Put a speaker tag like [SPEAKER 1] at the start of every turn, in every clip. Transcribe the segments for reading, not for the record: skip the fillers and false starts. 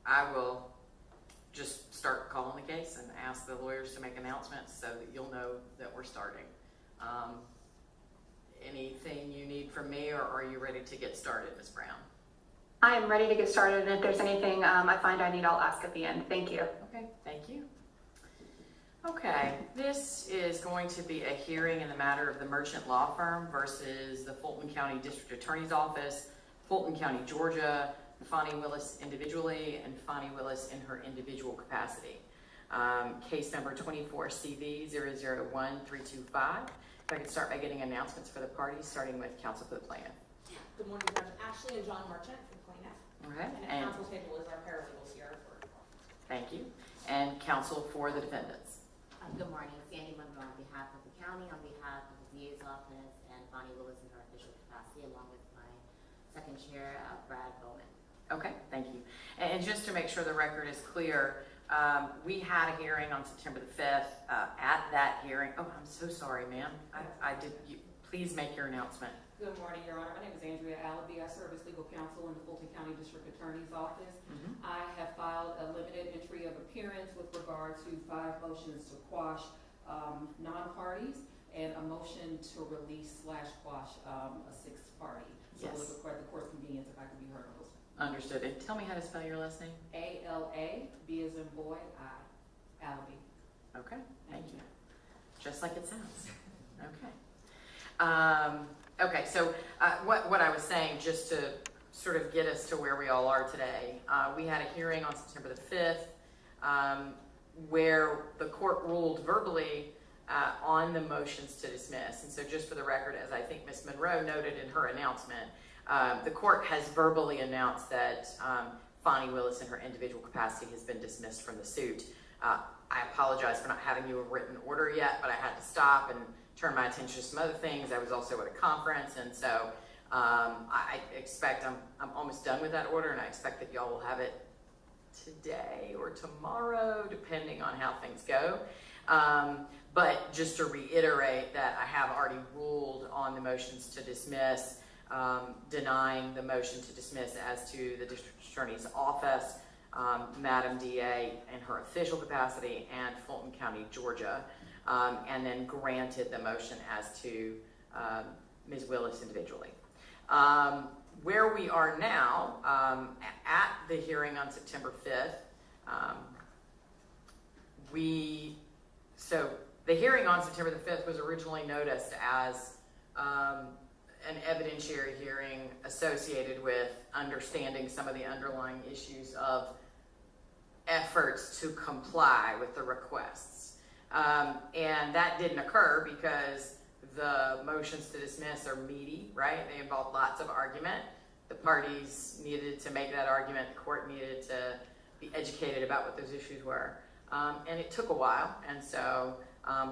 [SPEAKER 1] I will just start calling the case and ask the lawyers to make announcements so that you'll know that we're starting. Anything you need from me, or are you ready to get started, Ms. Brown?
[SPEAKER 2] I am ready to get started, and if there's anything I find I need, I'll ask at the end. Thank you.
[SPEAKER 1] Okay, thank you. Okay, this is going to be a hearing in the matter of the Merchant Law Firm versus the Fulton County District Attorney's Office, Fulton County, Georgia, Fani Willis individually, and Fani Willis in her individual capacity. Case number 24CV001325. If I could start by getting announcements for the parties, starting with counsel for the plaintiff.
[SPEAKER 3] Good morning, Judge Ashley and John Merchant for plaintiff.
[SPEAKER 1] All right.
[SPEAKER 3] And at council table is our paralegals here for.
[SPEAKER 1] Thank you. And counsel for the defendants.
[SPEAKER 4] Good morning, Sandy Monroe on behalf of the county, on behalf of the DA's office, and Fani Willis in her official capacity, along with my second chair, Brad Bowman.
[SPEAKER 1] Okay, thank you. And just to make sure the record is clear, we had a hearing on September the 5th. At that hearing, oh, I'm so sorry, ma'am. Please make your announcement.
[SPEAKER 3] Good morning, Your Honor. My name is Andrea Allaby. I serve as legal counsel in the Fulton County District Attorney's Office. I have filed a limited entry of appearance with regard to 5 motions to quash non-parties and a motion to release / quash a 6th party. So
[SPEAKER 1] Yes.
[SPEAKER 3] it would require the court's convenience if I could be heard on those.
[SPEAKER 1] Understood. And tell me how to spell your last name.
[SPEAKER 3] A-L-A, B as in boy, I, Allaby.
[SPEAKER 1] Okay, thank you. Just like it sounds. Okay. Okay, so what I was saying, just to sort of get us to where we all are today, we had a hearing on September the 5th where the court ruled verbally on the motions to dismiss. And so just for the record, as I think Ms. Monroe noted in her announcement, the court has verbally announced that Fani Willis in her individual capacity has been dismissed from the suit. I apologize for not having you a written order yet, but I had to stop and turn my attention to some other things. I was also at a conference, and so I expect I'm almost done with that order, and I expect that y'all will have it today or tomorrow, depending on how things go. But just to reiterate that I have already ruled on the motions to dismiss, denying the motion to dismiss as to the district attorney's office, Madam DA in her official capacity, and Fulton County, Georgia, and then granted the motion as to Ms. Willis individually. Where we are now, at the hearing on September 5th, so the hearing on September the 5th was originally noticed as an evidentiary hearing associated with understanding some of the underlying issues of efforts to comply with the requests. And that didn't occur because the motions to dismiss are meaty, right? They involve lots of argument. The parties needed to make that argument. The court needed to be educated about what those issues were. And it took a while. And so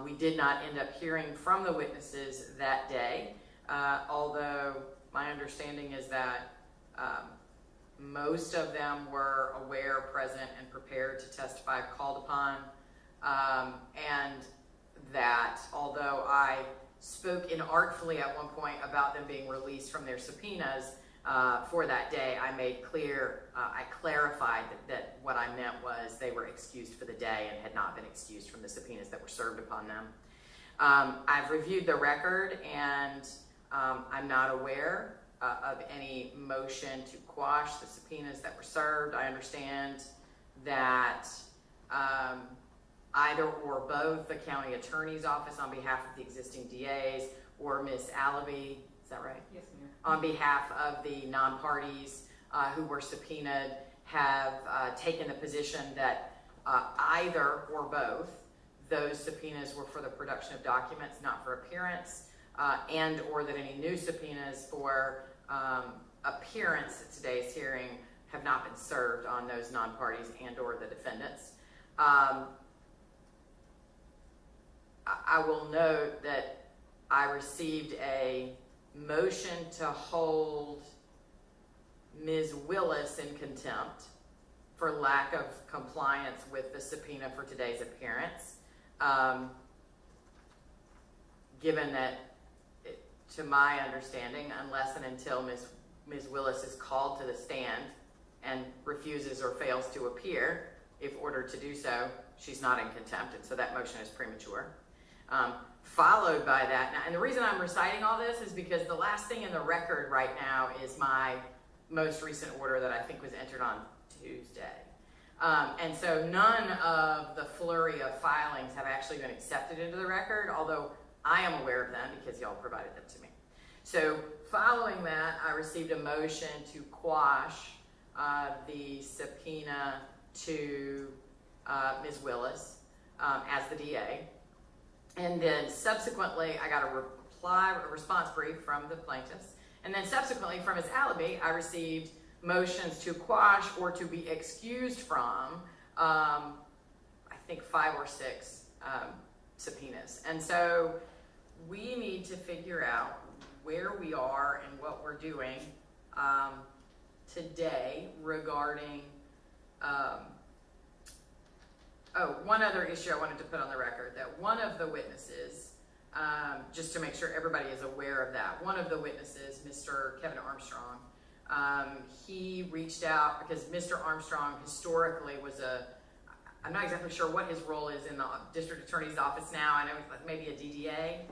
[SPEAKER 1] we did not end up hearing from the witnesses that day. Although my understanding is that most of them were aware, present, and prepared to testify if called upon. And that although I spoke inartfully at one point about them being released from their subpoenas for that day, I made clear, I clarified that what I meant was they were excused for the day and had not been excused from the subpoenas that were served upon them. I've reviewed the record, and I'm not aware of any motion to quash the subpoenas that were served. I understand that either or both the county attorney's office on behalf of the existing DAs or Ms. Allaby, is that right?
[SPEAKER 3] Yes, ma'am.
[SPEAKER 1] On behalf of the non-parties who were subpoenaed have taken the position that either or both those subpoenas were for the production of documents, not for appearance, and or that any new subpoenas for appearance at today's hearing have not been served on those non-parties and or the defendants. I will note that I received a motion to hold Ms. Willis in contempt for lack of compliance with the subpoena for today's appearance. Given that, to my understanding, unless and until Ms. Willis is called to the stand and refuses or fails to appear, if ordered to do so, she's not in contempt, and so that motion is premature. Followed by that, and the reason I'm reciting all this is because the last thing in the record right now is my most recent order that I think was entered on Tuesday. And so none of the flurry of filings have actually been accepted into the record, although I am aware of them because y'all provided them to me. So following that, I received a motion to quash the subpoena to Ms. Willis as the DA. And then subsequently, I got a response brief from the plaintiffs. And then subsequently, from Ms. Allaby, I received motions to quash or to be excused from, I think 5 or 6 subpoenas. And so we need to figure out where we are and what we're doing today regarding, one other issue I wanted to put on the record, that one of the witnesses, just to make sure everybody is aware of that, one of the witnesses, Mr. Kevin Armstrong, he reached out because Mr. Armstrong historically was I'm not exactly sure what his role is in the district attorney's office now. I know he's like maybe a DDA.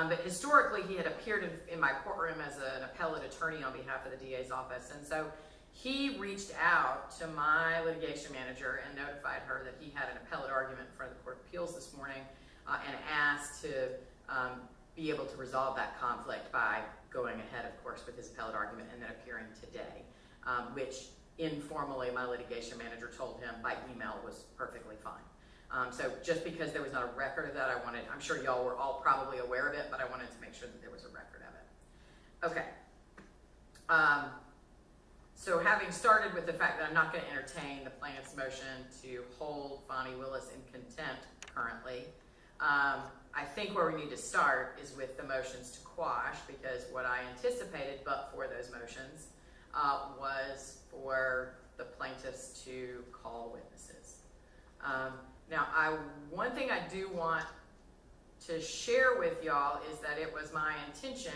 [SPEAKER 1] But historically, he had appeared in my courtroom as an appellate attorney on behalf of the DA's office. And so he reached out to my litigation manager and notified her that he had an appellate argument in front of the Court of Appeals this morning and asked to be able to resolve that conflict by going ahead, of course, with his appellate argument and then appearing today, which informally my litigation manager told him by email was perfectly fine. So just because there was not a record of that, I'm sure y'all were all probably aware of it, but I wanted to make sure that there was a record of it. Okay. So having started with the fact that I'm not going to entertain the plaintiff's motion to hold Fani Willis in contempt currently, I think where we need to start is with the motions to quash, because what I anticipated, but for those motions, was for the plaintiffs to call witnesses. Now, one thing I do want to share with y'all is that it was my intention,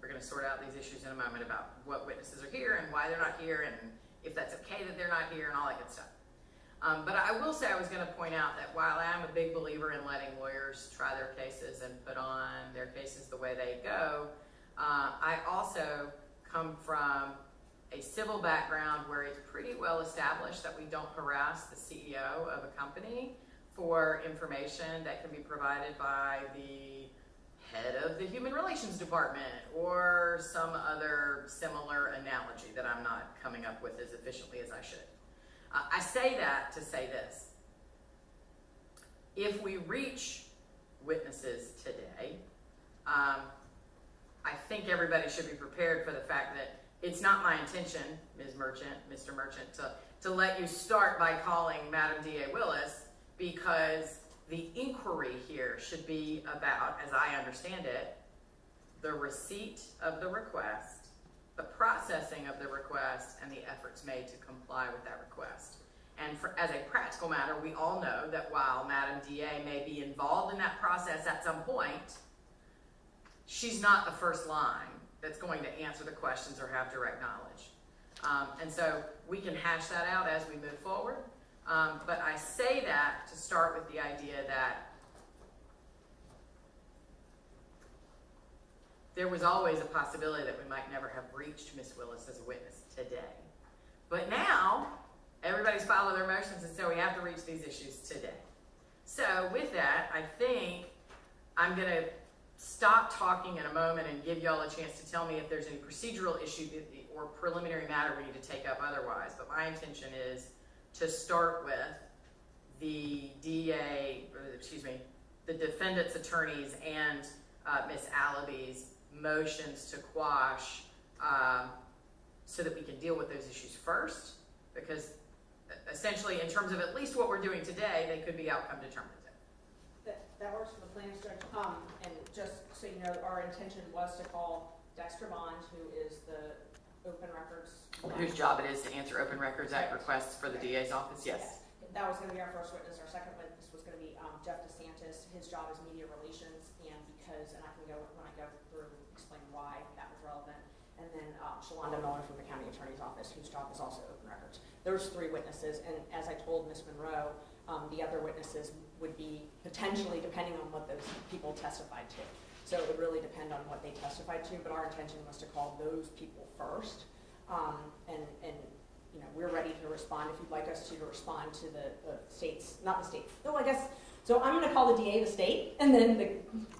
[SPEAKER 1] we're going to sort out these issues in a moment about what witnesses are here and why they're not here and if that's okay that they're not here and all that good stuff. But I will say I was going to point out that while I'm a big believer in letting lawyers try their cases and put on their cases the way they go, I also come from a civil background where it's pretty well established that we don't harass the CEO of a company for information that can be provided by the head of the human relations department or some other similar analogy that I'm not coming up with as efficiently as I should. I say that to say this. If we reach witnesses today, I think everybody should be prepared for the fact that it's not my intention, Ms. Merchant, Mr. Merchant, to let you start by calling Madam D.A. Willis, because the inquiry here should be about, as I understand it, the receipt of the request, the processing of the request, and the efforts made to comply with that request. And as a practical matter, we all know that while Madam D.A. may be involved in that process at some point, she's not the first line that's going to answer the questions or have direct knowledge. And so we can hash that out as we move forward. But I say that to start with the idea that there was always a possibility that we might never have reached Ms. Willis as a witness today. But now, everybody's followed their motions, and so we have to reach these issues today. So with that, I think I'm going to stop talking in a moment and give y'all a chance to tell me if there's any procedural issue or preliminary matter we need to take up otherwise. But my intention is to start with the the defendant's attorneys and Ms. Allaby's motions to quash so that we can deal with those issues first, because essentially in terms of at least what we're doing today, they could be outcome determinative.
[SPEAKER 5] That works for the plaintiff's judge. And just so you know, our intention was to call Dexter Bond, who is the open records.
[SPEAKER 1] Whose job it is to answer Open Records Act requests for the DA's office? Yes.
[SPEAKER 5] That was going to be our first witness. Our second witness was going to be Jeff DeSantis. His job is media relations, and I can go when I go through explain why that was relevant. and then Shalonda Miller from the county attorney's office, whose job is also open records. Those 3 witnesses, and as I told Ms. Monroe, the other witnesses would be potentially, depending on what those people testified to. So it would really depend on what they testified to, but our intention was to call those people first. And you know, we're ready to respond if you'd like us to respond to the states, not the states. No, I guess, so I'm gonna call the DA the state, and then the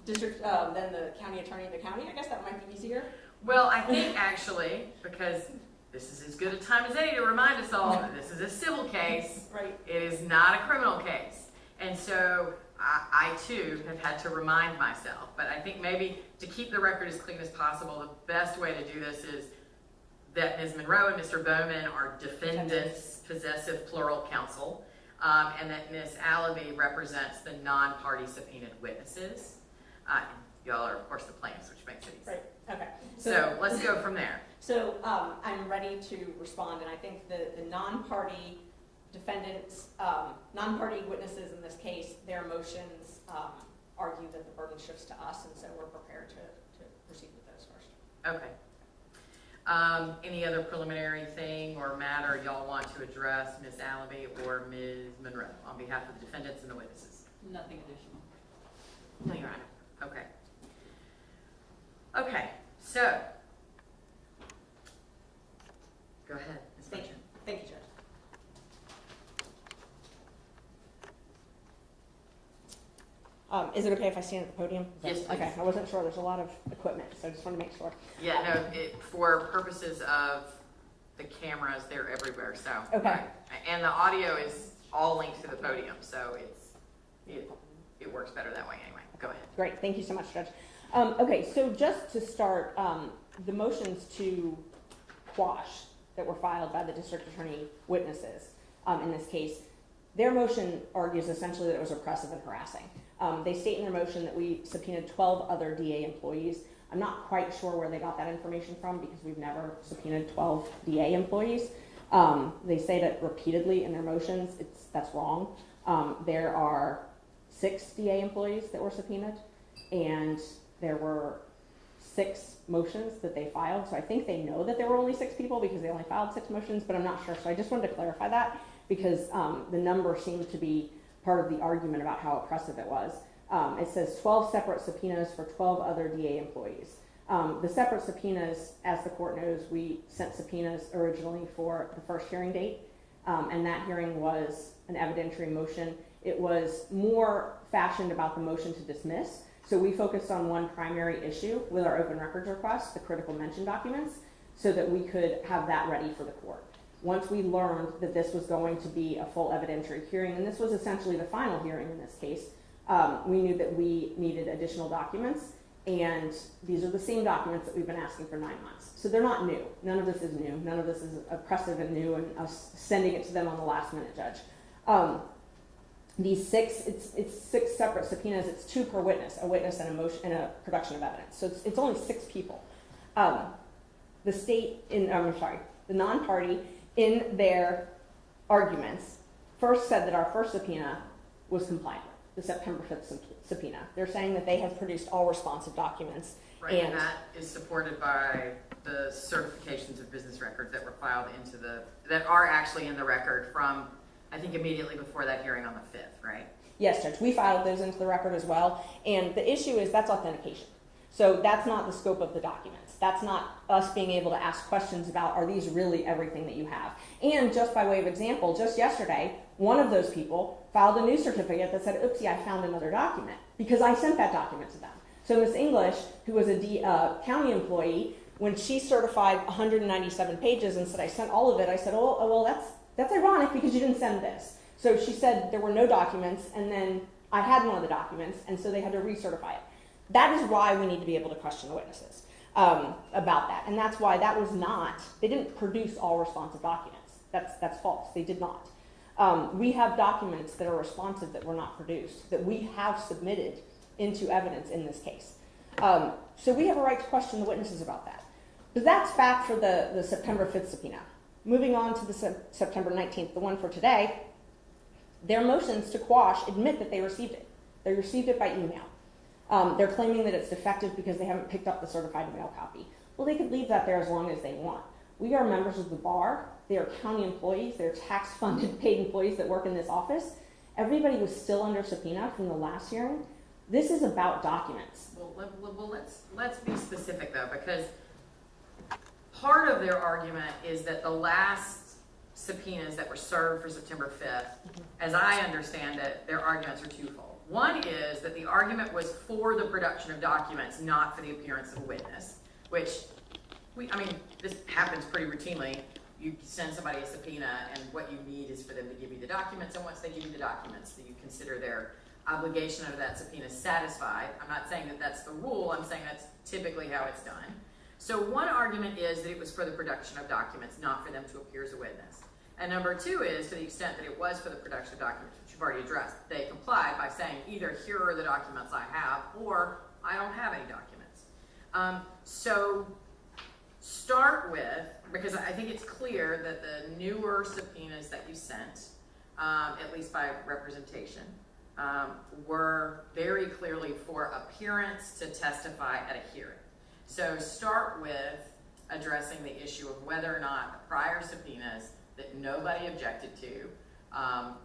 [SPEAKER 5] district, then the county attorney the county. I guess that might be easier.
[SPEAKER 1] Well, I think actually, because this is as good a time as any to remind us all that this is a civil case.
[SPEAKER 5] Right.
[SPEAKER 1] It is not a criminal case. And so I too have had to remind myself, but I think maybe to keep the record as clean as possible, the best way to do this is that Ms. Monroe and Mr. Bowman are defendants, possessive plural counsel, and that Ms. Allaby represents the non-party subpoenaed witnesses. Y'all are, of course, the plaintiffs, which makes it easy.
[SPEAKER 5] Right. Okay.
[SPEAKER 1] So let's go from there.
[SPEAKER 5] So I'm ready to respond, and I think the non-party defendants, non-party witnesses in this case, their motions argue that the burden shifts to us, and so we're prepared to proceed with those first.
[SPEAKER 1] Okay. Any other preliminary thing or matter y'all want to address, Ms. Allaby or Ms. Monroe, on behalf of the defendants and the witnesses?
[SPEAKER 3] Nothing additional.
[SPEAKER 1] No, Your Honor. Okay. Okay, so, go ahead, Ms.
[SPEAKER 5] Thank you.
[SPEAKER 1] Merchant.
[SPEAKER 5] Thank you, Judge. Is it okay if I stand at the podium?
[SPEAKER 1] Yes, please.
[SPEAKER 5] Okay, I wasn't sure. There's a lot of equipment, so I just wanted to make sure.
[SPEAKER 1] Yeah, no, for purposes of the cameras, they're everywhere, so.
[SPEAKER 5] Okay.
[SPEAKER 1] Right. And the audio is all linked to the podium, so it works better that way anyway. Go ahead.
[SPEAKER 5] Great, thank you so much, Judge. Okay, so just to start, the motions to quash that were filed by the district attorney witnesses in this case, their motion argues essentially that it was oppressive and harassing. They state in their motion that we subpoenaed 12 other DA employees. I'm not quite sure where they got that information from because we've never subpoenaed 12 DA employees. They say that repeatedly in their motions. That's wrong. There are 6 DA employees that were subpoenaed, and there were 6 motions that they filed. So I think they know that there were only 6 people because they only filed 6 motions, but I'm not sure. So I just wanted to clarify that because the number seemed to be part of the argument about how oppressive it was. It says 12 separate subpoenas for 12 other DA employees. The separate subpoenas, as the court knows, we sent subpoenas originally for the first hearing date, and that hearing was an evidentiary motion. It was more fashioned about the motion to dismiss, so we focused on one primary issue with our open records request, the critical mention documents, so that we could have that ready for the court. Once we learned that this was going to be a full evidentiary hearing, and this was essentially the final hearing in this case, we knew that we needed additional documents, and these are the same documents that we've been asking for 9 months. So they're not new. None of this is new. None of this is oppressive and new and us sending it to them on the last minute, Judge. These 6, it's 6 separate subpoenas. It's 2 per witness, a witness and a motion and a production of evidence. So it's only 6 people. The non-party in their arguments first said that our first subpoena was compliant with the September 5th subpoena. They're saying that they have produced all responsive documents.
[SPEAKER 1] Right, and that is supported by the certifications of business records that were filed that are actually in the record from, I think, immediately before that hearing on the 5th, right?
[SPEAKER 5] Yes, Judge, we filed those into the record as well, and the issue is that's authentication. So that's not the scope of the documents. That's not us being able to ask questions about, are these really everything that you have? And just by way of example, just yesterday, one of those people filed a new certificate that said, oopsie, I found another document, because I sent that document to them. So Ms. English, who was a county employee, when she certified 197 pages and said, I sent all of it, I said, oh well, that's ironic because you didn't send this. So she said there were no documents, and then I had one of the documents, and so they had to recertify it. That is why we need to be able to question the witnesses about that. And that's why that was not, they didn't produce all responsive documents. That's false. They did not. We have documents that are responsive that were not produced, that we have submitted into evidence in this case. So we have a right to question the witnesses about that. But that's fact for the September 5th subpoena. Moving on to the September 19th, the one for today, their motions to quash admit that they received it. They received it by email. They're claiming that it's defective because they haven't picked up the certified mail copy. Well, they could leave that there as long as they want. We are members of the bar. They are county employees. They're tax-funded paid employees that work in this office. Everybody was still under subpoena from the last hearing. This is about documents.
[SPEAKER 1] Well, let's be specific though, because part of their argument is that the last subpoenas that were served for September 5th, as I understand it, their arguments are twofold. One is that the argument was for the production of documents, not for the appearance of a witness, which this happens pretty routinely. You send somebody a subpoena, and what you need is for them to give you the documents, and once they give you the documents, that you consider their obligation under that subpoena satisfied. I'm not saying that that's the rule, I'm saying that's typically how it's done. So one argument is that it was for the production of documents, not for them to appear as a witness. And number two is, to the extent that it was for the production of documents, which you've already addressed, they complied by saying either here are the documents I have, or I don't have any documents. So start with, because I think it's clear that the newer subpoenas that you sent, at least by representation, were very clearly for appearance to testify at a hearing. So start with addressing the issue of whether or not the prior subpoenas that nobody objected to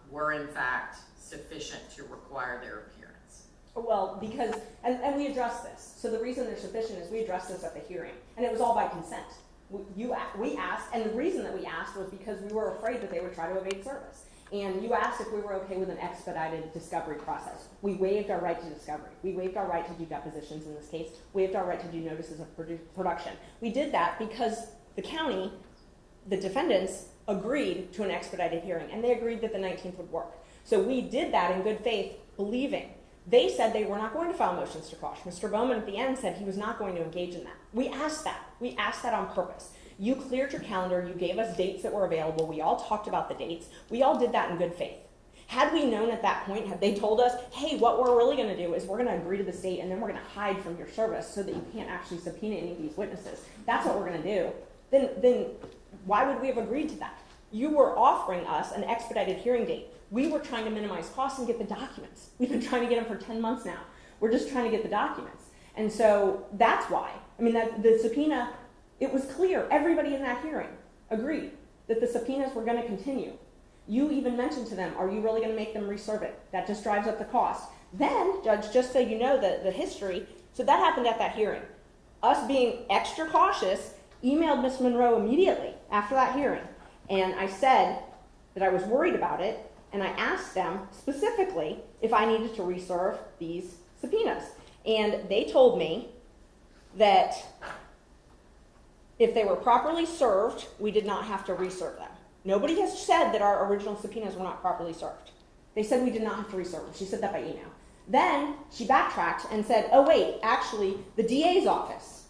[SPEAKER 1] were in fact sufficient to require their appearance.
[SPEAKER 5] Well, because, and we addressed this. So the reason they're sufficient is we addressed this at the hearing, and it was all by consent. We asked, and the reason that we asked was because we were afraid that they would try to evade service. And you asked if we were okay with an expedited discovery process. We waived our right to discovery. We waived our right to do depositions in this case. Waived our right to do notices of production. We did that because the county, the defendants, agreed to an expedited hearing, and they agreed that the 19th would work. So we did that in good faith, believing. They said they were not going to file motions to quash. Mr. Bowman at the end said he was not going to engage in that. We asked that. We asked that on purpose. You cleared your calendar. You gave us dates that were available. We all talked about the dates. We all did that in good faith. Had we known at that point, had they told us, hey, what we're really going to do is we're going to agree to this date, and then we're going to hide from your service so that you can't actually subpoena any of these witnesses. That's what we're going to do. Then why would we have agreed to that? You were offering us an expedited hearing date. We were trying to minimize costs and get the documents. We've been trying to get them for 10 months now. We're just trying to get the documents. And so that's why. I mean, the subpoena, it was clear. Everybody in that hearing agreed that the subpoenas were going to continue. You even mentioned to them, are you really going to make them reserve it? That just drives up the cost. Then, Judge, just so you know the history, so that happened at that hearing. Us being extra cautious, emailed Ms. Monroe immediately after that hearing. And I said that I was worried about it, and I asked them specifically if I needed to reserve these subpoenas. And they told me that if they were properly served, we did not have to reserve them. Nobody has said that our original subpoenas were not properly served. They said we did not have to reserve them. She said that by email. Then she backtracked and said, oh wait, actually the DA's office,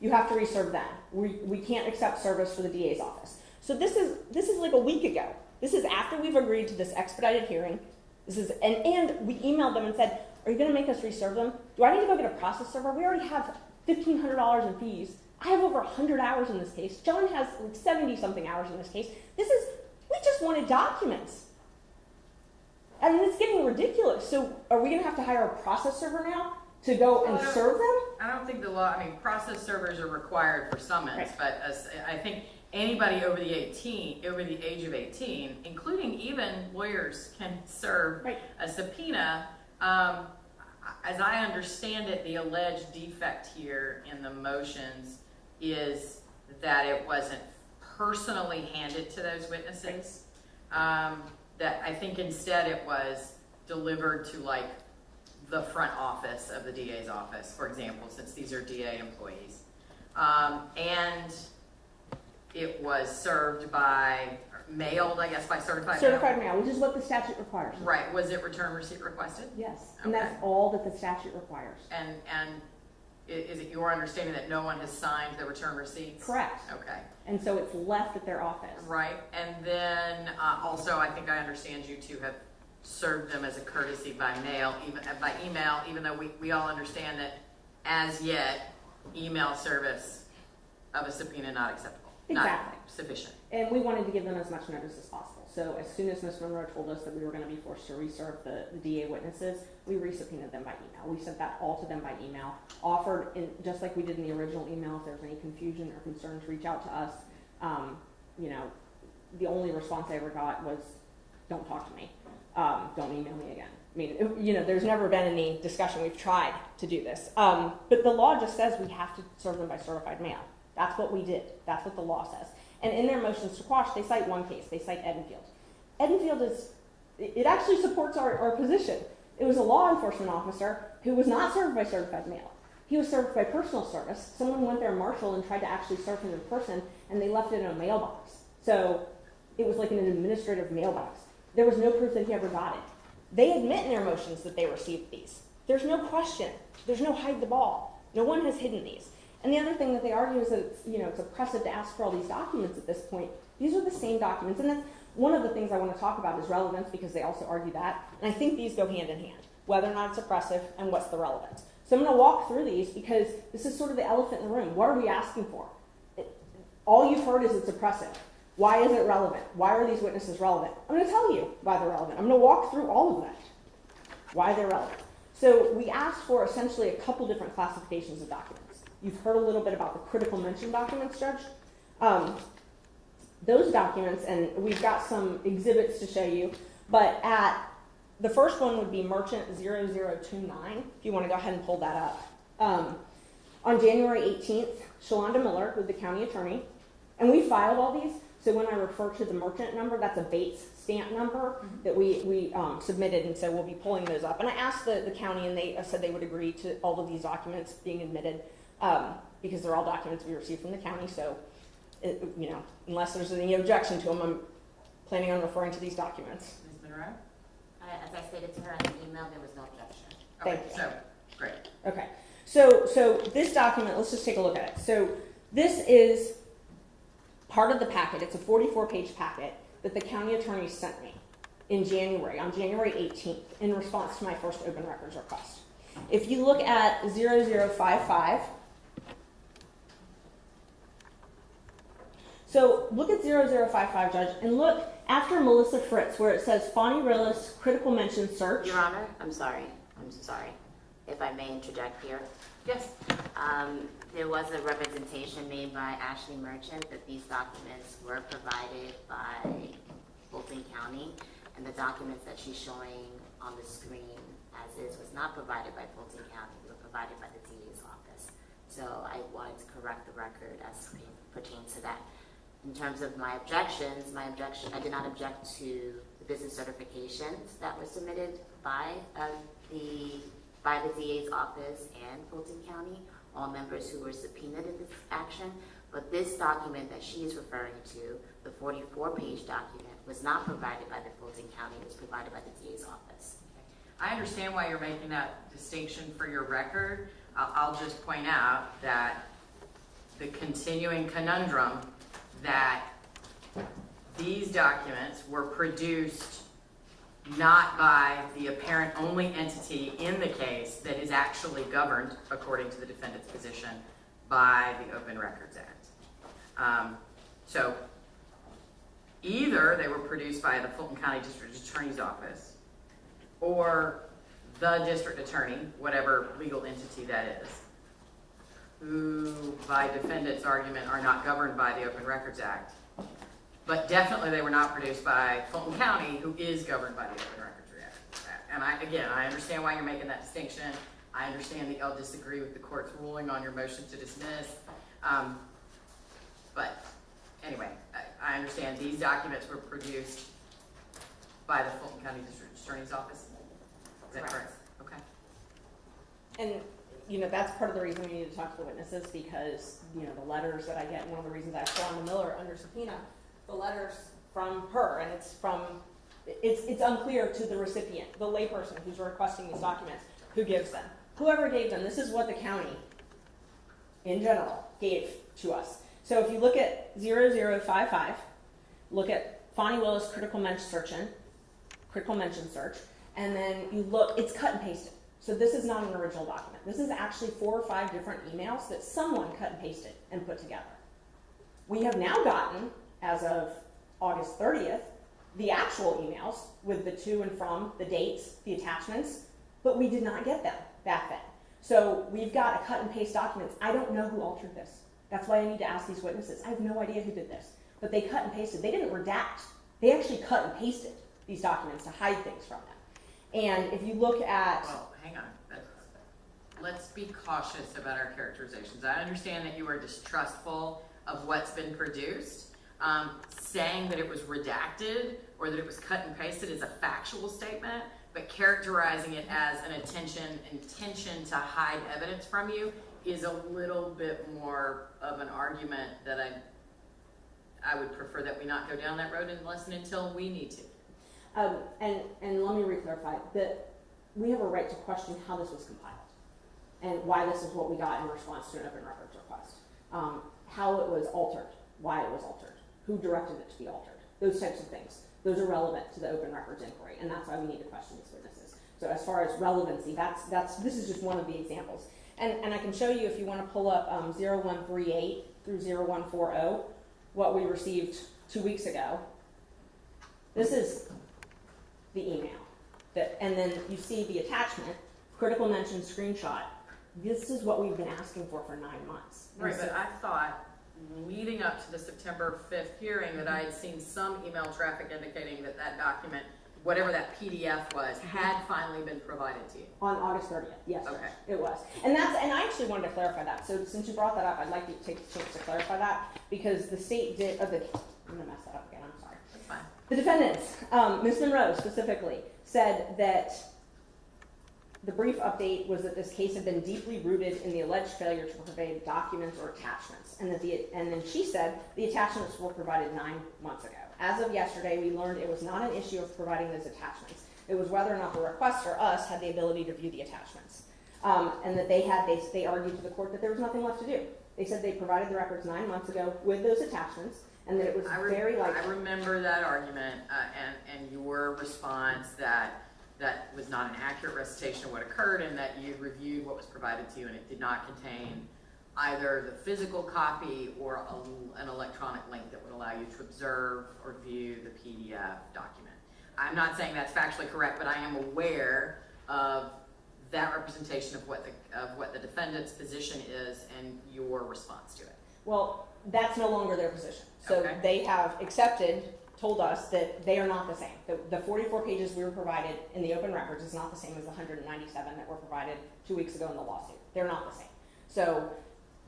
[SPEAKER 5] you have to reserve them. We can't accept service for the DA's office. So this is like a week ago. This is after we've agreed to this expedited hearing. And we emailed them and said, are you going to make us reserve them? Do I need to go get a process server? We already have $1,500 in fees. I have over 100 hours in this case. John has like 70-something hours in this case. We just wanted documents. And it's getting ridiculous. So are we going to have to hire a process server now to go and serve them?
[SPEAKER 1] I don't think the law, process servers are required for summons,
[SPEAKER 5] Right.
[SPEAKER 1] but I think anybody over the age of 18, including even lawyers, can serve
[SPEAKER 5] Right.
[SPEAKER 1] a subpoena. As I understand it, the alleged defect here in the motions is that it wasn't personally handed to those witnesses. That I think instead it was delivered to like the front office of the DA's office, for example, since these are DA employees. And it was served mailed, I guess, by certified mail.
[SPEAKER 5] Certified mail, which is what the statute requires.
[SPEAKER 1] Right, was it return receipt requested?
[SPEAKER 5] Yes, and
[SPEAKER 1] Okay.
[SPEAKER 5] that's all that the statute requires.
[SPEAKER 1] And is it your understanding that no one has signed the return receipts?
[SPEAKER 5] Correct.
[SPEAKER 1] Okay,
[SPEAKER 5] And so it's left at their office.
[SPEAKER 1] right, and then also I think I understand you to have served them as a courtesy by email, even though we all understand that as yet, email service of a subpoena not acceptable.
[SPEAKER 5] Exactly.
[SPEAKER 1] Not sufficient.
[SPEAKER 5] And we wanted to give them as much notice as possible. So as soon as Ms. Monroe told us that we were going to be forced to reserve the DA witnesses, we resubpoenaed them by email. We sent that all to them by email, offered, just like we did in the original email, if there was any confusion or concerns, reach out to us. You know, the only response I ever got was, don't talk to me. Don't email me again. I mean, you know, there's never been any discussion. We've tried to do this. But the law just says we have to serve them by certified mail. That's what we did. That's what the law says. And in their motions to quash, they cite one case. They cite Edenfield. Edenfield it actually supports our position. It was a law enforcement officer who was not served by certified mail. He was served by personal service. Someone went there, marshal, and tried to actually serve him in person, and they left it in a mailbox. So it was like in an administrative mailbox. There was no proof that he ever got it. They admit in their motions that they received these. There's no question. There's no hide the ball. No one has hidden these. And the other thing that they argue is that it's oppressive to ask for all these documents at this point. These are the same documents. And that's one of the things I want to talk about is relevance, because they also argue that. And I think these go hand in hand, whether or not it's oppressive and what's the relevance. So I'm going to walk through these because this is sort of the elephant in the room. What are we asking for? All you've heard is it's oppressive. Why is it relevant? Why are these witnesses relevant? I'm going to tell you why they're relevant. I'm going to walk through all of that, why they're relevant. So we asked for essentially a couple different classifications of documents. You've heard a little bit about the critical mention documents, Judge. Those documents, and we've got some exhibits to show you, but the first one would be Merchant 0029, if you want to go ahead and pull that up. On January 18th, Shalonda Miller with the county attorney, and we filed all these, so when I refer to the merchant number, that's a Bates stamp number that we submitted, and so we'll be pulling those up. And I asked the county, and they said they would agree to all of these documents being admitted, because they're all documents we received from the county, so unless there's any objection to them, I'm planning on referring to these documents.
[SPEAKER 1] Ms. Monroe?
[SPEAKER 4] As I stated to her in the email, there was no objection.
[SPEAKER 1] Okay,
[SPEAKER 5] Thank you.
[SPEAKER 1] so, great.
[SPEAKER 5] Okay, so this document, let's just take a look at it. So this is part of the packet. It's a 44-page packet that the county attorney sent me in January, on January 18th, in response to my first open records request. If you look at 0055, so look at 0055, Judge, and look after Melissa Fritz, where it says Fani Willis, critical mention search.
[SPEAKER 4] Your Honor, I'm sorry. If I may interject here.
[SPEAKER 1] Yes.
[SPEAKER 4] There was a representation made by Ashley Merchant that these documents were provided by Fulton County, and the documents that she's showing on the screen as is was not provided by Fulton County. They were provided by the DA's office. So I wanted to correct the record as pertains to that. In terms of my objections, I did not object to the business certifications that were submitted by the DA's office and Fulton County, all members who were subpoenaed in this action. But this document that she is referring to, the 44-page document, was not provided by the Fulton County. It was provided by the DA's office.
[SPEAKER 1] I understand why you're making that distinction for your record. I'll just point out that the continuing conundrum that these documents were produced not by the apparent only entity in the case that is actually governed, according to the defendant's position, by the Open Records Act. So either they were produced by the Fulton County District Attorney's Office or the district attorney, whatever legal entity that is, who, by defendant's argument, are not governed by the Open Records Act. But definitely they were not produced by Fulton County, who is governed by the Open Records Act. And I understand why you're making that distinction. I understand that y'all disagree with the court's ruling on your motion to dismiss. But anyway, I understand these documents were produced by the Fulton County District Attorney's Office. Is that correct? Okay.
[SPEAKER 5] And that's part of the reason we need to talk to the witnesses, because the letters that I get, one of the reasons I have Shalonda Miller under subpoena, the letters from her, and it's unclear to the recipient, the layperson who's requesting these documents, who gives them. Whoever gave them, this is what the county, in general, gave to us. So if you look at 0055, look at Fani Willis critical mention search, and then you look, it's cut and pasted. So this is not an original document. This is actually 4 or 5 different emails that someone cut and pasted and put together. We have now gotten, as of August 30th, the actual emails with the to and from, the dates, the attachments, but we did not get them back then. So we've got a cut and paste documents. I don't know who altered this. That's why I need to ask these witnesses. I have no idea who did this, but they cut and pasted. They didn't redact. They actually cut and pasted these documents to hide things from them. And if you look at...
[SPEAKER 1] Well, hang on. Let's be cautious about our characterizations. I understand that you are distrustful of what's been produced. Saying that it was redacted or that it was cut and pasted is a factual statement, but characterizing it as an intention to hide evidence from you is a little bit more of an argument that I would prefer that we not go down that road unless and until we need to.
[SPEAKER 5] And let me re-clarify that we have a right to question how this was compiled and why this is what we got in response to an open records request. How it was altered, why it was altered, who directed it to be altered, those types of things. Those are relevant to the open records inquiry, and that's why we need to question these witnesses. So as far as relevancy, this is just one of the examples. And I can show you, if you want to pull up 0138 through 0140, what we received 2 weeks ago. This is the email. And then you see the attachment, critical mention screenshot. This is what we've been asking for 9 months.
[SPEAKER 1] Right, but I thought leading up to the September 5th hearing that I had seen some email traffic indicating that that document, whatever that PDF was, had finally been provided to you.
[SPEAKER 5] On August 30th, yes,
[SPEAKER 1] Okay.
[SPEAKER 5] it was. And I actually wanted to clarify that. So since you brought that up, I'd like to take the chance to clarify that, because the state did, I'm gonna mess that up again, I'm sorry.
[SPEAKER 1] That's fine.
[SPEAKER 5] The defendants, Ms. Monroe specifically, said that the brief update was that this case had been deeply rooted in the alleged failure to provide documents or attachments, and then she said the attachments were provided 9 months ago. As of yesterday, we learned it was not an issue of providing those attachments. It was whether or not the requester, us, had the ability to view the attachments, and that they argued to the court that there was nothing left to do. They said they provided the records 9 months ago with those attachments, and that it was very likely.
[SPEAKER 1] I remember that argument and your response that was not an accurate recitation of what occurred, and that you reviewed what was provided to you and it did not contain either the physical copy or an electronic link that would allow you to observe or view the PDF document. I'm not saying that's factually correct, but I am aware of that representation of what the defendant's position is and your response to it.
[SPEAKER 5] Well, that's no longer their position. So
[SPEAKER 1] Okay.
[SPEAKER 5] they have told us that they are not the same. The 44 pages we were provided in the open records is not the same as the 197 that were provided 2 weeks ago in the lawsuit. They're not the same. So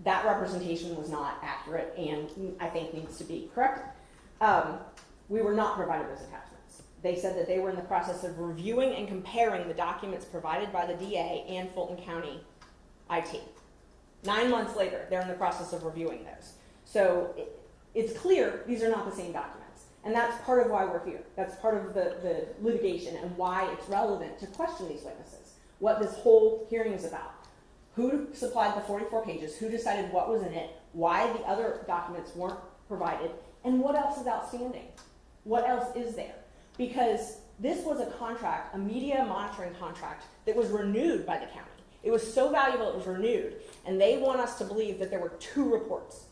[SPEAKER 5] that representation was not accurate and I think needs to be corrected. We were not provided those attachments. They said that they were in the process of reviewing and comparing the documents provided by the DA and Fulton County IT. 9 months later, they're in the process of reviewing those. So it's clear these are not the same documents. And that's part of why we're here. That's part of the litigation and why it's relevant to question these witnesses. What this whole hearing is about. Who supplied the 44 pages? Who decided what was in it? Why the other documents weren't provided? And what else is outstanding? What else is there? Because this was a contract, a media monitoring contract that was renewed by the county. It was so valuable it was renewed. And they want us to believe that there were 2 reports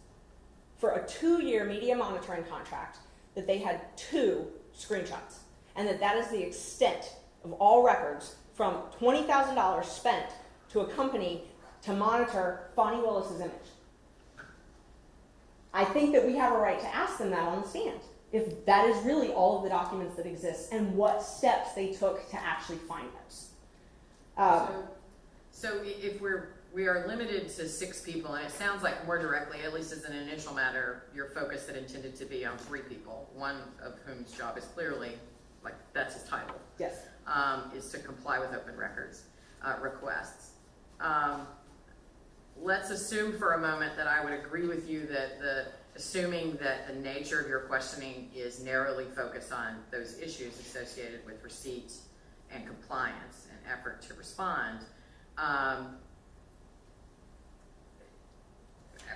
[SPEAKER 5] for a 2-year media monitoring contract, that they had 2 screenshots, and that is the extent of all records from $20,000 spent to a company to monitor Fani Willis's image. I think that we have a right to ask them that on the stand, if that is really all of the documents that exist and what steps they took to actually find those.
[SPEAKER 1] So if we are limited to 6 people, and it sounds like more directly, at least as an initial matter, your focus had intended to be on 3 people, one of whom's job is clearly, like that's his title,
[SPEAKER 5] Yes.
[SPEAKER 1] is to comply with open records requests. Let's assume for a moment that I would agree with you that assuming that the nature of your questioning is narrowly focused on those issues associated with receipt and compliance and effort to respond,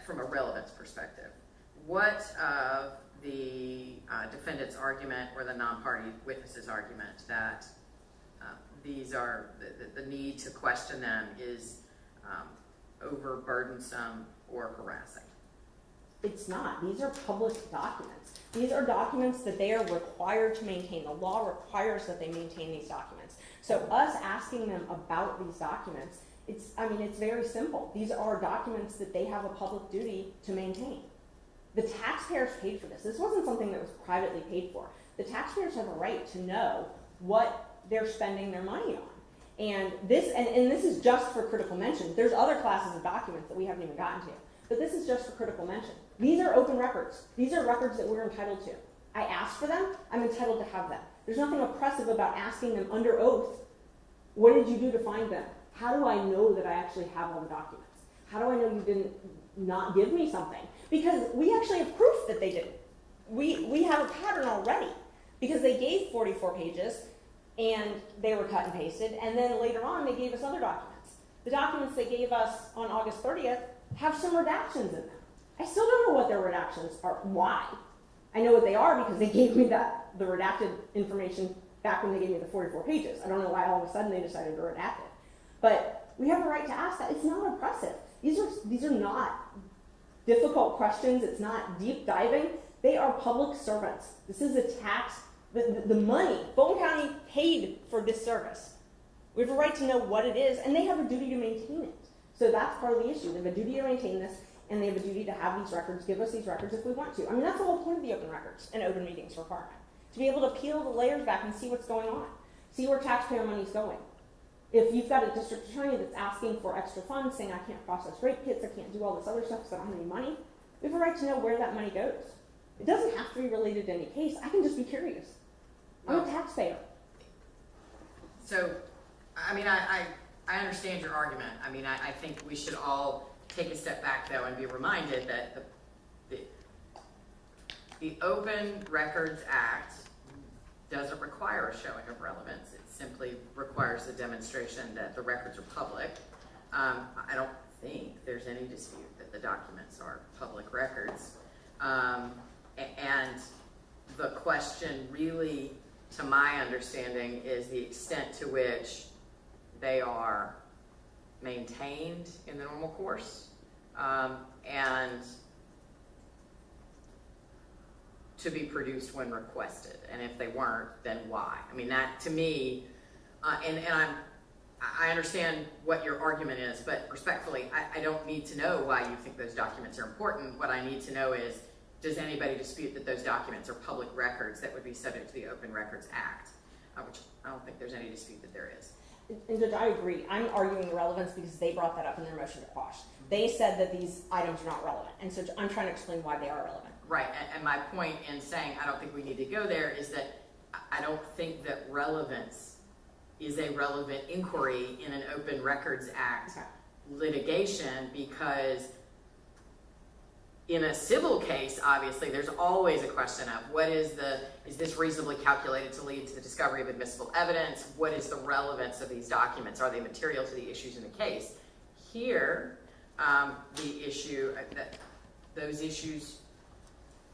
[SPEAKER 1] from a relevance perspective, what of the defendant's argument or the non-party witness's argument that these are the need to question them is overburdensome or harassing?
[SPEAKER 5] It's not. These are public documents. These are documents that they are required to maintain. The law requires that they maintain these documents. So us asking them about these documents, it's very simple. These are documents that they have a public duty to maintain. The taxpayers paid for this. This wasn't something that was privately paid for. The taxpayers have a right to know what they're spending their money on. And this is just for critical mention. There's other classes of documents that we haven't even gotten to. But this is just for critical mention. These are open records. These are records that we're entitled to. I asked for them, I'm entitled to have them. There's nothing oppressive about asking them under oath, what did you do to find them? How do I know that I actually have all the documents? How do I know you didn't not give me something? Because we actually have proof that they didn't. We have a pattern already, because they gave 44 pages and they were cut and pasted, and then later on they gave us other documents. The documents they gave us on August 30th have some redactions in them. I still don't know what their redactions are. Why? I know what they are because they gave me the redacted information back when they gave me the 44 pages. I don't know why all of a sudden they decided to redact it. But we have a right to ask that. It's not oppressive. These are not difficult questions. It's not deep diving. They are public servants. This is a tax. The money, Fulton County paid for this service. We have a right to know what it is, and they have a duty to maintain it. So that's part of the issue. They have a duty to maintain this, and they have a duty to have these records, give us these records if we want to. I mean, that's the whole point of the open records and open meetings requirement. To be able to peel the layers back and see what's going on. See where taxpayer money's going. If you've got a district attorney that's asking for extra funds, saying I can't process rape kits, I can't do all this other stuff because I don't have any money, we have a right to know where that money goes. It doesn't have to be related to any case. I can just be curious. I'm a taxpayer.
[SPEAKER 1] So, I mean, I understand your argument. I mean, I think we should all take a step back, though, and be reminded that the Open Records Act doesn't require a showing of relevance. It simply requires a demonstration that the records are public. I don't think there's any dispute that the documents are public records. And the question really, to my understanding, is the extent to which they are maintained in the normal course, and to be produced when requested. And if they weren't, then why? I mean, that to me, I understand what your argument is, but respectfully, I don't need to know why you think those documents are important. What I need to know is, does anybody dispute that those documents are public records that would be subject to the Open Records Act? Which I don't think there's any dispute that there is.
[SPEAKER 5] And Judge, I agree. I'm arguing relevance because they brought that up in their motion to quash. They said that these items are not relevant, and so I'm trying to explain why they are relevant.
[SPEAKER 1] Right, and my point in saying I don't think we need to go there is that I don't think that relevance is a relevant inquiry in an Open Records Act litigation, because in a civil case, obviously, there's always a question of is this reasonably calculated to lead to the discovery of admissible evidence? What is the relevance of these documents? Are they material to the issues in the case? Here, the issue that those issues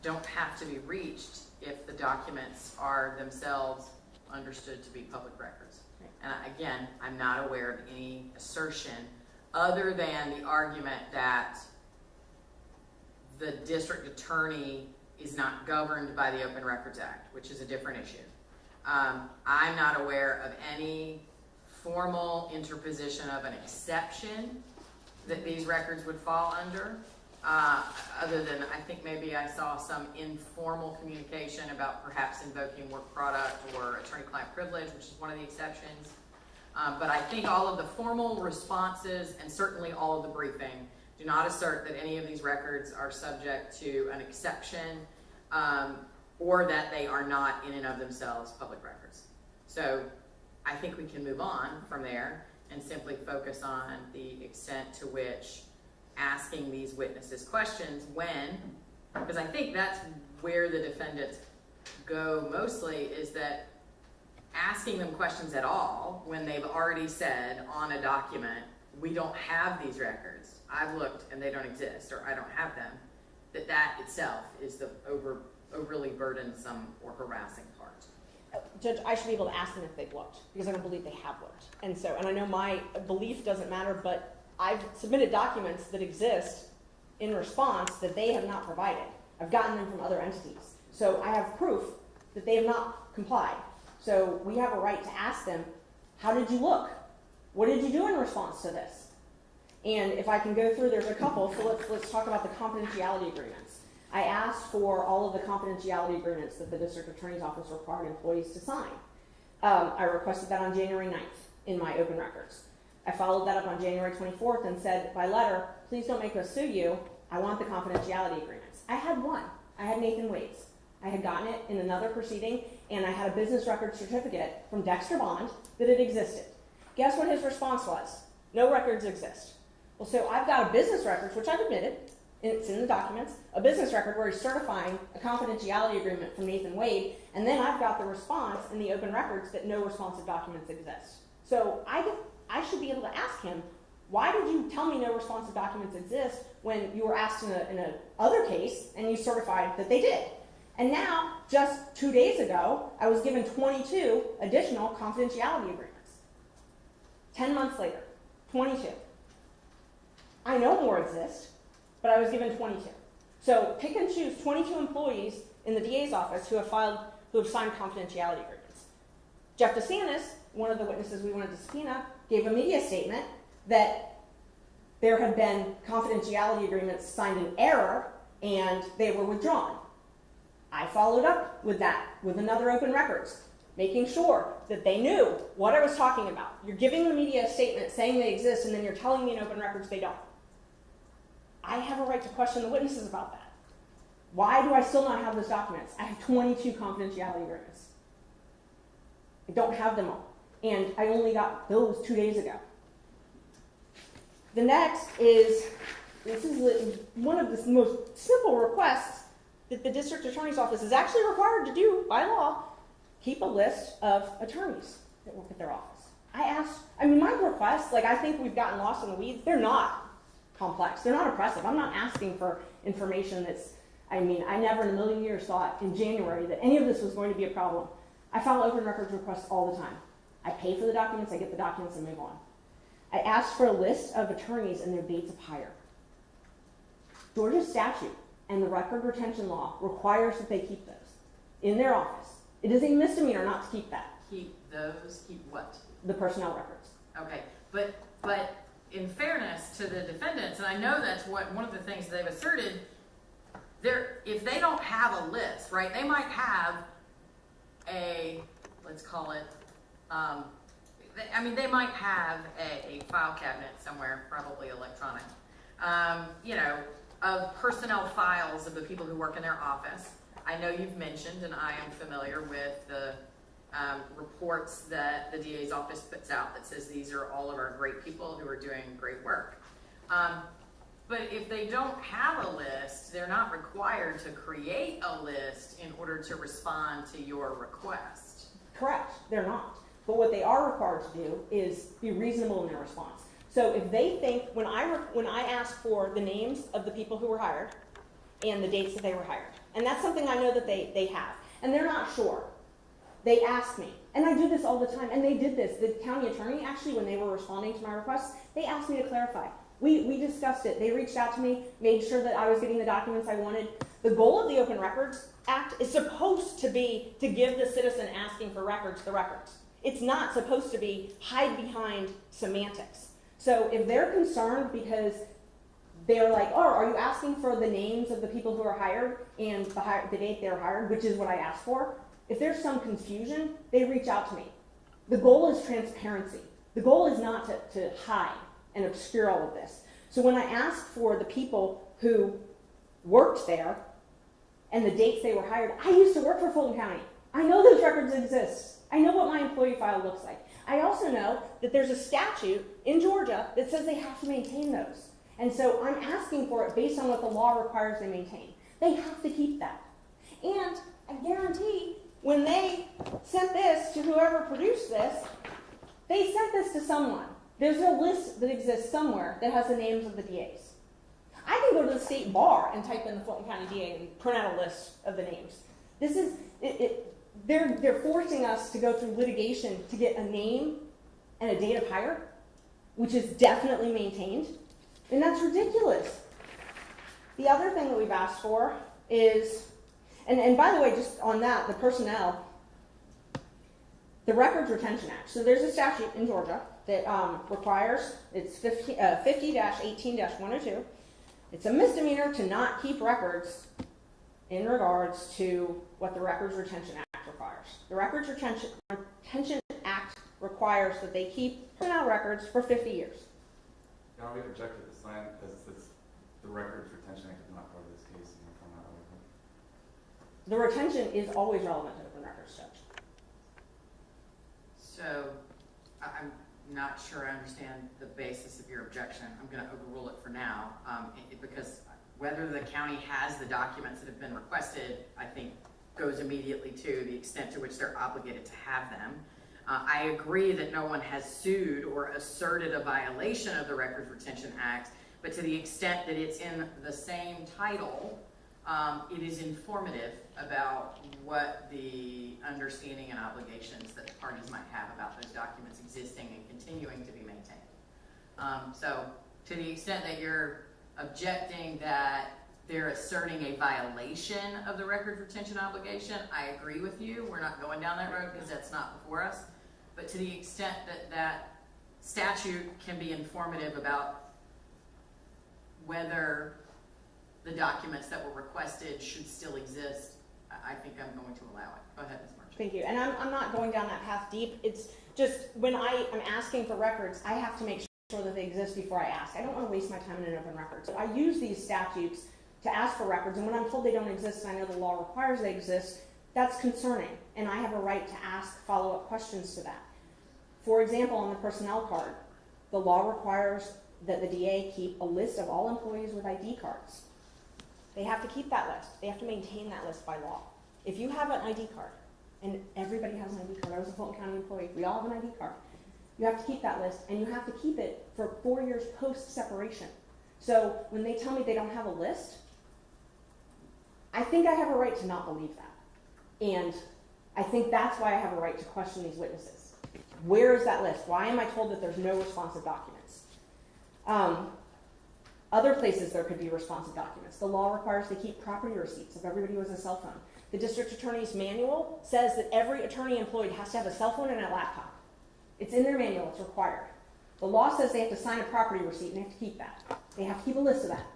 [SPEAKER 1] don't have to be reached if the documents are themselves understood to be public records. And again, I'm not aware of any assertion other than the argument that the district attorney is not governed by the Open Records Act, which is a different issue. I'm not aware of any formal interposition of an exception that these records would fall under, other than I think maybe I saw some informal communication about perhaps invoking work product or attorney-client privilege, which is one of the exceptions. But I think all of the formal responses and certainly all of the briefing do not assert that any of these records are subject to an exception, or that they are not in and of themselves public records. So I think we can move on from there and simply focus on the extent to which asking these witnesses questions because I think that's where the defendants go mostly, is that asking them questions at all when they've already said on a document, we don't have these records, I've looked and they don't exist, or I don't have them, that itself is the overly burdensome or harassing part.
[SPEAKER 5] Judge, I should be able to ask them if they've looked, because I don't believe they have looked. And I know my belief doesn't matter, but I've submitted documents that exist in response that they have not provided. I've gotten them from other entities. So I have proof that they have not complied. So we have a right to ask them, how did you look? What did you do in response to this? And if I can go through, there's a couple, so let's talk about the confidentiality agreements. I asked for all of the confidentiality agreements that the district attorney's office required employees to sign. I requested that on January 9th in my open records. I followed that up on January 24th and said by letter, please don't make us sue you. I want the confidentiality agreements. I had one. I had Nathan Wade's. I had gotten it in another proceeding, and I had a business record certificate from Dexter Bond that it existed. Guess what his response was? No records exist. Well, so I've got a business record, which I've admitted, and it's in the documents, a business record where he's certifying a confidentiality agreement from Nathan Wade, and then I've got the response in the open records that no responsive documents exist. So I should be able to ask him, why did you tell me no responsive documents exist when you were asked in a other case and you certified that they did? And now, just 2 days ago, I was given 22 additional confidentiality agreements. 10 months later, 22. I know more exist, but I was given 22. So pick and choose 22 employees in the DA's office who have signed confidentiality agreements. Jeff DeSantis, one of the witnesses we wanted to subpoena, gave a media statement that there had been confidentiality agreements signed in error and they were withdrawn. I followed up with that with another open records, making sure that they knew what I was talking about. You're giving the media a statement saying they exist, and then you're telling me in open records they don't. I have a right to question the witnesses about that. Why do I still not have those documents? I have 22 confidentiality agreements. I don't have them all. And I only got those 2 days ago. The next is, this is one of the most simple requests that the district attorney's office is actually required to do by law, keep a list of attorneys that work at their office. My requests, I think we've gotten lost in the weeds. They're not complex. They're not oppressive. I'm not asking for information I never in a million years thought in January that any of this was going to be a problem. I file open records requests all the time. I pay for the documents, I get the documents, and move on. I asked for a list of attorneys and their dates of hire. Georgia's statute and the record retention law requires that they keep those in their office. It is a misdemeanor not to keep that.
[SPEAKER 1] Keep those, keep what?
[SPEAKER 5] The personnel records.
[SPEAKER 1] Okay, but in fairness to the defendants, and I know that's one of the things they've asserted, if they don't have a list, right, they might have let's call it, they might have a file cabinet somewhere, probably electronic, of personnel files of the people who work in their office. I know you've mentioned, and I am familiar with the reports that the DA's office puts out that says these are all of our great people who are doing great work. But if they don't have a list, they're not required to create a list in order to respond to your request.
[SPEAKER 5] Correct, they're not. But what they are required to do is be reasonable in their response. So if they think, when I ask for the names of the people who were hired and the dates that they were hired, and that's something I know that they have, and they're not sure, they ask me, and I do this all the time, and they did this. The county attorney, actually, when they were responding to my requests, they asked me to clarify. We discussed it. They reached out to me, made sure that I was getting the documents I wanted. The goal of the Open Records Act is supposed to be to give the citizen asking for records the records. It's not supposed to be hide behind semantics. So if they're concerned because they're like, oh, are you asking for the names of the people who are hired and the date they were hired, which is what I asked for, if there's some confusion, they reach out to me. The goal is transparency. The goal is not to hide and obscure all of this. So when I asked for the people who worked there and the dates they were hired, I used to work for Fulton County. I know those records exist. I know what my employee file looks like. I also know that there's a statute in Georgia that says they have to maintain those. And so I'm asking for it based on what the law requires they maintain. They have to keep that. And I guarantee when they sent this to whoever produced this, they sent this to someone. There's a list that exists somewhere that has the names of the DAs. I can go to the state bar and type in the Fulton County DA and print out a list of the names. This is, they're forcing us to go through litigation to get a name and a date of hire, which is definitely maintained, and that's ridiculous. The other thing that we've asked for is, and by the way, just on that, the personnel, the Records Retention Act. So there's a statute in Georgia that requires, it's 50-18-102. It's a misdemeanor to not keep records in regards to what the Records Retention Act requires. The Records Retention Act requires that they keep personnel records for 50 years.
[SPEAKER 6] Can we reject this line because it's the Records Retention Act is not part of this case?
[SPEAKER 5] The retention is always relevant to open records, Judge.
[SPEAKER 1] So, I'm not sure I understand the basis of your objection. I'm gonna overrule it for now, because whether the county has the documents that have been requested, I think goes immediately to the extent to which they're obligated to have them. I agree that no one has sued or asserted a violation of the Records Retention Act, but to the extent that it's in the same title, it is informative about what the understanding and obligations that parties might have about those documents existing and continuing to be maintained. So to the extent that you're objecting that they're asserting a violation of the records retention obligation, I agree with you. We're not going down that road because that's not before us. But to the extent that that statute can be informative about whether the documents that were requested should still exist, I think I'm going to allow it. Go ahead, Ms. Marchand.
[SPEAKER 5] Thank you. And I'm not going down that path deep. It's just when I am asking for records, I have to make sure that they exist before I ask. I don't want to waste my time in an open record. So I use these statutes to ask for records, and when I'm told they don't exist and I know the law requires they exist, that's concerning, and I have a right to ask follow-up questions to that. For example, on the personnel card, the law requires that the DA keep a list of all employees with ID cards. They have to keep that list. They have to maintain that list by law. If you have an ID card, and everybody has an ID card, I was a Fulton County employee, we all have an ID card, you have to keep that list, and you have to keep it for 4 years post-separation. So when they tell me they don't have a list, I think I have a right to not believe that. And I think that's why I have a right to question these witnesses. Where is that list? Why am I told that there's no responsive documents? Other places there could be responsive documents. The law requires they keep property receipts of everybody who has a cell phone. The district attorney's manual says that every attorney employed has to have a cell phone and a laptop. It's in their manual, it's required. The law says they have to sign a property receipt and they have to keep that. They have to keep a list of that.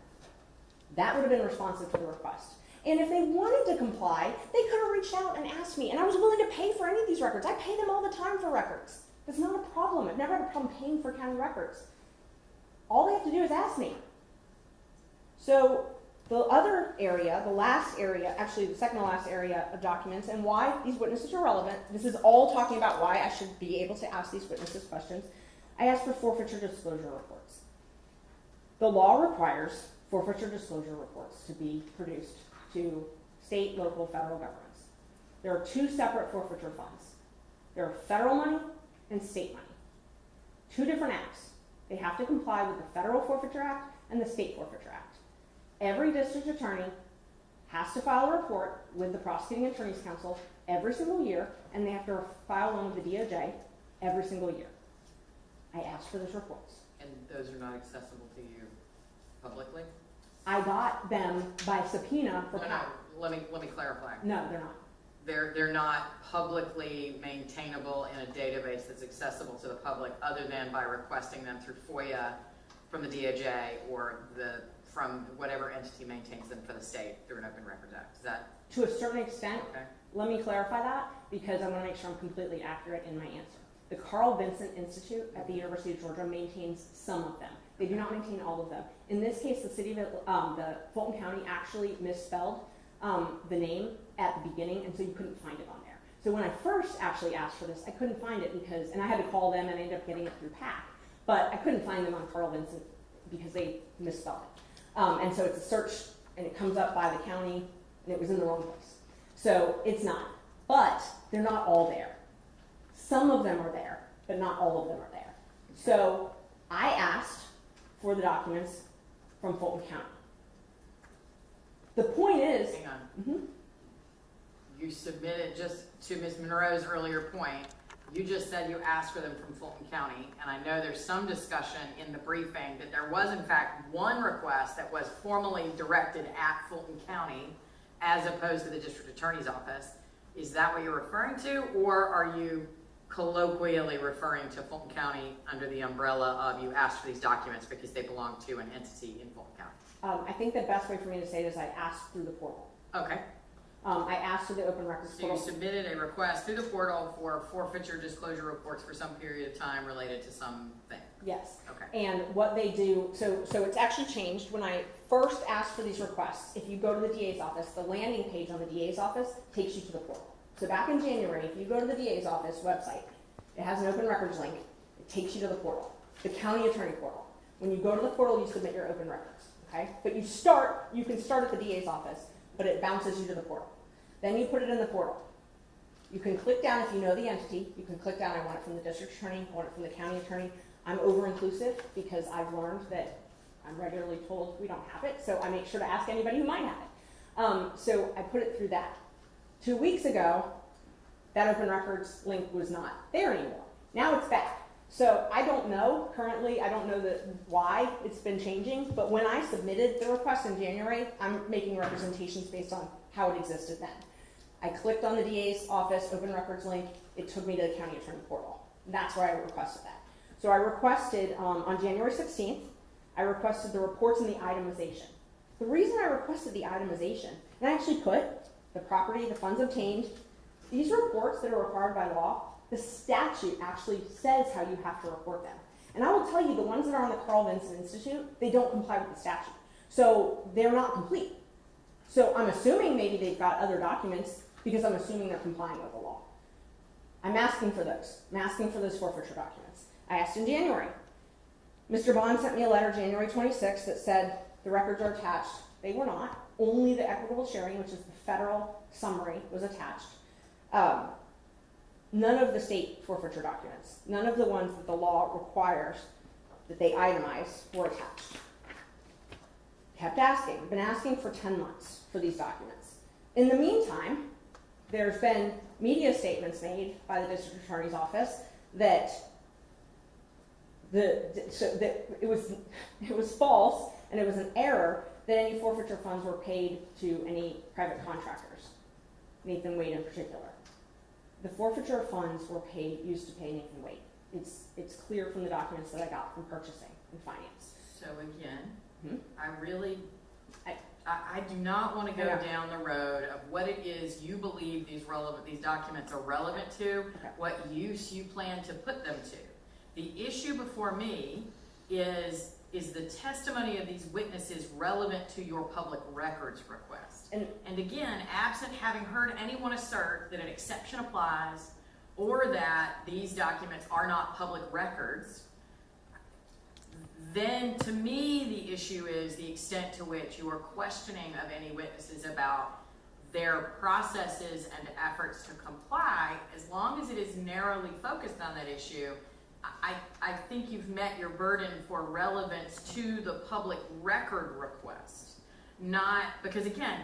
[SPEAKER 5] That would have been responsive to the request. And if they wanted to comply, they could have reached out and asked me, and I was willing to pay for any of these records. I pay them all the time for records. It's not a problem. I've never had a problem paying for county records. All they have to do is ask me. So the other area, the last area, actually the second to last area of documents and why these witnesses are relevant, this is all talking about why I should be able to ask these witnesses questions. I asked for forfeiture disclosure reports. The law requires forfeiture disclosure reports to be produced to state, local, federal governments. There are two separate forfeiture funds. There are federal money and state money. Two different acts. They have to comply with the Federal Forfeiture Act and the State Forfeiture Act. Every district attorney has to file a report with the Prosecuting Attorney's Council every single year, and they have to file one with the DOJ every single year. I asked for those reports.
[SPEAKER 1] And those are not accessible to you publicly?
[SPEAKER 5] I got them by subpoena for
[SPEAKER 1] No, let me clarify.
[SPEAKER 5] No, they're not.
[SPEAKER 1] They're not publicly maintainable in a database that's accessible to the public other than by requesting them through FOIA from the DOJ or from whatever entity maintains them for the state through an Open Records Act. Is that
[SPEAKER 5] To a certain extent,
[SPEAKER 1] okay?
[SPEAKER 5] let me clarify that because I want to make sure I'm completely accurate in my answer. The Carl Vincent Institute at the University of Georgia maintains some of them. They do not maintain all of them. In this case, the city of the Fulton County actually misspelled the name at the beginning, and so you couldn't find it on there. So when I first actually asked for this, I couldn't find it because, and I had to call them and I ended up getting it through PAC, but I couldn't find them on Carl Vincent because they misspelled it. And so it's a search, and it comes up by the county, and it was in the wrong place. So it's not, but they're not all there. Some of them are there, but not all of them are there. So I asked for the documents from Fulton County. The point is,
[SPEAKER 1] Hang on. You submitted, just to Ms. Monroe's earlier point, You just said you asked for them from Fulton County, and I know there's some discussion in the briefing that there was in fact one request that was formally directed at Fulton County as opposed to the district attorney's office. Is that what you're referring to, or are you colloquially referring to Fulton County under the umbrella of you asked for these documents because they belong to an entity in Fulton County?
[SPEAKER 5] I think the best way for me to say it is I asked through the portal.
[SPEAKER 1] Okay.
[SPEAKER 5] I asked through the open records
[SPEAKER 1] So you
[SPEAKER 5] portal.
[SPEAKER 1] submitted a request through the portal for forfeiture disclosure reports for some period of time related to something.
[SPEAKER 5] Yes.
[SPEAKER 1] Okay.
[SPEAKER 5] And what they do, so it's actually changed. When I first asked for these requests, if you go to the DA's office, the landing page on the DA's office takes you to the portal. So back in January, if you go to the DA's office website, it has an open records link. It takes you to the portal, the county attorney portal. When you go to the portal, you submit your open records, okay? But you can start at the DA's office, but it bounces you to the portal. Then you put it in the portal. You can click down if you know the entity. You can click down, I want it from the district attorney, I want it from the county attorney. I'm over-inclusive because I've learned that I'm regularly told we don't have it, so I make sure to ask anybody who might have it. So I put it through that. 2 weeks ago, that open records link was not there anymore. Now it's back. So I don't know, currently, I don't know why it's been changing, but when I submitted the request in January, I'm making representations based on how it existed then. I clicked on the DA's office open records link, it took me to the county attorney portal. That's where I requested that. So I requested, on January 16th, I requested the reports and the itemization. The reason I requested the itemization, and I actually put the property, the funds obtained, these reports that are required by law, the statute actually says how you have to report them. And I will tell you, the ones that are on the Carl Vinson Institute, they don't comply with the statute. So they're not complete. So I'm assuming maybe they've got other documents because I'm assuming they're complying with the law. I'm asking for those. I'm asking for those forfeiture documents. I asked in January. Mr. Bond sent me a letter January 26th that said the records are attached. They were not. Only the equitable sharing, which is the federal summary, was attached. None of the state forfeiture documents, none of the ones that the law requires that they itemize were attached. Kept asking, been asking for 10 months for these documents. In the meantime, there's been media statements made by the district attorney's office that it was false and it was an error that any forfeiture funds were paid to any private contractors, Nathan Wade in particular. The forfeiture funds were used to pay Nathan Wade. It's clear from the documents that I got from purchasing and finance.
[SPEAKER 1] So again, I do not want to go down the road of what it is you believe these documents are relevant to, what use you plan to put them to. The issue before me is the testimony of these witnesses relevant to your public records request? And again, absent having heard anyone assert that an exception applies or that these documents are not public records, then to me the issue is the extent to which you are questioning of any witnesses about their processes and efforts to comply. As long as it is narrowly focused on that issue, I think you've met your burden for relevance to the public record request. Not, because again,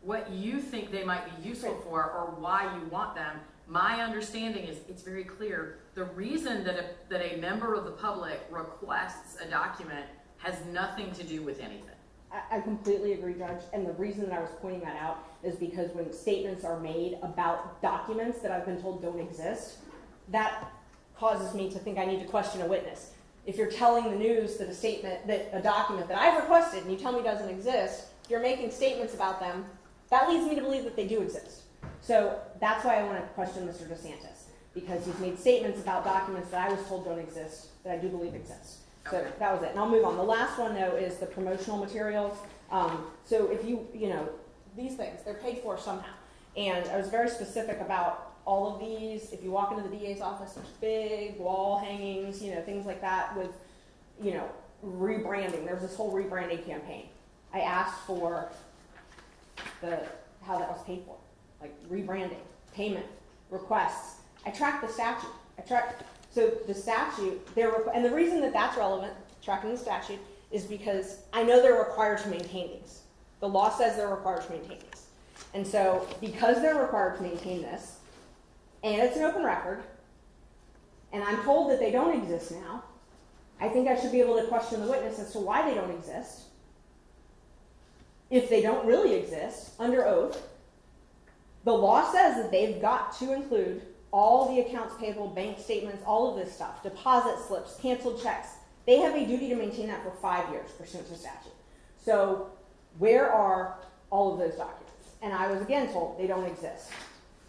[SPEAKER 1] what you think they might be useful for or why you want them, my understanding is it's very clear. The reason that a member of the public requests a document has nothing to do with anything.
[SPEAKER 5] I completely agree, Judge, and the reason that I was pointing that out is because when statements are made about documents that I've been told don't exist, that causes me to think I need to question a witness. If you're telling the news that a document that I've requested and you tell me doesn't exist, if you're making statements about them, that leads me to believe that they do exist. So that's why I want to question Mr. DeSantis, because he's made statements about documents that I was told don't exist, that I do believe exist. So
[SPEAKER 1] Okay.
[SPEAKER 5] that was it. And I'll move on. The last one, though, is the promotional materials. So if these things, they're paid for somehow. And I was very specific about all of these. If you walk into the DA's office, there's big wall hangings, things like that with, rebranding. There's this whole rebranding campaign. I asked for how that was paid for, like rebranding, payment, requests. I tracked the statute. So the statute, and the reason that that's relevant, tracking the statute, is because I know they're required to maintain these. The law says they're required to maintain these. And so because they're required to maintain this, and it's an open record, and I'm told that they don't exist now, I think I should be able to question the witness as to why they don't exist. If they don't really exist, under oath, the law says that they've got to include all the accounts payable, bank statements, all of this stuff, deposit slips, canceled checks. They have a duty to maintain that for 5 years pursuant to statute. So where are all of those documents? And I was again told they don't exist.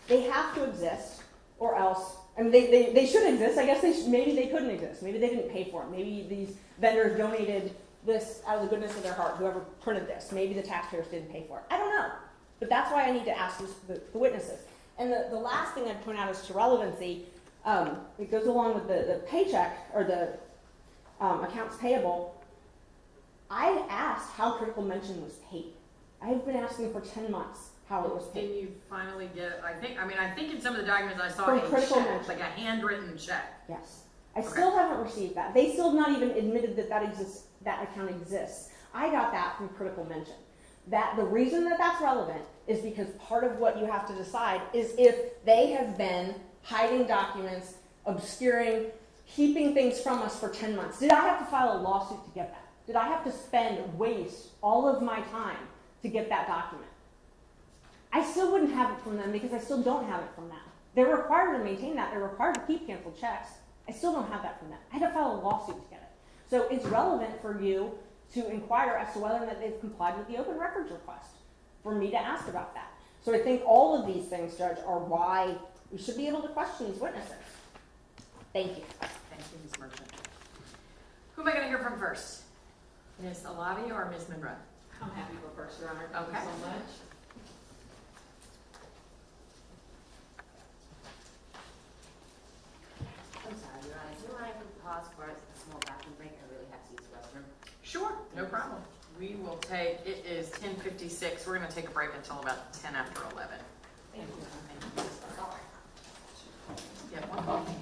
[SPEAKER 5] They have to exist, or else, I mean, they should exist. I guess maybe they couldn't exist. Maybe they didn't pay for them. Maybe these vendors donated this out of the goodness of their heart, whoever printed this. Maybe the taxpayers didn't pay for it. I don't know. But that's why I need to ask the witnesses. And the last thing I'd point out is to relevancy. It goes along with the paycheck, or the accounts payable. I asked how critical mention was paid. I have been asking for 10 months how it was paid.
[SPEAKER 1] Didn't you finally get, I think in some of the documents I saw
[SPEAKER 5] From
[SPEAKER 1] a
[SPEAKER 5] critical
[SPEAKER 1] check,
[SPEAKER 5] mention.
[SPEAKER 1] like a handwritten check.
[SPEAKER 5] Yes. I still haven't received that. They still have not even admitted that exists, that account exists. I got that from critical mention. That the reason that that's relevant is because part of what you have to decide is if they have been hiding documents, obscuring, keeping things from us for 10 months. Did I have to file a lawsuit to get that? Did I have to waste all of my time to get that document? I still wouldn't have it from them because I still don't have it from them. They're required to maintain that. They're required to keep canceled checks. I still don't have that from them. I had to file a lawsuit to get it. So it's relevant for you to inquire as to whether or not they've complied with the open records request, for me to ask about that. So I think all of these things, Judge, are why we should be able to question these witnesses. Thank you.
[SPEAKER 1] Thank you, Ms. Merchant. Who am I going to hear from first? Ms. Alavi or Ms. Monroe?
[SPEAKER 3] I'm happy to go first, Your Honor. Thank you
[SPEAKER 1] Okay.
[SPEAKER 3] so much.
[SPEAKER 4] I'm sorry, Your Honor, do you mind if we pause for a small bathroom break? I really have to use the restroom.
[SPEAKER 1] Sure, no problem. We will take, it is 10:56. We're going to take a break until about 10 after 11.
[SPEAKER 3] Thank you.
[SPEAKER 1] Thank you. Yeah, one moment.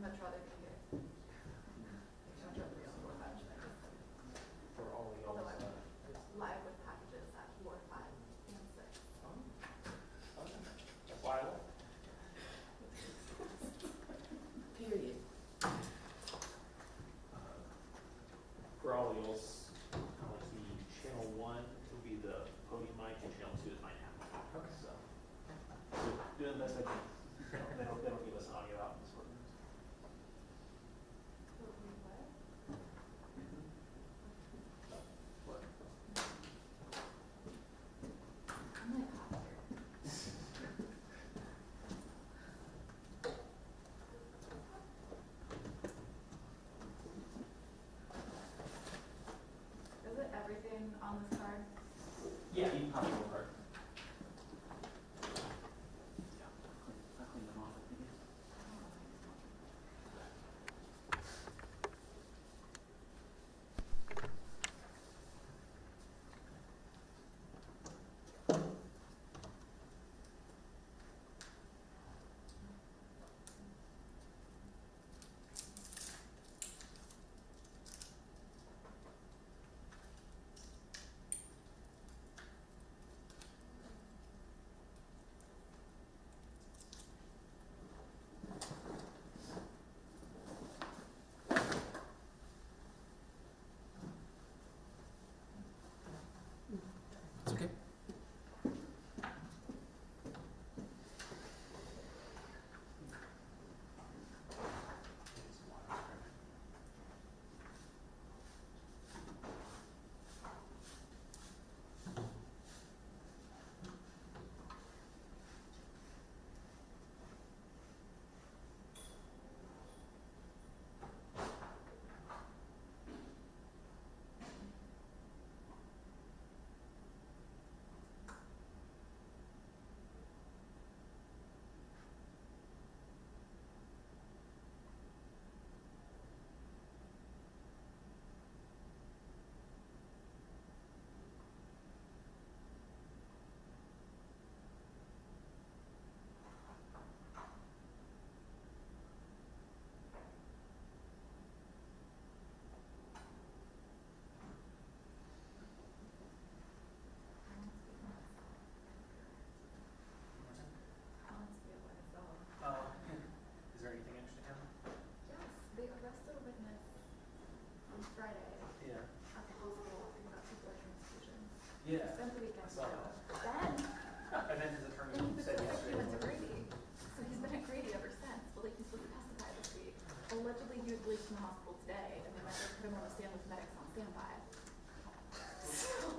[SPEAKER 7] Much rather be here. Much rather be on the board bench there. Although I was live with packages at Ward 5 and 6.
[SPEAKER 6] That's why I left.
[SPEAKER 1] Period.
[SPEAKER 8] For all the else, like the channel 1 will be the podium mic, and channel 2 is my app. Okay. So doing the best I can. They don't give us an audio out in this work.
[SPEAKER 7] Is it everything on this card?
[SPEAKER 8] Yeah, you can copy the card. Yeah. I'll clean them off if you need. Yeah.
[SPEAKER 7] He spent the weekend
[SPEAKER 8] I saw
[SPEAKER 7] too.
[SPEAKER 8] that.
[SPEAKER 7] Then,
[SPEAKER 8] And then his attorney
[SPEAKER 7] then he
[SPEAKER 8] said
[SPEAKER 7] was like, he went to
[SPEAKER 8] yesterday.
[SPEAKER 7] Grady. So he's been at Grady ever since, but like he's supposed to testify this week. Allegedly he was released from the hospital today, and they might have put him on the stand with medics on standby.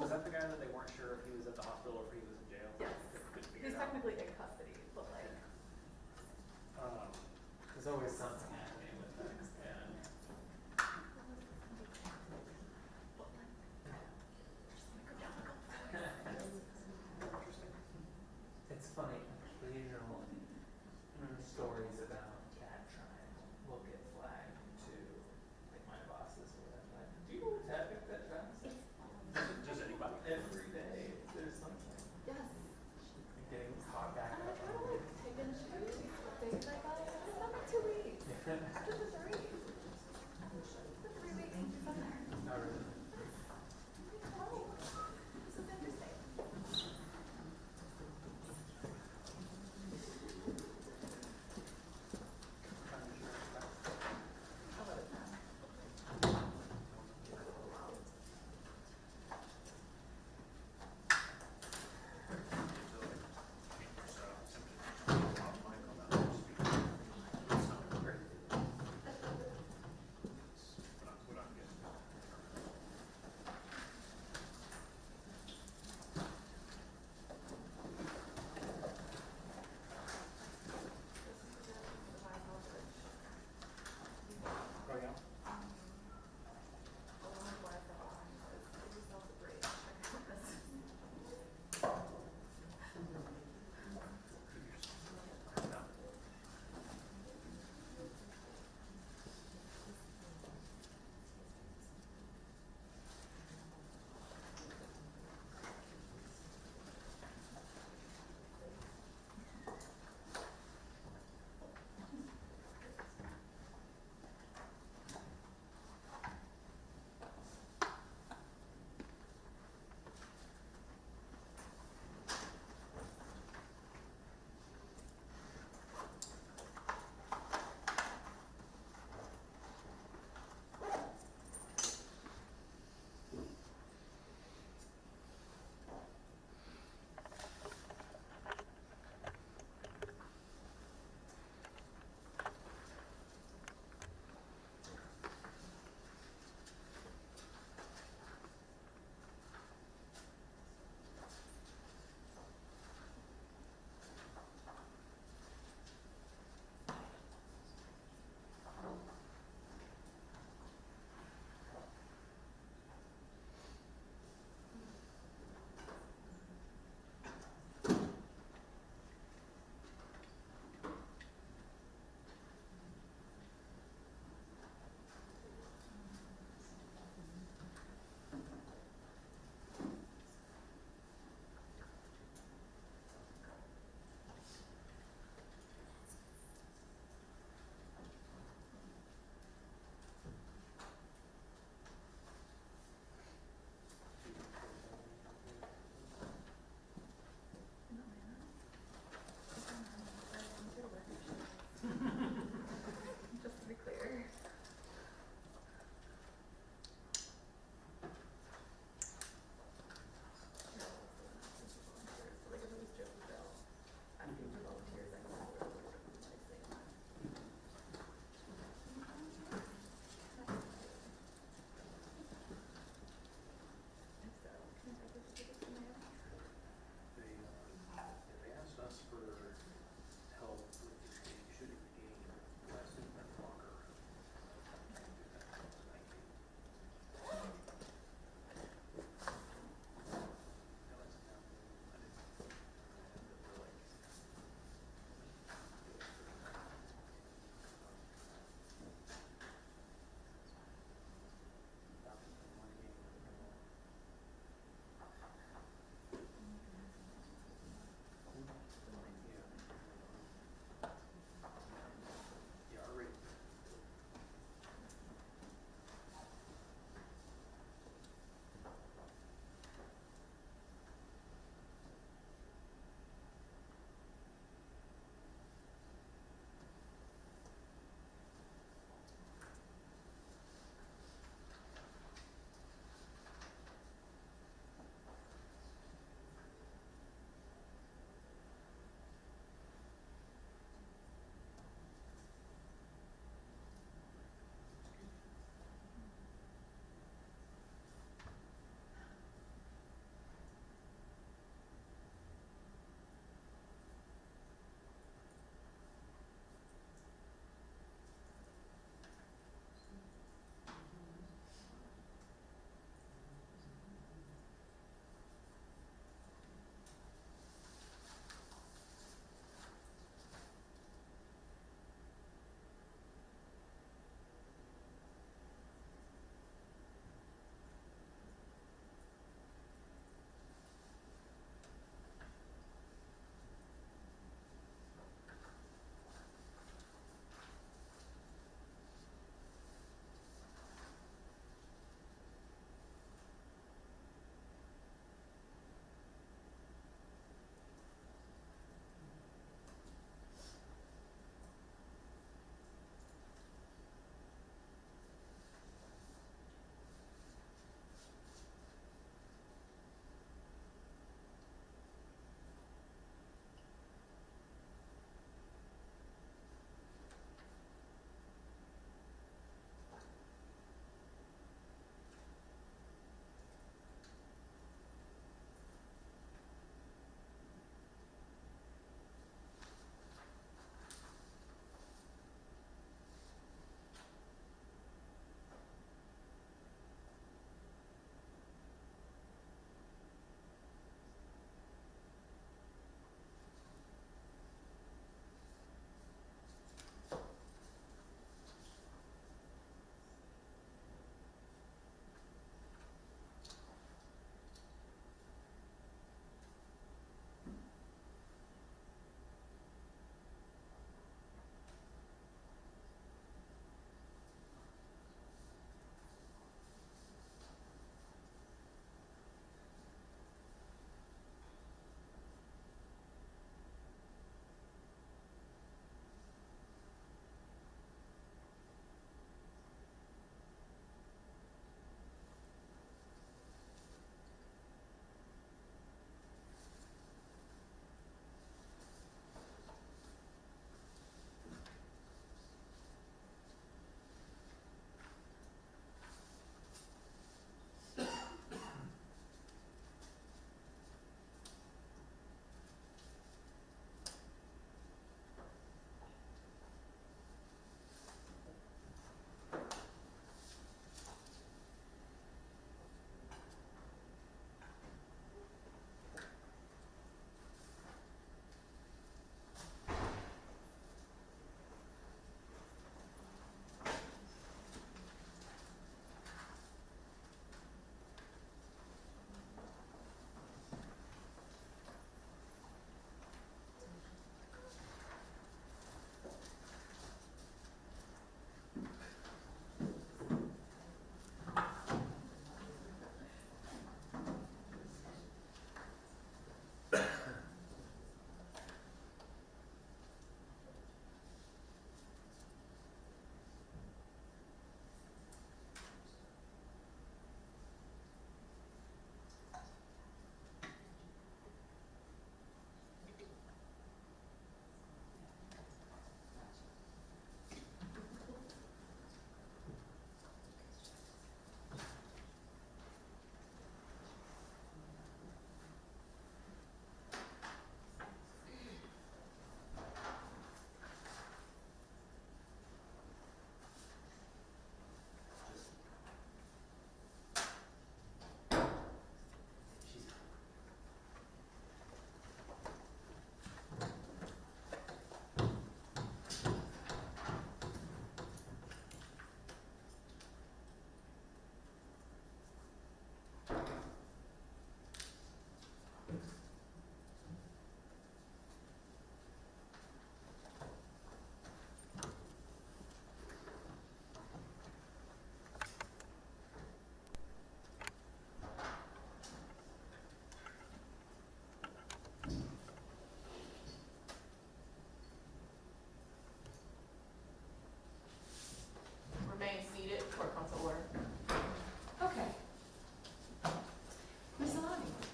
[SPEAKER 8] Was that the guy that they weren't sure if he was at the hospital or if he was in jail?
[SPEAKER 7] Yes.
[SPEAKER 8] Couldn't figure
[SPEAKER 7] He's
[SPEAKER 8] it out.
[SPEAKER 7] technically in custody, but like,
[SPEAKER 6] There's always something happening with that, and
[SPEAKER 7] just wanna go down and go.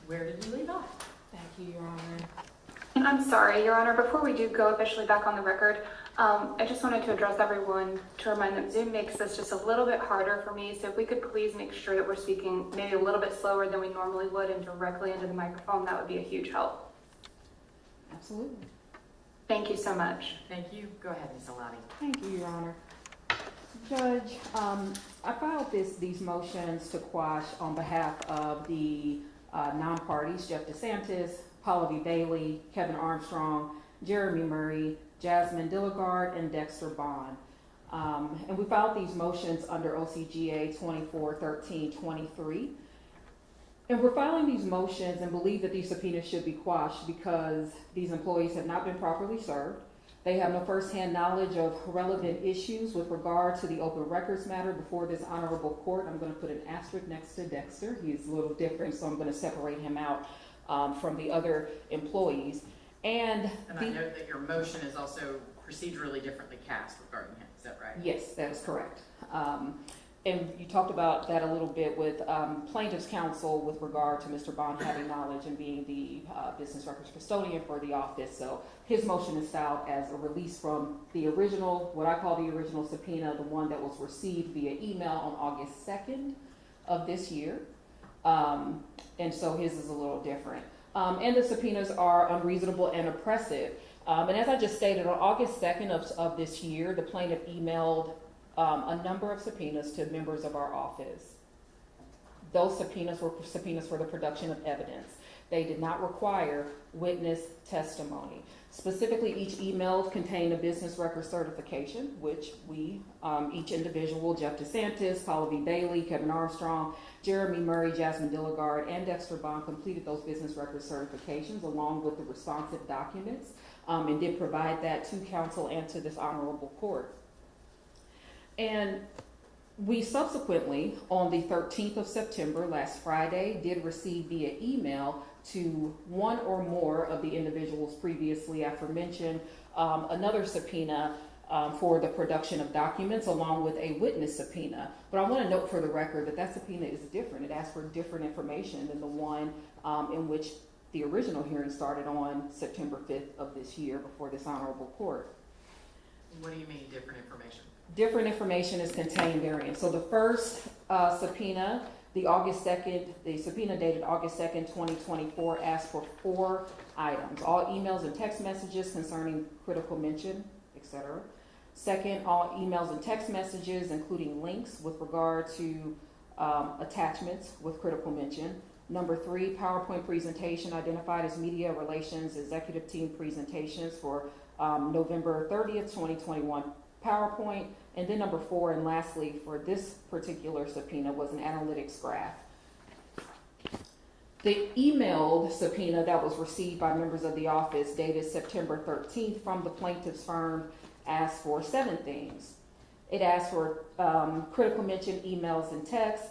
[SPEAKER 1] Where did we leave off?
[SPEAKER 5] Thank you, Your Honor.
[SPEAKER 2] And I'm sorry, Your Honor, before we do go officially back on the record, I just wanted to address everyone to remind them Zoom makes this just a little bit harder for me. So if we could please make sure that we're speaking maybe a little bit slower than we normally would and directly into the microphone, that would be a huge help.
[SPEAKER 5] Absolutely.
[SPEAKER 2] Thank you so much.
[SPEAKER 1] Thank you. Go ahead, Ms. Alati.
[SPEAKER 5] Thank you, Your Honor. Judge, I filed these motions to quash on behalf of the non-parties, Jeff DeSantis, Paula V. Bailey, Kevin Armstrong, Jeremy Murray, Jasmine Dilligard, and Dexter Bond. And we filed these motions under OCGA 241323. And we're filing these motions and believe that these subpoenas should be quashed because these employees have not been properly served. They have no firsthand knowledge of relevant issues with regard to the open records matter before this honorable court. I'm going to put an asterisk next to Dexter. He's a little different, so I'm going to separate him out from the other employees. And
[SPEAKER 1] I note that your motion is also procedurally differently cast regarding him. Is that right?
[SPEAKER 5] Yes, that is correct. And you talked about that a little bit with plaintiff's counsel with regard to Mr. Bond having knowledge and being the business records custodian for the office. So his motion is styled as a release from the original, what I call the original subpoena, the one that was received via email on August 2nd of this year. And so his is a little different. And the subpoenas are unreasonable and oppressive. And as I just stated, on August 2nd of this year, the plaintiff emailed a number of subpoenas to members of our office. Those subpoenas were subpoenas for the production of evidence. They did not require witness testimony. Specifically, each email contained a business record certification, which we, each individual, Jeff DeSantis, Paula V. Bailey, Kevin Armstrong, Jeremy Murray, Jasmine Dilligard, and Dexter Bond completed those business record certifications along with the responsive documents and did provide that to counsel and to this honorable court. And we subsequently, on the 13th of September, last Friday, did receive via email to one or more of the individuals previously aforementioned another subpoena for the production of documents along with a witness subpoena. But I want to note for the record that that subpoena is different. It asks for different information than the one in which the original hearing started on September 5th of this year before this honorable court.
[SPEAKER 1] What do you mean different information?
[SPEAKER 5] Different information is contained therein. So the first subpoena, the subpoena dated August 2nd, 2024, asked for 4 items. All emails and text messages concerning critical mention, etc. Second, all emails and text messages, including links with regard to attachments with critical mention. Number 3, PowerPoint presentation identified as media relations executive team presentations for November 30th, 2021 PowerPoint. And then number 4, and lastly, for this particular subpoena, was an analytics graph. The emailed subpoena that was received by members of the office dated September 13th from the plaintiff's firm asked for 7 things. It asked for critical mention emails and text,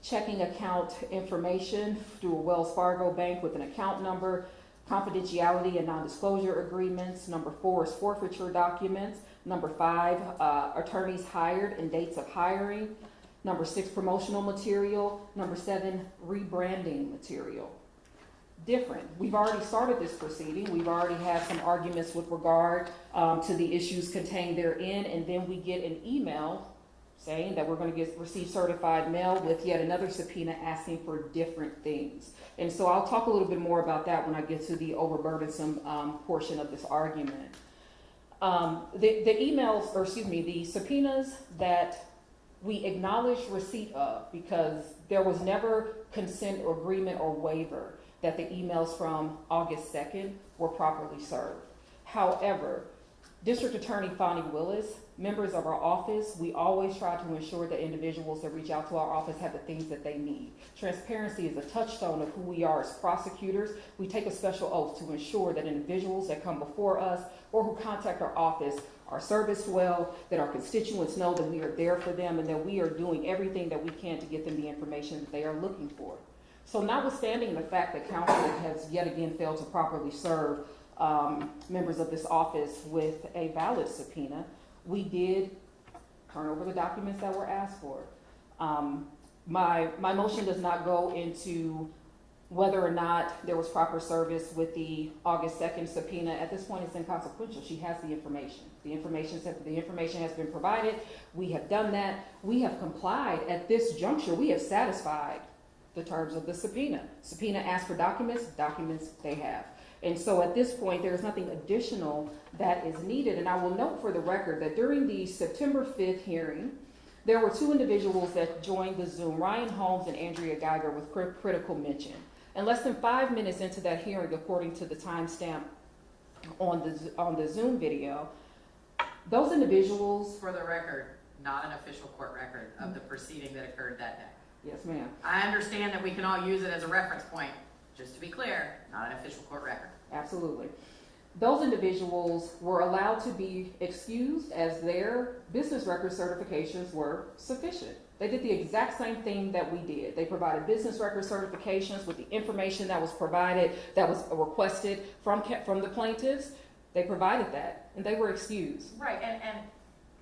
[SPEAKER 5] checking account information through a Wells Fargo bank with an account number, confidentiality and non-disclosure agreements. Number 4 is forfeiture documents. Number 5, attorneys hired and dates of hiring. Number 6, promotional material. Number 7, rebranding material. Different. We've already started this proceeding. We've already had some arguments with regard to the issues contained therein, and then we get an email saying that we're going to receive certified mail with yet another subpoena asking for different things. And so I'll talk a little bit more about that when I get to the overburdensome portion of this argument. The subpoenas that we acknowledge receipt of, because there was never consent or agreement or waiver that the emails from August 2nd were properly served. However, District Attorney Fani Willis, members of our office, we always try to ensure that individuals that reach out to our office have the things that they need. Transparency is a touchstone of who we are as prosecutors. We take a special oath to ensure that individuals that come before us or who contact our office are serviced well, that our constituents know that we are there for them, and that we are doing everything that we can to get them the information that they are looking for. So notwithstanding the fact that counsel has yet again failed to properly serve members of this office with a valid subpoena, we did turn over the documents that were asked for. My motion does not go into whether or not there was proper service with the August 2nd subpoena, at this point it's inconsequential. She has the information. The information has been provided. We have done that. We have complied. At this juncture, we have satisfied the terms of the subpoena. Subpoena asked for documents they have. And so at this point, there is nothing additional that is needed. And I will note for the record that during the September 5th hearing, there were two individuals that joined the Zoom, Ryan Holmes and Andrea Geiger, with critical mention. And less than 5 minutes into that hearing, according to the timestamp on the Zoom video, those individuals.
[SPEAKER 1] For the record, not an official court record of the proceeding that occurred that day.
[SPEAKER 5] Yes, ma'am.
[SPEAKER 1] I understand that we can all use it as a reference point. Just to be clear, not an official court record.
[SPEAKER 5] Absolutely. Those individuals were allowed to be excused as their business record certifications were sufficient. They did the exact same thing that we did. They provided business record certifications with the information that was provided, that was requested from the plaintiffs. They provided that, and they were excused.
[SPEAKER 1] Right, and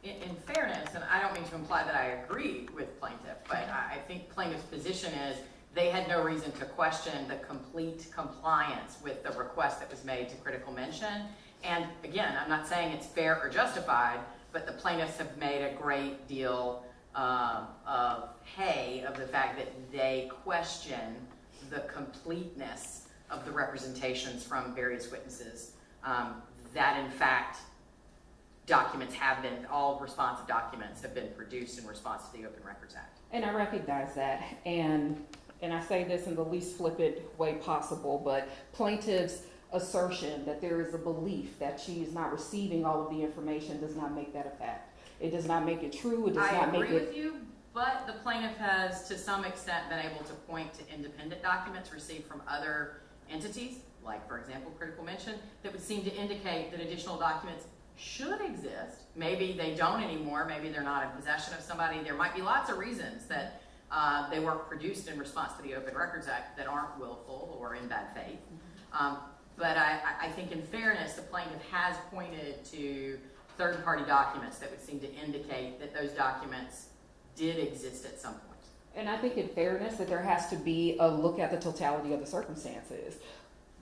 [SPEAKER 1] in fairness, and I don't mean to imply that I agree with plaintiff, but I think plaintiff's position is they had no reason to question the complete compliance with the request that was made to critical mention. And again, I'm not saying it's fair or justified, but the plaintiffs have made a great deal of hay of the fact that they question the completeness of the representations from various witnesses. That in fact, all responsive documents have been produced in response to the Open Records Act.
[SPEAKER 5] And I recognize that, and I say this in the least flippant way possible, but plaintiff's assertion that there is a belief that she is not receiving all of the information does not make that a fact. It does not make it true. It does not make it.
[SPEAKER 1] I agree with you, but the plaintiff has to some extent been able to point to independent documents received from other entities, like for example, critical mention, that would seem to indicate that additional documents should exist. Maybe they don't anymore. Maybe they're not in possession of somebody. There might be lots of reasons that they weren't produced in response to the Open Records Act that aren't willful or in bad faith. But I think in fairness, the plaintiff has pointed to third-party documents that would seem to indicate that those documents did exist at some point.
[SPEAKER 5] And I think in fairness that there has to be a look at the totality of the circumstances.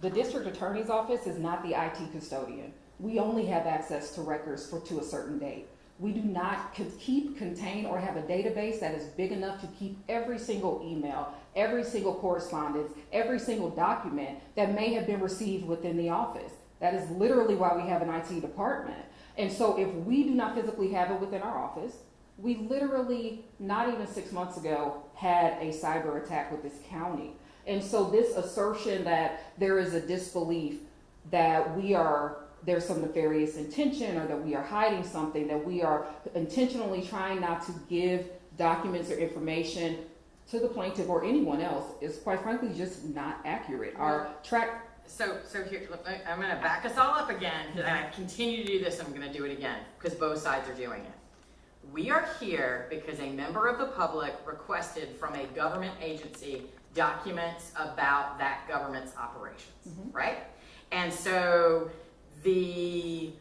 [SPEAKER 5] The district attorney's office is not the IT custodian. We only have access to records to a certain date. We do not contain, or have a database that is big enough to keep every single email, every single correspondence, every single document that may have been received within the office. That is literally why we have an IT department. And so if we do not physically have it within our office, we literally, not even 6 months ago, had a cyber attack with this county. And so this assertion that there is a disbelief that there's some nefarious intention, or that we are hiding something, that we are intentionally trying not to give documents or information to the plaintiff or anyone else, is quite frankly just not accurate.
[SPEAKER 1] So here, look, I'm going to back us all up again, and I continue to do this, and I'm going to do it again, because both sides are doing it. We are here because a member of the public requested from a government agency documents about that government's operations, right? And so the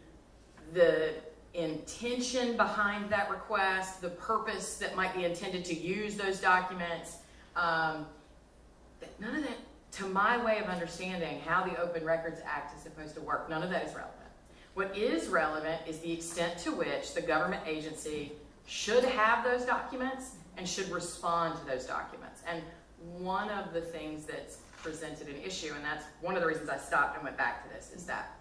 [SPEAKER 1] intention behind that request, the purpose that might be intended to use those documents, none of that, to my way of understanding how the Open Records Act is supposed to work, none of that is relevant. What is relevant is the extent to which the government agency should have those documents and should respond to those documents. And one of the things that's presented an issue, and that's one of the reasons I stopped and went back to this, is that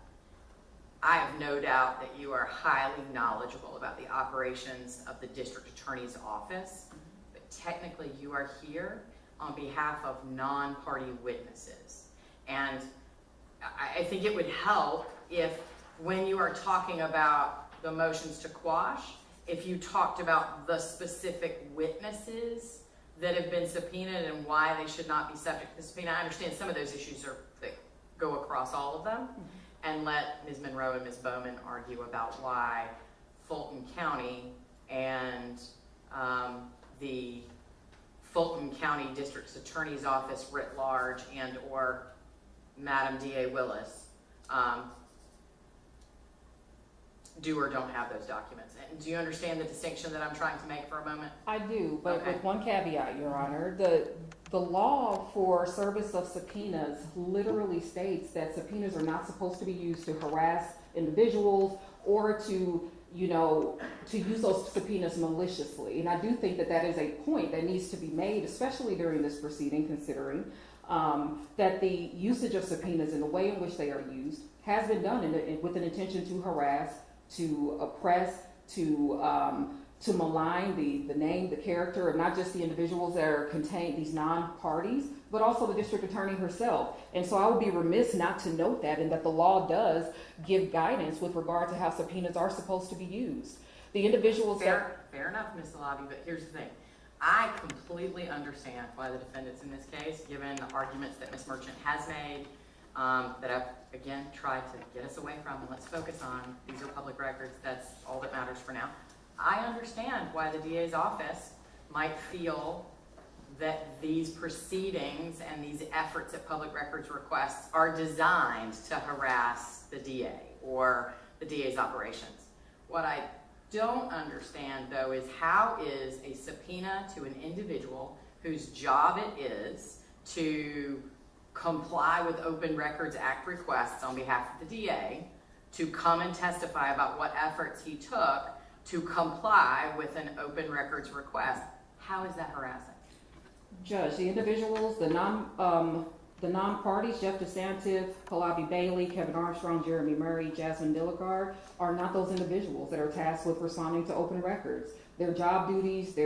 [SPEAKER 1] I have no doubt that you are highly knowledgeable about the operations of the district attorney's office, but technically you are here on behalf of non-party witnesses. And I think it would help if, when you are talking about the motions to quash, if you talked about the specific witnesses that have been subpoenaed and why they should not be subject to the subpoena. I understand some of those issues that go across all of them, and let Ms. Monroe and Ms. Bowman argue about why Fulton County and the Fulton County District Attorney's Office writ large and or Madam D.A. Willis do or don't have those documents. And do you understand the distinction that I'm trying to make for a moment?
[SPEAKER 5] I do, but
[SPEAKER 1] Okay.
[SPEAKER 5] with one caveat, Your Honor. The law for service of subpoenas literally states that subpoenas are not supposed to be used to harass individuals or to, to use those subpoenas maliciously. And I do think that that is a point that needs to be made, especially during this proceeding, considering that the usage of subpoenas and the way in which they are used has been done with an intention to harass, to oppress, to malign the name, the character of not just the individuals that are contained, these non-parties, but also the district attorney herself. And so I would be remiss not to note that, and that the law does give guidance with regard to how subpoenas are supposed to be used. The individuals
[SPEAKER 1] Fair enough, Ms. Alabi, but here's the thing. I completely understand why the defendants in this case, given the arguments that Ms. Merchant has made, that I've, again, tried to get us away from, and let's focus on, these are public records, that's all that matters for now. I understand why the DA's office might feel that these proceedings and these efforts at public records requests are designed to harass the DA or the DA's operations. What I don't understand, though, is how is a subpoena to an individual whose job it is to comply with Open Records Act requests on behalf of the DA to come and testify about what efforts he took to comply with an Open Records request. How is that harassing?
[SPEAKER 5] Judge, the individuals, the non-parties, Jeff DeSantis, Calabi Bailey, Kevin Armstrong, Jeremy Murray, Jasmine Dilligard, are not those individuals that are tasked with responding to open records. Their job duties,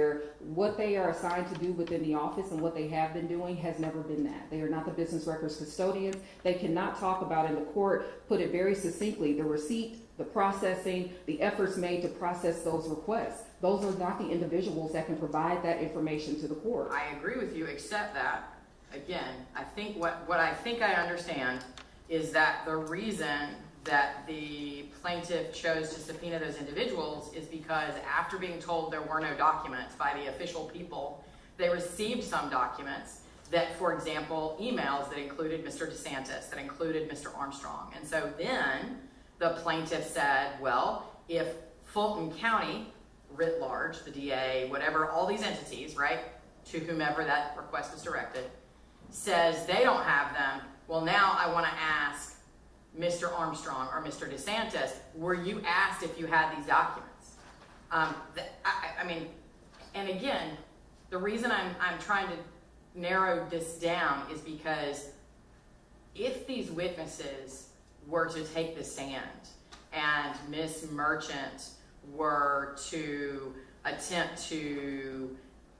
[SPEAKER 5] what they are assigned to do within the office and what they have been doing has never been that. They are not the business records custodians. They cannot talk about, and the court put it very succinctly, the receipt, the processing, the efforts made to process those requests. Those are not the individuals that can provide that information to the court.
[SPEAKER 1] I agree with you, except that, again, I think what I think I understand is that the reason that the plaintiff chose to subpoena those individuals is because after being told there were no documents by the official people, they received some documents that, for example, emails that included Mr. DeSantis, that included Mr. Armstrong. And so then the plaintiff said, well, if Fulton County, writ large, the DA, whatever, all these entities, right, to whomever that request was directed, says they don't have them, well, now I want to ask Mr. Armstrong or Mr. DeSantis, were you asked if you had these documents? I mean, and again, the reason I'm trying to narrow this down is because if these witnesses were to take the stand and Ms. Merchant were to attempt to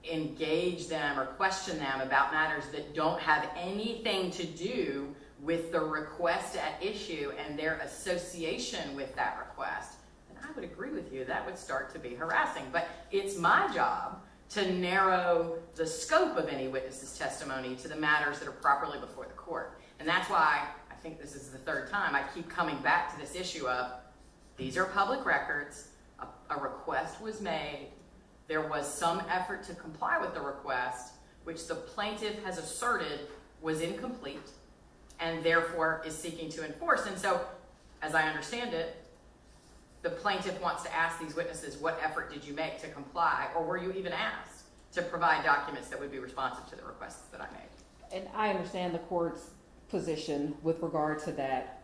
[SPEAKER 1] engage them or question them about matters that don't have anything to do with the request at issue and their association with that request, then I would agree with you, that would start to be harassing. But it's my job to narrow the scope of any witness's testimony to the matters that are properly before the court. And that's why I think this is the third time I keep coming back to this issue of these are public records, a request was made, there was some effort to comply with the request, which the plaintiff has asserted was incomplete and therefore is seeking to enforce. And so, as I understand it, the plaintiff wants to ask these witnesses, what effort did you make to comply, or were you even asked to provide documents that would be responsive to the requests that I made?
[SPEAKER 5] And I understand the court's position with regard to that,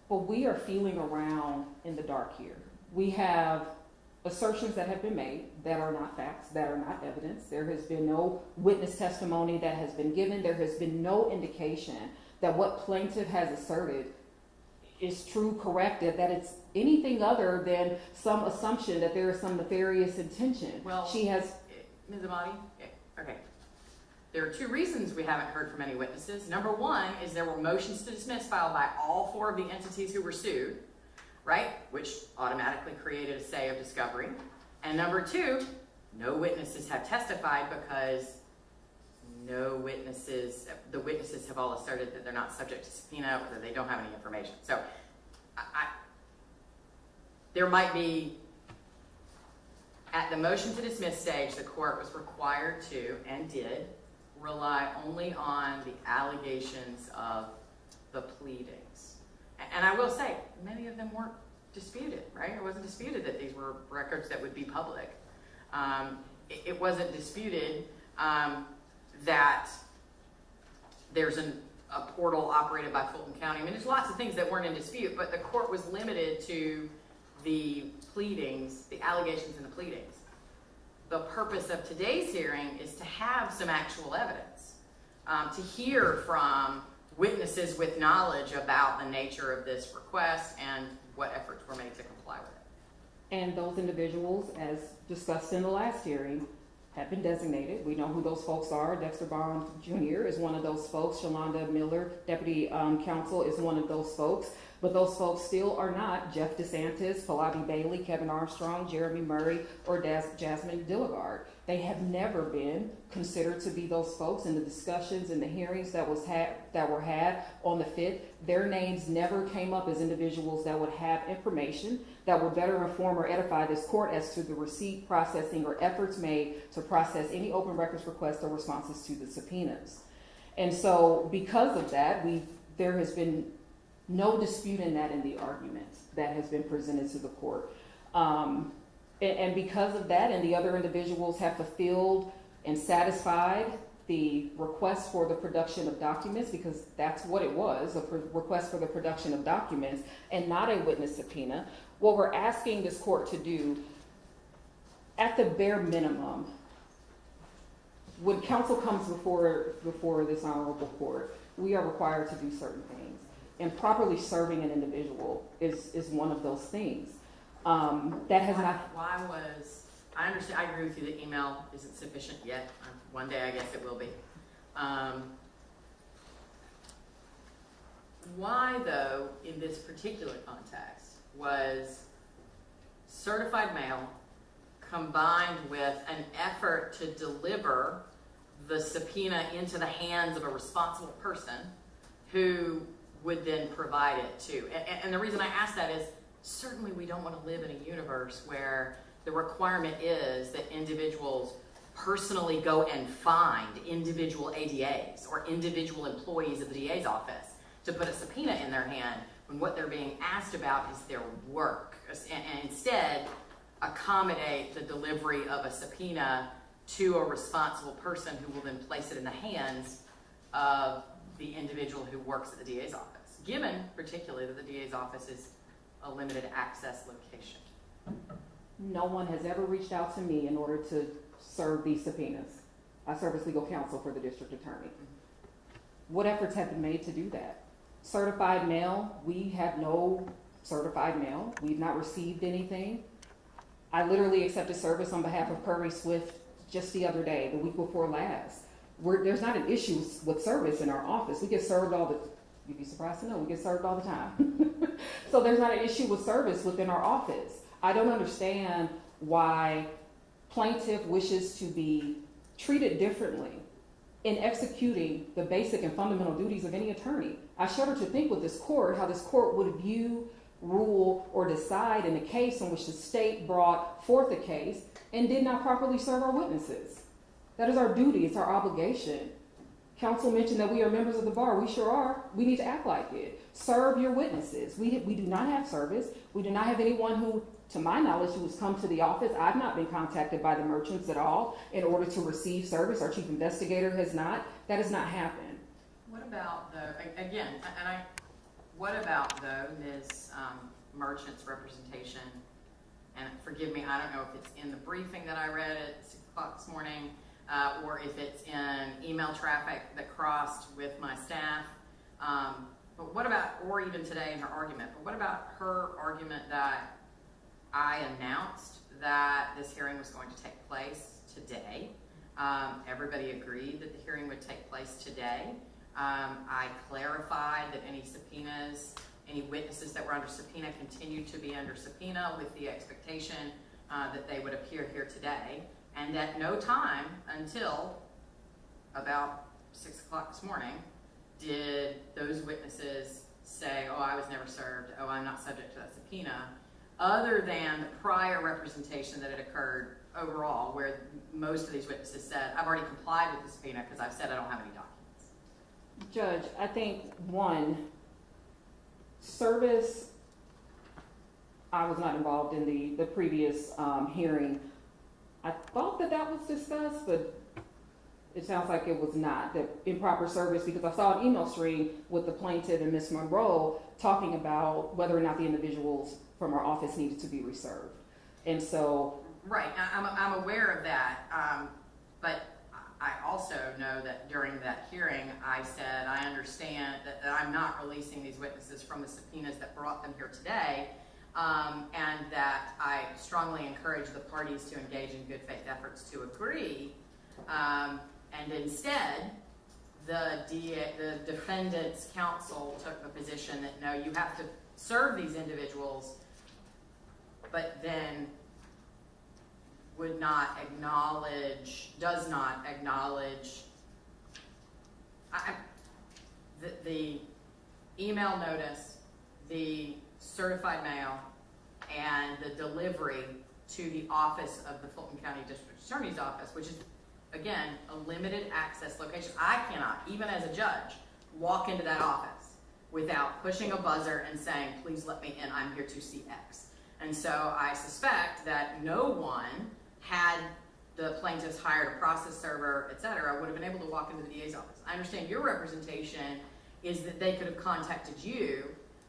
[SPEAKER 5] but we are feeling around in the dark here. We have assertions that have been made that are not facts, that are not evidence. There has been no witness testimony that has been given. There has been no indication that what plaintiff has asserted is true, correct, that it's anything other than some assumption that there is some nefarious intention.
[SPEAKER 1] Well,
[SPEAKER 5] she has...
[SPEAKER 1] Ms. Amati, okay. There are two reasons we haven't heard from any witnesses. Number one is there were motions to dismiss filed by all four of the entities who were sued, right? Which automatically created a say of discovery. And number two, no witnesses have testified because the witnesses have all asserted that they're not subject to subpoena or that they don't have any information. So there might be, at the motion to dismiss stage, the court was required to, and did, rely only on the allegations of the pleadings. And I will say, many of them weren't disputed, right? It wasn't disputed that these were records that would be public. It wasn't disputed that there's a portal operated by Fulton County. I mean, there's lots of things that weren't in dispute, but the court was limited to the pleadings, the allegations in the pleadings. The purpose of today's hearing is to have some actual evidence, to hear from witnesses with knowledge about the nature of this request and what efforts were made to comply with it.
[SPEAKER 5] And those individuals, as discussed in the last hearing, have been designated. We know who those folks are. Dexter Bond Jr. is one of those folks. Shalonda Miller, Deputy Counsel, is one of those folks. But those folks still are not Jeff DeSantis, Pallavi Bailey, Kevin Armstrong, Jeremy Murray, or Jasmine Dilligard. They have never been considered to be those folks in the discussions and the hearings that were had on the 5th. Their names never came up as individuals that would have information that would better inform or edify this court as to the receipt, processing, or efforts made to process any open records requests or responses to the subpoenas. And so because of that, there has been no dispute in that in the argument that has been presented to the court. And because of that, and the other individuals have fulfilled and satisfied the request for the production of documents, because that's what it was, a request for the production of documents and not a witness subpoena. What we're asking this court to do, at the bare minimum, when counsel comes before this honorable court, we are required to do certain things. And properly serving an individual is one of those things. That has not.
[SPEAKER 1] I understand, I agree with you, the email isn't sufficient yet. One day I guess it will be. Why though, in this particular context, was certified mail combined with an effort to deliver the subpoena into the hands of a responsible person who would then provide it to? And the reason I ask that is, certainly we don't want to live in a universe where the requirement is that individuals personally go and find individual ADAs or individual employees of the DA's office to put a subpoena in their hand when what they're being asked about is their work, and instead accommodate the delivery of a subpoena to a responsible person who will then place it in the hands of the individual who works at the DA's office, given particularly that the DA's office is a limited access location.
[SPEAKER 5] No one has ever reached out to me in order to serve these subpoenas. I serve as legal counsel for the district attorney. What efforts have been made to do that? Certified mail, we have no certified mail. We've not received anything. I literally accepted service on behalf of Curry Swift just the other day, the week before last. There's not an issue with service in our office. We get served you'd be surprised to know, we get served all the time. So there's not an issue with service within our office. I don't understand why plaintiff wishes to be treated differently in executing the basic and fundamental duties of any attorney. I shudder to think with this court, how this court would view, rule, or decide in a case in which the state brought forth a case and did not properly serve our witnesses. That is our duty, it's our obligation. Counsel mentioned that we are members of the bar. We sure are. We need to act like it. Serve your witnesses. We do not have service. We do not have anyone who, to my knowledge, who has come to the office. I've not been contacted by the merchants at all in order to receive service. Our chief investigator has not. That has not happened.
[SPEAKER 1] What about what about Ms. Merchant's representation? And forgive me, I don't know if it's in the briefing that I read at 6 o'clock this morning, or if it's in email traffic that crossed with my staff. But what about, or even today in her argument, but what about her argument that I announced that this hearing was going to take place today? Everybody agreed that the hearing would take place today. I clarified that any subpoenas, any witnesses that were under subpoena continued to be under subpoena with the expectation that they would appear here today. And at no time until about 6 o'clock this morning did those witnesses say, oh, I was never served, oh, I'm not subject to that subpoena, other than the prior representation that had occurred overall, where most of these witnesses said, I've already complied with the subpoena because I've said I don't have any documents.
[SPEAKER 5] Judge, I think, one, service, I was not involved in the previous hearing. I thought that was discussed, but It sounds like it was not the improper service, because I saw an email string with the plaintiff and Ms. Monroe talking about whether or not the individuals from our office needed to be reserved. And so,
[SPEAKER 1] Right, I'm aware of that, but I also know that during that hearing, I said, I understand that I'm not releasing these witnesses from the subpoenas that brought them here today, and that I strongly encourage the parties to engage in good faith efforts to agree, and instead, the defendant's counsel took the position that no, you have to serve these individuals, but then would not acknowledge, does not acknowledge the email notice, the certified mail, and the delivery to the office of the Fulton County District Attorney's Office, which is, again, a limited access location. I cannot, even as a judge, walk into that office without pushing a buzzer and saying, please let me in, I'm here to see X. And so I suspect that no one, had the plaintiffs hired a process server, et cetera, would have been able to walk into the DA's office. I understand your representation is that they could have contacted you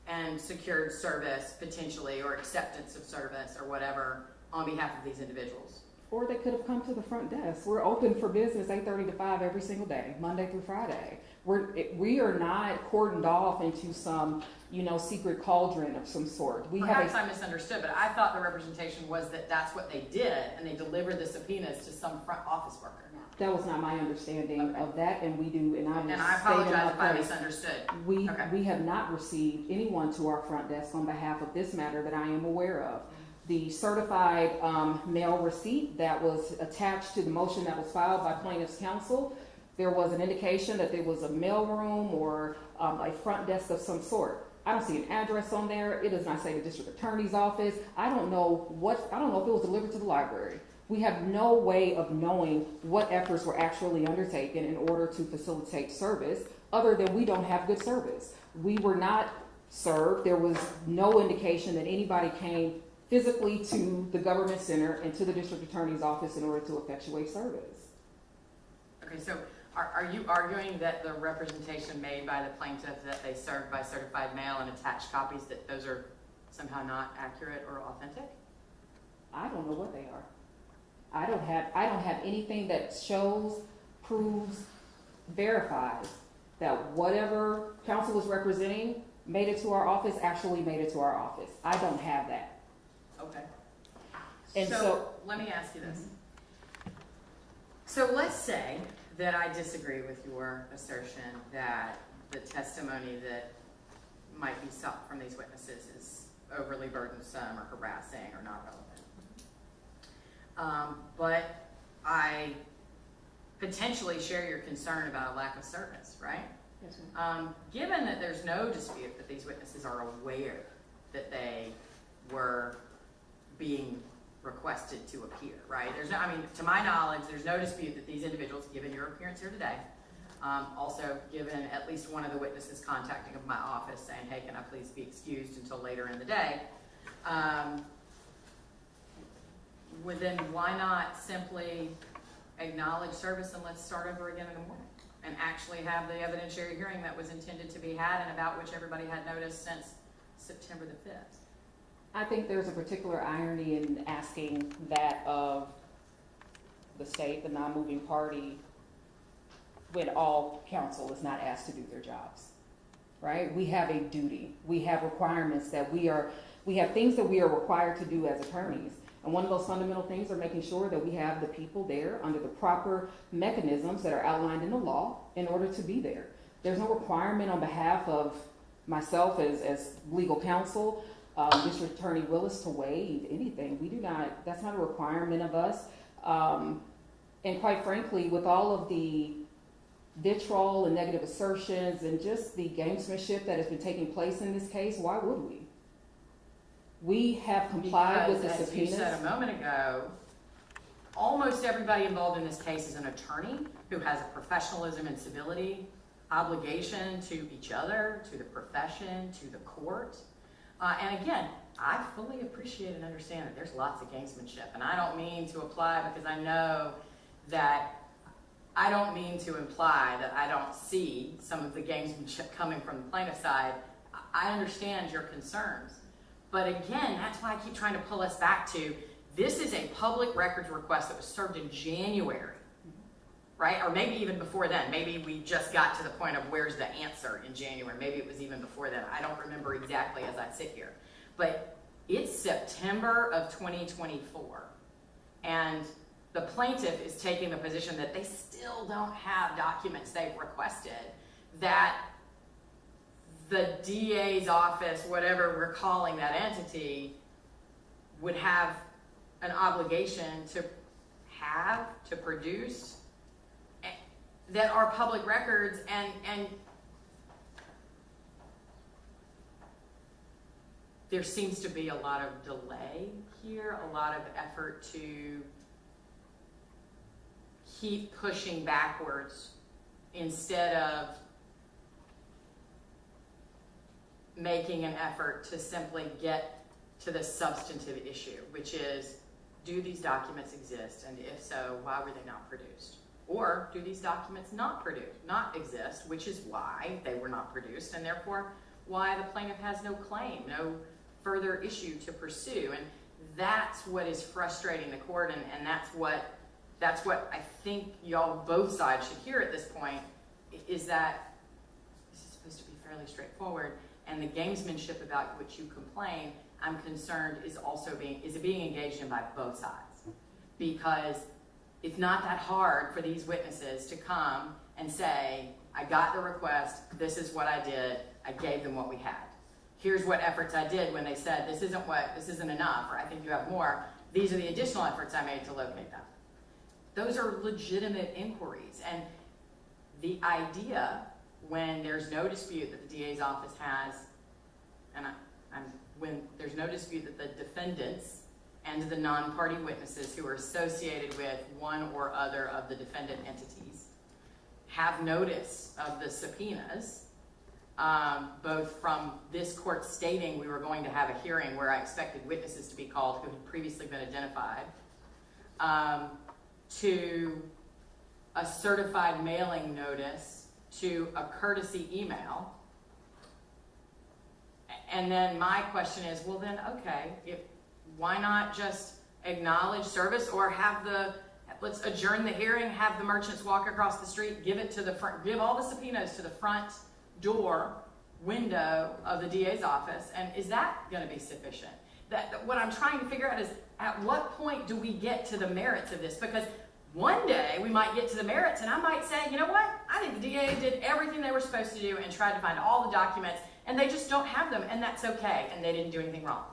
[SPEAKER 1] and secured service potentially, or acceptance of service or whatever on behalf of these individuals.
[SPEAKER 5] or they could have come to the front desk. We're open for business 8:30 to 5 every single day, Monday through Friday. We are not cordoned off into some, secret cauldron of some sort.
[SPEAKER 1] Perhaps I misunderstood, but I thought the representation was that that's what they did, and they delivered the subpoenas to some front office worker.
[SPEAKER 5] That was not my understanding
[SPEAKER 1] Okay.
[SPEAKER 5] of that, and we do, and
[SPEAKER 1] And I apologize if I misunderstood. Okay.
[SPEAKER 5] We have not received anyone to our front desk on behalf of this matter that I am aware of. The certified mail receipt that was attached to the motion that was filed by plaintiff's counsel, there was an indication that there was a mail room or a front desk of some sort. I don't see an address on there. It does not say the district attorney's office. I don't know if it was delivered to the library. We have no way of knowing what efforts were actually undertaken in order to facilitate service, other than we don't have good service. We were not served. There was no indication that anybody came physically to the government center and to the district attorney's office in order to effectuate service.
[SPEAKER 1] Okay, so are you arguing that the representation made by the plaintiff that they served by certified mail and attached copies, that those are somehow not accurate or authentic?
[SPEAKER 5] I don't know what they are. I don't have anything that shows, proves, verifies that whatever counsel is representing made it to our office, actually made it to our office. I don't have that.
[SPEAKER 1] Okay.
[SPEAKER 5] And so
[SPEAKER 1] let me ask you this. So let's say that I disagree with your assertion that the testimony that might be sought from these witnesses is overly burdensome or harassing or not relevant. But I potentially share your concern about a lack of service, right?
[SPEAKER 5] Yes, ma'am.
[SPEAKER 1] Given that there's no dispute that these witnesses are aware that they were being requested to appear, right? To my knowledge, there's no dispute that these individuals, given your appearance here today, also given at least one of the witnesses contacting of my office saying, hey, can I please be excused until later in the day? Then why not simply acknowledge service and let's start over again in the morning and actually have the evidentiary hearing that was intended to be had and about which everybody had noticed since September the 5th?
[SPEAKER 5] I think there's a particular irony in asking that of the state, the non-moving party, when all counsel is not asked to do their jobs, right? We have a duty. We have requirements that we have things that we are required to do as attorneys. And one of those fundamental things are making sure that we have the people there under the proper mechanisms that are outlined in the law in order to be there. There's no requirement on behalf of myself as legal counsel, District Attorney Willis, to waive anything. We do not, that's not a requirement of us. And quite frankly, with all of the vitriol and negative assertions and just the gamesmanship that has been taking place in this case, why would we? We have complied with the
[SPEAKER 1] Because,
[SPEAKER 5] subpoenas.
[SPEAKER 1] as you said a moment ago, almost everybody involved in this case is an attorney who has a professionalism and civility obligation to each other, to the profession, to the court. And again, I fully appreciate and understand that there's lots of gamesmanship, and I don't mean to apply because I know that I don't mean to imply that I don't see some of the gamesmanship coming from the plaintiff side. I understand your concerns. But again, that's why I keep trying to pull us back to, this is a public records request that was served in January, right? Or maybe even before then. Maybe we just got to the point of where's the answer in January. Maybe it was even before then. I don't remember exactly as I sit here. But it's September of 2024. And the plaintiff is taking the position that they still don't have documents they've requested, that the DA's office, whatever we're calling that entity, would have an obligation to produce, that are public records, and there seems to be a lot of delay here, a lot of effort to keep pushing backwards instead of making an effort to simply get to the substantive issue, which is, do these documents exist? And if so, why were they not produced? Or do these documents not exist, which is why they were not produced, and therefore why the plaintiff has no claim, no further issue to pursue. And that's what is frustrating the court, and that's what I think y'all both sides should hear at this point, is that this is supposed to be fairly straightforward, and the gamesmanship about which you complain, I'm concerned is being engaged in by both sides. Because it's not that hard for these witnesses to come and say, I got the request, this is what I did, I gave them what we had. Here's what efforts I did when they said, this isn't enough, or I think you have more. These are the additional efforts I made to locate them. Those are legitimate inquiries. And the idea, when there's no dispute that the DA's office has, when there's no dispute that the defendants and the non-party witnesses who are associated with one or other of the defendant entities have notice of the subpoenas, both from this court stating we were going to have a hearing where I expected witnesses to be called who had previously been identified, to a certified mailing notice, to a courtesy email. And then my question is, well then, okay, why not just acknowledge service, or let's adjourn the hearing, have the merchants walk across the street, give all the subpoenas to the front door window of the DA's office, and is that going to be sufficient? What I'm trying to figure out is, at what point do we get to the merits of this? Because one day we might get to the merits and I might say, you know what? I think the DA did everything they were supposed to do and tried to find all the documents, and they just don't have them, and that's okay, and they didn't do anything wrong.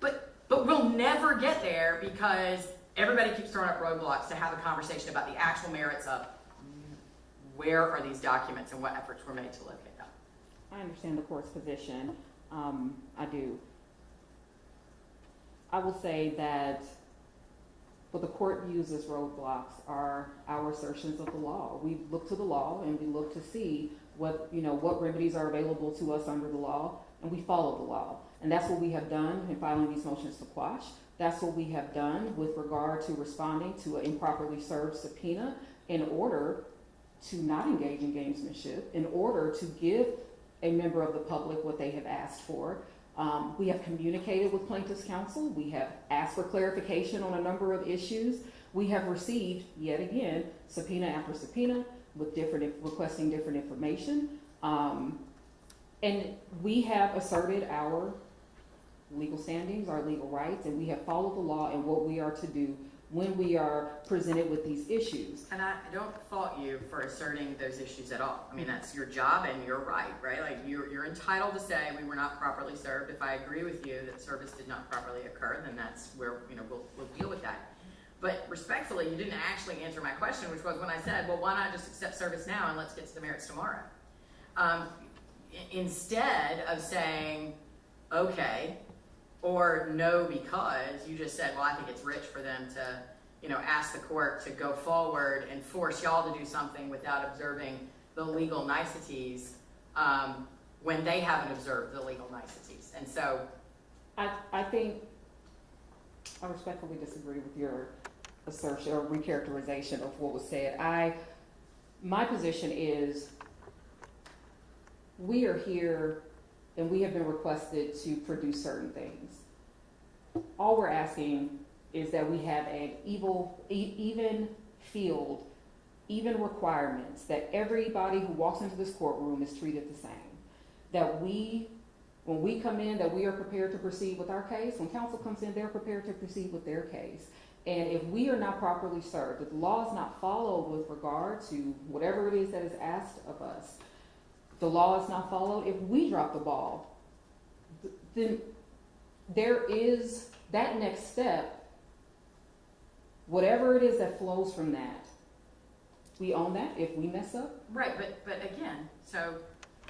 [SPEAKER 1] But we'll never get there because everybody keeps throwing up roadblocks to have a conversation about the actual merits of where are these documents and what efforts were made to locate them.
[SPEAKER 5] I understand the court's position. I do. I will say that what the court views as roadblocks are our assertions of the law. We look to the law and we look to see what remedies are available to us under the law, and we follow the law. And that's what we have done in filing these motions to quash. That's what we have done with regard to responding to an improperly served subpoena in order to not engage in gamesmanship, in order to give a member of the public what they have asked for. We have communicated with plaintiff's counsel. We have asked for clarification on a number of issues. We have received, yet again, subpoena after subpoena with requesting different information. And we have asserted our legal standings, our legal rights, and we have followed the law and what we are to do when we are presented with these issues.
[SPEAKER 1] And I don't fault you for asserting those issues at all. I mean, that's your job and you're right? Like you're entitled to say we were not properly served. If I agree with you that service did not properly occur, then that's where we'll deal with that. But respectfully, you didn't actually answer my question, which was when I said, well, why not just accept service now and let's get to the merits tomorrow? Instead of saying, okay, or no, because you just said, well, I think it's rich for them to, ask the court to go forward and force y'all to do something without observing the legal niceties when they haven't observed the legal niceties. And so
[SPEAKER 5] I think I respectfully disagree with your assertion or recharacterization of what was said. I My position is, we are here and we have been requested to produce certain things. All we're asking is that we have an even field, even requirements, that everybody who walks into this courtroom is treated the same. That when we come in, that we are prepared to proceed with our case. When counsel comes in, they're prepared to proceed with their case. And if we are not properly served, if the law is not followed with regard to whatever it is that is asked of us, the law is not followed, if we drop the ball, then there is that next step, whatever it is that flows from that, we own that if we mess up.
[SPEAKER 1] Right, but again, so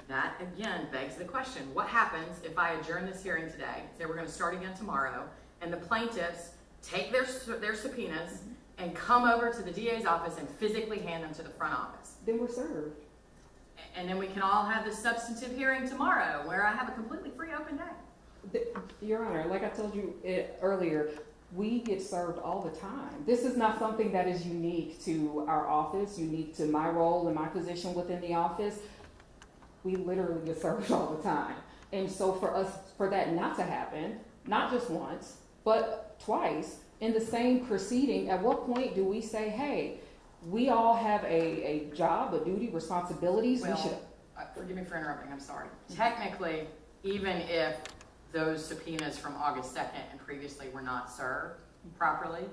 [SPEAKER 1] that again begs the question, what happens if I adjourn this hearing today, say we're gonna start again tomorrow, and the plaintiffs take their subpoenas and come over to the DA's office and physically hand them to the front office?
[SPEAKER 5] Then we're served.
[SPEAKER 1] And then we can all have this substantive hearing tomorrow where I have a completely free open day.
[SPEAKER 5] Your Honor, like I told you earlier, we get served all the time. This is not something that is unique to our office, unique to my role and my position within the office. We literally get served all the time. And so for that not to happen, not just once, but twice in the same proceeding, at what point do we say, hey, we all have a job, a duty, responsibilities?
[SPEAKER 1] Well,
[SPEAKER 5] We should.
[SPEAKER 1] forgive me for interrupting, I'm sorry. Technically, even if those subpoenas from August 2nd and previously were not served properly,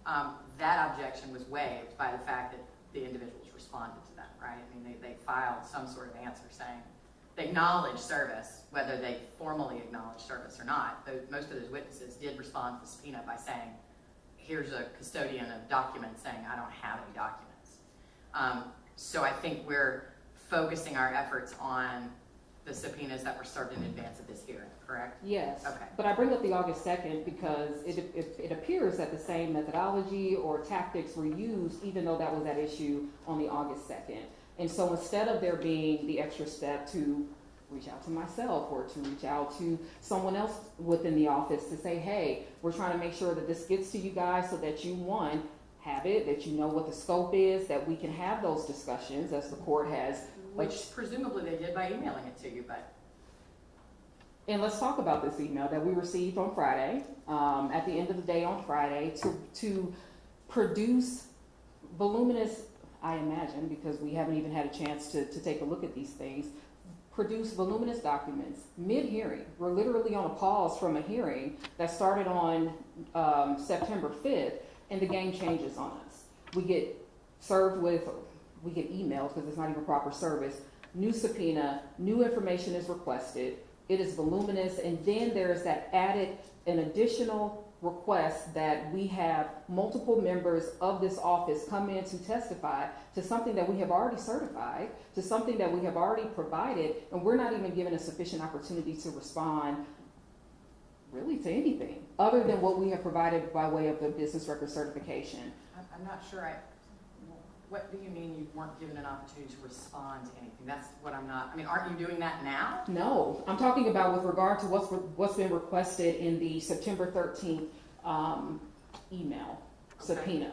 [SPEAKER 1] that objection was waived by the fact that the individuals responded to them, right? I mean, they filed some sort of answer saying they acknowledged service, whether they formally acknowledged service or not. Most of those witnesses did respond to the subpoena by saying, here's a custodian of documents saying I don't have any documents. So I think we're focusing our efforts on the subpoenas that were served in advance of this hearing, correct?
[SPEAKER 5] Yes.
[SPEAKER 1] Okay.
[SPEAKER 5] But I bring up the August 2nd because it appears that the same methodology or tactics were used, even though that was at issue on the August 2nd. And so instead of there being the extra step to reach out to myself or to reach out to someone else within the office to say, hey, we're trying to make sure that this gets to you guys so that you, one, have it, that you know what the scope is, that we can have those discussions as the court has.
[SPEAKER 1] Which presumably they did by emailing it to you, but.
[SPEAKER 5] And let's talk about this email that we received on Friday, at the end of the day on Friday, to produce voluminous, I imagine, because we haven't even had a chance to take a look at these things, produce voluminous documents mid-hearing. We're literally on a pause from a hearing that started on September 5th, and the game changes on us. We get served with, we get emails because it's not even proper service, new subpoena, new information is requested, it is voluminous, and then there's that added, an additional request that we have multiple members of this office come in to testify to something that we have already certified, to something that we have already provided, and we're not even given a sufficient opportunity to respond really to anything other than what we have provided by way of the business record certification.
[SPEAKER 1] I'm not sure what do you mean you weren't given an opportunity to respond to anything? That's what I'm not, I mean, aren't you doing that now?
[SPEAKER 5] No, I'm talking about with regard to what's been requested in the September 13th email subpoena.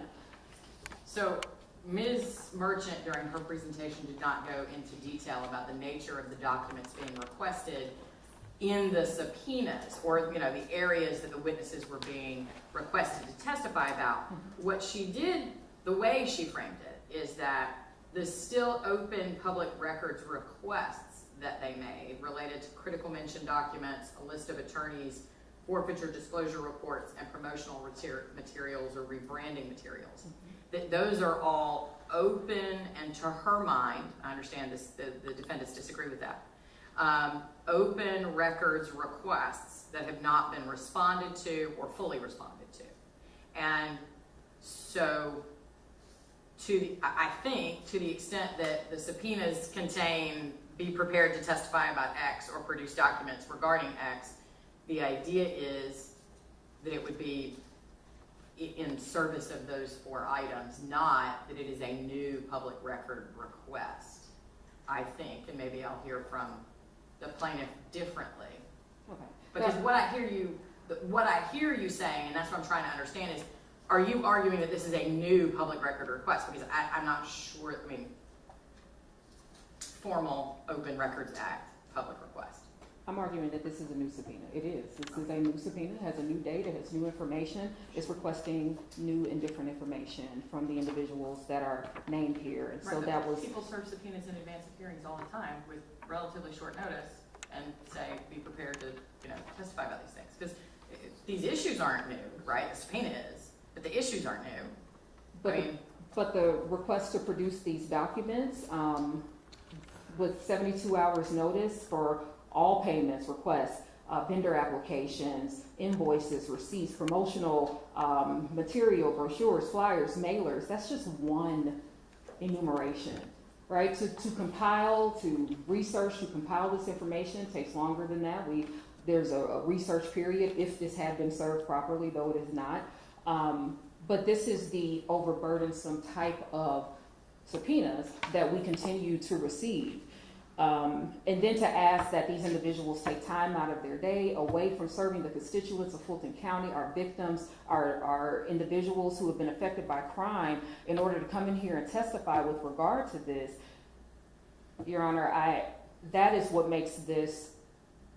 [SPEAKER 1] So Ms. Merchant during her presentation did not go into detail about the nature of the documents being requested in the subpoenas, or the areas that the witnesses were being requested to testify about. What she did, the way she framed it, is that the still open public records requests that they made related to critical mention documents, a list of attorneys, forfeiture disclosure reports, and promotional materials or rebranding materials, that those are all open, and to her mind, I understand this, the defendants disagree with that, open records requests that have not been responded to or fully responded to. And so I think to the extent that the subpoenas contain be prepared to testify about X or produce documents regarding X, the idea is that it would be in service of those 4 items, not that it is a new public record request, I think, and maybe I'll hear from the plaintiff differently.
[SPEAKER 5] Okay.
[SPEAKER 1] Because what I hear you saying, and that's what I'm trying to understand, is are you arguing that this is a new public record request? Because I'm not sure, I mean, formal Open Records Act public request.
[SPEAKER 5] I'm arguing that this is a new subpoena. It is. This is a new subpoena, it has a new date, it has new information. It's requesting new and different information from the individuals that are named here. And so
[SPEAKER 1] Right,
[SPEAKER 5] that
[SPEAKER 1] but
[SPEAKER 5] was,
[SPEAKER 1] people serve subpoenas in advance of hearings all the time with relatively short notice and say, be prepared to, testify about these things. Because these issues aren't new, right? The subpoena is, but the issues aren't new.
[SPEAKER 5] but, but the request to produce these documents, with 72 hours notice for all payments, requests, vendor applications, invoices, receipts, promotional material, brochures, flyers, mailers, that's just one enumeration, right? To compile, to research, to compile this information takes longer than that. There's a research period if this had been served properly, though it is not. But this is the overburdensome type of subpoenas that we continue to receive. And then to ask that these individuals take time out of their day away from serving the constituents of Fulton County, our victims, our individuals who have been affected by crime, in order to come in here and testify with regard to this. Your Honor, that is what makes this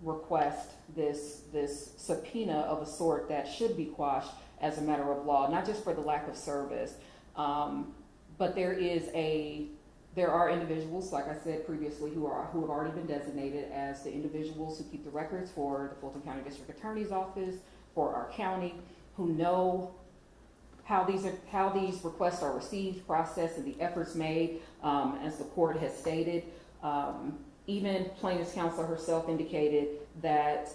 [SPEAKER 5] request, this subpoena of a sort that should be quashed as a matter of law, not just for the lack of service, but there are individuals, like I said previously, who have already been designated as the individuals who keep the records for the Fulton County District Attorney's Office, for our county, who know how these requests are received, processed, and the efforts made, as the court has stated. Even plaintiff's counsel herself indicated that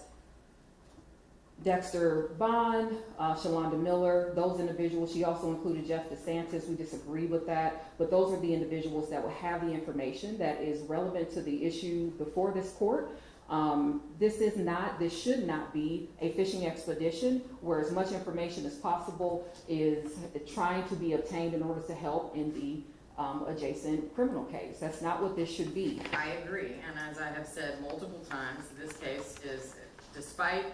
[SPEAKER 5] Dexter Bond, Shalonda Miller, those individuals, she also included Jeff DeSantis, we disagree with that, but those are the individuals that will have the information that is relevant to the issue before this court. This should not be a fishing expedition where as much information as possible is trying to be obtained in order to help in the adjacent criminal case. That's not what this should be.
[SPEAKER 1] I agree, and as I have said multiple times, this case is, despite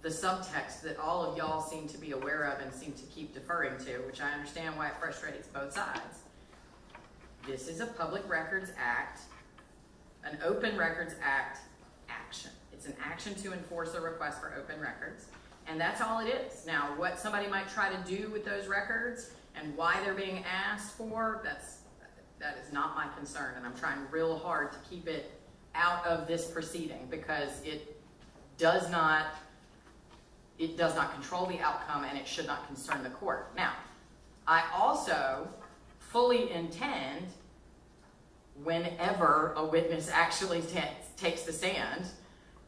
[SPEAKER 1] the subtext that all of y'all seem to be aware of and seem to keep deferring to, which I understand why it frustrates both sides. This is a Public Records Act, an Open Records Act action. It's an action to enforce a request for open records, and that's all it is. Now, what somebody might try to do with those records and why they're being asked for, that is not my concern, and I'm trying real hard to keep it out of this proceeding because it does not control the outcome and it should not concern the court. Now, I also fully intend, whenever a witness actually takes the stand,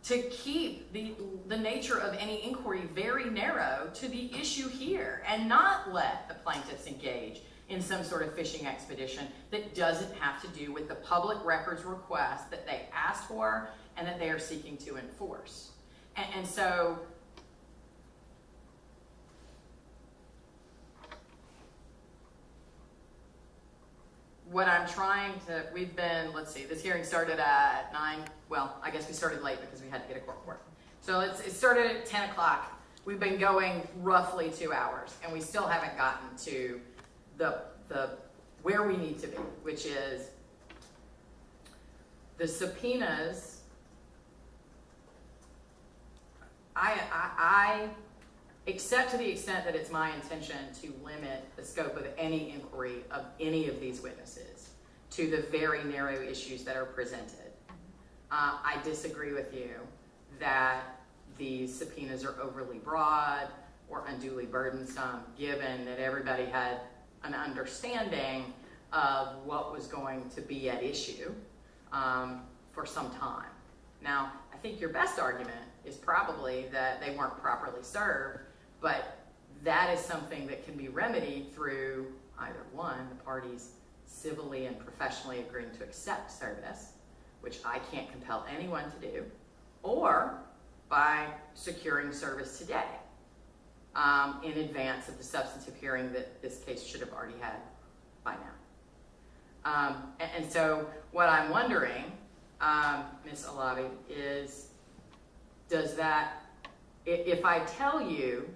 [SPEAKER 1] to keep the nature of any inquiry very narrow to the issue here and not let the plaintiffs engage in some sort of fishing expedition that doesn't have to do with the public records request that they asked for and that they are seeking to enforce. And so, what I'm trying to, let's see, this hearing started at 9, well, I guess we started late because we had to get a court report. So it started at 10 o'clock. We've been going roughly 2 hours, and we still haven't gotten to the where we need to be, which is the subpoenas. I except to the extent that it's my intention to limit the scope of any inquiry of any of these witnesses to the very narrow issues that are presented. I disagree with you that these subpoenas are overly broad or unduly burdensome, given that everybody had an understanding of what was going to be at issue for some time. Now, I think your best argument is probably that they weren't properly served, but that is something that can be remedied through either one, the parties civilly and professionally agreeing to accept service, which I can't compel anyone to do, or by securing service today in advance of the substantive hearing that this case should have already had by now. And so what I'm wondering, Ms. Alavi, is if I tell you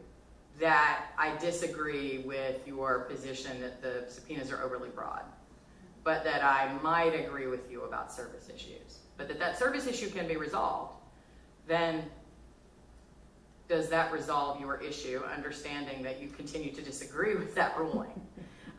[SPEAKER 1] that I disagree with your position that the subpoenas are overly broad, but that I might agree with you about service issues, but that service issue can be resolved, then does that resolve your issue, understanding that you continue to disagree with that ruling?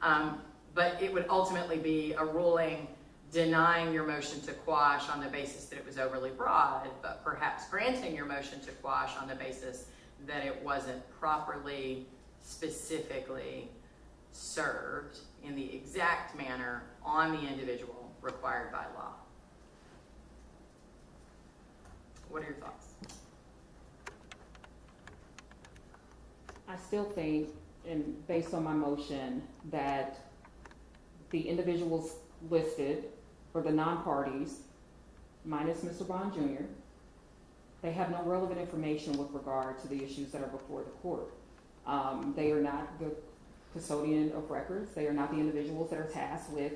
[SPEAKER 1] But it would ultimately be a ruling denying your motion to quash on the basis that it was overly broad, but perhaps granting your motion to quash on the basis that it wasn't properly, specifically served in the exact manner on the individual required by law. What are your thoughts?
[SPEAKER 5] I still think, and based on my motion, that the individuals listed, or the non-parties, minus Mr. Bond Jr., they have no relevant information with regard to the issues that are before the court. They are not the custodian of records. They are not the individuals that are tasked with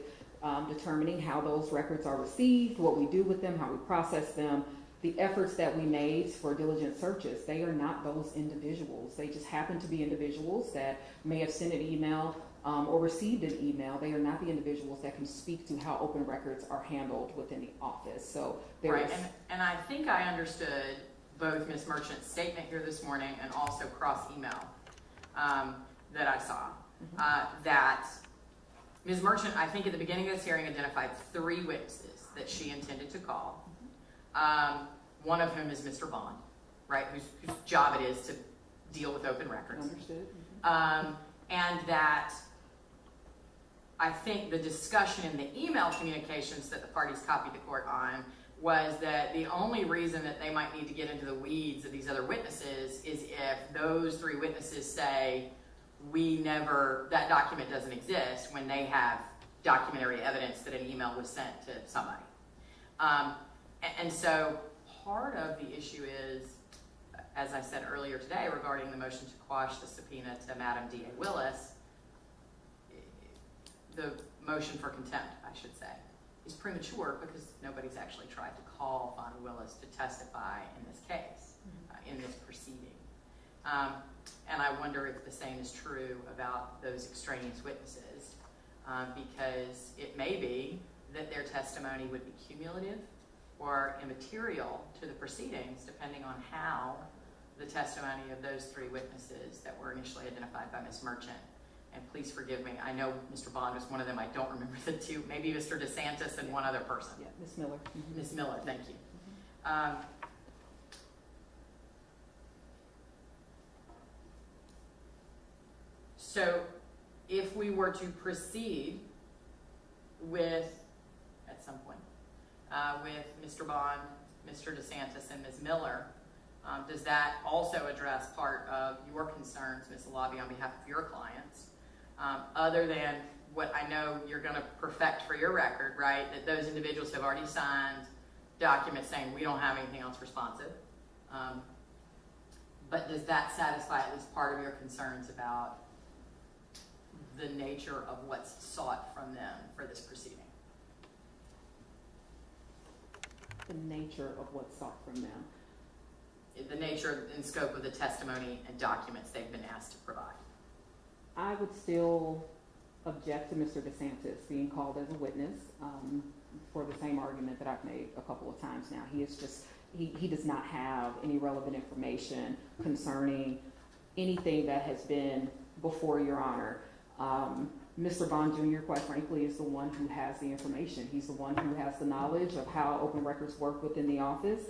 [SPEAKER 5] determining how those records are received, what we do with them, how we process them, the efforts that we made for diligent searches. They are not those individuals. They just happen to be individuals that may have sent an email or received an email. They are not the individuals that can speak to how open records are handled within the office. So there
[SPEAKER 1] Right,
[SPEAKER 5] is,
[SPEAKER 1] and I think I understood both Ms. Merchant's statement here this morning and also cross email that I saw. That Ms. Merchant, I think at the beginning of this hearing, identified 3 witnesses that she intended to call. One of whom is Mr. Bond, right, whose job it is to deal with open records.
[SPEAKER 5] understood.
[SPEAKER 1] And that I think the discussion in the email communications that the parties copied the court on was that the only reason that they might need to get into the weeds of these other witnesses is if those 3 witnesses say, that document doesn't exist, when they have documentary evidence that an email was sent to somebody. And so part of the issue is, as I said earlier today regarding the motion to quash the subpoena to Madam D.A. Willis, the motion for contempt, I should say, is premature because nobody's actually tried to call Fani Willis to testify in this case, in this proceeding. And I wonder if the same is true about those extraneous witnesses, because it may be that their testimony would be cumulative or immaterial to the proceedings, depending on how the testimony of those 3 witnesses that were initially identified by Ms. Merchant. And please forgive me, I know Mr. Bond was one of them, I don't remember the 2, maybe Mr. DeSantis and one other person.
[SPEAKER 5] Yeah, Ms. Miller.
[SPEAKER 1] Ms. Miller, thank you. So if we were to proceed with, at some point, with Mr. Bond, Mr. DeSantis, and Ms. Miller, does that also address part of your concerns, Ms. Alabi, on behalf of your clients, other than what I know you're going to perfect for your record, right, that those individuals have already signed documents saying we don't have anything else responsive? But does that satisfy at least part of your concerns about the nature of what's sought from them for this proceeding?
[SPEAKER 5] The nature of what's sought from them.
[SPEAKER 1] The nature and scope of the testimony and documents they've been asked to provide.
[SPEAKER 5] I would still object to Mr. DeSantis being called as a witness for the same argument that I've made a couple of times now. He is just, he does not have any relevant information concerning anything that has been before Your Honor. Mr. Bond Jr., quite frankly, is the one who has the information. He's the one who has the knowledge of how open records work within the office.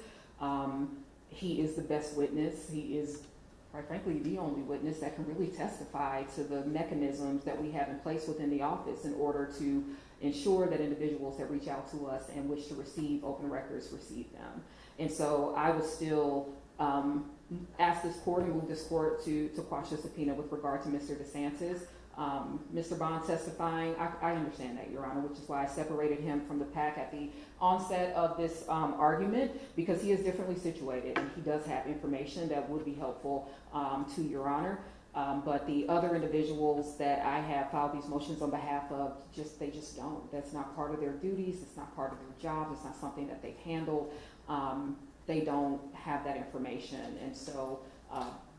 [SPEAKER 5] He is the best witness. He is, quite frankly, the only witness that can really testify to the mechanisms that we have in place within the office in order to ensure that individuals that reach out to us and wish to receive open records receive them. And so I would still ask this court and move this court to quash the subpoena with regard to Mr. DeSantis. Mr. Bond testifying, I understand that, Your Honor, which is why I separated him from the pack at the onset of this argument, because he is differently situated and he does have information that would be helpful to Your Honor. But the other individuals that I have filed these motions on behalf of, they just don't. That's not part of their duties. It's not part of their job. It's not something that they've handled. They don't have that information. And so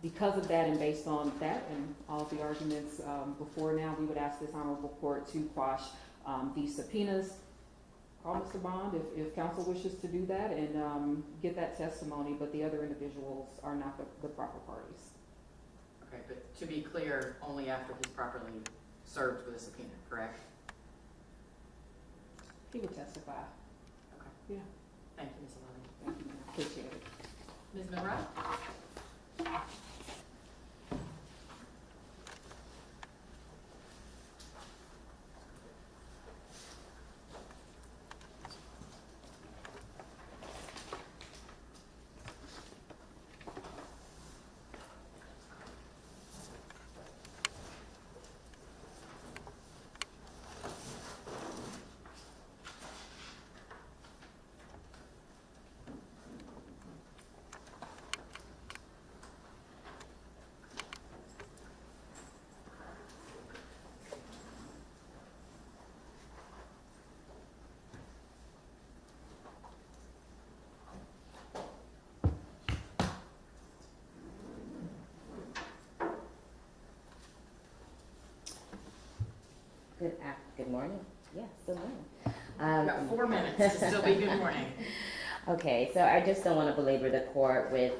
[SPEAKER 5] because of that and based on that and all of the arguments before now, we would ask this honorable court to quash these subpoenas. Call Mr. Bond if council wishes to do that and get that testimony, but the other individuals are not the proper parties.
[SPEAKER 1] Okay, but to be clear, only after he's properly served with a subpoena, correct?
[SPEAKER 5] He would testify.
[SPEAKER 1] Okay.
[SPEAKER 5] Yeah,
[SPEAKER 1] Thank you, Ms. Levy.
[SPEAKER 5] thank you, appreciate it.
[SPEAKER 1] Ms. Monroe?
[SPEAKER 4] Good morning. Yeah, good morning.
[SPEAKER 1] You've got 4 minutes to still be good morning.
[SPEAKER 4] Okay, so I just don't want to belabor the court with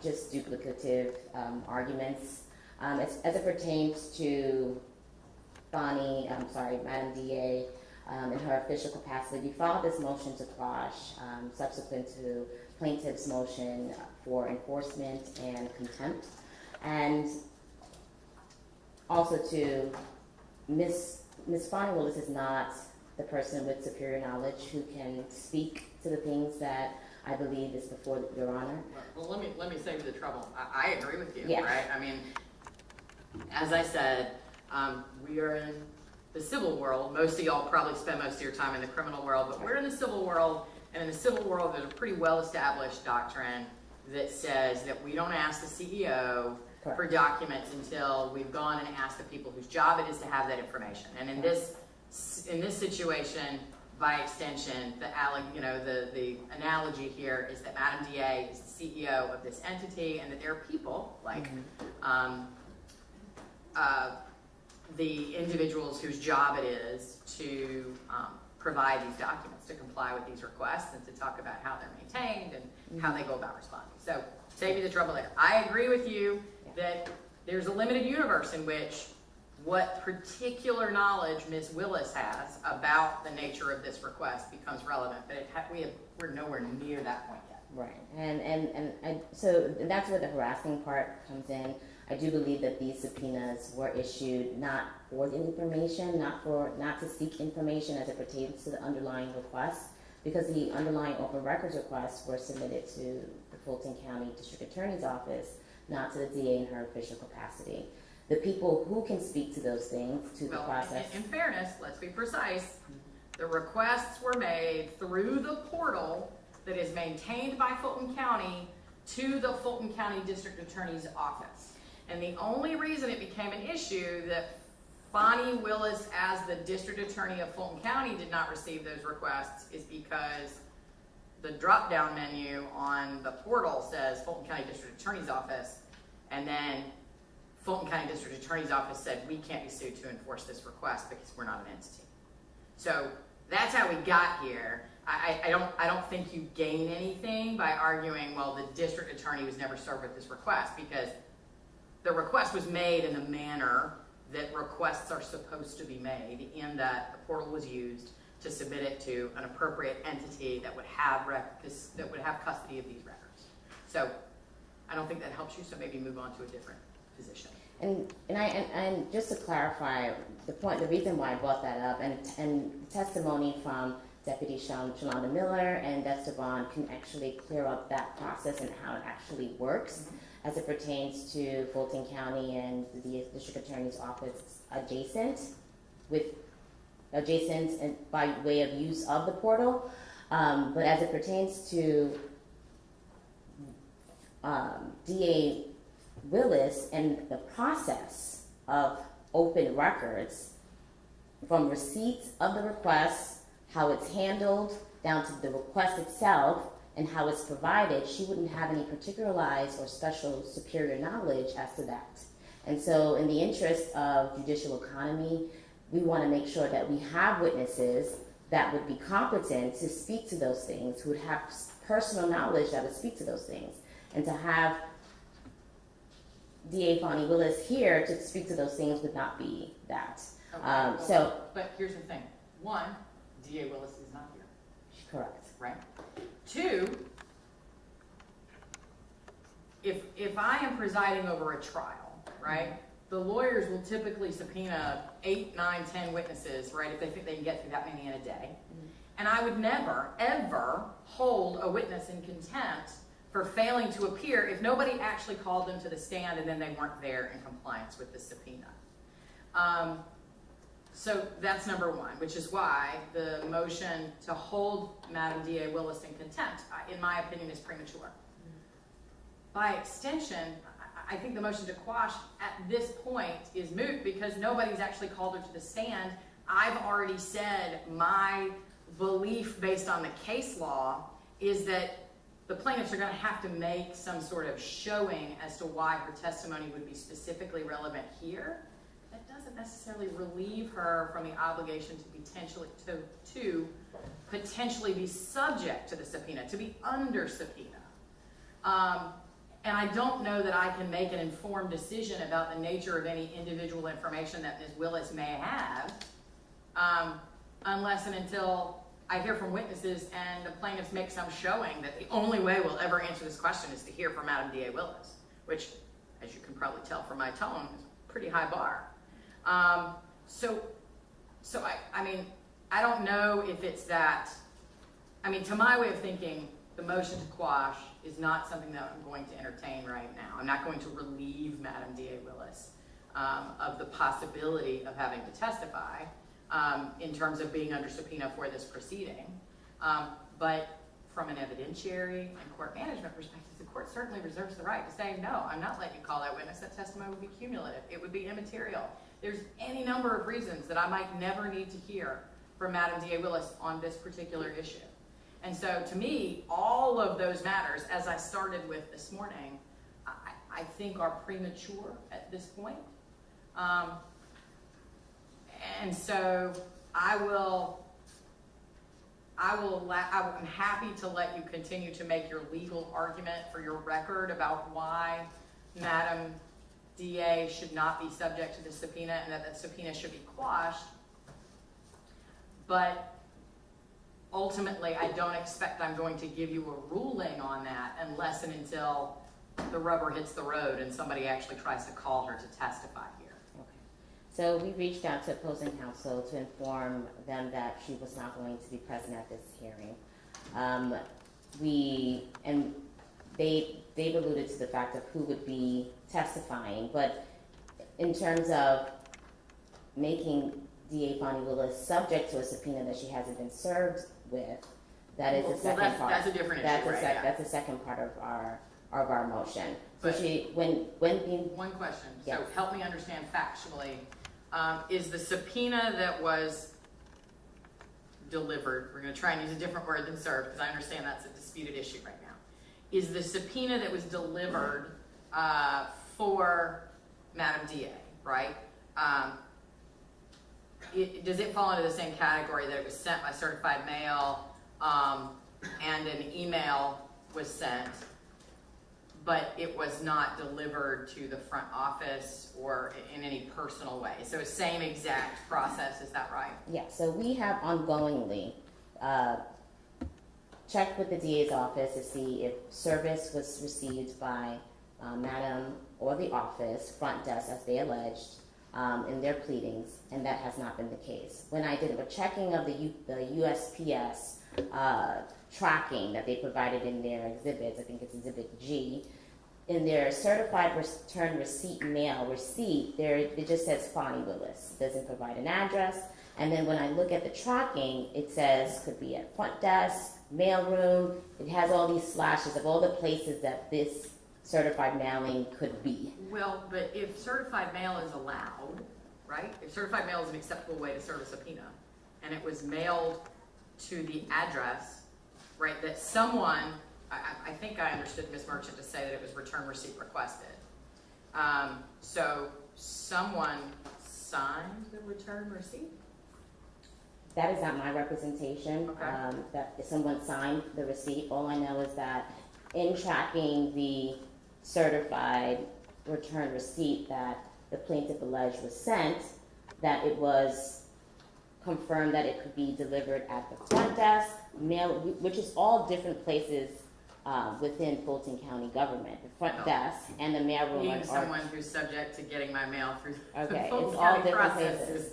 [SPEAKER 4] just duplicative arguments. As it pertains to Madam DA, in her official capacity, we filed this motion to quash subsequent to plaintiff's motion for enforcement and contempt. And also to Ms. Fani Willis is not the person with superior knowledge who can speak to the things that I believe is before Your Honor.
[SPEAKER 1] Well, let me save you the trouble. I agree with you,
[SPEAKER 4] Yeah.
[SPEAKER 1] right? I mean, as I said, we are in the civil world. Most of y'all probably spend most of your time in the criminal world, but we're in the civil world, and in the civil world, there's a pretty well-established doctrine that says that we don't ask the CEO for documents until we've gone and asked the people whose job it is to have that information. And in this situation, by extension, the analogy here is that Madam DA is the CEO of this entity, and that there are people like the individuals whose job it is to provide these documents, to comply with these requests, and to talk about how they're maintained and how they go about responding. So save me the trouble there. I agree with you that there's a limited universe in which what particular knowledge Ms. Willis has about the nature of this request becomes relevant, but we're nowhere near that point yet.
[SPEAKER 4] Right, and so that's where the harassing part comes in. I do believe that these subpoenas were issued not for the information, not to seek information as it pertains to the underlying request, because the underlying open records requests were submitted to the Fulton County District Attorney's Office, not to the DA in her official capacity. The people who can speak to those things, to the process.
[SPEAKER 1] In fairness, let's be precise. The requests were made through the portal that is maintained by Fulton County to the Fulton County District Attorney's Office. And the only reason it became an issue that Fani Willis, as the District Attorney of Fulton County, did not receive those requests is because the drop-down menu on the portal says Fulton County District Attorney's Office, and then Fulton County District Attorney's Office said we can't be sued to enforce this request because we're not an entity. So that's how we got here. I don't think you gain anything by arguing, well, the District Attorney was never served with this request, because the request was made in the manner that requests are supposed to be made, in that the portal was used to submit it to an appropriate entity that would have custody of these records. So I don't think that helps you, so maybe move on to a different position.
[SPEAKER 4] And just to clarify the point, the reason why I brought that up, and the testimony from Deputy Shalonda Miller and Esteban can actually clear up that process and how it actually works as it pertains to Fulton County and the District Attorney's Office adjacent and by way of use of the portal. But as it pertains to DA Willis and the process of open records, from receipts of the request, how it's handled, down to the request itself, and how it's provided, she wouldn't have any particularized or special superior knowledge as to that. And so in the interest of judicial economy, we want to make sure that we have witnesses that would be competent to speak to those things, who would have personal knowledge that would speak to those things. And to have DA Fani Willis here to speak to those things would not be that.
[SPEAKER 1] Okay, but here's the thing. One, DA Willis is not here,
[SPEAKER 4] Correct.
[SPEAKER 1] right? Two, if I am presiding over a trial, right, the lawyers will typically subpoena 8, 9, 10 witnesses, right, if they think they can get through that many in a day. And I would never, ever hold a witness in contempt for failing to appear if nobody actually called them to the stand and then they weren't there in compliance with the subpoena. So that's number one, which is why the motion to hold Madam DA Willis in contempt, in my opinion, is premature. By extension, I think the motion to quash at this point is moot because nobody's actually called her to the stand. I've already said my belief based on the case law is that the plaintiffs are going to have to make some sort of showing as to why her testimony would be specifically relevant here. That doesn't necessarily relieve her from the obligation to potentially be subject to the subpoena, to be under subpoena. And I don't know that I can make an informed decision about the nature of any individual information that Ms. Willis may have, unless and until I hear from witnesses and the plaintiffs make some showing that the only way we'll ever answer this question is to hear from Madam DA Willis, which, as you can probably tell from my tone, is a pretty high bar. So I mean, I don't know if it's that, I mean, to my way of thinking, the motion to quash is not something that I'm going to entertain right now. I'm not going to relieve Madam DA Willis of the possibility of having to testify in terms of being under subpoena for this proceeding. But from an evidentiary and court management perspective, the court certainly reserves the right to say, no, I'm not letting you call that witness. That testimony would be cumulative. It would be immaterial. There's any number of reasons that I might never need to hear from Madam DA Willis on this particular issue. And so to me, all of those matters, as I started with this morning, I think are premature at this point. And so I'm happy to let you continue to make your legal argument for your record about why Madam DA should not be subject to the subpoena and that the subpoena should be quashed. But ultimately, I don't expect I'm going to give you a ruling on that unless and until the rubber hits the road and somebody actually tries to call her to testify here.
[SPEAKER 4] Okay. So we reached out to opposing counsel to inform them that she was not going to be present at this hearing. They've alluded to the fact of who would be testifying, but in terms of making DA Fani Willis subject to a subpoena that she hasn't been served with, that is the second part.
[SPEAKER 1] That's a different issue, right?
[SPEAKER 4] That's the second part of our motion. So
[SPEAKER 1] But one question.
[SPEAKER 4] Yes.
[SPEAKER 1] So help me understand factually. Is the subpoena that was delivered, we're going to try and use a different word than served because I understand that's a disputed issue right now. Is the subpoena that was delivered for Madam DA, right? Does it fall into the same category that it was sent by certified mail and an email was sent, but it was not delivered to the front office or in any personal way? So same exact process, is that right?
[SPEAKER 4] Yeah, so we have ongoingly checked with the DA's office to see if service was received by Madam or the office, front desk as they alleged, in their pleadings, and that has not been the case. When I did a checking of the USPS tracking that they provided in their exhibits, I think it's Exhibit G, in their certified return receipt mail receipt, it just says Fani Willis. It doesn't provide an address. And then when I look at the tracking, it says could be at front desk, mailroom. It has all these slashes of all the places that this certified mailing could be.
[SPEAKER 1] Well, but if certified mail is allowed, right? If certified mail is an acceptable way to serve a subpoena, and it was mailed to the address, right, that someone, I think I understood Ms. Merchant to say that it was return receipt requested. So someone signed the return receipt?
[SPEAKER 4] That is not my representation,
[SPEAKER 1] Okay.
[SPEAKER 4] that if someone signed the receipt. All I know is that in tracking the certified return receipt that the plaintiff alleged was sent, that it was confirmed that it could be delivered at the front desk, mail, which is all different places within Fulton County government. The front
[SPEAKER 1] Oh.
[SPEAKER 4] desk and the mail room
[SPEAKER 1] Being
[SPEAKER 4] are
[SPEAKER 1] someone who's subject to getting my mail through
[SPEAKER 4] Okay,
[SPEAKER 1] the Fulton
[SPEAKER 4] it's all
[SPEAKER 1] County
[SPEAKER 4] different
[SPEAKER 1] processes.
[SPEAKER 4] places.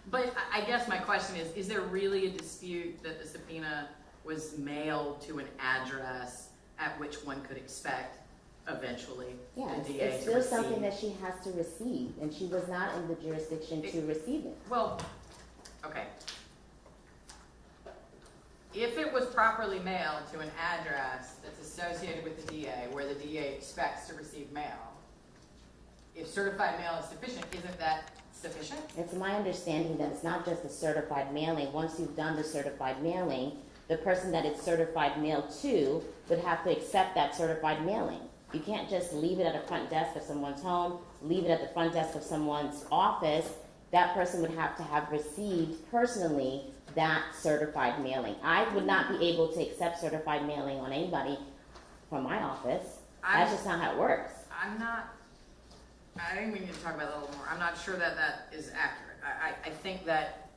[SPEAKER 1] But I guess my question is there really a dispute that the subpoena was mailed to an address at which one could expect eventually
[SPEAKER 4] Yeah,
[SPEAKER 1] the DA
[SPEAKER 4] it's
[SPEAKER 1] to
[SPEAKER 4] still
[SPEAKER 1] receive?
[SPEAKER 4] something that she has to receive, and she was not in the jurisdiction to receive it.
[SPEAKER 1] Well, okay. If it was properly mailed to an address that's associated with the DA, where the DA expects to receive mail, if certified mail is sufficient, isn't that sufficient?
[SPEAKER 4] It's my understanding that it's not just a certified mailing. Once you've done the certified mailing, the person that it's certified mail to would have to accept that certified mailing. You can't just leave it at a front desk of someone's home, leave it at the front desk of someone's office. That person would have to have received personally that certified mailing. I would not be able to accept certified mailing on anybody from my office. That's just not how it works.
[SPEAKER 1] I think we need to talk about that a little more. I'm not sure that that is accurate. I think that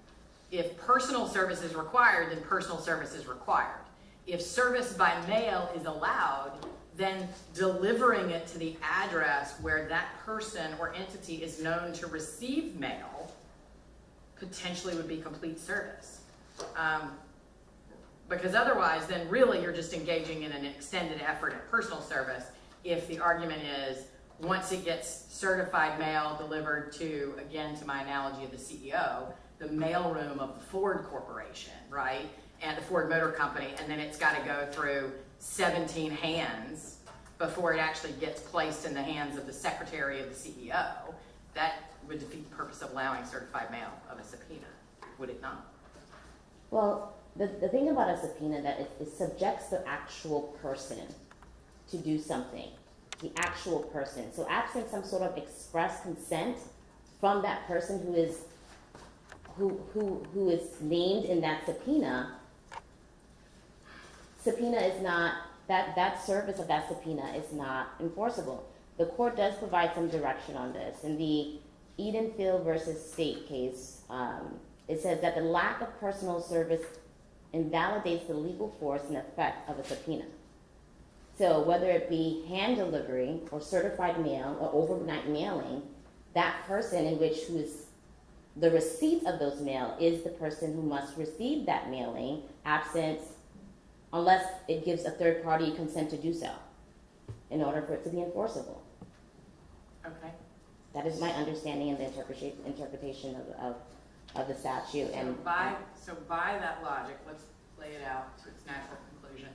[SPEAKER 1] if personal service is required, then personal service is required. If service by mail is allowed, then delivering it to the address where that person or entity is known to receive mail potentially would be complete service. Because otherwise, then really you're just engaging in an extended effort at personal service if the argument is once it gets certified mail delivered to, again, to my analogy of the CEO, the mailroom of the Ford Corporation, right? And the Ford Motor Company, and then it's got to go through 17 hands before it actually gets placed in the hands of the secretary of the CEO. That would defeat the purpose of allowing certified mail of a subpoena, would it not?
[SPEAKER 4] Well, the thing about a subpoena that it subjects the actual person to do something, the actual person. So absent some sort of express consent from that person who is named in that subpoena is not, that service of that subpoena is not enforceable. The court does provide some direction on this. In the Edenfield versus State case, it says that the lack of personal service invalidates the legal force and effect of a subpoena. So whether it be hand delivery or certified mail or overnight mailing, that person who is the receipt of those mail is the person who must receive that mailing, unless it gives a third party consent to do so, in order for it to be enforceable.
[SPEAKER 1] Okay.
[SPEAKER 4] That is my understanding and the interpretation of the statute.
[SPEAKER 1] So by that logic, let's play it out to its natural conclusion.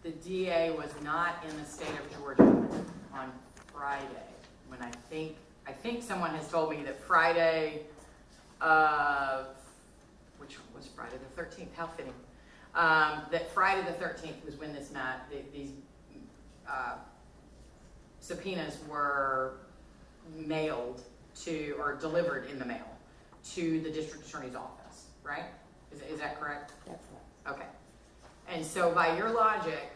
[SPEAKER 1] The DA was not in the state of Georgia on Friday, when I think someone has told me that Friday which was Friday the 13th, how fitting, that Friday the 13th was when these subpoenas were mailed to, or delivered in the mail to the district attorney's office, right? Is that correct?
[SPEAKER 4] That's correct.
[SPEAKER 1] Okay. And so by your logic,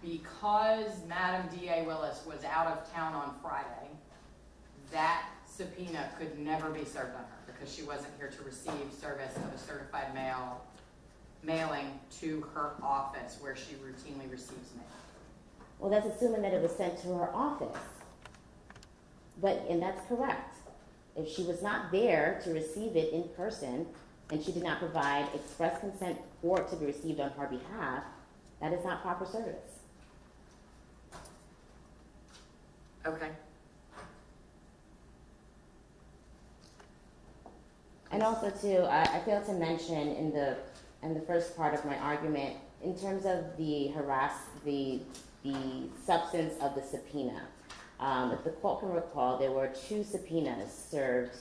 [SPEAKER 1] because Madam D.A. Willis was out of town on Friday, that subpoena could never be served on her because she wasn't here to receive service of a certified mailing to her office where she routinely receives mail.
[SPEAKER 4] Well, that's assuming that it was sent to her office. And that's correct. If she was not there to receive it in person, and she did not provide express consent for it to be received on her behalf, that is not proper service.
[SPEAKER 1] Okay.
[SPEAKER 4] And also too, I failed to mention in the first part of my argument, in terms of the substance of the subpoena. If the court can recall, there were 2 subpoenas served,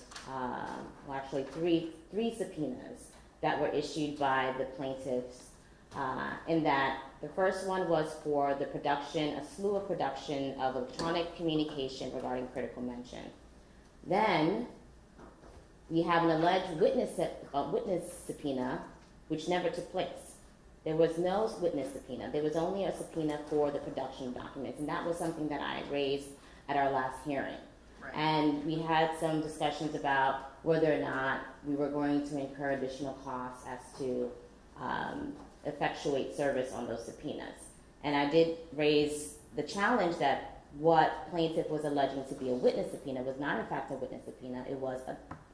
[SPEAKER 4] actually three subpoenas that were issued by the plaintiff's in that the first one was for the production, a slew of production of electronic communication regarding critical mention. Then we have an alleged witness subpoena, which never took place. There was no witness subpoena. There was only a subpoena for the production of documents, and that was something that I raised at our last hearing.
[SPEAKER 1] Right.
[SPEAKER 4] And we had some discussions about whether or not we were going to incur additional costs as to effectuate service on those subpoenas. And I did raise the challenge that what plaintiff was alleging to be a witness subpoena was not in fact a witness subpoena. It was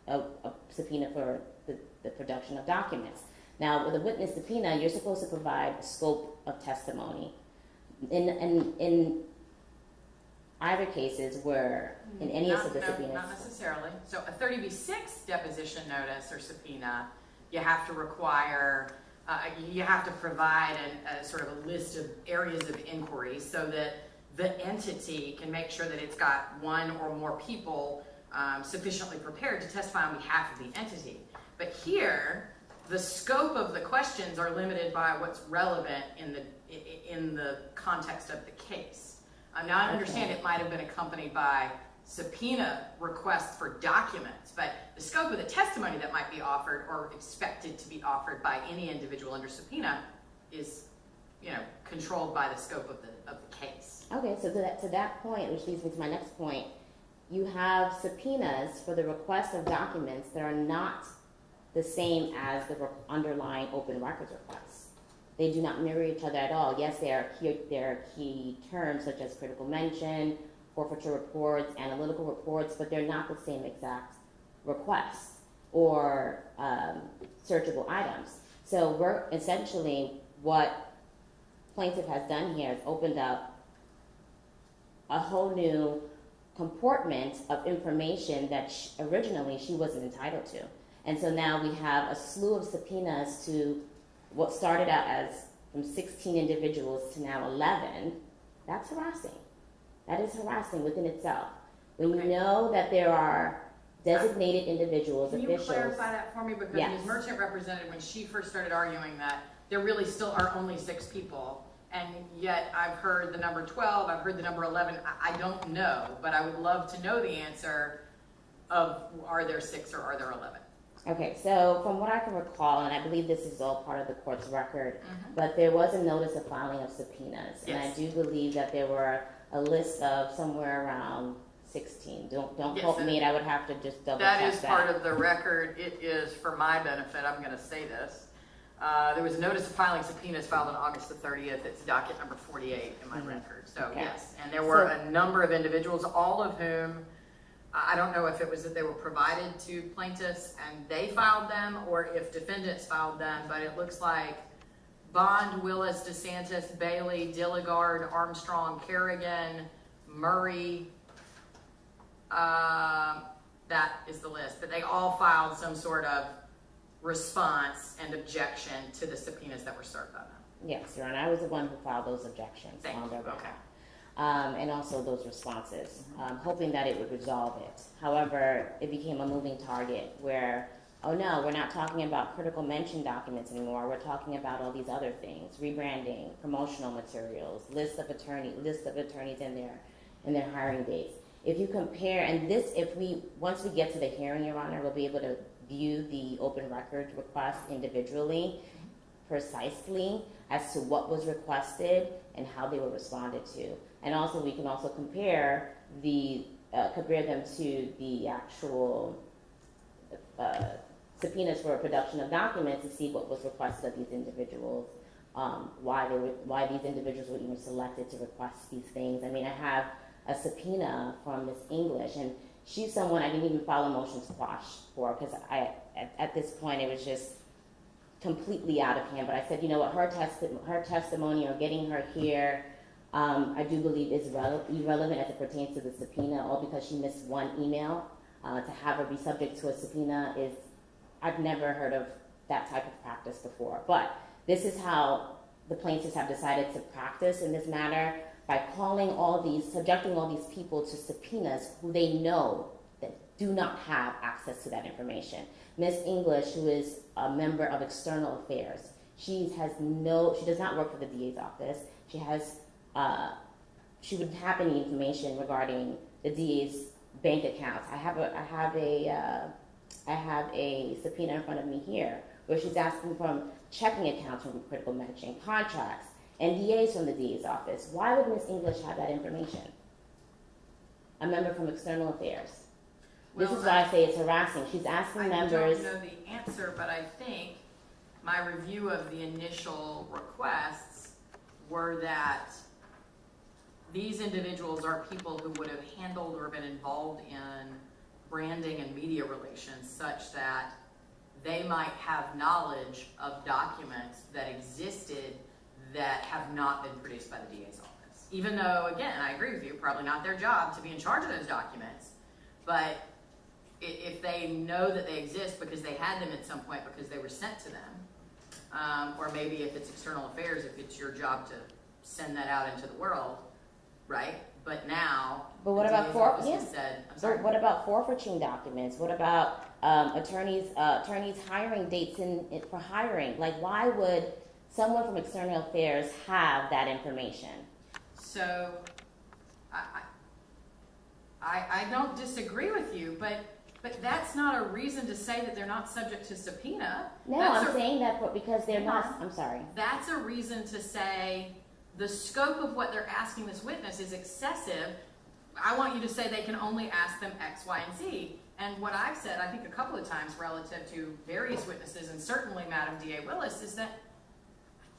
[SPEAKER 4] a subpoena for the production of documents. Now, with a witness subpoena, you're supposed to provide a scope of testimony. In either cases where, in any of the subpoenas.
[SPEAKER 1] Not necessarily. So a 30B6 deposition notice or subpoena, you have to require, you have to provide a sort of a list of areas of inquiry so that the entity can make sure that it's got one or more people sufficiently prepared to testify on behalf of the entity. But here, the scope of the questions are limited by what's relevant in the context of the case. Now, I understand it might have been accompanied by subpoena requests for documents, but the scope of the testimony that might be offered or expected to be offered by any individual under subpoena is, controlled by the scope of the case.
[SPEAKER 4] Okay, so to that point, which leads me to my next point, you have subpoenas for the request of documents that are not the same as the underlying open records requests. They do not mirror each other at all. Yes, there are key terms such as critical mention, forfeiture reports, analytical reports, but they're not the same exact requests or searchable items. So we're essentially, what plaintiff has done here is opened up a whole new comportment of information that originally she wasn't entitled to. And so now we have a slew of subpoenas to what started out as from 16 individuals to now 11. That's harassing. That is harassing within itself. When you know that there are designated individuals,
[SPEAKER 1] Can
[SPEAKER 4] officials.
[SPEAKER 1] you clarify that for me? Because
[SPEAKER 4] Yes.
[SPEAKER 1] Ms. Merchant represented when she first started arguing that there really still are only 6 people, and yet I've heard the number 12, I've heard the number 11. I don't know, but I would love to know the answer of are there 6 or are there 11?
[SPEAKER 4] Okay, so from what I can recall, and I believe this is all part of the court's record, but there was a notice of filing of subpoenas.
[SPEAKER 1] Yes.
[SPEAKER 4] And I do believe that there were a list of somewhere around 16. Don't
[SPEAKER 1] Yes,
[SPEAKER 4] quote
[SPEAKER 1] and
[SPEAKER 4] me, and I would have to just double
[SPEAKER 1] That
[SPEAKER 4] check
[SPEAKER 1] is
[SPEAKER 4] that.
[SPEAKER 1] part of the record. It is, for my benefit, I'm going to say this. There was a notice of filing subpoenas filed on August the 30th. It's docket number 48 in my record. So,
[SPEAKER 4] Okay.
[SPEAKER 1] yes. And there were a number of individuals, all of whom, I don't know if it was that they were provided to plaintiffs and they filed them or if defendants filed them, but it looks like Bond, Willis, DeSantis, Bailey, Dilligard, Armstrong, Kerrigan, Murray, that is the list, but they all filed some sort of response and objection to the subpoenas that were served by them.
[SPEAKER 4] Yes, Your Honor, I was the one who filed those objections
[SPEAKER 1] Thank
[SPEAKER 4] on
[SPEAKER 1] you.
[SPEAKER 4] their behalf.
[SPEAKER 1] Okay.
[SPEAKER 4] And also those responses, hoping that it would resolve it. However, it became a moving target where, oh no, we're not talking about critical mention documents anymore. We're talking about all these other things: rebranding, promotional materials, list of attorneys in their hiring dates. If you compare, and this, once we get to the hearing, Your Honor, we'll be able to view the open record request individually, precisely as to what was requested and how they were responded to. And also, we can also compare them to the actual subpoenas for production of documents to see what was requested of these individuals, why these individuals were even selected to request these things. I mean, I have a subpoena from Miss English, and she's someone I didn't even file a motion to quash for, because at this point it was just completely out of hand. But I said, you know what, her testimony or getting her here, I do believe is irrelevant as it pertains to the subpoena, all because she missed one email. To have her be subject to a subpoena I've never heard of that type of practice before. But this is how the plaintiffs have decided to practice in this matter, by subjecting all these people to subpoenas who they know that do not have access to that information. Ms. English, who is a member of External Affairs, She does not work for the DA's office. She wouldn't have any information regarding the DA's bank accounts. I have a subpoena in front of me here where she's asking from checking accounts from critical mention, contracts, NDAs from the DA's office. Why would Ms. English have that information? A member from External Affairs. This
[SPEAKER 1] Well,
[SPEAKER 4] is why I say it's harassing. She's asking members.
[SPEAKER 1] I don't know the answer, but I think my review of the initial requests were that these individuals are people who would have handled or been involved in branding and media relations such that they might have knowledge of documents that existed that have not been produced by the DA's office. Even though, again, I agree with you, probably not their job to be in charge of those documents, but if they know that they exist because they had them at some point because they were sent to them, or maybe if it's external affairs, if it's your job to send that out into the world, right? But now,
[SPEAKER 4] But what
[SPEAKER 1] the
[SPEAKER 4] about
[SPEAKER 1] DA's
[SPEAKER 4] for
[SPEAKER 1] office has said, I'm sorry.
[SPEAKER 4] But what about forfeiting documents? What about attorneys hiring dates for hiring? Like, why would someone from External Affairs have that information?
[SPEAKER 1] So, I don't disagree with you, but that's not a reason to say that they're not subject to subpoena.
[SPEAKER 4] No,
[SPEAKER 1] That's
[SPEAKER 4] I'm saying that because they're
[SPEAKER 1] Hang
[SPEAKER 4] not.
[SPEAKER 1] on.
[SPEAKER 4] I'm sorry.
[SPEAKER 1] That's a reason to say the scope of what they're asking this witness is excessive. I want you to say they can only ask them X, Y, and Z. And what I've said, I think a couple of times relative to various witnesses, and certainly Madam D.A. Willis, is that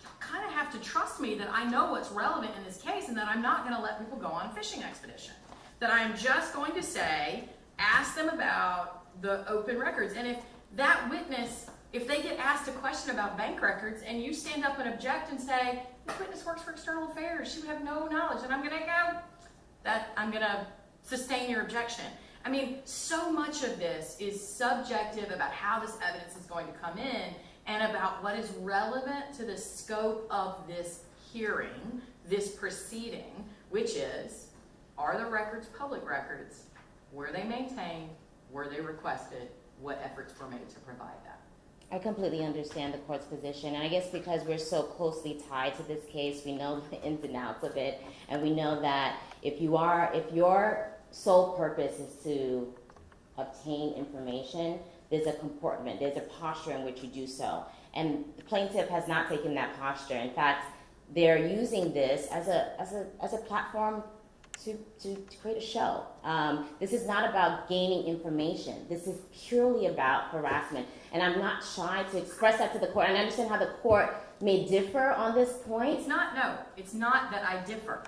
[SPEAKER 1] you kind of have to trust me that I know what's relevant in this case and that I'm not going to let people go on a fishing expedition. That I'm just going to say, ask them about the open records. And if that witness, if they get asked a question about bank records and you stand up and object and say, this witness works for External Affairs, she would have no knowledge, and I'm going to sustain your objection. I mean, so much of this is subjective about how this evidence is going to come in and about what is relevant to the scope of this hearing, this proceeding, which is, are the records public records? Were they maintained? Were they requested? What efforts were made to provide that?
[SPEAKER 4] I completely understand the court's position, and I guess because we're so closely tied to this case, we know the ins and outs of it, and we know that if your sole purpose is to obtain information, there's a comportment, there's a posture in which you do so, and the plaintiff has not taken that posture. In fact, they're using this as a platform to create a show. This is not about gaining information. This is purely about harassment. And I'm not shy to express that to the court. And I understand how the court may differ on this point.
[SPEAKER 1] It's not that I differ.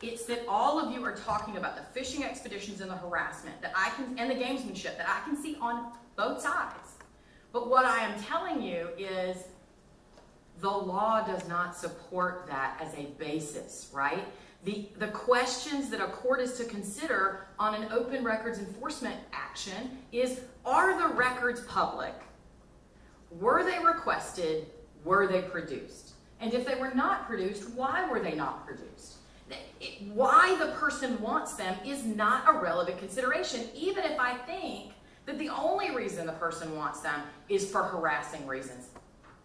[SPEAKER 1] It's that all of you are talking about the fishing expeditions and the harassment and the gamesmanship that I can see on both sides. But what I am telling you is the law does not support that as a basis, right? The questions that a court is to consider on an open records enforcement action is, are the records public? Were they requested? Were they produced? And if they were not produced, why were they not produced? Why the person wants them is not a relevant consideration, even if I think that the only reason the person wants them is for harassing reasons.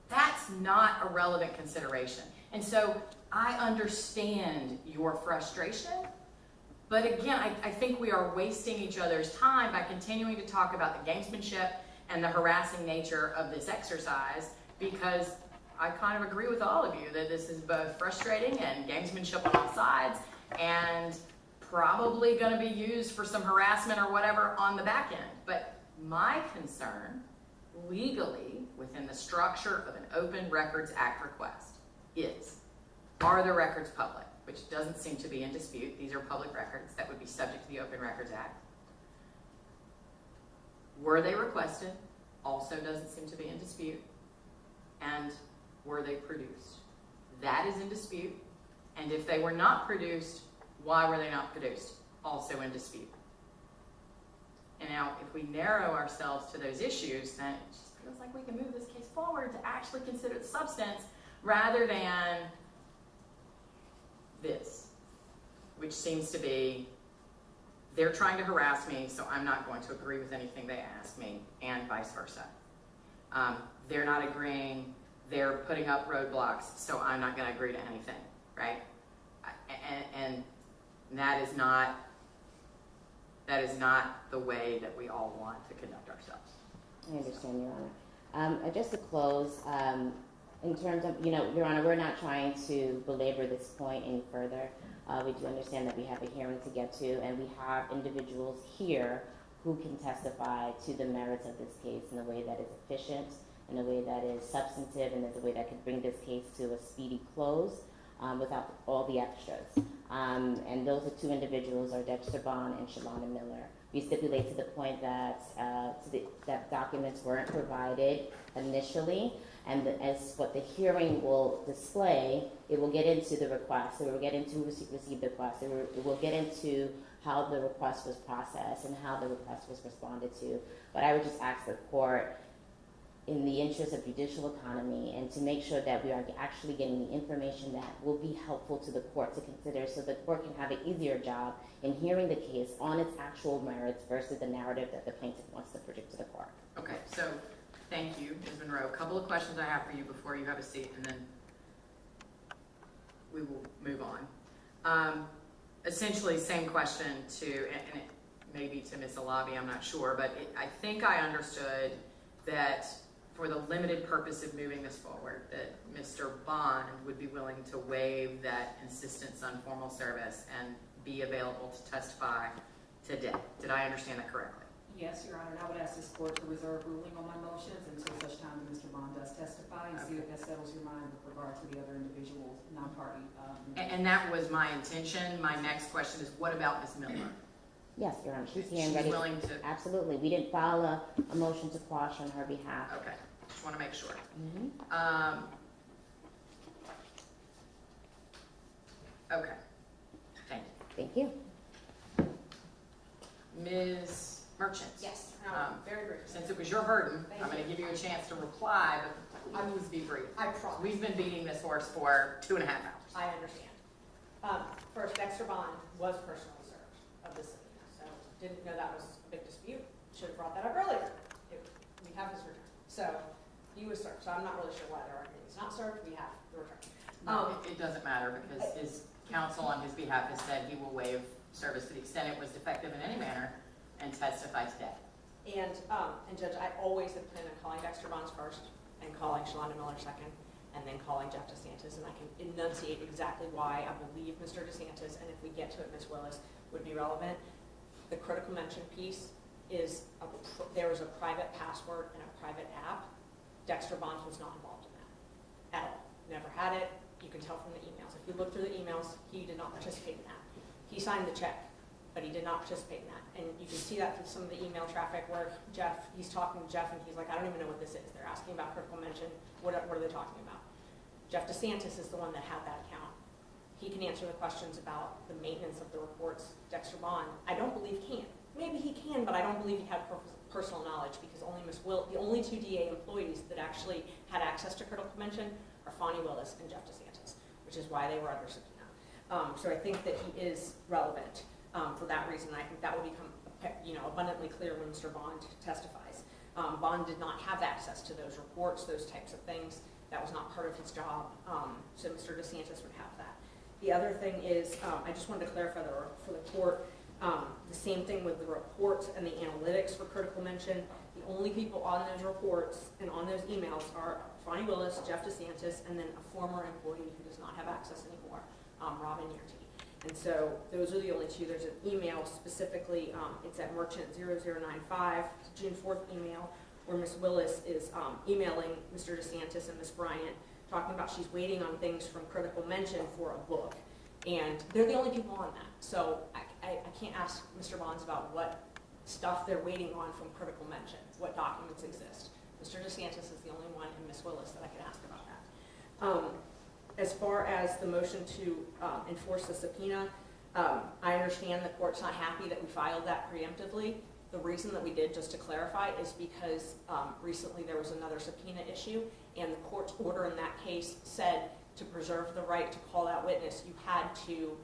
[SPEAKER 1] That's not a relevant consideration. And so I understand your frustration, but again, I think we are wasting each other's time by continuing to talk about the gamesmanship and the harassing nature of this exercise, because I kind of agree with all of you that this is both frustrating and gamesmanship on all sides, and probably going to be used for some harassment or whatever on the back end. But my concern, legally, within the structure of an Open Records Act request is, are the records public? Which doesn't seem to be in dispute. These are public records that would be subject to the Open Records Act. Were they requested? Also doesn't seem to be in dispute. And were they produced? That is in dispute. And if they were not produced, why were they not produced? Also in dispute. And now, if we narrow ourselves to those issues, then it just feels like we can move this case forward to actually consider the substance rather than this, which seems to be, they're trying to harass me, so I'm not going to agree with anything they ask me, and vice versa. They're not agreeing they're putting up roadblocks, so I'm not gonna agree to anything, right? And that is not the way that we all want to conduct ourselves.
[SPEAKER 4] I understand, Your Honor. Just to close, in terms of, Your Honor, we're not trying to belabor this point any further. We do understand that we have a hearing to get to, and we have individuals here who can testify to the merits of this case in a way that is efficient, in a way that is substantive, and in a way that could bring this case to a speedy close without all the extras. And those two individuals are Dexter Bond and Shalana Miller. We stipulate to the point that that documents weren't provided initially, and as what the hearing will display, it will get into the request, it will get into who received the request, it will get into how the request was processed and how the request was responded to. But I would just ask the court, in the interest of judicial economy, and to make sure that we are actually getting the information that will be helpful to the court to consider, so the court can have an easier job in hearing the case on its actual merits versus the narrative that the plaintiff wants to project to the court.
[SPEAKER 1] Okay, so thank you, Ms. Monroe. A couple of questions I have for you before you have a seat, and then we will move on. Essentially, same question to, and it may be to Ms. Alabi, I'm not sure, but I think I understood that for the limited purpose of moving this forward, that Mr. Bond would be willing to waive that insistence on formal service and be available to testify today. Did I understand that correctly?
[SPEAKER 3] Yes, Your Honor, and I would ask this court to reserve ruling on my motions until such time that Mr. Bond does testify, and see if that settles your mind with regard to the other individuals, non-party.
[SPEAKER 1] And that was my intention. My next question is, what about Ms. Miller?
[SPEAKER 4] Yes, Your Honor, she's here and
[SPEAKER 1] She's
[SPEAKER 4] ready.
[SPEAKER 1] willing to,
[SPEAKER 4] Absolutely. We didn't file a motion to quash on her behalf.
[SPEAKER 1] okay, just want to make sure.
[SPEAKER 4] Mhm.
[SPEAKER 1] Okay, thank you.
[SPEAKER 4] Thank you.
[SPEAKER 1] Ms. Merchant?
[SPEAKER 7] Yes,
[SPEAKER 1] very brief. Since it was your burden, I'm going to give you a chance to reply, but please be brief.
[SPEAKER 7] I promise.
[SPEAKER 1] We've been beating this horse for 2.5 hours.
[SPEAKER 7] I understand. First, Dexter Bond was personally served of this subpoena, so didn't know that was a big dispute. Should have brought that up earlier. We have his return. So he was served. So I'm not really sure why they're arguing he's not served. We have the return.
[SPEAKER 1] It doesn't matter because his counsel on his behalf has said he will waive service to the extent it was defective in any manner and testify today.
[SPEAKER 7] And Judge, I always had planned on calling Dexter Bonds first and calling Shalana Miller second, and then calling Jeff DeSantis, and I can enunciate exactly why I believe Mr. DeSantis, and if we get to it, Ms. Willis, would be relevant. The critical mention piece is, there was a private password and a private app. Dexter Bonds was not involved in that at all. Never had it. You can tell from the emails. If you look through the emails, he did not participate in that. He signed the check, but he did not participate in that. And you can see that through some of the email traffic where he's talking to Jeff and he's like, I don't even know what this is. They're asking about critical mention. What are they talking about? Jeff DeSantis is the one that had that account. He can answer the questions about the maintenance of the reports. Dexter Bond, I don't believe can. Maybe he can, but I don't believe he had personal knowledge because the only two DA employees that actually had access to critical mention are Fani Willis and Jeff DeSantis, which is why they were under subpoena. So I think that he is relevant for that reason. I think that will become abundantly clear when Mr. Bond testifies. Bond did not have access to those reports, those types of things. That was not part of his job, so Mr. DeSantis would have that. The other thing is, I just wanted to clarify for the court, the same thing with the reports and the analytics for critical mention. The only people on those reports and on those emails are Fani Willis, Jeff DeSantis, and then a former employee who does not have access anymore, Robin Yerty. And so those are the only two. There's an email specifically, it's at Merchant 0095, June 4th email, where Ms. Willis is emailing Mr. DeSantis and Ms. Bryant, talking about she's waiting on things from critical mention for a book. And they're the only people on that. So I can't ask Mr. Bonds about what stuff they're waiting on from critical mention, what documents exist. Mr. DeSantis is the only one, and Ms. Willis, that I can ask about that. As far as the motion to enforce the subpoena, I understand the court's not happy that we filed that preemptively. The reason that we did, just to clarify, is because recently there was another subpoena issue, and the court's order in that case said to preserve the right to call that witness, you had to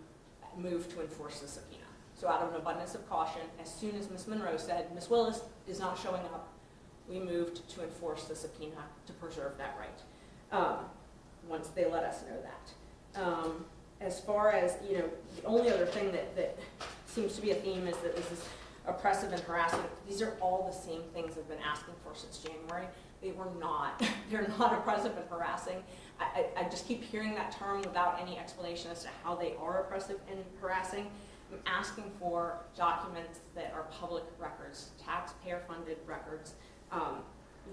[SPEAKER 7] move to enforce the subpoena. So out of an abundance of caution, as soon as Ms. Monroe said, Ms. Willis is not showing up, we moved to enforce the subpoena to preserve that right. once they let us know that. As far as, you know, the only other thing that seems to be a theme is that this is oppressive and harassing. These are all the same things I've been asking for since January. They were not, they're not oppressive and harassing. I just keep hearing that term without any explanation as to how they are oppressive and harassing. I'm asking for documents that are public records, taxpayer-funded records,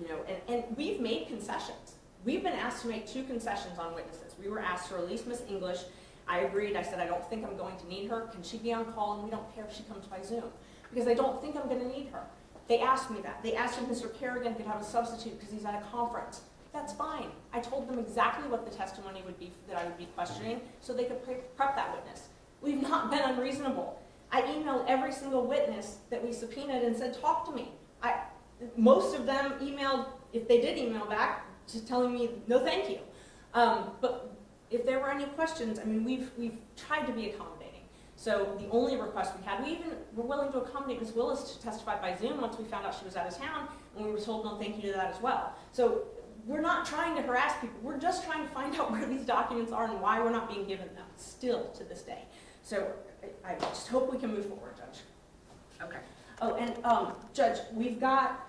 [SPEAKER 7] you know, and we've made concessions. We've been asked to make 2 concessions on witnesses. We were asked to release Miss English. I agreed. I said, I don't think I'm going to need her. Can she be on call? And we don't care if she comes by Zoom, because I don't think I'm going to need her. They asked me that. They asked if Mr. Kerrigan could have a substitute because he's at a conference. That's fine. I told them exactly what the testimony would be that I would be questioning so they could prep that witness. We've not been unreasonable. I emailed every single witness that we subpoenaed and said, talk to me. Most of them emailed, if they did email back, just telling me, no thank you. But if there were any questions, I mean, we've tried to be accommodating. So the only request we had, we even were willing to accommodate Ms. Willis to testify by Zoom once we found out she was out of town, and we were told no thank you to that as well. So we're not trying to harass people. We're just trying to find out where these documents are and why we're not being given them, still to this day. So I just hope we can move forward, Judge.
[SPEAKER 1] Okay.
[SPEAKER 7] Oh, and Judge, we've got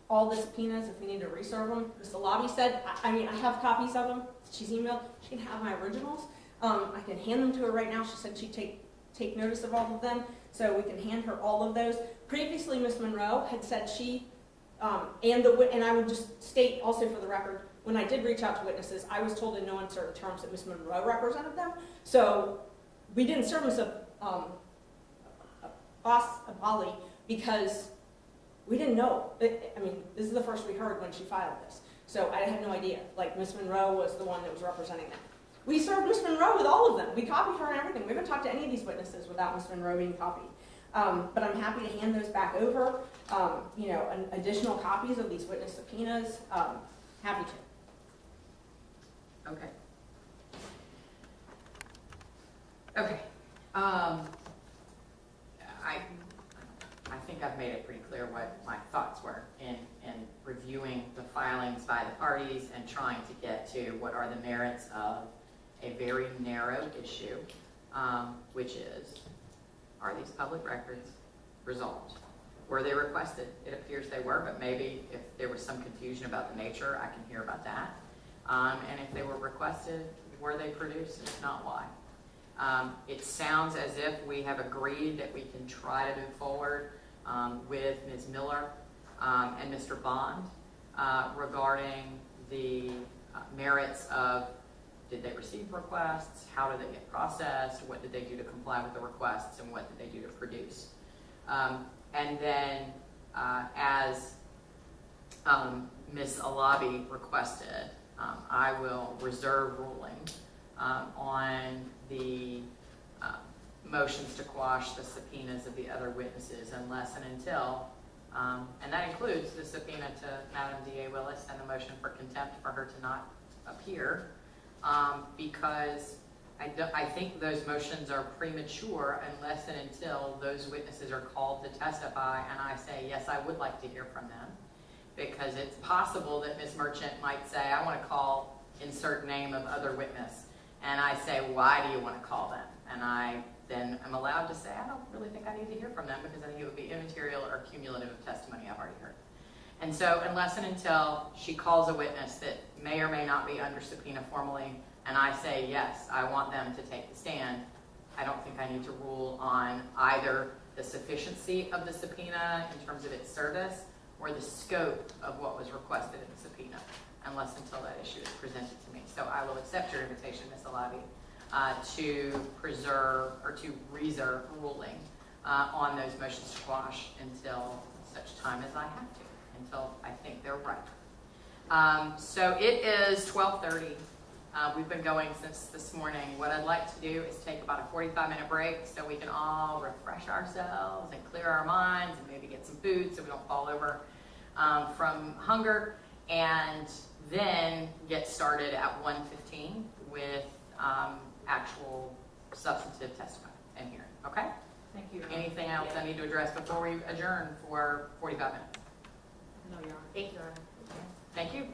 [SPEAKER 7] all the subpoenas if we need to reserve them. Ms. Alabi said, I mean, I have copies of them. She's emailed. She can have my originals. I can hand them to her right now. She said she'd take notice of all of them, so we can hand her all of those. Previously, Ms. Monroe had said she, and I would just state also for the record, when I did reach out to witnesses, I was told in no uncertain terms that Ms. Monroe represented them. So we didn't serve Ms. Abali because we didn't know. I mean, this is the first we heard when she filed this. So I had no idea. Like, Ms. Monroe was the one that was representing them. We served Ms. Monroe with all of them. We copied her and everything. We haven't talked to any of these witnesses without Ms. Monroe being copied. But I'm happy to hand those back over. You know, additional copies of these witness subpoenas. Happy to.
[SPEAKER 1] Okay. Okay. I think I've made it pretty clear what my thoughts were in reviewing the filings by the parties and trying to get to what are the merits of a very narrow issue, which is, are these public records resolved? Were they requested? It appears they were, but maybe if there was some confusion about the nature, I can hear about that. And if they were requested, were they produced? If not, why? It sounds as if we have agreed that we can try to move forward with Ms. Miller and Mr. Bond regarding the merits of, did they receive requests, how did they get processed, what did they do to comply with the requests, and what did they do to produce. And then as Ms. Alabi requested, I will reserve ruling on the motions to quash the subpoenas of the other witnesses unless and until, and that includes the subpoena to Madam D.A. Willis and the motion for contempt for her to not appear, because I think those motions are premature unless and until those witnesses are called to testify and I say, yes, I would like to hear from them, because it's possible that Ms. Merchant might say, I want to call insert name of other witness. And I say, why do you want to call them? And I then am allowed to say, I don't really think I need to hear from them because I think it would be immaterial or cumulative of testimony I've already heard. And so unless and until she calls a witness that may or may not be under subpoena formally, and I say, yes, I want them to take the stand, I don't think I need to rule on either the sufficiency of the subpoena in terms of its service or the scope of what was requested in the subpoena, unless until that issue is presented to me. So I will accept your invitation, Ms. Alabi, to preserve or to reserve ruling on those motions to quash until such time as I have to, until I think they're right. So it is 12:30. We've been going since this morning. What I'd like to do is take about a 45-minute break so we can all refresh ourselves and clear our minds and maybe get some food so we don't fall over from hunger, and then get started at 1:15 with actual substantive testimony and hearing. Okay?
[SPEAKER 7] Thank you.
[SPEAKER 1] Anything else I need to address before we adjourn for 45 minutes?
[SPEAKER 7] No, Your Honor.
[SPEAKER 4] Thank you, Your Honor.
[SPEAKER 1] Thank you.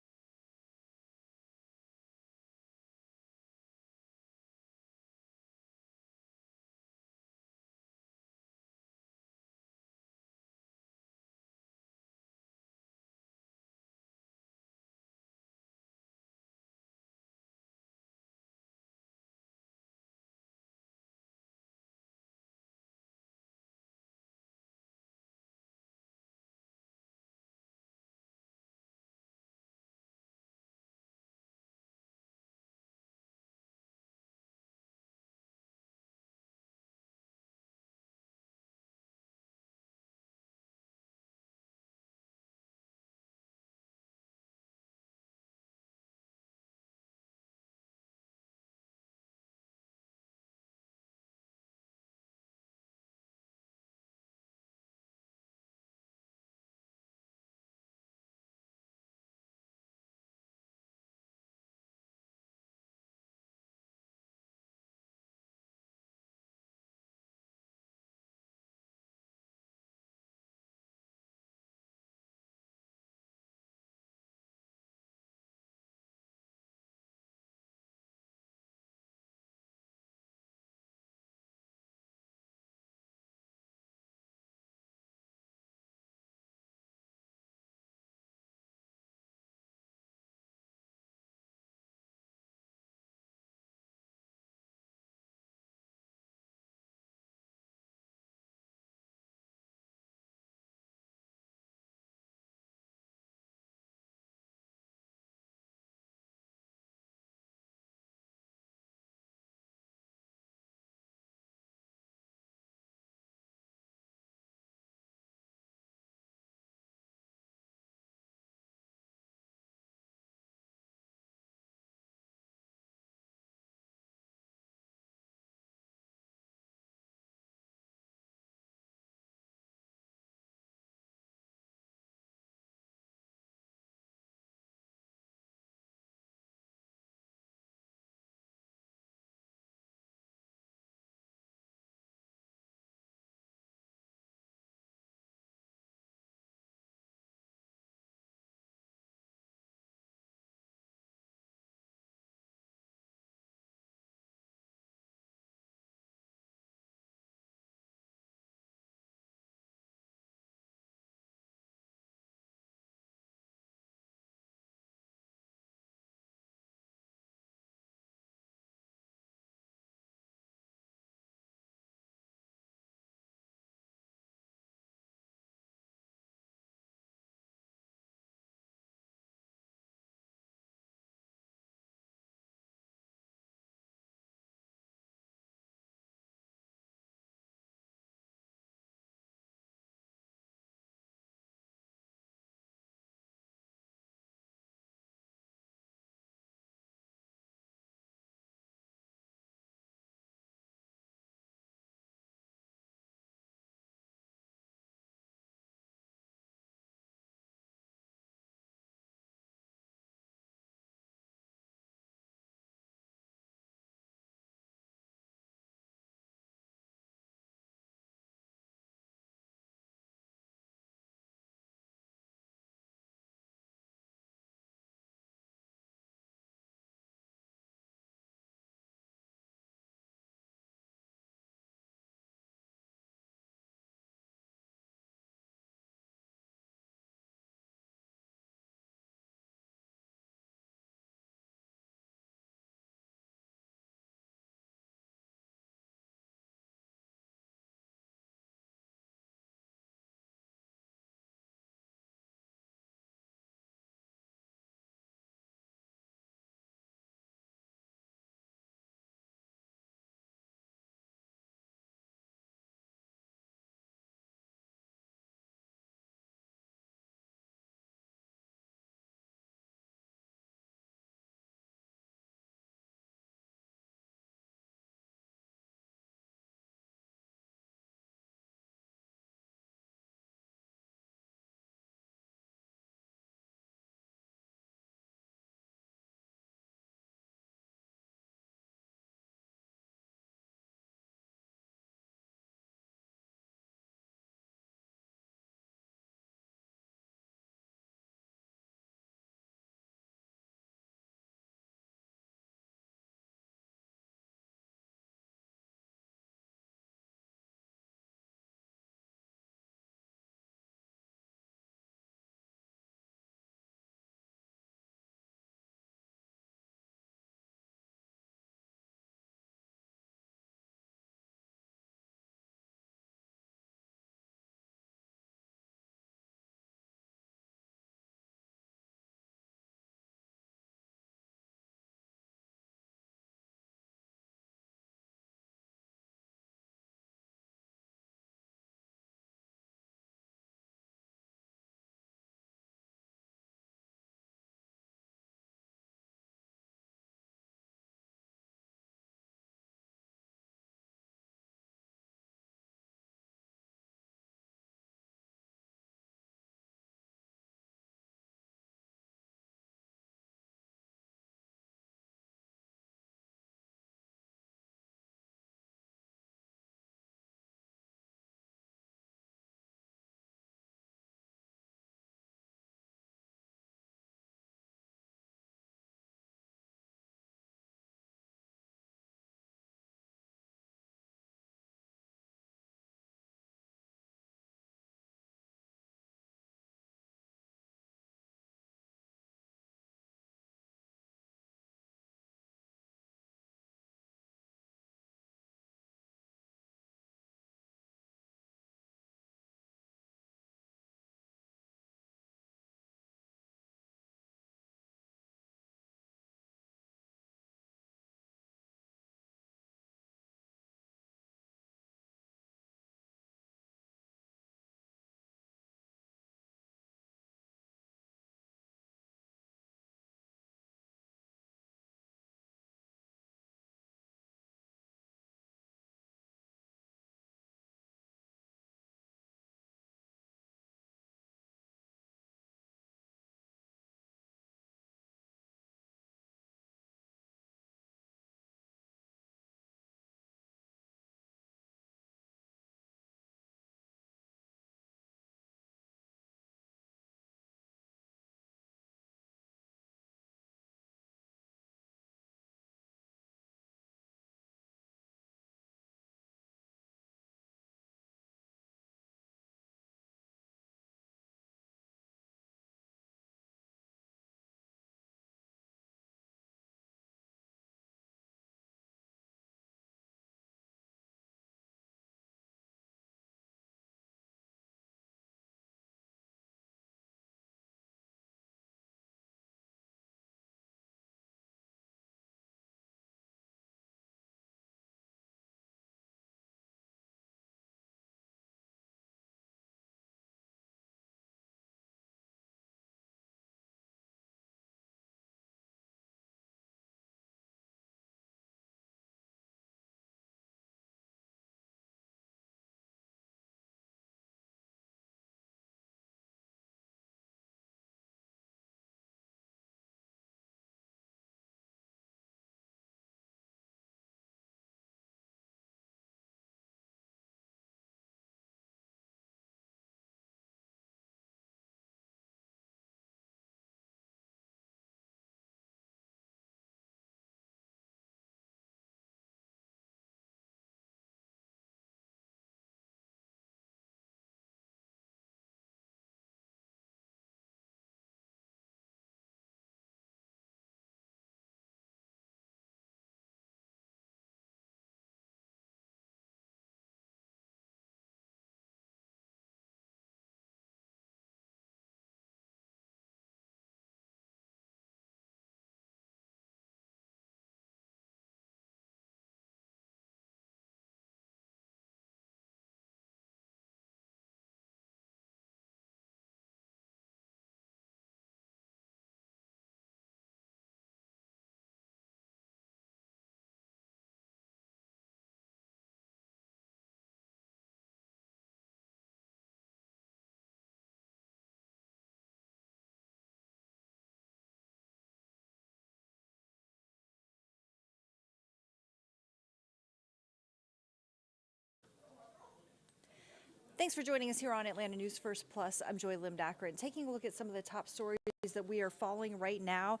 [SPEAKER 9] Thanks for joining us here on Atlanta News First Plus. I'm Joy Limdacker, and taking a look at some of the top stories that we are following right now.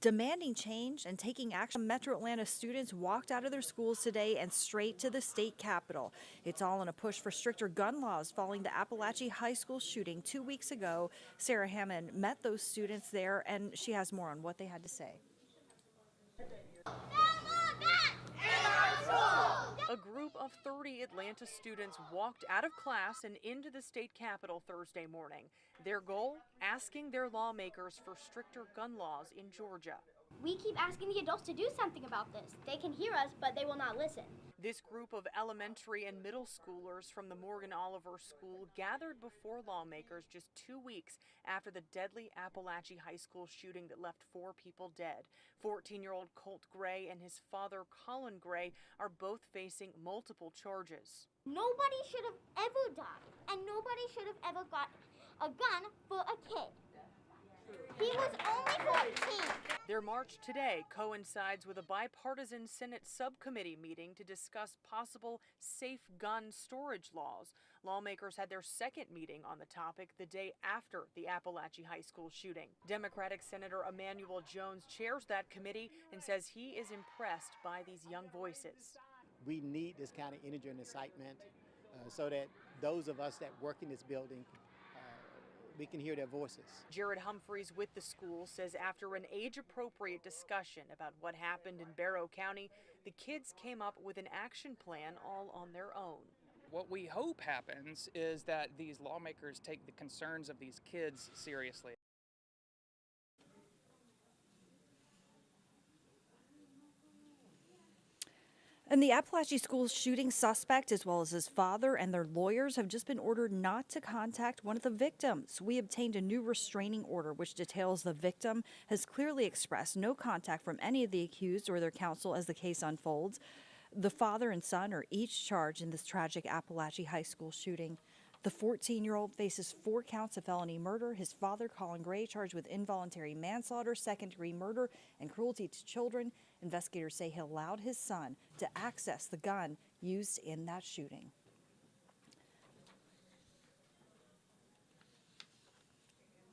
[SPEAKER 9] Demanding change and taking action, Metro Atlanta students walked out of their schools today and straight to the state capitol. It's all in a push for stricter gun laws following the Appalachia High School shooting 2 weeks ago. Sarah Hammond met those students there, and she has more on what they had to say.
[SPEAKER 10] A group of 30 Atlanta students walked out of class and into the state capitol Thursday morning. Their goal, asking their lawmakers for stricter gun laws in Georgia.
[SPEAKER 11] We keep asking the adults to do something about this. They can hear us, but they will not listen.
[SPEAKER 10] This group of elementary and middle schoolers from the Morgan Oliver School gathered before lawmakers just 2 weeks after the deadly Appalachia High School shooting that left 4 people dead. 14-year-old Colt Gray and his father Colin Gray are both facing multiple charges.
[SPEAKER 11] Nobody should have ever died, and nobody should have ever got a gun for a kid. He was only 14.
[SPEAKER 10] Their march today coincides with a bipartisan Senate subcommittee meeting to discuss possible safe gun storage laws. Lawmakers had their second meeting on the topic the day after the Appalachia High School shooting. Democratic Senator Emmanuel Jones chairs that committee and says he is impressed by these young voices.
[SPEAKER 12] We need this kind of energy and excitement so that those of us that work in this building we can hear their voices.
[SPEAKER 10] Jared Humphreys with the school says after an age-appropriate discussion about what happened in Barrow County, the kids came up with an action plan all on their own.
[SPEAKER 13] What we hope happens is that these lawmakers take the concerns of these kids seriously.
[SPEAKER 9] And the Appalachia School shooting suspect, as well as his father and their lawyers, have just been ordered not to contact one of the victims. We obtained a new restraining order, which details the victim has clearly expressed no contact from any of the accused or their counsel as the case unfolds. The father and son are each charged in this tragic Appalachia High School shooting. The 14-year-old faces 4 counts of felony murder. His father, Colin Gray, charged with involuntary manslaughter, second-degree murder, and cruelty to children. Investigators say he allowed his son to access the gun used in that shooting.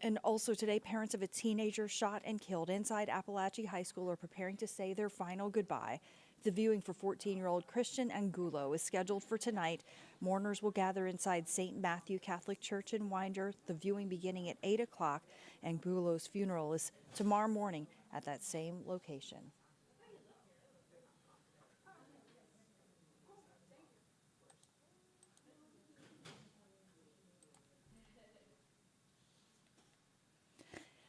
[SPEAKER 9] And also today, parents of a teenager shot and killed inside Appalachia High School are preparing to say their final goodbye. The viewing for 14-year-old Christian Angulo is scheduled for tonight. Mourners will gather inside St. Matthew Catholic Church in Winder, the viewing beginning at 8 o'clock. Angulo's funeral is tomorrow morning at that same location.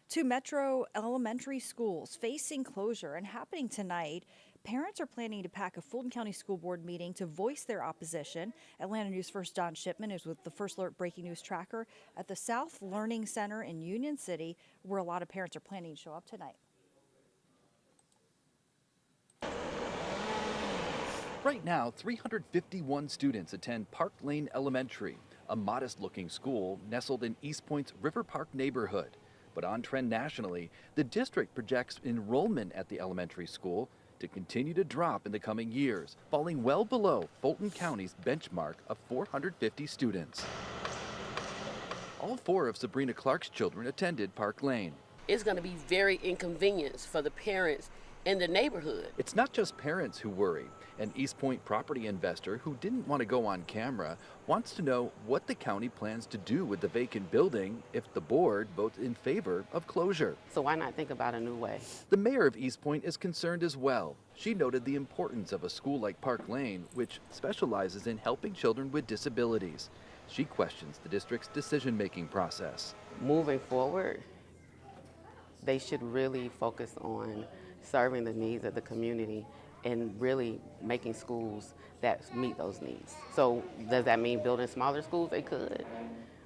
[SPEAKER 9] Two Metro elementary schools facing closure and happening tonight. Parents are planning to pack a Fulton County School Board meeting to voice their opposition. Atlanta News First Don Shipman is with the First Alert Breaking News Tracker at the South Learning Center in Union City, where a lot of parents are planning to show up tonight.
[SPEAKER 14] Right now, 351 students attend Park Lane Elementary, a modest-looking school nestled in East Point's River Park neighborhood. But on trend nationally, the district projects enrollment at the elementary school to continue to drop in the coming years, falling well below Fulton County's benchmark of 450 students. All 4 of Sabrina Clark's children attended Park Lane.
[SPEAKER 15] It's going to be very inconvenient for the parents in the neighborhood.
[SPEAKER 14] It's not just parents who worry. An East Point property investor who didn't want to go on camera wants to know what the county plans to do with the vacant building if the board votes in favor of closure.
[SPEAKER 15] So why not think about a new way?
[SPEAKER 14] The mayor of East Point is concerned as well. She noted the importance of a school like Park Lane, which specializes in helping children with disabilities. She questions the district's decision-making process.
[SPEAKER 15] Moving forward, they should really focus on serving the needs of the community and really making schools that meet those needs. So does that mean building smaller schools? They could.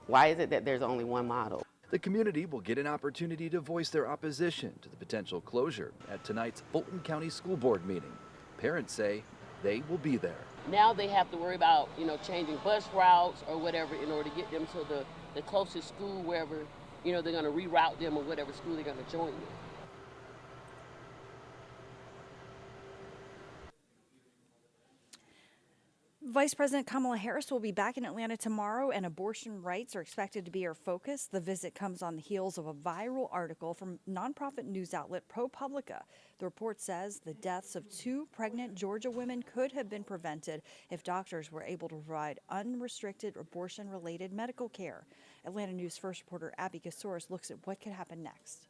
[SPEAKER 15] Why is it that there's only one model?
[SPEAKER 14] The community will get an opportunity to voice their opposition to the potential closure at tonight's Fulton County School Board meeting. Parents say they will be there.
[SPEAKER 15] Now they have to worry about, changing bus routes or whatever in order to get them to the closest school, wherever, they're going to reroute them or whatever school they're going to join in.
[SPEAKER 9] Vice President Kamala Harris will be back in Atlanta tomorrow, and abortion rights are expected to be her focus. The visit comes on the heels of a viral article from nonprofit news outlet ProPublica. The report says the deaths of 2 pregnant Georgia women could have been prevented if doctors were able to provide unrestricted abortion-related medical care. Atlanta News First reporter Abby Kasouris looks at what could happen next.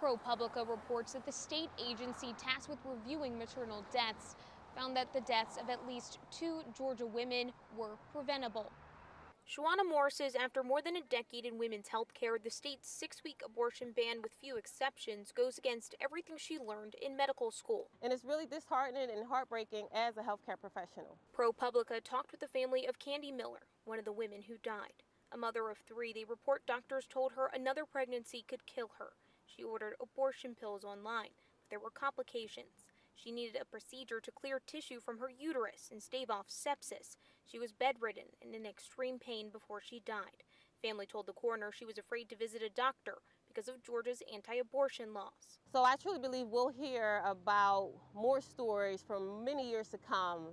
[SPEAKER 16] ProPublica reports that the state agency tasked with reviewing maternal deaths found that the deaths of at least 2 Georgia women were preventable. Shawana Moore says after more than a decade in women's health care, the state's 6-week abortion ban, with few exceptions, goes against everything she learned in medical school.
[SPEAKER 17] And it's really disheartening and heartbreaking as a healthcare professional.
[SPEAKER 16] ProPublica talked with the family of Candy Miller, one of the women who died. A mother of 3, they report doctors told her another pregnancy could kill her. She ordered abortion pills online, but there were complications. She needed a procedure to clear tissue from her uterus and stave off sepsis. She was bedridden and in extreme pain before she died. Family told the coroner she was afraid to visit a doctor because of Georgia's anti-abortion laws.
[SPEAKER 17] So I truly believe we'll hear about more stories for many years to come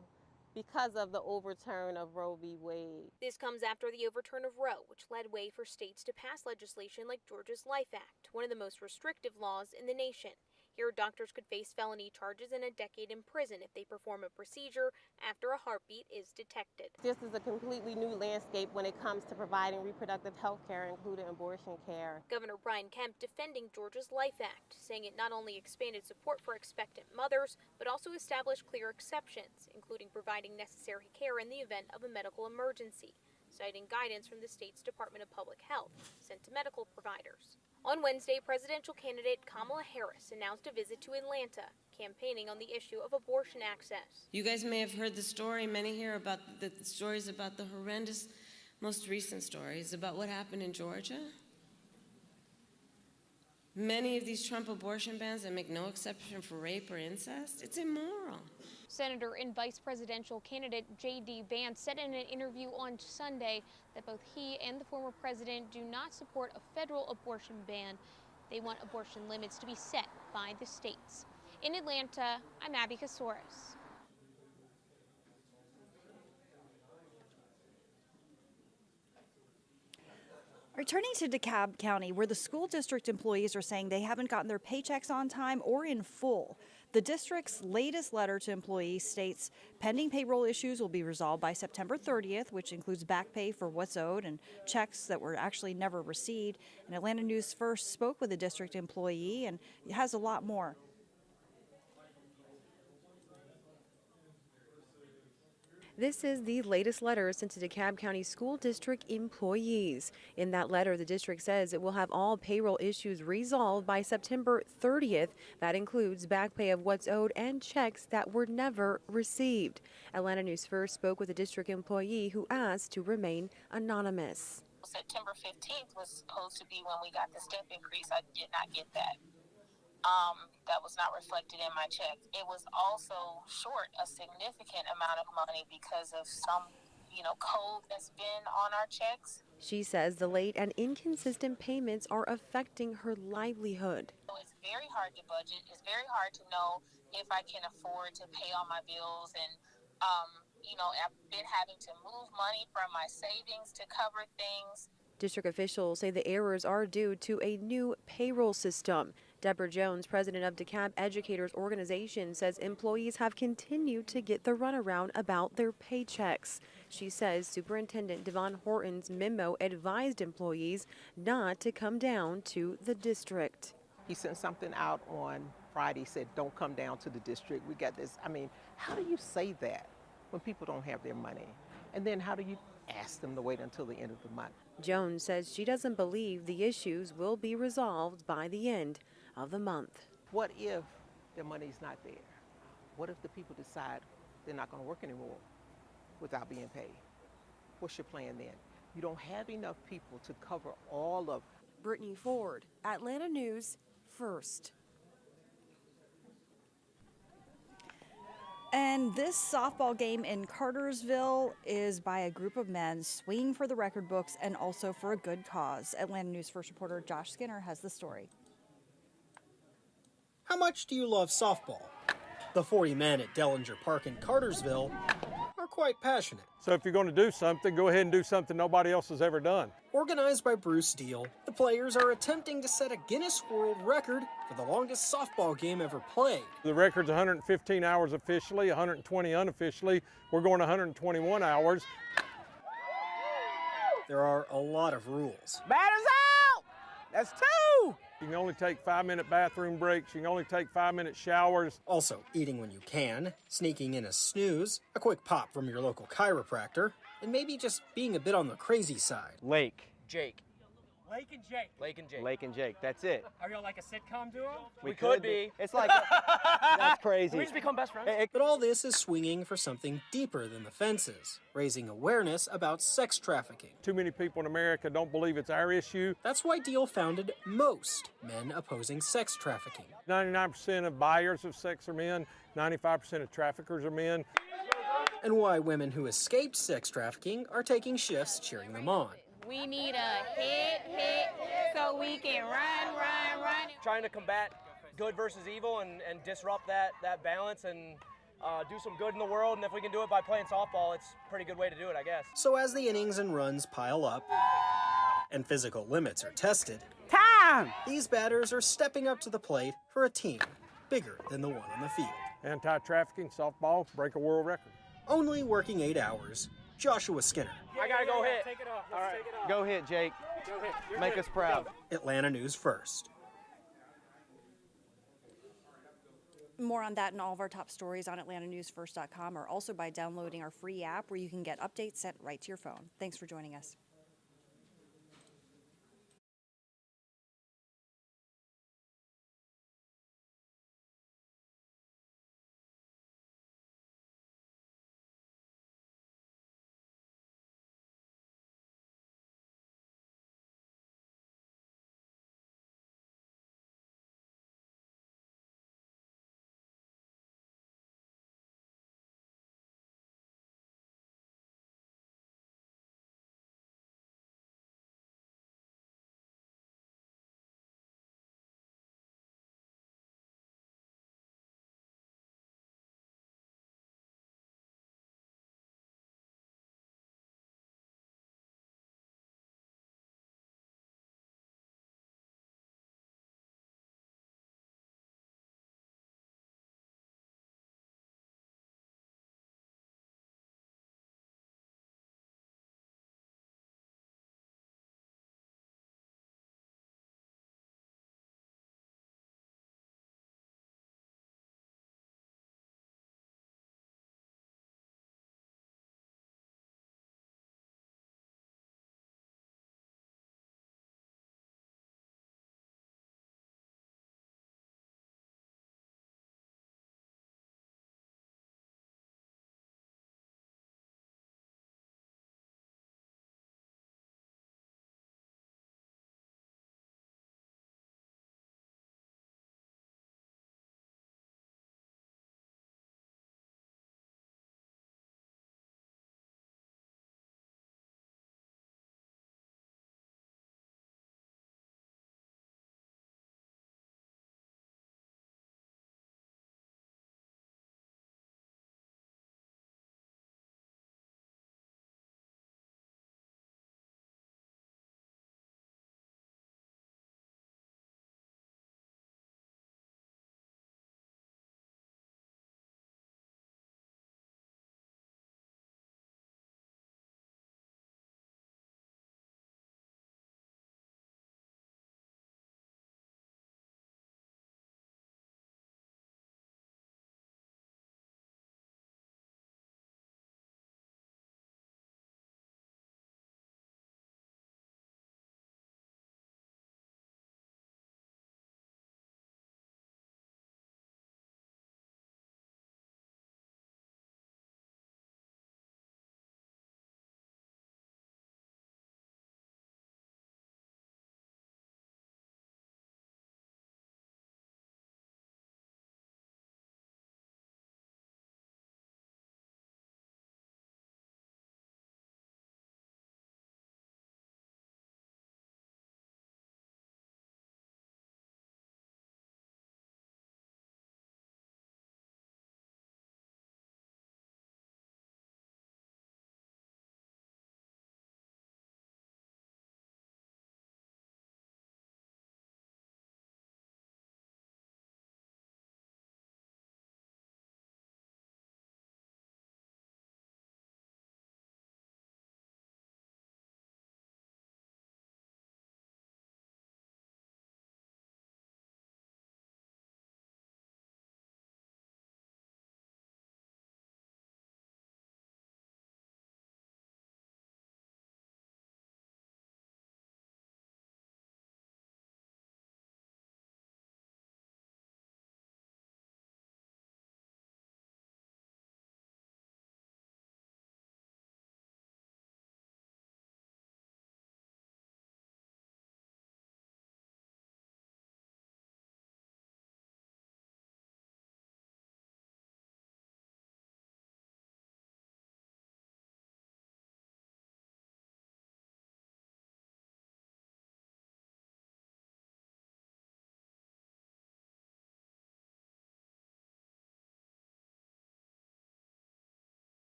[SPEAKER 17] because of the overturn of Roe v. Wade.
[SPEAKER 16] This comes after the overturn of Roe, which led way for states to pass legislation like Georgia's Life Act, one of the most restrictive laws in the nation. Here, doctors could face felony charges and a decade in prison if they perform a procedure after a heartbeat is detected.
[SPEAKER 17] This is a completely new landscape when it comes to providing reproductive health care, including abortion care.
[SPEAKER 16] Governor Brian Kemp defending Georgia's Life Act, saying it not only expanded support for expectant mothers, but also established clear exceptions, including providing necessary care in the event of a medical emergency, citing guidance from the state's Department of Public Health sent to medical providers. On Wednesday, presidential candidate Kamala Harris announced a visit to Atlanta, campaigning on the issue of abortion access.
[SPEAKER 18] You guys may have heard the story, many here, about the stories about the horrendous, most recent stories about what happened in Georgia. Many of these Trump abortion bans that make no exception for rape or incest, it's immoral.
[SPEAKER 16] Senator and vice presidential candidate J.D. Vance said in an interview on Sunday that both he and the former president do not support a federal abortion ban. They want abortion limits to be set by the states. In Atlanta, I'm Abby Kasouris.
[SPEAKER 9] Returning to DeKalb County, where the school district employees are saying they haven't gotten their paychecks on time or in full. The district's latest letter to employees states pending payroll issues will be resolved by September 30th, which includes back pay for what's owed and checks that were actually never received. And Atlanta News First spoke with a district employee, and it has a lot more.
[SPEAKER 19] This is the latest letter sent to DeKalb County School District employees. In that letter, the district says it will have all payroll issues resolved by September 30th. That includes back pay of what's owed and checks that were never received. Atlanta News First spoke with a district employee who asked to remain anonymous.
[SPEAKER 20] September 15th was supposed to be when we got the step increase. I did not get that. That was not reflected in my check. It was also short a significant amount of money because of some, code that's been on our checks.
[SPEAKER 19] She says the late and inconsistent payments are affecting her livelihood.
[SPEAKER 20] So it's very hard to budget. It's very hard to know if I can afford to pay all my bills. And, I've been having to move money from my savings to cover things.
[SPEAKER 19] District officials say the errors are due to a new payroll system. Deborah Jones, president of DeKalb Educators Organization, says employees have continued to get the runaround about their paychecks. She says Superintendent Devon Horton's memo advised employees not to come down to the district.
[SPEAKER 21] He sent something out on Friday, said don't come down to the district. We got this. How do you say that when people don't have their money? And then how do you ask them to wait until the end of the month?
[SPEAKER 19] Jones says she doesn't believe the issues will be resolved by the end of the month.
[SPEAKER 21] What if their money's not there? What if the people decide they're not going to work anymore without being paid? What's your plan then? You don't have enough people to cover all of.
[SPEAKER 19] Brittany Ford, Atlanta News First.
[SPEAKER 9] And this softball game in Cartersville is by a group of men swinging for the record books and also for a good cause. Atlanta News First reporter Josh Skinner has the story.
[SPEAKER 8] How much do you love softball? The 40 men at Dellinger Park in Cartersville are quite passionate.
[SPEAKER 22] So if you're going to do something, go ahead and do something nobody else has ever done.
[SPEAKER 8] Organized by Bruce Deal, the players are attempting to set a Guinness World Record for the longest softball game ever played.
[SPEAKER 22] The record's 115 hours officially, 120 unofficially. We're going 121 hours.
[SPEAKER 8] There are a lot of rules.
[SPEAKER 23] Batter's out! That's 2!
[SPEAKER 22] You can only take 5-minute bathroom breaks. You can only take 5-minute showers.
[SPEAKER 8] Also, eating when you can, sneaking in a snooze, a quick pop from your local chiropractor, and maybe just being a bit on the crazy side.
[SPEAKER 23] Lake. Jake.
[SPEAKER 24] Lake and Jake.
[SPEAKER 23] Lake and Jake. Lake and Jake. That's it.
[SPEAKER 24] Are y'all like a sitcom duo?
[SPEAKER 23] We could be. It's like, that's crazy.
[SPEAKER 24] We just become best friends.
[SPEAKER 8] But all this is swinging for something deeper than the fences, raising awareness about sex trafficking.
[SPEAKER 22] Too many people in America don't believe it's our issue.
[SPEAKER 8] That's why Deal founded MOST, Men Opposing Sex Trafficking.
[SPEAKER 22] 99% of buyers of sex are men. 95% of traffickers are men.
[SPEAKER 8] And why women who escaped sex trafficking are taking shifts cheering them on.
[SPEAKER 25] We need a hit, so we can run.
[SPEAKER 23] Trying to combat good versus evil and disrupt that balance and do some good in the world. And if we can do it by playing softball, it's a pretty good way to do it, I guess.
[SPEAKER 8] So as the innings and runs pile up and physical limits are tested, these batters are stepping up to the plate for a team bigger than the one on the field.
[SPEAKER 22] Anti-trafficking, softball, break a world record.
[SPEAKER 8] Only working 8 hours, Joshua Skinner.
[SPEAKER 23] I gotta go hit.
[SPEAKER 24] Take it off.
[SPEAKER 23] All right.
[SPEAKER 24] Take it off.
[SPEAKER 23] Go hit, Jake.
[SPEAKER 24] Go hit. You're
[SPEAKER 23] Make
[SPEAKER 24] good.
[SPEAKER 23] us proud.
[SPEAKER 8] Atlanta News First.
[SPEAKER 9] More on that and all of our top stories on AtlantaNewsFirst.com, or also by downloading our free app where you can get updates sent right to your phone. Thanks for joining us.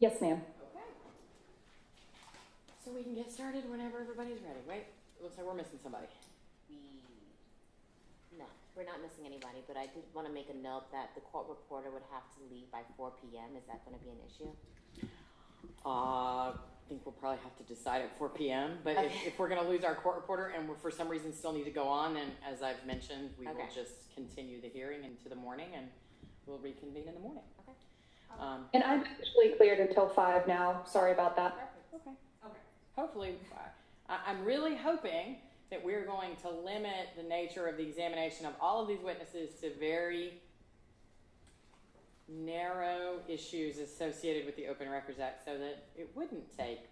[SPEAKER 2] Yes, ma'am.
[SPEAKER 1] Okay. So we can get started whenever everybody's ready. Wait, it looks like we're missing somebody.
[SPEAKER 4] No, we're not missing anybody, but I did want to make a note that the court reporter would have to leave by 4 p.m. Is that going to be an issue?
[SPEAKER 1] I think we'll probably have to decide at 4 p.m. But if we're going to lose our court reporter and we for some reason still need to go on, then as I've mentioned, we will just continue the hearing into the morning and we'll reconvene in the morning.
[SPEAKER 4] Okay.
[SPEAKER 2] And I'm actually cleared until 5 now. Sorry about that.
[SPEAKER 1] Okay. Okay. Hopefully, I'm really hoping that we're going to limit the nature of the examination of all of these witnesses to very narrow issues associated with the Open Records Act so that it wouldn't take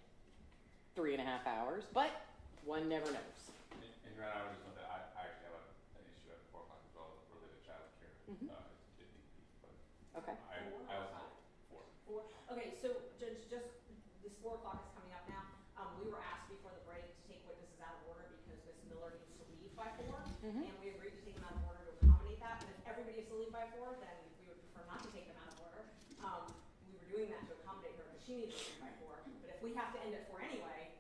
[SPEAKER 1] 3.5 hours, but one never knows.
[SPEAKER 3] And Your Honor, I would just note that I actually have an issue at 4 o'clock as well related to child care.
[SPEAKER 1] Okay.
[SPEAKER 3] I also have 4.
[SPEAKER 5] Okay, so Judge, just this 4 o'clock is coming up now. We were asked before the break to take witnesses out of order because Ms. Miller needs to leave by 4, and we agreed to take them out of order to accommodate that. But if everybody has to leave by 4, then we would prefer not to take them out of order. We were doing that to accommodate her because she needed to leave by 4. But if we have to end at 4 anyway,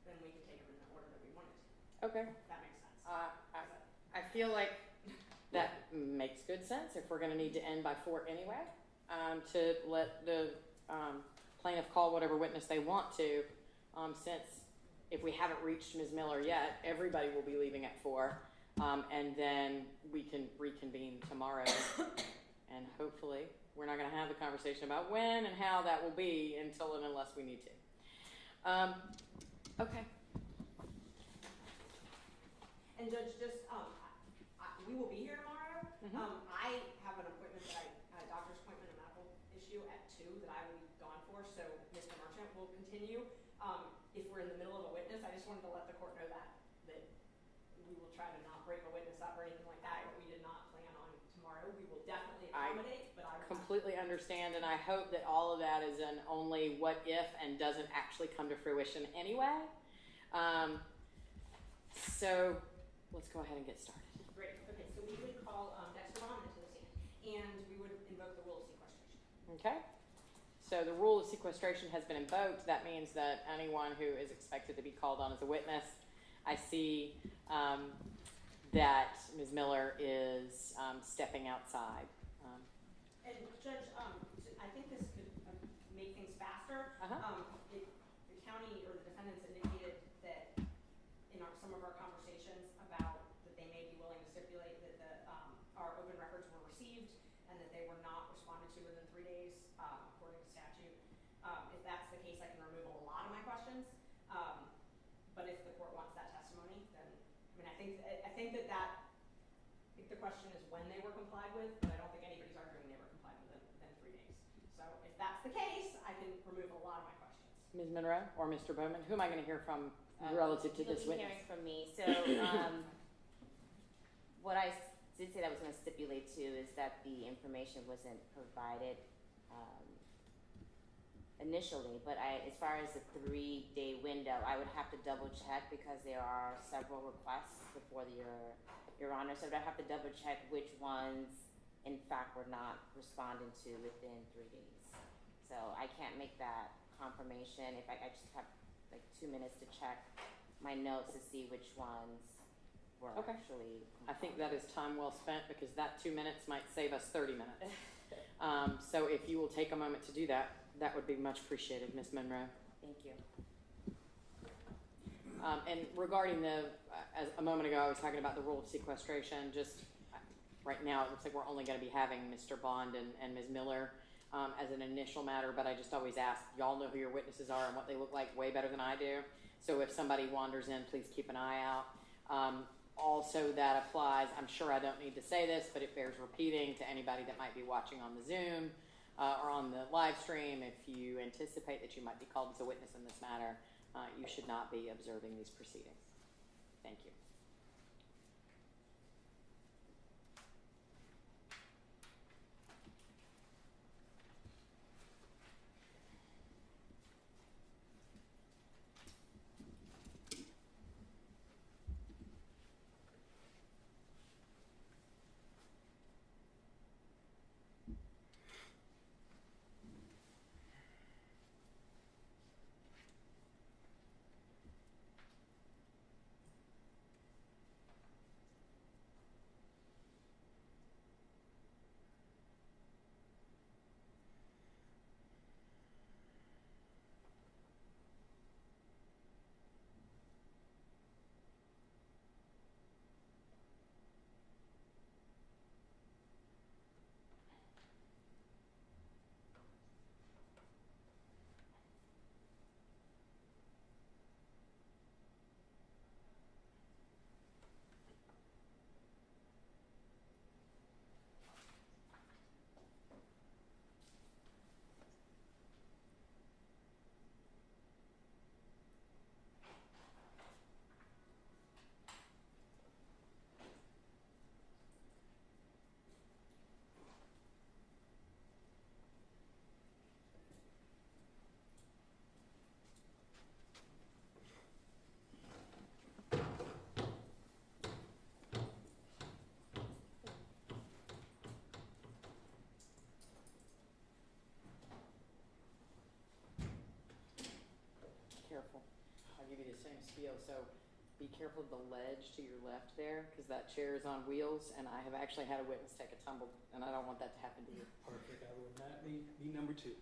[SPEAKER 5] then we can take them in the order that we wanted to.
[SPEAKER 1] Okay.
[SPEAKER 5] If that makes sense.
[SPEAKER 1] I feel like that makes good sense if we're going to need to end by 4 anyway, to let the plaintiff call whatever witness they want to, since if we haven't reached Ms. Miller yet, everybody will be leaving at 4, and then we can reconvene tomorrow, and hopefully we're not going to have the conversation about when and how that will be until and unless we need to. Okay.
[SPEAKER 5] And Judge, just, we will be here tomorrow. I have an appointment a doctor's appointment, a medical issue at 2 that I will be gone for, so Mr. Merchant will continue. If we're in the middle of a witness, I just wanted to let the court know that we will try to not break a witness up or anything like that, but we did not plan on tomorrow. We will definitely accommodate, but I
[SPEAKER 1] completely understand, and I hope that all of that is an only what if and doesn't actually come to fruition anyway. So let's go ahead and get started.
[SPEAKER 5] Great. Okay, so we would call Dexter Bond into the stand, and we would invoke the rule of sequestration.
[SPEAKER 1] Okay. So the rule of sequestration has been invoked. That means that anyone who is expected to be called on as a witness, I see that Ms. Miller is stepping outside.
[SPEAKER 5] And Judge, I think this could make things faster. The county or the defendants indicated that in some of our conversations about that they may be willing to stipulate that our open records were received and that they were not responded to within 3 days, according to statute. If that's the case, I can remove a lot of my questions. But if the court wants that testimony, then I think that if the question is when they were complied with, but I don't think anybody's arguing they were complied with within 3 days. So if that's the case, I can remove a lot of my questions.
[SPEAKER 1] Ms. Monroe or Mr. Bowman, who am I going to hear from relative to this witness?
[SPEAKER 4] Hearing from me. So what I did say that I was going to stipulate to is that the information wasn't provided initially, but as far as the 3-day window, I would have to double check because there are several requests before Your Honor, so I'd have to double check which ones in fact were not responded to within 3 days. So I can't make that confirmation. If I just have like 2 minutes to check my notes to see which ones were actually complied.
[SPEAKER 1] I think that is time well spent because that 2 minutes might save us 30 minutes. So if you will take a moment to do that, that would be much appreciated, Ms. Monroe.
[SPEAKER 4] Thank you.
[SPEAKER 1] And regarding as a moment ago, I was talking about the rule of sequestration. Just right now, it looks like we're only going to be having Mr. Bond and Ms. Miller as an initial matter, but I just always ask, y'all know who your witnesses are and what they look like way better than I do. So if somebody wanders in, please keep an eye out. Also, that applies, I'm sure I don't need to say this, but it bears repeating to anybody that might be watching on the Zoom or on the live stream. If you anticipate that you might be called as a witness in this matter, you should not be observing these proceedings. Thank you. I'll give you the same spiel. So be careful of the ledge to your left there, because that chair is on wheels, and I have actually had a witness take a tumble, and I don't want that to happen to you.
[SPEAKER 6] Perfect. I will not be number two.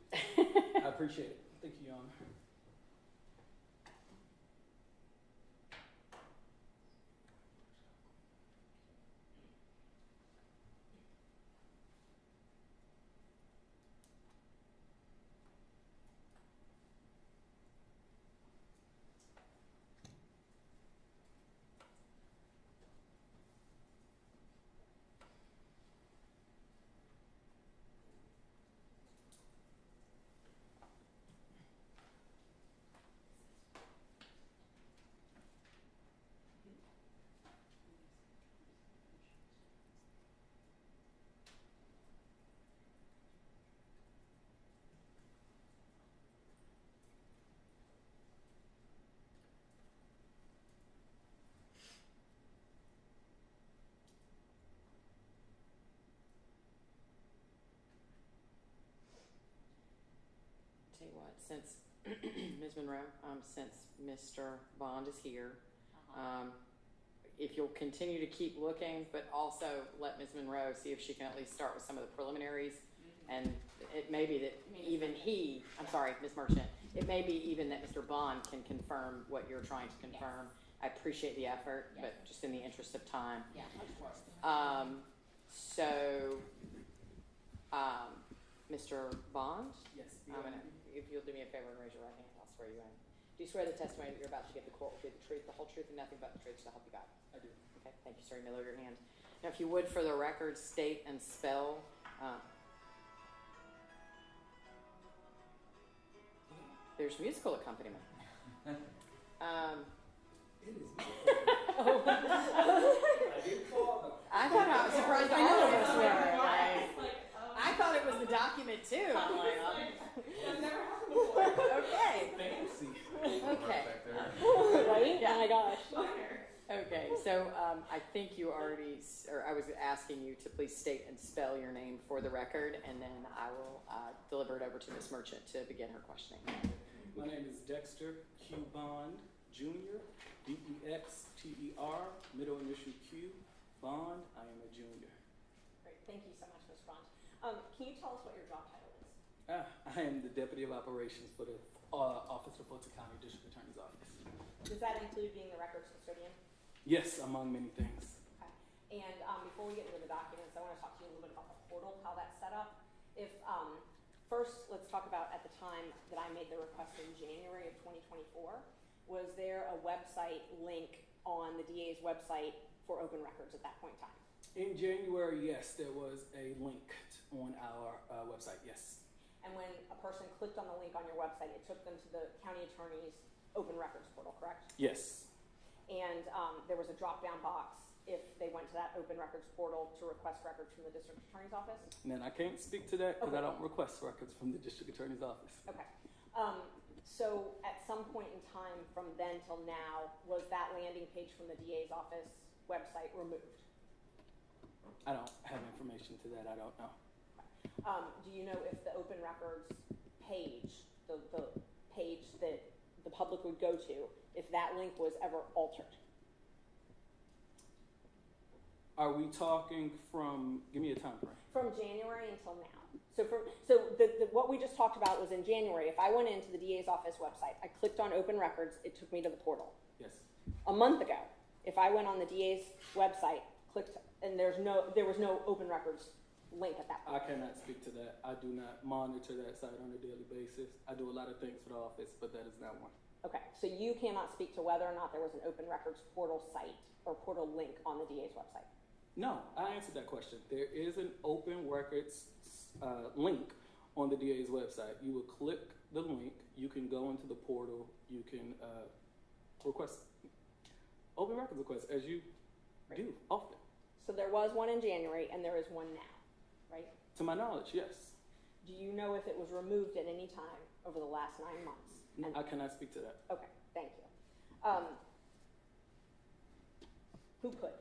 [SPEAKER 6] I appreciate it. Thank you, Your Honor.
[SPEAKER 1] Tell you what, since Ms. Monroe, since Mr. Bond is here, if you'll continue to keep looking, but also let Ms. Monroe see if she can at least start with some of the preliminaries. And it may be that even he, I'm sorry, Ms. Merchant, it may be even that Mr. Bond can confirm what you're trying to confirm. I appreciate the effort, but just in the interest of time.
[SPEAKER 4] Yeah, of course.
[SPEAKER 1] Mr. Bond?
[SPEAKER 6] Yes.
[SPEAKER 1] If you'll do me a favor and raise your right hand, I'll swear you in. Do you swear the testimony that you're about to give the court will be the truth, the whole truth, and nothing but the truth, so help you God?
[SPEAKER 6] I do.
[SPEAKER 1] Okay, thank you, sir. You may lower your hand. Now, if you would, for the record, state and spell. There's musical accompaniment.
[SPEAKER 6] It is
[SPEAKER 1] I thought I was surprised all of us were. I thought it was the document too. I'm like,
[SPEAKER 5] That's never happened before.
[SPEAKER 1] okay.
[SPEAKER 6] fancy.
[SPEAKER 1] Okay.
[SPEAKER 2] Right?
[SPEAKER 1] Yeah.
[SPEAKER 2] Oh my gosh.
[SPEAKER 1] Okay, so I think you already, or I was asking you to please state and spell your name for the record, and then I will deliver it over to Ms. Merchant to begin her questioning.
[SPEAKER 6] My name is Dexter Q. Bond, Jr., D-E-X-T-E-R, middle initial Q, Bond. I am a junior.
[SPEAKER 5] Great, thank you so much, Mr. Bond. Can you tell us what your job title is?
[SPEAKER 6] I am the Deputy of Operations for the Office of Fulton County District Attorney's Office.
[SPEAKER 5] Does that include being the records custodian?
[SPEAKER 6] Yes, among many things.
[SPEAKER 5] Okay. And before we get into the documents, I want to talk to you a little bit about the portal, how that's set up. If first, let's talk about at the time that I made the request in January of 2024. Was there a website link on the DA's website for open records at that point in time?
[SPEAKER 6] In January, yes, there was a link on our website, yes.
[SPEAKER 5] And when a person clicked on the link on your website, it took them to the county attorney's open records portal, correct?
[SPEAKER 6] Yes.
[SPEAKER 5] And there was a drop-down box if they went to that open records portal to request records from the district attorney's office?
[SPEAKER 6] And then I can't speak to that because I don't request records from the district attorney's office.
[SPEAKER 5] Okay. So at some point in time from then till now, was that landing page from the DA's office website removed?
[SPEAKER 6] I don't have information to that. I don't know.
[SPEAKER 5] Do you know if the open records page, the page that the public would go to, if that link was ever altered?
[SPEAKER 6] Are we talking from, give me a time frame.
[SPEAKER 5] From January until now. So what we just talked about was in January. If I went into the DA's office website, I clicked on open records, it took me to the portal.
[SPEAKER 6] Yes.
[SPEAKER 5] A month ago, if I went on the DA's website, clicked, and there was no open records link at that point.
[SPEAKER 6] I cannot speak to that. I do not monitor that site on a daily basis. I do a lot of things for the office, but that is not one.
[SPEAKER 5] Okay, so you cannot speak to whether or not there was an open records portal site or portal link on the DA's website?
[SPEAKER 6] No, I answered that question. There is an open records link on the DA's website. You will click the link, you can go into the portal, you can request open records requests as you do often.
[SPEAKER 5] So there was one in January and there is one now, right?
[SPEAKER 6] To my knowledge, yes.
[SPEAKER 5] Do you know if it was removed at any time over the last 9 months?
[SPEAKER 6] I cannot speak to that.
[SPEAKER 5] Okay, thank you. Who could?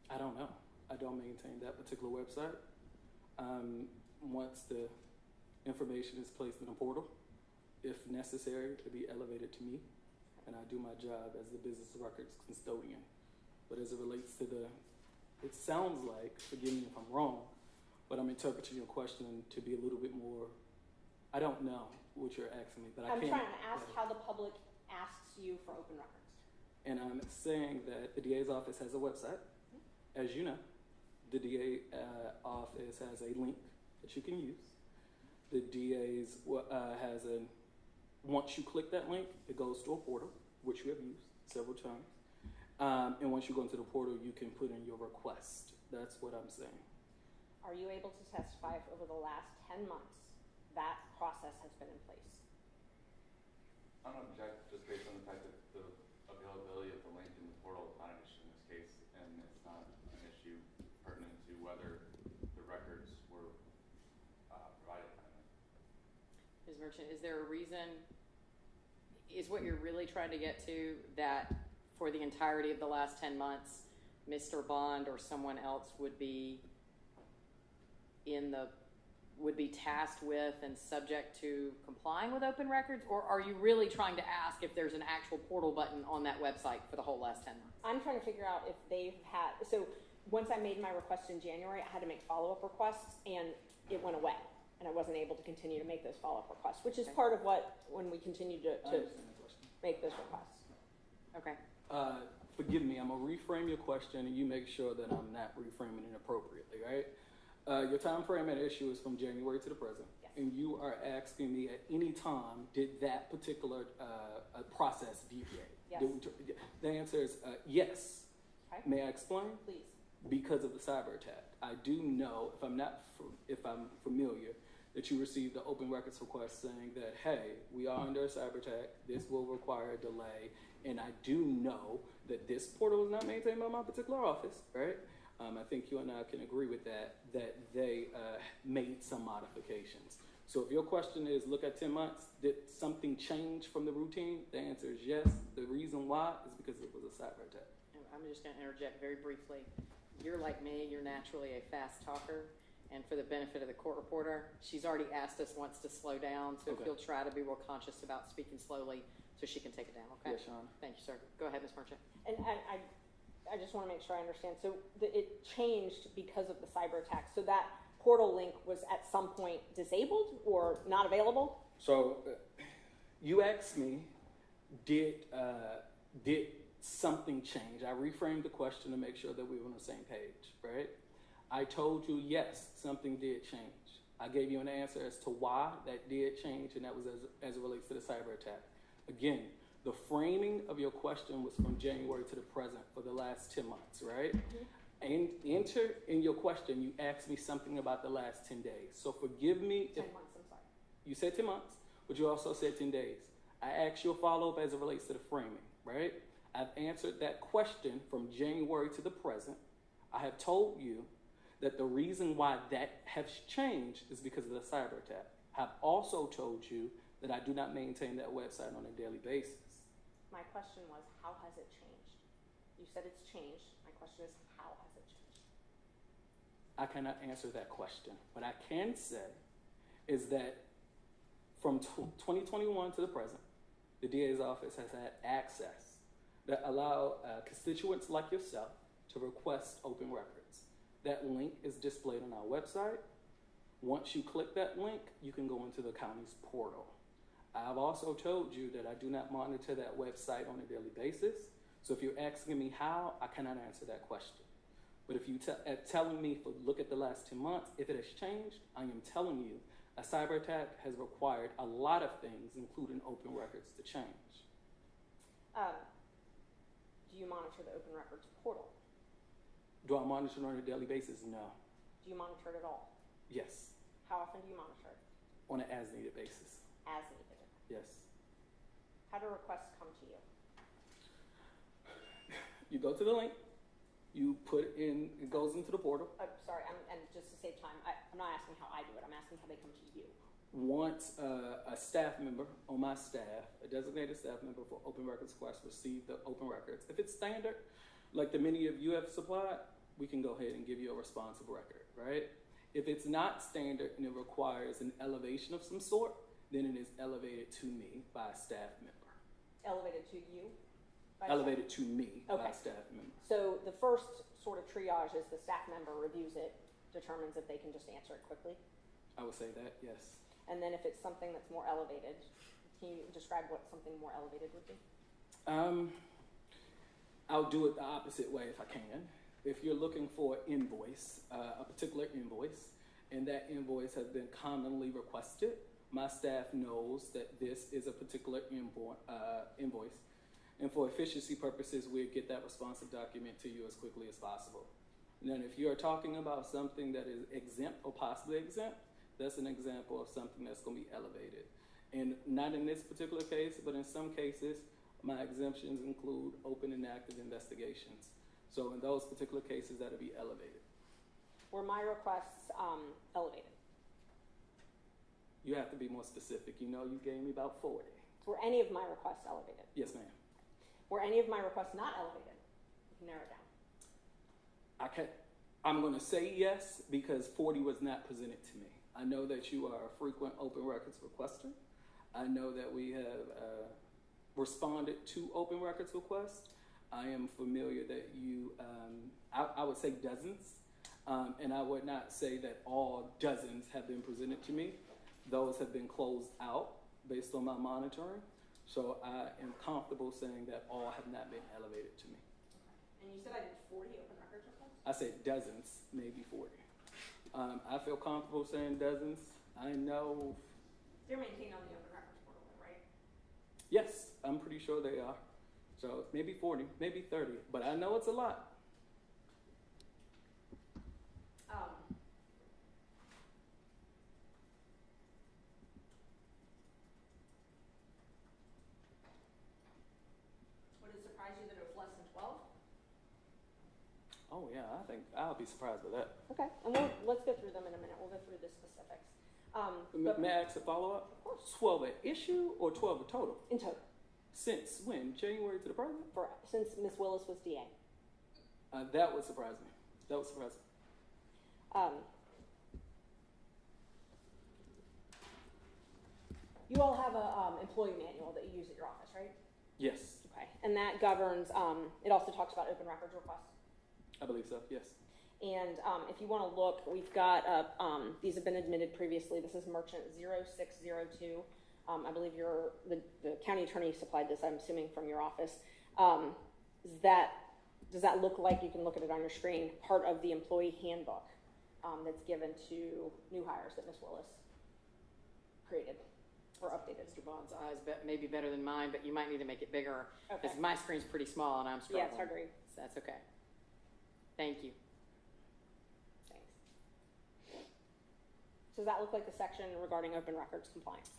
[SPEAKER 6] I don't know. I don't maintain that particular website. Once the information is placed in a portal, if necessary, to be elevated to me. and I do my job as the business records custodian. But as it relates to it sounds like, forgive me if I'm wrong, but I'm interpreting your question to be a little bit more, I don't know what you're asking me, but I
[SPEAKER 5] I'm
[SPEAKER 6] can't.
[SPEAKER 5] trying to ask how the public asks you for open records.
[SPEAKER 6] And I'm saying that the DA's office has a website, as you know. The DA office has a link that you can use. The DA's has once you click that link, it goes to a portal, which you have used several times. And once you go into the portal, you can put in your request. That's what I'm saying.
[SPEAKER 5] Are you able to testify if over the last 10 months that process has been in place?
[SPEAKER 3] I'm going to object just based on the fact that the availability of the link in the portal is not an issue in this case, and it's not an issue pertinent to whether the records were provided timely.
[SPEAKER 1] Ms. Merchant, is there a reason, is what you're really trying to get to that for the entirety of the last 10 months, Mr. Bond or someone else would be tasked with and subject to complying with open records? Or are you really trying to ask if there's an actual portal button on that website for the whole last 10 months?
[SPEAKER 5] I'm trying to figure out if they've had, so once I made my request in January, I had to make follow-up requests and it went away. And I wasn't able to continue to make those follow-up requests, which is part of when we continue to make those requests.
[SPEAKER 1] Okay.
[SPEAKER 6] Forgive me, I'm going to reframe your question and you make sure that I'm not reframing it appropriately, right? Your time frame at issue is from January to the present.
[SPEAKER 5] Yes.
[SPEAKER 6] And you are asking me at any time, did that particular process deviate?
[SPEAKER 5] Yes.
[SPEAKER 6] The answer is yes.
[SPEAKER 5] Okay.
[SPEAKER 6] May I explain?
[SPEAKER 5] Please.
[SPEAKER 6] Because of the cyber attack. I do know, if I'm familiar, that you received the open records request saying that, hey, we are under a cyber attack, this will require a delay, and I do know that this portal is not maintained by my particular office, right? I think you and I can agree with that they made some modifications. So if your question is, look at 10 months, did something change from the routine? The answer is yes. The reason why is because it was a cyber attack.
[SPEAKER 1] I'm just going to interject very briefly. You're like me, you're naturally a fast talker. And for the benefit of the court reporter, she's already asked us once to slow down. So if you'll try to be real conscious about speaking slowly so she can take it down, okay?
[SPEAKER 6] Yes, Sean.
[SPEAKER 1] Thank you, sir. Go ahead, Ms. Merchant.
[SPEAKER 5] And I just want to make sure I understand. So it changed because of the cyber attack. So that portal link was at some point disabled or not available?
[SPEAKER 6] So you asked me, did something change? I reframed the question to make sure that we were on the same page, right? I told you, yes, something did change. I gave you an answer as to why that did change, and that was as it relates to the cyber attack. Again, the framing of your question was from January to the present for the last 10 months, right? Mm-hmm. And enter in your question, you asked me something about the last 10 days. So forgive me
[SPEAKER 5] 10 months, I'm sorry.
[SPEAKER 6] You said 10 months, but you also said 10 days. I asked you a follow-up as it relates to the framing, right? I've answered that question from January to the present. I have told you that the reason why that has changed is because of the cyber attack. I've also told you that I do not maintain that website on a daily basis.
[SPEAKER 5] My question was, how has it changed? You said it's changed. My question is, how has it changed?
[SPEAKER 6] I cannot answer that question. What I can say is that from 2021 to the present, the DA's office has had access that allow constituents like yourself to request open records. That link is displayed on our website. Once you click that link, you can go into the county's portal. I've also told you that I do not monitor that website on a daily basis. So if you're asking me how, I cannot answer that question. But if you telling me, look at the last 10 months, if it has changed, I am telling you a cyber attack has required a lot of things, including open records, to change.
[SPEAKER 5] Do you monitor the open records portal?
[SPEAKER 6] Do I monitor it on a daily basis? No.
[SPEAKER 5] Do you monitor it at all?
[SPEAKER 6] Yes.
[SPEAKER 5] How often do you monitor it?
[SPEAKER 6] On an as-needed basis.
[SPEAKER 5] As needed.
[SPEAKER 6] Yes.
[SPEAKER 5] How do requests come to you?
[SPEAKER 6] You go to the link, you put in, it goes into the portal.
[SPEAKER 5] Sorry, and just to save time, I'm not asking how I do it, I'm asking how they come to you.
[SPEAKER 6] Once a staff member on my staff, a designated staff member for open records requests, receive the open records. If it's standard, like the many of you have supplied, we can go ahead and give you a responsive record, right? If it's not standard and it requires an elevation of some sort, then it is elevated to me by a staff member.
[SPEAKER 5] elevated to you? by
[SPEAKER 6] Elevated to me by
[SPEAKER 5] Okay.
[SPEAKER 6] a staff member.
[SPEAKER 5] So the first sort of triage is the staff member reviews it, determines if they can just answer it quickly.
[SPEAKER 6] I would say that, yes.
[SPEAKER 5] And then if it's something that's more elevated, can you describe what something more elevated would be?
[SPEAKER 6] I'll do it the opposite way if I can. If you're looking for an invoice, a particular invoice, and that invoice has been commonly requested, my staff knows that this is a particular invoice. And for efficiency purposes, we'll get that responsive document to you as quickly as possible. And then if you're talking about something that is exempt or possibly exempt, that's an example of something that's going to be elevated. And not in this particular case, but in some cases, my exemptions include open and active investigations. So in those particular cases, that'll be elevated.
[SPEAKER 5] Were my requests elevated?
[SPEAKER 6] You have to be more specific. You know, you gave me about 40.
[SPEAKER 5] Were any of my requests elevated?
[SPEAKER 6] Yes, ma'am.
[SPEAKER 5] Were any of my requests not elevated? You can narrow it down.
[SPEAKER 6] I'm going to say yes because 40 was not presented to me. I know that you are a frequent open records requester. I know that we have responded to open records requests. I am familiar that you, I would say dozens, and I would not say that all dozens have been presented to me. Those have been closed out based on my monitoring. So I am comfortable saying that all have not been elevated to me.
[SPEAKER 5] And you said I did 40 open records requests?
[SPEAKER 6] I said dozens, maybe 40. I feel comfortable saying dozens. I know.
[SPEAKER 5] They're maintained on the open records portal, right?
[SPEAKER 6] Yes, I'm pretty sure they are. So maybe 40, maybe 30, but I know it's a lot.
[SPEAKER 5] Would it surprise you that it was less than 12?
[SPEAKER 6] Oh yeah, I think I'll be surprised by that.
[SPEAKER 5] Okay, and let's go through them in a minute. We'll go through the specifics.
[SPEAKER 6] May I ask a follow-up? Of course. 12 at issue or 12 a total?
[SPEAKER 5] In total.
[SPEAKER 6] Since when? January to the present?
[SPEAKER 5] Since Ms. Willis was DA.
[SPEAKER 6] That would surprise me. That would surprise me.
[SPEAKER 5] You all have a employee manual that you use at your office, right?
[SPEAKER 6] Yes.
[SPEAKER 5] Okay, and that governs, it also talks about open records requests.
[SPEAKER 6] I believe so, yes.
[SPEAKER 5] And if you want to look, we've got, these have been admitted previously. This is Merchant 0602. I believe the county attorney supplied this, I'm assuming, from your office. Does that look like, you can look at it on your screen, part of the employee handbook that's given to new hires that Ms. Willis created or updated?
[SPEAKER 1] Mr. Bond's eyes may be better than mine, but you might need to make it bigger because
[SPEAKER 5] Okay.
[SPEAKER 1] my screen's pretty small and I'm struggling.
[SPEAKER 5] Yeah, it's hard to read.
[SPEAKER 1] So that's okay. Thank you.
[SPEAKER 5] Thanks. Does that look like the section regarding open records compliance?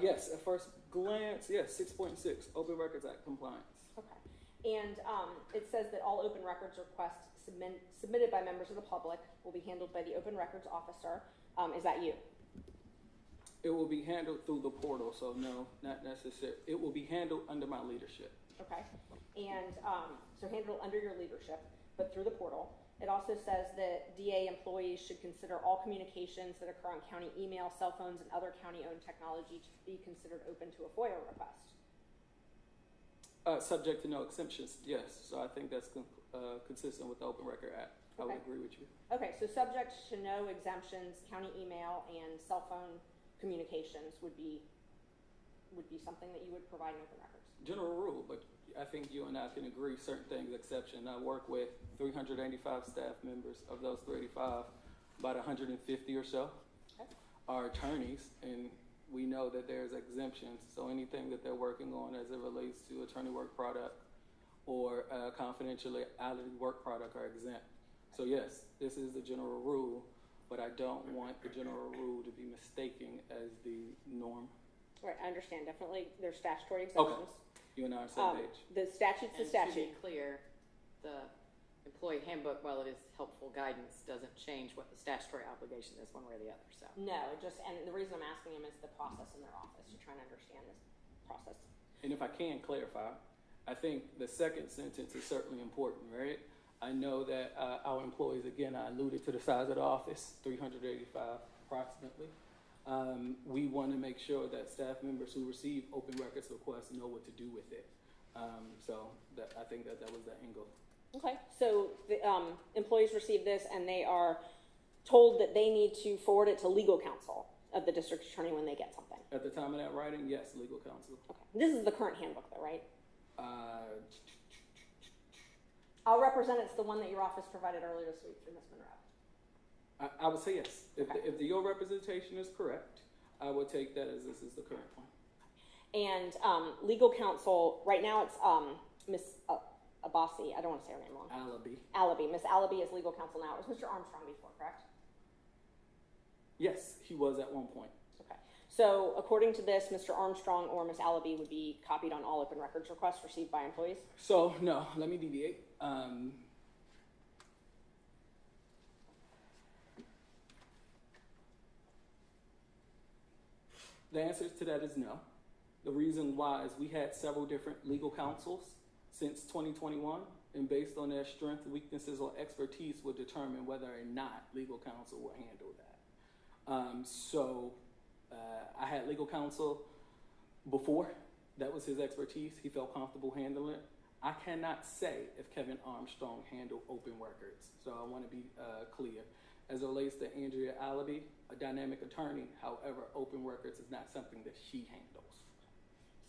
[SPEAKER 6] Yes, at first glance, yes, 6.6, Open Records Act compliance.
[SPEAKER 5] Okay. And it says that all open records requests submitted by members of the public will be handled by the open records officer. Is that you?
[SPEAKER 6] It will be handled through the portal, so no, not necessary. It will be handled under my leadership.
[SPEAKER 5] Okay. And so handled under your leadership, but through the portal. It also says that DA employees should consider all communications that occur on county email, cell phones, and other county-owned technology to be considered open to a FOIA request.
[SPEAKER 6] Subject to no exemptions, yes. So I think that's consistent with the Open Record Act. I would agree with you.
[SPEAKER 5] Okay, so subject to no exemptions, county email and cell phone communications would be something that you would provide in open records.
[SPEAKER 6] General rule, but I think you and I can agree certain things exception. I work with 385 staff members. Of those 385, about 150 or so are attorneys, and we know that there's exemptions. So anything that they're working on as it relates to attorney work product or confidentiality work product are exempt. So yes, this is the general rule, but I don't want the general rule to be mistaken as the norm.
[SPEAKER 5] Right, I understand. Definitely, there's statutory exemptions.
[SPEAKER 6] Okay. You and I are on the same page.
[SPEAKER 5] The statute's the
[SPEAKER 1] And
[SPEAKER 5] statute.
[SPEAKER 1] to be clear, the employee handbook, while it is helpful guidance, doesn't change what the statutory obligation is one way or the other. So
[SPEAKER 5] No, and the reason I'm asking him is the process in their office. You're trying to understand this process.
[SPEAKER 6] And if I can clarify, I think the second sentence is certainly important, right? I know that our employees, again, I alluded to the size of the office, 385 approximately. We want to make sure that staff members who receive open records requests know what to do with it. So I think that was the angle.
[SPEAKER 5] Okay, so the employees receive this and they are told that they need to forward it to legal counsel of the district attorney when they get something.
[SPEAKER 6] At the time of that writing, yes, legal counsel.
[SPEAKER 5] Okay, this is the current handbook though, right? I'll represent it's the one that your office provided earlier this week through Ms. Monroe.
[SPEAKER 6] I would say yes.
[SPEAKER 5] Okay.
[SPEAKER 6] If your representation is correct, I would take that as this is the current one.
[SPEAKER 5] And legal counsel, right now it's Ms. Abbasi, I don't want to say her name wrong. Alabi. Ms. Alabi is legal counsel now. It was Mr. Armstrong before, correct?
[SPEAKER 6] Yes, he was at one point.
[SPEAKER 5] Okay. So according to this, Mr. Armstrong or Ms. Alabi would be copied on all open records requests received by employees?
[SPEAKER 6] So, no, let me deviate. The answer to that is no. The reason why is we had several different legal counsels since 2021, and based on their strengths, weaknesses, or expertise would determine whether or not legal counsel will handle that. I had legal counsel before. That was his expertise. He felt comfortable handling it. I cannot say if Kevin Armstrong handled open records, so I want to be clear. As it relates to Andrea Alabi, a dynamic attorney, however, open records is not something that she handles.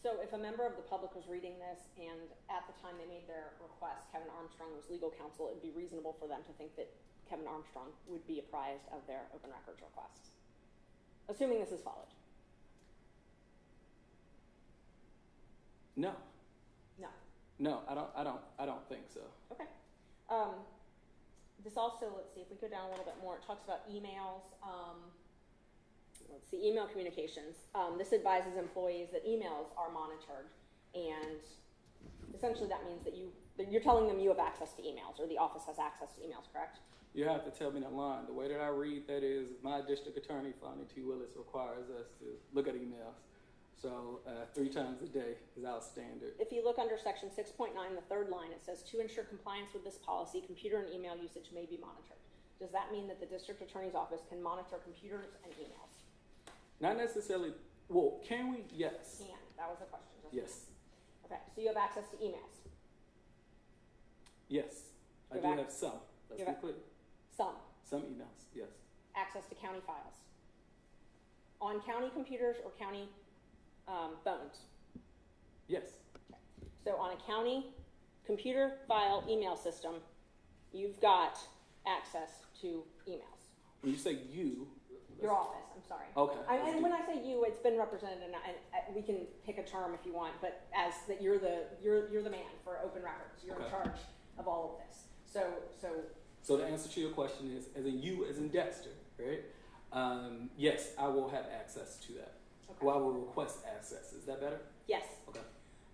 [SPEAKER 5] So if a member of the public was reading this and at the time they made their request, Kevin Armstrong was legal counsel, it would be reasonable for them to think that Kevin Armstrong would be apprised of their open records requests, assuming this is followed.
[SPEAKER 6] No.
[SPEAKER 5] No.
[SPEAKER 6] No, I don't think so.
[SPEAKER 5] Okay. This also, let's see, if we go down a little bit more, it talks about emails. Let's see, email communications. This advises employees that emails are monitored, and essentially that means that you're telling them you have access to emails, or the office has access to emails, correct?
[SPEAKER 6] You have to tell me the line. The way that I read that is my district attorney, Fani Willis, requires us to look at emails. So 3 times a day is our standard.
[SPEAKER 5] If you look under section 6.9, the third line, it says, to ensure compliance with this policy, computer and email usage may be monitored. Does that mean that the district attorney's office can monitor computers and emails?
[SPEAKER 6] Not necessarily. Well, can we? Yes.
[SPEAKER 5] Can. That was the question.
[SPEAKER 6] Yes.
[SPEAKER 5] Okay, so you have access to emails?
[SPEAKER 6] Yes. I do have some. Let's be clear.
[SPEAKER 5] Some?
[SPEAKER 6] Some emails, yes.
[SPEAKER 5] Access to county files? On county computers or county phones?
[SPEAKER 6] Yes.
[SPEAKER 5] Okay. So on a county computer file email system, you've got access to emails.
[SPEAKER 6] When you say you,
[SPEAKER 5] your office, I'm sorry.
[SPEAKER 6] Okay.
[SPEAKER 5] And when I say you, it's been represented, and we can pick a term if you want, but as that you're the man for open records. You're in charge of all of this.
[SPEAKER 6] So the answer to your question is, as in you, as in Dexter, right? Yes, I will have access to that. Okay. Well, I will request access. Is that better?
[SPEAKER 5] Yes.
[SPEAKER 6] Okay.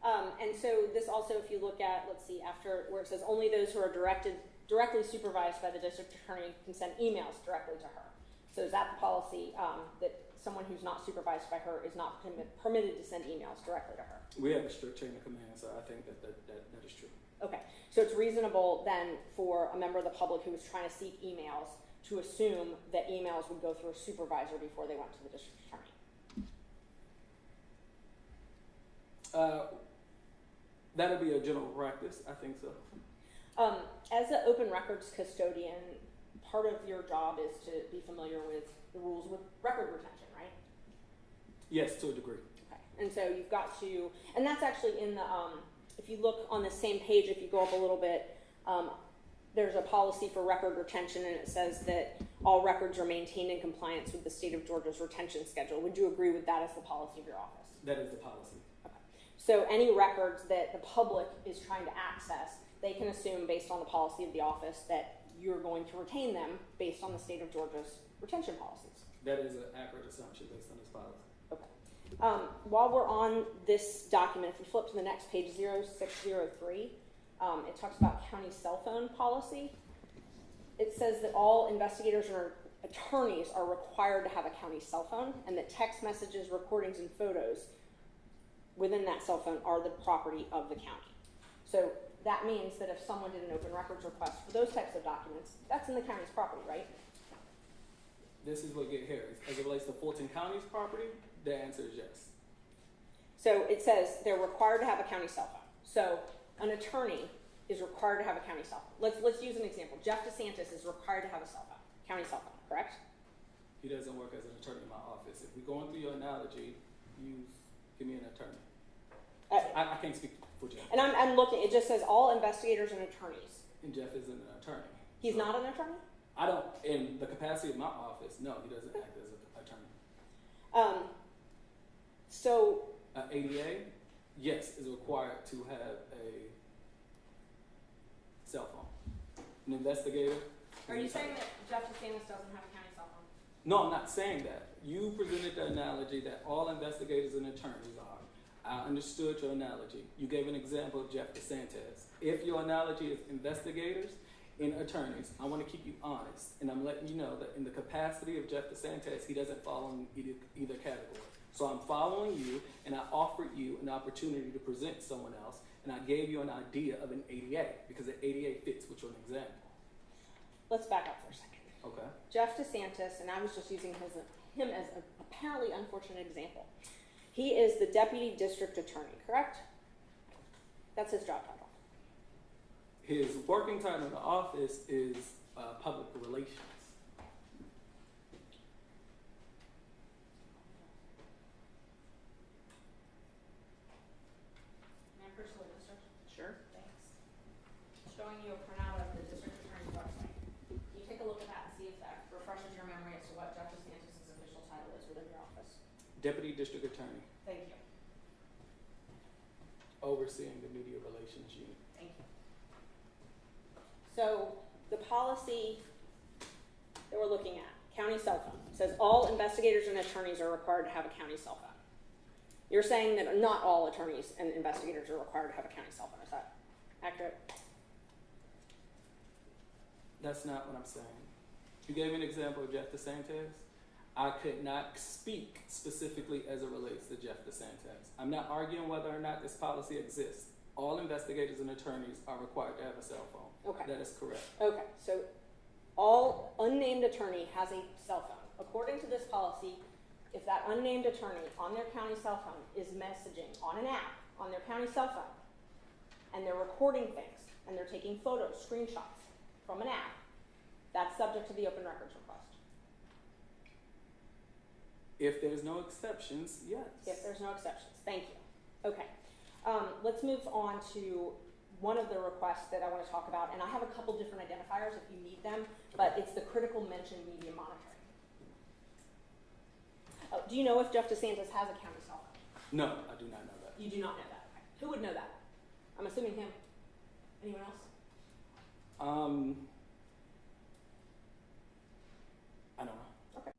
[SPEAKER 5] And so this also, if you look at, let's see, after where it says only those who are directly supervised by the district attorney can send emails directly to her. So is that the policy that someone who's not supervised by her is not permitted to send emails directly to her?
[SPEAKER 6] We have a strict chain of command, so I think that is true.
[SPEAKER 5] Okay, so it's reasonable then for a member of the public who is trying to seek emails to assume that emails would go through a supervisor before they went to the district attorney.
[SPEAKER 6] That would be a general practice, I think so.
[SPEAKER 5] As an open records custodian, part of your job is to be familiar with the rules with record retention, right?
[SPEAKER 6] Yes, to a degree.
[SPEAKER 5] Okay, and so you've got to, and that's actually in the, if you look on the same page, if you go up a little bit, there's a policy for record retention, and it says that all records are maintained in compliance with the state of Georgia's retention schedule. Would you agree with that as the policy of your office?
[SPEAKER 6] That is the policy.
[SPEAKER 5] Okay. So any records that the public is trying to access, they can assume based on the policy of the office that you're going to retain them based on the state of Georgia's retention policies.
[SPEAKER 6] That is an accurate assumption based on this policy.
[SPEAKER 5] Okay. While we're on this document, if we flip to the next page, 0603, it talks about county cell phone policy. It says that all investigators or attorneys are required to have a county cell phone, and that text messages, recordings, and photos within that cell phone are the property of the county. So that means that if someone did an open records request for those types of documents, that's in the county's property, right?
[SPEAKER 6] This is what get hairy. As it relates as to Fulton County's property, the answer is yes.
[SPEAKER 5] So it says they're required to have a county cell phone. So an attorney is required to have a county cell phone. Let's use an example. Jeff DeSantis is required to have a cell phone, county cell phone, correct?
[SPEAKER 6] He doesn't work as an attorney in my office. If we're going through your analogy, you give me an attorney. I can't speak for Jeff.
[SPEAKER 5] And I'm looking, it just says all investigators and attorneys.
[SPEAKER 6] And Jeff isn't an attorney.
[SPEAKER 5] He's not an attorney?
[SPEAKER 6] I don't, in the capacity of my office, no, he doesn't act as an attorney.
[SPEAKER 5] So.
[SPEAKER 6] ADA, yes, is required to have a cell phone. An investigator.
[SPEAKER 5] Are you saying that Jeff DeSantis doesn't have a county cell phone?
[SPEAKER 6] No, I'm not saying that. You presented the analogy that all investigators and attorneys are. I understood your analogy. You gave an example of Jeff DeSantis. If your analogy is investigators and attorneys, I want to keep you honest, and I'm letting you know that in the capacity of Jeff DeSantis, he doesn't fall in either category. So I'm following you, and I offered you an opportunity to present someone else, and I gave you an idea of an ADA, because the ADA fits with your example.
[SPEAKER 5] Let's back up for a second.
[SPEAKER 6] Okay.
[SPEAKER 5] Jeff DeSantis, and I was just using him as an apparently unfortunate example. He is the deputy district attorney, correct? That's his job title.
[SPEAKER 6] His working title in the office is public relations.
[SPEAKER 5] May I personally minister? Sure. Thanks. Showing you a printout of the district attorney's website. Can you take a look at that and see if that refreshes your memory as to what Jeff DeSantis' official title is within your office?
[SPEAKER 6] Deputy district attorney.
[SPEAKER 5] Thank you.
[SPEAKER 6] Overseeing the media relations unit.
[SPEAKER 5] Thank you. So the policy that we're looking at, county cell phone, says all investigators and attorneys are required to have a county cell phone. You're saying that not all attorneys and investigators are required to have a county cell phone. Is that accurate?
[SPEAKER 6] That's not what I'm saying. You gave me an example of Jeff DeSantis. I could not speak specifically as it relates to Jeff DeSantis. I'm not arguing whether or not this policy exists. All investigators and attorneys are required to have a cell phone.
[SPEAKER 5] Okay.
[SPEAKER 6] That is correct.
[SPEAKER 5] Okay, so all unnamed attorney has a cell phone. According to this policy, if that unnamed attorney on their county cell phone is messaging on an app on their county cell phone, and they're recording things, and they're taking photos, screenshots from an app, that's subject to the open records request.
[SPEAKER 6] If there's no exceptions, yes.
[SPEAKER 5] If there's no exceptions, thank you. Okay, let's move on to one of the requests that I want to talk about, and I have a couple different identifiers if you need them, but it's the critical mention media monitoring. Do you know if Jeff DeSantis has a county cell phone?
[SPEAKER 6] No, I do not know that.
[SPEAKER 5] You do not know that. Okay. Who would know that? I'm assuming him. Anyone else?
[SPEAKER 6] I don't know.
[SPEAKER 5] Okay.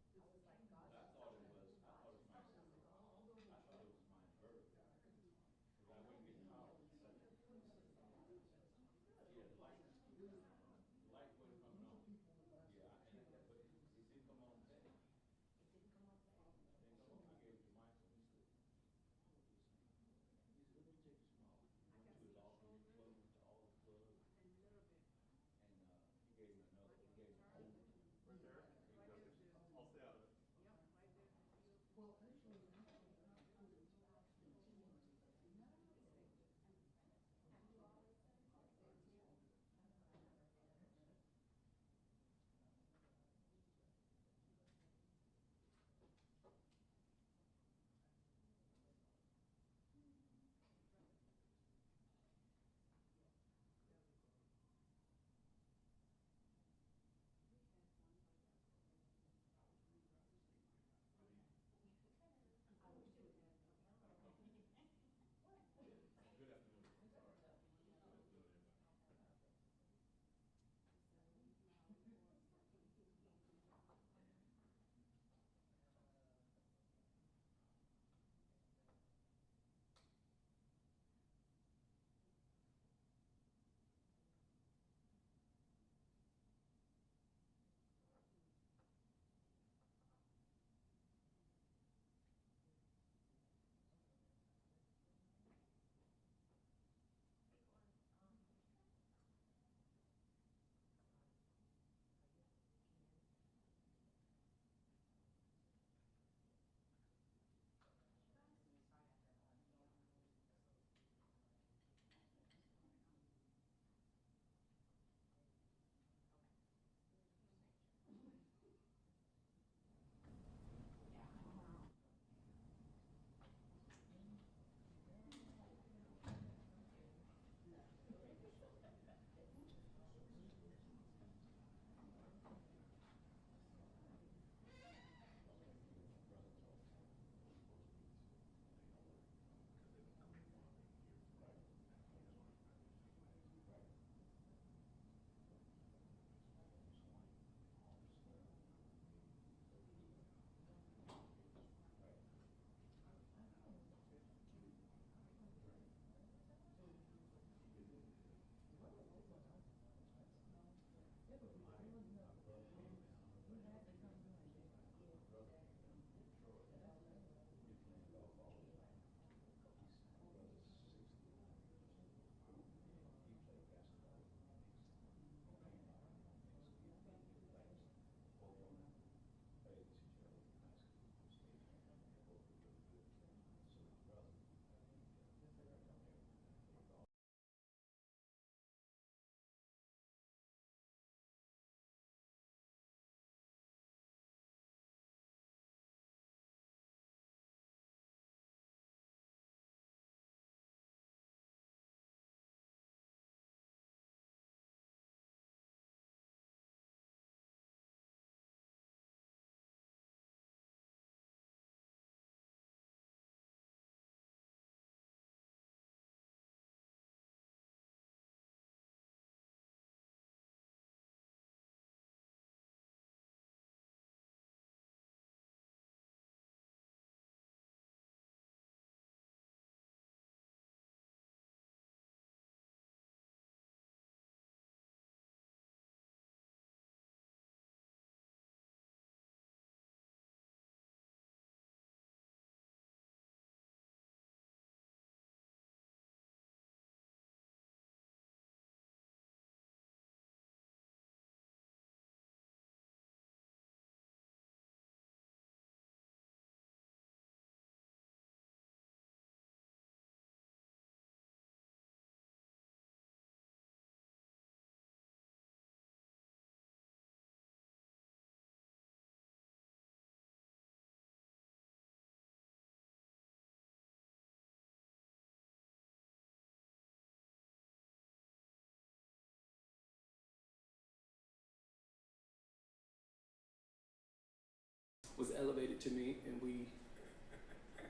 [SPEAKER 6] was elevated to me, and we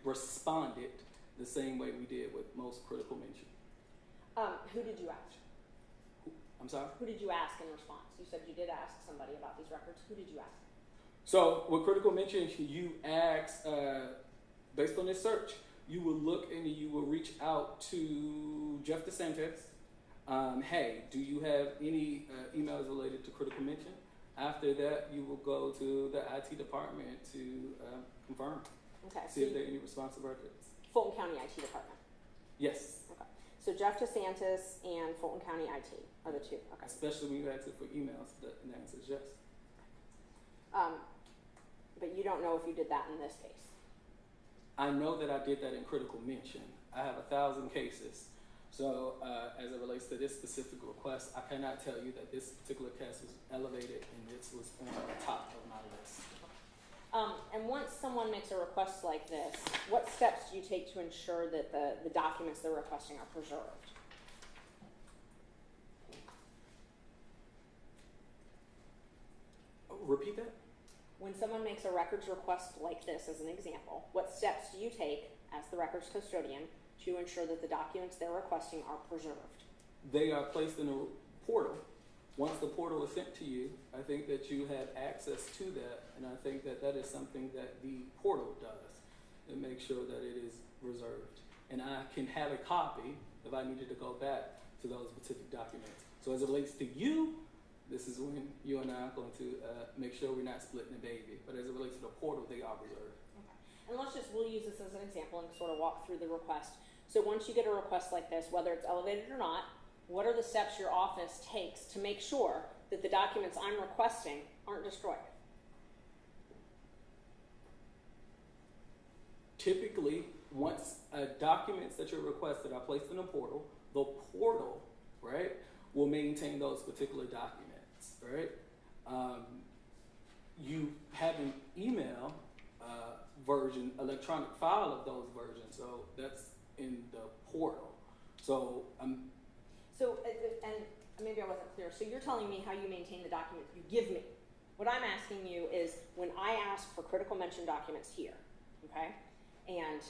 [SPEAKER 6] responded the same way we did with most critical mention.
[SPEAKER 5] Who did you ask?
[SPEAKER 6] I'm sorry?
[SPEAKER 5] Who did you ask in response? You said you did ask somebody about these records. Who did you ask?
[SPEAKER 6] So with critical mention, you ask, based on this search, you will look and you will reach out to Jeff DeSantis. Hey, do you have any emails related to critical mention? After that, you will go to the IT department to confirm.
[SPEAKER 5] Okay.
[SPEAKER 6] See if there are any responsive records.
[SPEAKER 5] Fulton County IT department.
[SPEAKER 6] Yes.
[SPEAKER 5] Okay. So Jeff DeSantis and Fulton County IT are the two. Okay.
[SPEAKER 6] Especially when you ask it for emails, the answer is yes.
[SPEAKER 5] But you don't know if you did that in this case.
[SPEAKER 6] I know that I did that in critical mention. I have 1,000 cases. So as it relates to this specific request, I cannot tell you that this particular case was elevated and this was on the top of my list.
[SPEAKER 5] And once someone makes a request like this, what steps do you take to ensure that the documents they're requesting are preserved?
[SPEAKER 6] Repeat that?
[SPEAKER 5] When someone makes a records request like this, as an example, what steps do you take as the records custodian to ensure that the documents they're requesting are preserved?
[SPEAKER 6] They are placed in a portal. Once the portal is sent to you, I think that you have access to that, and I think that that is something that the portal does and make sure that it is reserved. And I can have a copy if I needed to go back to those specific documents. So as it relates to you, this is when you and I are going to make sure we're not splitting the baby. But as it relates to the portal, they are reserved.
[SPEAKER 5] Okay. And we'll use this as an example and sort of walk through the request. So once you get a request like this, whether it's elevated or not, what are the steps your office takes to make sure that the documents I'm requesting aren't destroyed?
[SPEAKER 6] Typically, once documents that you're requested are placed in a portal, the portal, right, will maintain those particular documents, right? You have an email version, electronic file of those versions, so that's in the portal. So
[SPEAKER 5] So, and maybe I wasn't clear. So you're telling me how you maintain the documents you give me. What I'm asking you is when I ask for critical mention documents here, okay, and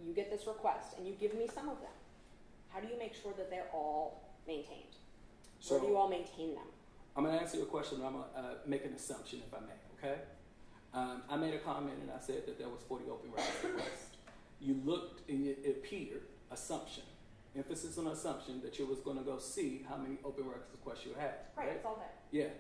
[SPEAKER 5] you get this request and you give me some of them, how do you make sure that they're all maintained?
[SPEAKER 6] So,
[SPEAKER 5] where do you all maintain them?
[SPEAKER 6] I'm going to answer your question, but I'm going to make an assumption if I may, okay? I made a comment and I said that there was 40 open records requests. You looked and it appeared, assumption, emphasis on assumption that you was going to go see how many open records requests you had.
[SPEAKER 5] Right, it's all there.
[SPEAKER 6] Yeah.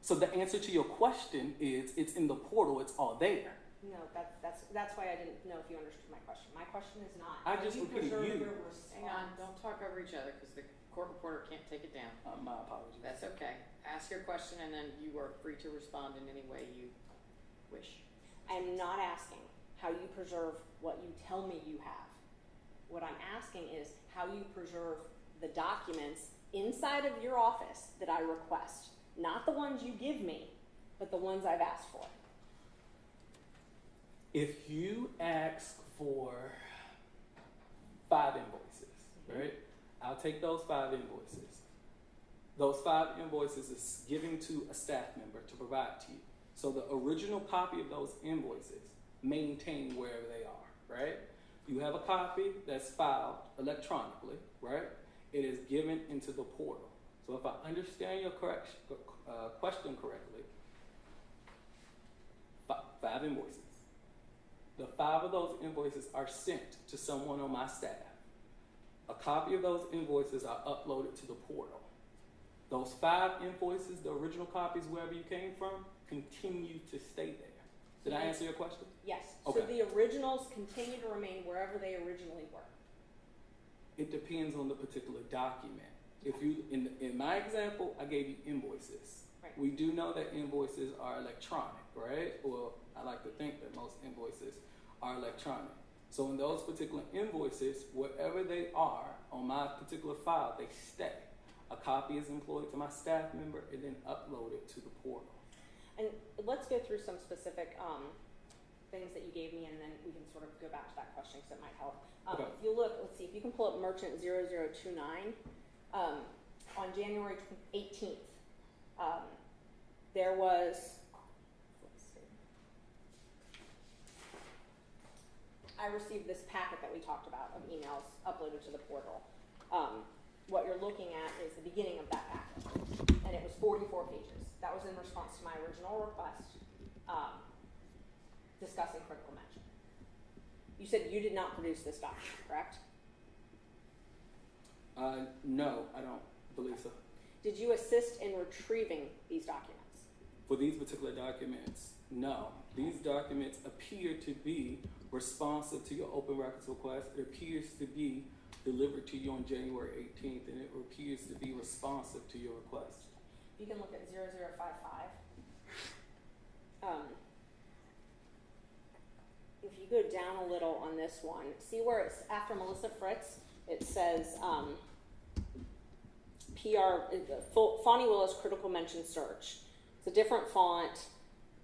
[SPEAKER 6] So the answer to your question is it's in the portal, it's all there.
[SPEAKER 5] No, that's why I didn't know if you understood my question. My question is not.
[SPEAKER 6] I just repeated you.
[SPEAKER 1] Hang on, don't talk over each other because the court reporter can't take it down.
[SPEAKER 6] My apologies.
[SPEAKER 1] That's okay. Ask your question and then you are free to respond in any way you wish.
[SPEAKER 5] I'm not asking how you preserve what you tell me you have. What I'm asking is how you preserve the documents inside of your office that I request. Not the ones you give me, but the ones I've asked for.
[SPEAKER 6] If you ask for 5 invoices, right? I'll take those 5 invoices. Those 5 invoices is given to a staff member to provide to you. So the original copy of those invoices maintain wherever they are, right? You have a copy that's filed electronically, right? It is given into the portal. So if I understand your question correctly, 5 invoices. The 5 of those invoices are sent to someone on my staff. A copy of those invoices are uploaded to the portal. Those 5 invoices, the original copies, wherever you came from, continue to stay there. Did I answer your question?
[SPEAKER 5] Yes.
[SPEAKER 6] Okay.
[SPEAKER 5] So the originals continue to remain wherever they originally were.
[SPEAKER 6] It depends on the particular document. If you, in my example, I gave you invoices.
[SPEAKER 5] Right.
[SPEAKER 6] We do know that invoices are electronic, right? Well, I like to think that most invoices are electronic. So in those particular invoices, wherever they are on my particular file, they stay. A copy is employed to my staff member and then uploaded to the portal.
[SPEAKER 5] And let's go through some specific things that you gave me, and then we can sort of go back to that question because it might help.
[SPEAKER 6] Okay.
[SPEAKER 5] If you look, let's see, if you can pull up Merchant 0029, on January 18th, there was, let's see, received this packet that we talked about of emails uploaded to the portal. What you're looking at is the beginning of that packet, and it was 44 pages. That was in response to my original request discussing critical mention. You said you did not produce this document, correct?
[SPEAKER 6] No, I don't believe so.
[SPEAKER 5] Did you assist in retrieving these documents?
[SPEAKER 6] For these particular documents, no. These documents appear to be responsive to your open records request. It appears to be delivered to you on January 18th, and it appears to be responsive to your request.
[SPEAKER 5] You can look at 0055. If you go down a little on this one, see where it's after Melissa Fritz, it says Fani Willis critical mention search. It's a different font,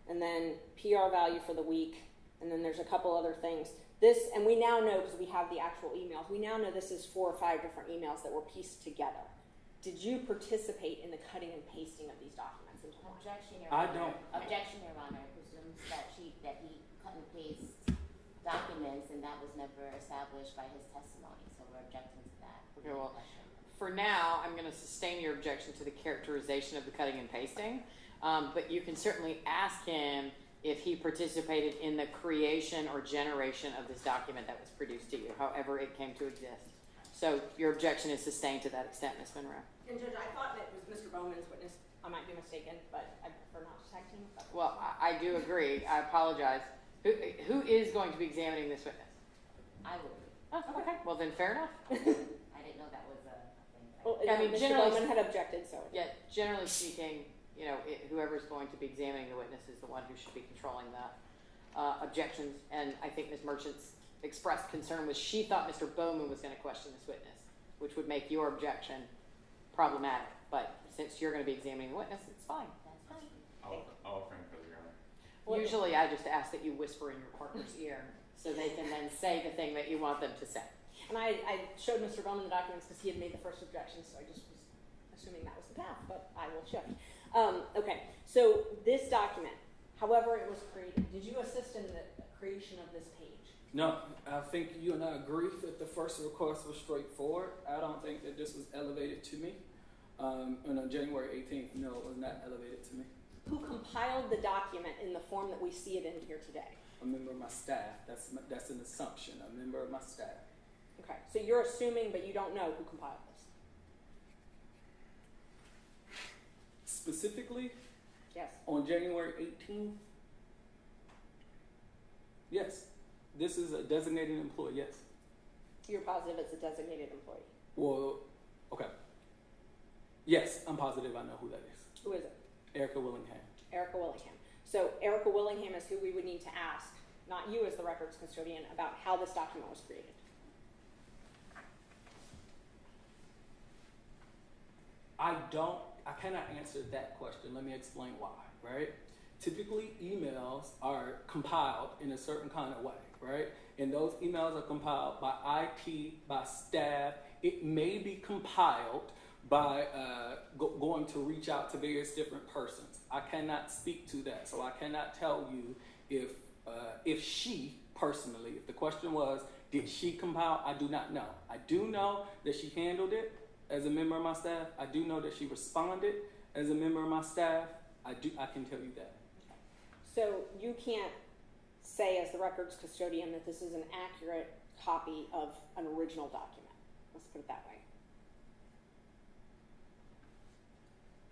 [SPEAKER 5] and then PR value for the week, and then there's a couple other things. This, and we now know, because we have the actual emails, we now know this is 4 or 5 different emails that were pieced together. Did you participate in the cutting and pasting of these documents into one?
[SPEAKER 4] Objection, Your
[SPEAKER 6] I
[SPEAKER 4] Honor.
[SPEAKER 6] don't.
[SPEAKER 4] Objection, Your Honor. Presumes that he cut and paste documents, and that was never established by his testimony. So we're objecting to that.
[SPEAKER 1] Okay, well, for now, I'm going to sustain your objection to the characterization of the cutting and pasting, but you can certainly ask him if he participated in the creation or generation of this document that was produced to you, however it came to exist. So your objection is sustained to that extent, Ms. Monroe.
[SPEAKER 5] And Judge, I thought that was Mr. Bowman's witness. I might be mistaken, but I prefer not to tag team.
[SPEAKER 1] Well, I do agree. I apologize. Who is going to be examining this witness?
[SPEAKER 4] I would.
[SPEAKER 1] Oh, okay. Well, then fair enough.
[SPEAKER 4] I didn't know that was a thing.
[SPEAKER 5] Well,
[SPEAKER 1] I mean,
[SPEAKER 5] Mr.
[SPEAKER 1] generally,
[SPEAKER 5] Bowman had objected, so.
[SPEAKER 1] Yeah, generally speaking, you know, whoever's going to be examining the witness is the one who should be controlling the objections. And I think Ms. Merchant's expressed concern was she thought Mr. Bowman was going to question this witness, which would make your objection problematic. But since you're going to be examining the witness, it's fine.
[SPEAKER 4] That's fine.
[SPEAKER 3] I'll frame for the Your Honor.
[SPEAKER 1] Usually I just ask that you whisper in your partner's ear so they can then say the thing that you want them to say.
[SPEAKER 5] And I showed Mr. Bowman the documents because he had made the first objection, so I just was assuming that was the path, but I will shift. Okay, so this document, however it was created, did you assist in the creation of this page?
[SPEAKER 6] No, I think you and I agree that the first request was straightforward. I don't think that this was elevated to me. And on January 18th, no, it was not elevated to me.
[SPEAKER 5] Who compiled the document in the form that we see it in here today?
[SPEAKER 6] A member of my staff. That's an assumption. A member of my staff.
[SPEAKER 5] Okay, so you're assuming, but you don't know who compiled this?
[SPEAKER 6] Specifically,
[SPEAKER 5] yes.
[SPEAKER 6] On January 18th, yes. This is a designated employee, yes.
[SPEAKER 5] You're positive it's a designated employee?
[SPEAKER 6] Well, okay. Yes, I'm positive I know who that is.
[SPEAKER 5] Who is it?
[SPEAKER 6] Erica Willingham.
[SPEAKER 5] Erica Willingham. So Erica Willingham is who we would need to ask, not you as the records custodian, about how this document was created.
[SPEAKER 6] I cannot answer that question. Let me explain why, right? Typically, emails are compiled in a certain kind of way, right? And those emails are compiled by IT, by staff. It may be compiled by going to reach out to various different persons. I cannot speak to that, so I cannot tell you if she personally, if the question was, did she compile? I do not know. I do know that she handled it as a member of my staff. I do know that she responded as a member of my staff. I can tell you that.
[SPEAKER 5] So you can't say as the records custodian that this is an accurate copy of an original document. Let's put it that way.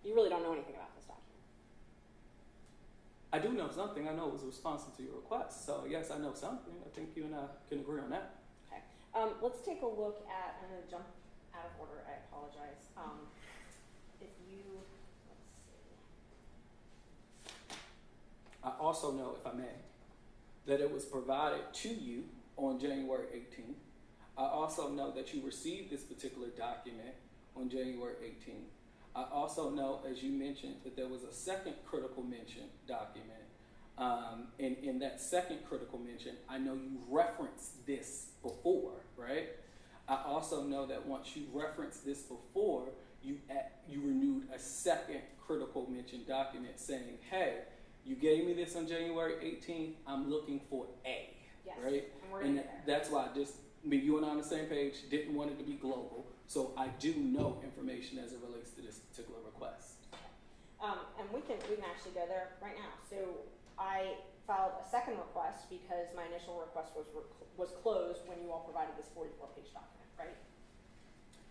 [SPEAKER 5] You really don't know anything about this document.
[SPEAKER 6] I do know something. I know it was responsive to your request. So yes, I know something. I think you and I can agree on that.
[SPEAKER 5] Okay. Let's take a look at, I'm going to jump out of order. I apologize. If you, let's see.
[SPEAKER 6] I also know, if I may, that it was provided to you on January 18th. I also know that you received this particular document on January 18th. I also know, as you mentioned, that there was a second critical mention document. And in that second critical mention, I know you referenced this before, right? I also know that once you referenced this before, you renewed a second critical mention document saying, hey, you gave me this on January 18th, I'm looking for A.
[SPEAKER 5] Yes,
[SPEAKER 6] right?
[SPEAKER 5] and we're
[SPEAKER 6] And
[SPEAKER 5] gonna get
[SPEAKER 6] that's why you and I on the same page, didn't want it to be global. So I do know information as it relates to this particular request.
[SPEAKER 5] And we can actually go there right now. So I filed a second request because my initial request was closed when you all provided this 44-page document, right?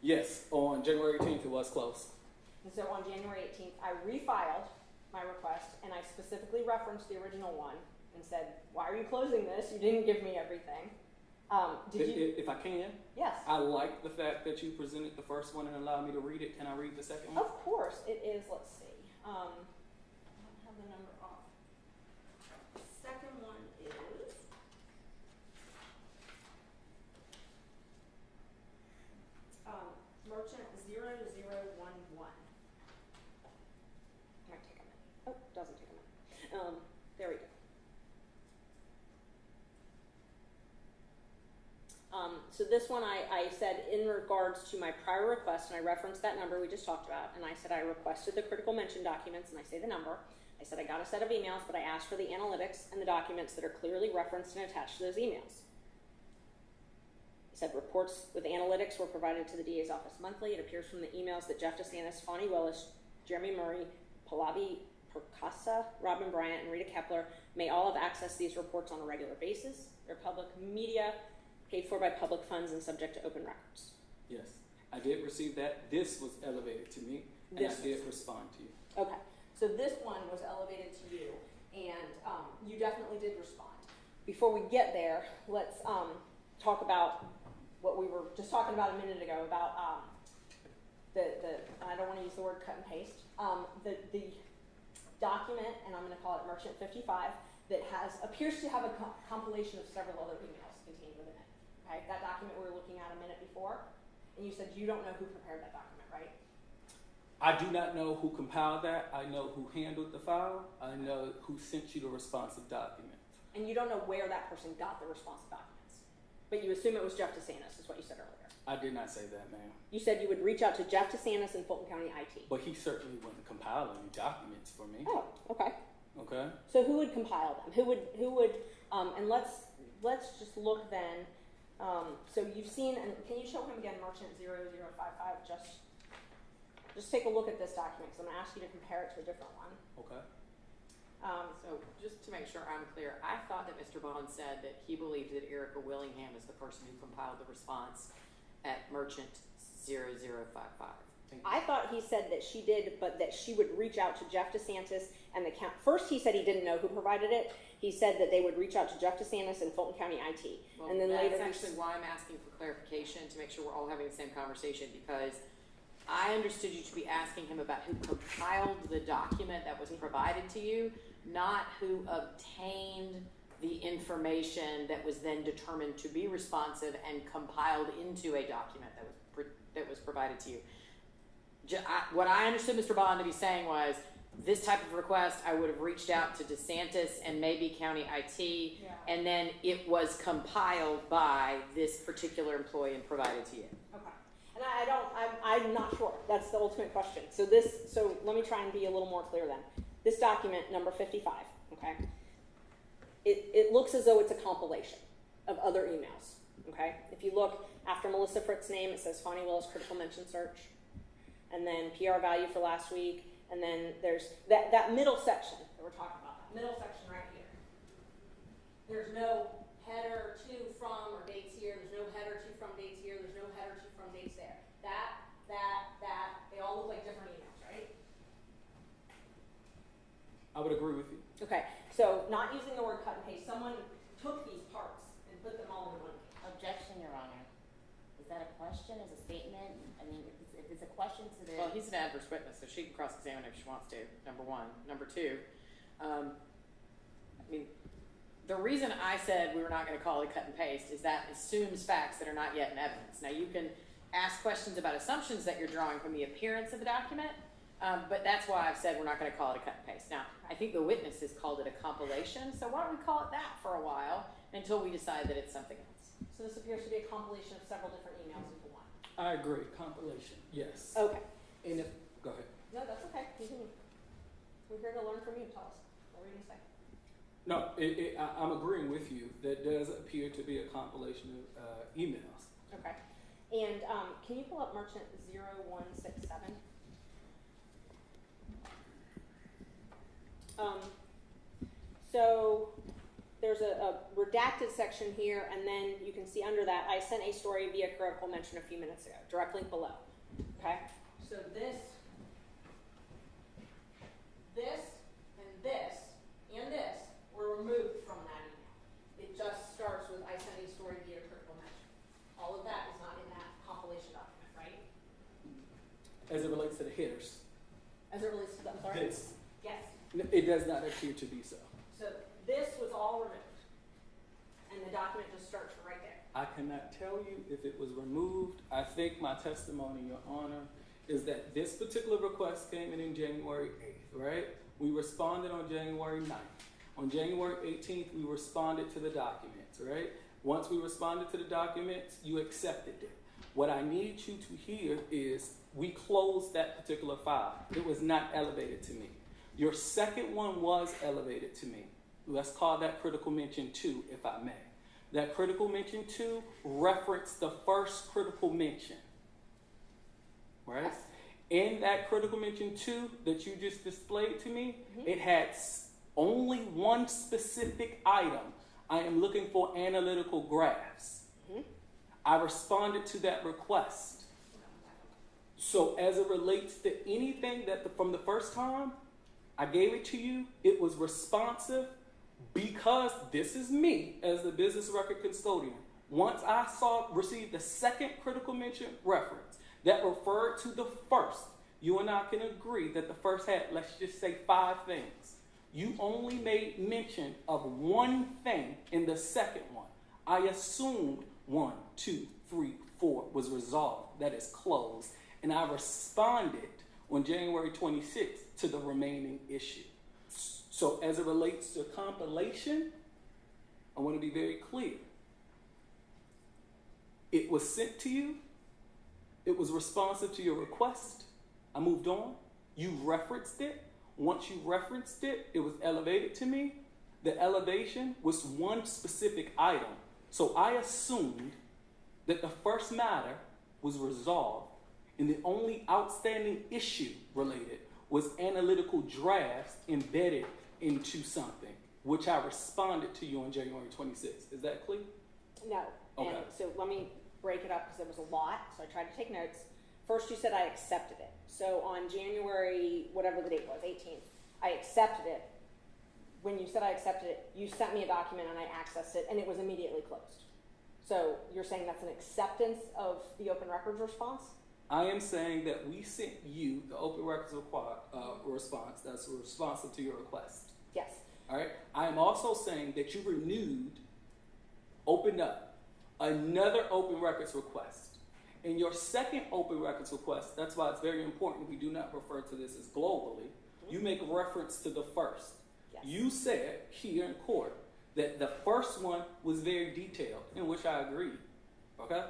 [SPEAKER 6] Yes, on January 18th, it was closed.
[SPEAKER 5] And so on January 18th, I refiled my request, and I specifically referenced the original one and said, why are you closing this? You didn't give me everything.
[SPEAKER 6] If I can?
[SPEAKER 5] Yes.
[SPEAKER 6] I like the fact that you presented the first one and allowed me to read it. Can I read the second one?
[SPEAKER 5] Of course, it is. Let's see. I don't have the number off. The second one is Merchant 0011. Might take a minute. Oh, doesn't take a minute. There we go. So this one I said in regards to my prior request, and I referenced that number we just talked about, and I said I requested the critical mention documents, and I say the number. I said I got a set of emails, but I asked for the analytics and the documents that are clearly referenced and attached to those emails. I said reports with analytics were provided to the DA's office monthly. It appears from the emails that Jeff DeSantis, Fani Willis, Jeremy Murray, Pallavi Perkasa, Robin Bryant, and Rita Kepler may all have accessed these reports on a regular basis. They're public media, paid for by public funds and subject to open records.
[SPEAKER 6] Yes, I did receive that. This was elevated to me, and I did respond to you.
[SPEAKER 5] Okay, so this one was elevated to you, and you definitely did respond. Before we get there, let's talk about what we were just talking about a minute ago about I don't want to use the word cut and paste, the document, and I'm going to call it Merchant 55, that appears to have a compilation of several other emails contained within it. Okay, that document we were looking at a minute before, and you said you don't know who prepared that document, right?
[SPEAKER 6] I do not know who compiled that. I know who handled the file. I know who sent you the responsive document.
[SPEAKER 5] And you don't know where that person got the responsive documents. But you assume it was Jeff DeSantis, is what you said earlier.
[SPEAKER 6] I did not say that, ma'am.
[SPEAKER 5] You said you would reach out to Jeff DeSantis in Fulton County IT.
[SPEAKER 6] But he certainly wouldn't compile any documents for me.
[SPEAKER 5] Oh, okay.
[SPEAKER 6] Okay.
[SPEAKER 5] So who would compile them? Who would, and let's just look then. So you've seen, and can you show him again, Merchant 0055, just take a look at this document, because I'm going to ask you to compare it to a different one.
[SPEAKER 6] Okay.
[SPEAKER 1] So just to make sure I'm clear, I thought that Mr. Bond said that he believed that Erica Willingham is the person who compiled the response at Merchant 0055.
[SPEAKER 5] I thought he said that she did, but that she would reach out to Jeff DeSantis and the county. First, he said he didn't know who provided it. He said that they would reach out to Jeff DeSantis and Fulton County IT.
[SPEAKER 1] Well,
[SPEAKER 5] and then
[SPEAKER 1] that's
[SPEAKER 5] later,
[SPEAKER 1] actually why I'm asking for clarification, to make sure we're all having the same conversation, because I understood you to be asking him about who compiled the document that was provided to you, not who obtained the information that was then determined to be responsive and compiled into a document that was provided to you. What I understood Mr. Bond to be saying was, this type of request, I would have reached out to DeSantis and maybe County IT, and then it was compiled by this particular employee and provided to you.
[SPEAKER 5] Okay. And I'm not sure. That's the ultimate question. So let me try and be a little more clear then. This document, number 55, okay? It looks as though it's a compilation of other emails, okay? If you look after Melissa Fritz's name, it says Fani Willis critical mention search, and then PR value for last week, and then there's that middle section that we're talking about, that middle section right here. There's no header to, from, or dates here. There's no header to, from, dates here. There's no header to, from, dates there. That, they all look like different emails, right?
[SPEAKER 6] I would agree with you.
[SPEAKER 5] Okay, so not using the word cut and paste, someone took these parts and put them all in one page.
[SPEAKER 4] Objection, Your Honor. Is that a question? Is a statement? I mean, if it's a question to the...
[SPEAKER 1] Well, he's an adverse witness, so she can cross-examine if she wants to, number one. Number two, I mean, the reason I said we were not going to call it a cut and paste is that assumes facts that are not yet in evidence. Now, you can ask questions about assumptions that you're drawing from the appearance of the document, but that's why I've said we're not going to call it a cut and paste. Now, I think the witness has called it a compilation, so why don't we call it that for a while until we decide that it's something else.
[SPEAKER 5] So this appears to be a compilation of several different emails into one.
[SPEAKER 6] I agree. Compilation, yes.
[SPEAKER 5] Okay.
[SPEAKER 6] And if, go ahead.
[SPEAKER 5] No, that's okay. Continue. We're here to learn from you. Tell us. What were you going to say?
[SPEAKER 6] No, I'm agreeing with you. That does appear to be a compilation of emails.
[SPEAKER 5] Okay. And can you pull up merchant 0167? So there's a redacted section here, and then you can see under that, I sent a story via critical mention a few minutes ago. Direct link below. Okay? So this, and this were removed from that email. It just starts with, I sent a story via critical mention. All of that is not in that compilation document, right?
[SPEAKER 6] As it relates to the headers.
[SPEAKER 5] As it relates to the, I'm sorry?
[SPEAKER 6] This.
[SPEAKER 5] Yes.
[SPEAKER 6] It does not appear to be so.
[SPEAKER 5] So this was all removed, and the document just starts right there.
[SPEAKER 6] I cannot tell you if it was removed. I think my testimony, Your Honor, is that this particular request came in January 8th, right? We responded on January 9th. On January 18th, we responded to the documents, right? Once we responded to the documents, you accepted it. What I need you to hear is we closed that particular file. It was not elevated to me. Your second one was elevated to me. Let's call that critical mention 2, if I may. That critical mention 2 referenced the first critical mention, right? In that critical mention 2 that you just displayed to me, it had only one specific item. I am looking for analytical graphs. I responded to that request. So as it relates to anything that from the first time I gave it to you, it was responsive because this is me as the business record custodian. Once I received the second critical mention reference that referred to the first, you and I can agree that the first had, let's just say, 5 things. You only made mention of one thing in the second one. I assumed 1, 2, 3, 4 was resolved, that is closed, and I responded on January 26th to the remaining issue. So as it relates to compilation, I want to be very clear. It was sent to you. It was responsive to your request. I moved on. You referenced it. Once you referenced it, it was elevated to me. The elevation was one specific item. So I assumed that the first matter was resolved, and the only outstanding issue related was analytical drafts embedded into something, which I responded to you on January 26th. Is that clear?
[SPEAKER 5] No.
[SPEAKER 6] Okay.
[SPEAKER 5] And so let me break it up because there was a lot, so I tried to take notes. First, you said I accepted it. So on January, whatever the date was, 18th, I accepted it. When you said I accepted it, you sent me a document and I accessed it, and it was immediately closed. So you're saying that's an acceptance of the open records response?
[SPEAKER 6] I am saying that we sent you the open records response that's responsive to your request.
[SPEAKER 5] Yes.
[SPEAKER 6] All right. I am also saying that you opened up another open records request. In your second open records request, that's why it's very important we do not refer to this as globally. You make reference to the first.
[SPEAKER 5] Yes.
[SPEAKER 6] You said here in court that the first one was very detailed, in which I agreed. Okay?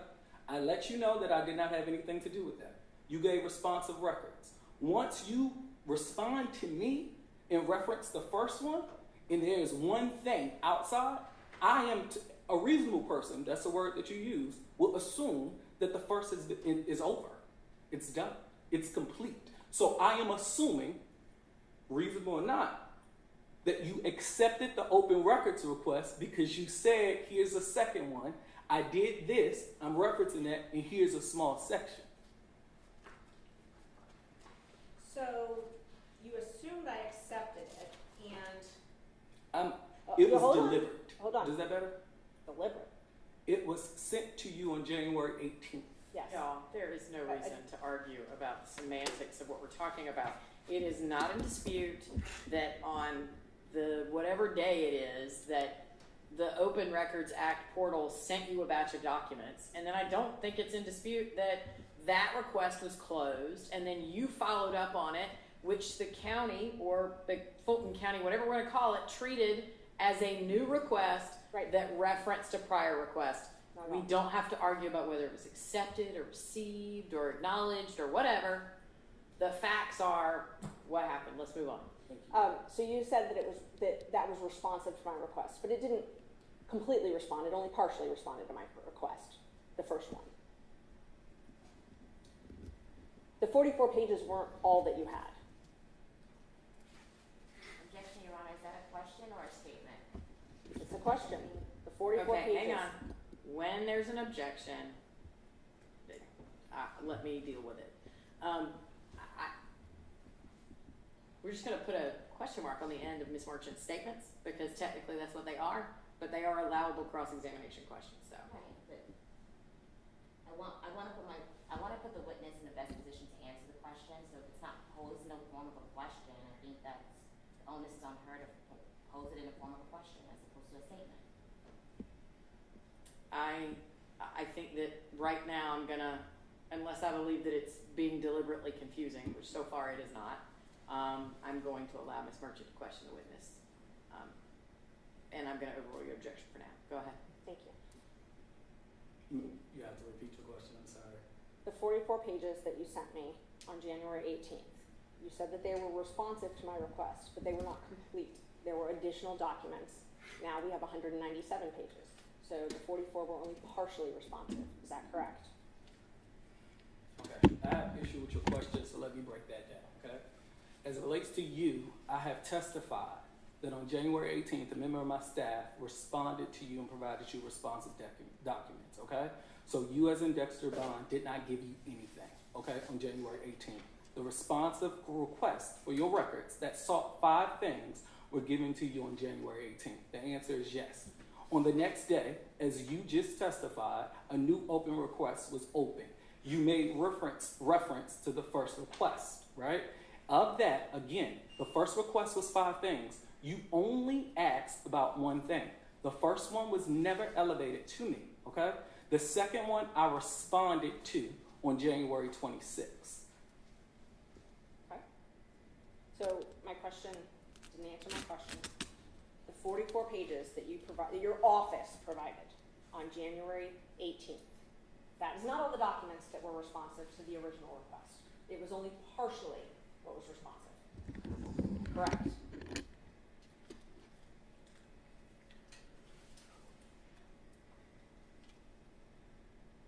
[SPEAKER 6] I let you know that I did not have anything to do with that. You gave responsive records. Once you respond to me in reference to the first one, and there is one thing outside, I am a reasonable person, that's the word that you use, will assume that the first is over. It's done. It's complete. So I am assuming, reasonable or not, that you accepted the open records request because you said, here's a second one. I did this, I'm referencing that, and here's a small section.
[SPEAKER 5] So you assumed I accepted it, and
[SPEAKER 6] It was
[SPEAKER 5] hold
[SPEAKER 6] delivered.
[SPEAKER 5] Hold on.
[SPEAKER 6] Is that better?
[SPEAKER 5] Delivered.
[SPEAKER 6] It was sent to you on January 18th.
[SPEAKER 5] Yes.
[SPEAKER 1] Y'all, there is no reason to argue about the semantics of what we're talking about. It is not in dispute that on the whatever day it is that the Open Records Act portal sent you a batch of documents, and then I don't think it's in dispute that that request was closed, and then you followed up on it, which the county or the Fulton County, whatever we're going to call it, treated as a new request that referenced a prior request. We don't have to argue about whether it was accepted or received or acknowledged or whatever.
[SPEAKER 7] The facts are what happened. Let's move on.
[SPEAKER 5] So you said that it was that was responsive to my request, but it didn't completely respond. It only partially responded to my request, the first one. The 44 pages weren't all that you had.
[SPEAKER 4] Objection, Your Honor. Is that a question or a statement?
[SPEAKER 5] It's a question. The 44
[SPEAKER 7] Okay,
[SPEAKER 5] pages.
[SPEAKER 7] hang on. When there's an objection, let me deal with it. We're just going to put a question mark on the end of Ms. Merchant's statements because technically that's what they are, but they are allowable cross-examination questions. So.
[SPEAKER 4] Right, but I want to put the witness in the best position to answer the question. So if it's not posed in the form of a question, I think that's the onus is on her to pose it in the form of a question as opposed to a statement.
[SPEAKER 7] I think that right now I'm gonna, unless I believe that it's being deliberately confusing, which so far it is not, I'm going to allow Ms. Merchant to question the witness. And I'm gonna overrule your objection for now. Go ahead.
[SPEAKER 5] Thank you.
[SPEAKER 6] You have to repeat your question, I'm sorry.
[SPEAKER 5] The 44 pages that you sent me on January 18th, you said that they were responsive to my request, but they were not complete. There were additional documents. Now we have 197 pages. So the 44 were only partially responsive. Is that correct?
[SPEAKER 6] Okay, I have an issue with your question, so let me break that down, okay? As it relates to you, I have testified that on January 18th, a member of my staff responded to you and provided you responsive documents, okay? So you as in Dexter Bond did not give you anything, okay, on January 18th. The responsive request for your records that sought 5 things were given to you on January 18th. The answer is yes. On the next day, as you just testified, a new open request was open. You made reference to the first request, right? Of that, again, the first request was 5 things. You only asked about 1 thing. The first one was never elevated to me, okay? The second one I responded to on January 26th.
[SPEAKER 5] Okay. So my question, didn't answer my question. The 44 pages that you provided, your office provided on January 18th, that is not all the documents that were responsive to the original request. It was only partially what was responsive. Correct.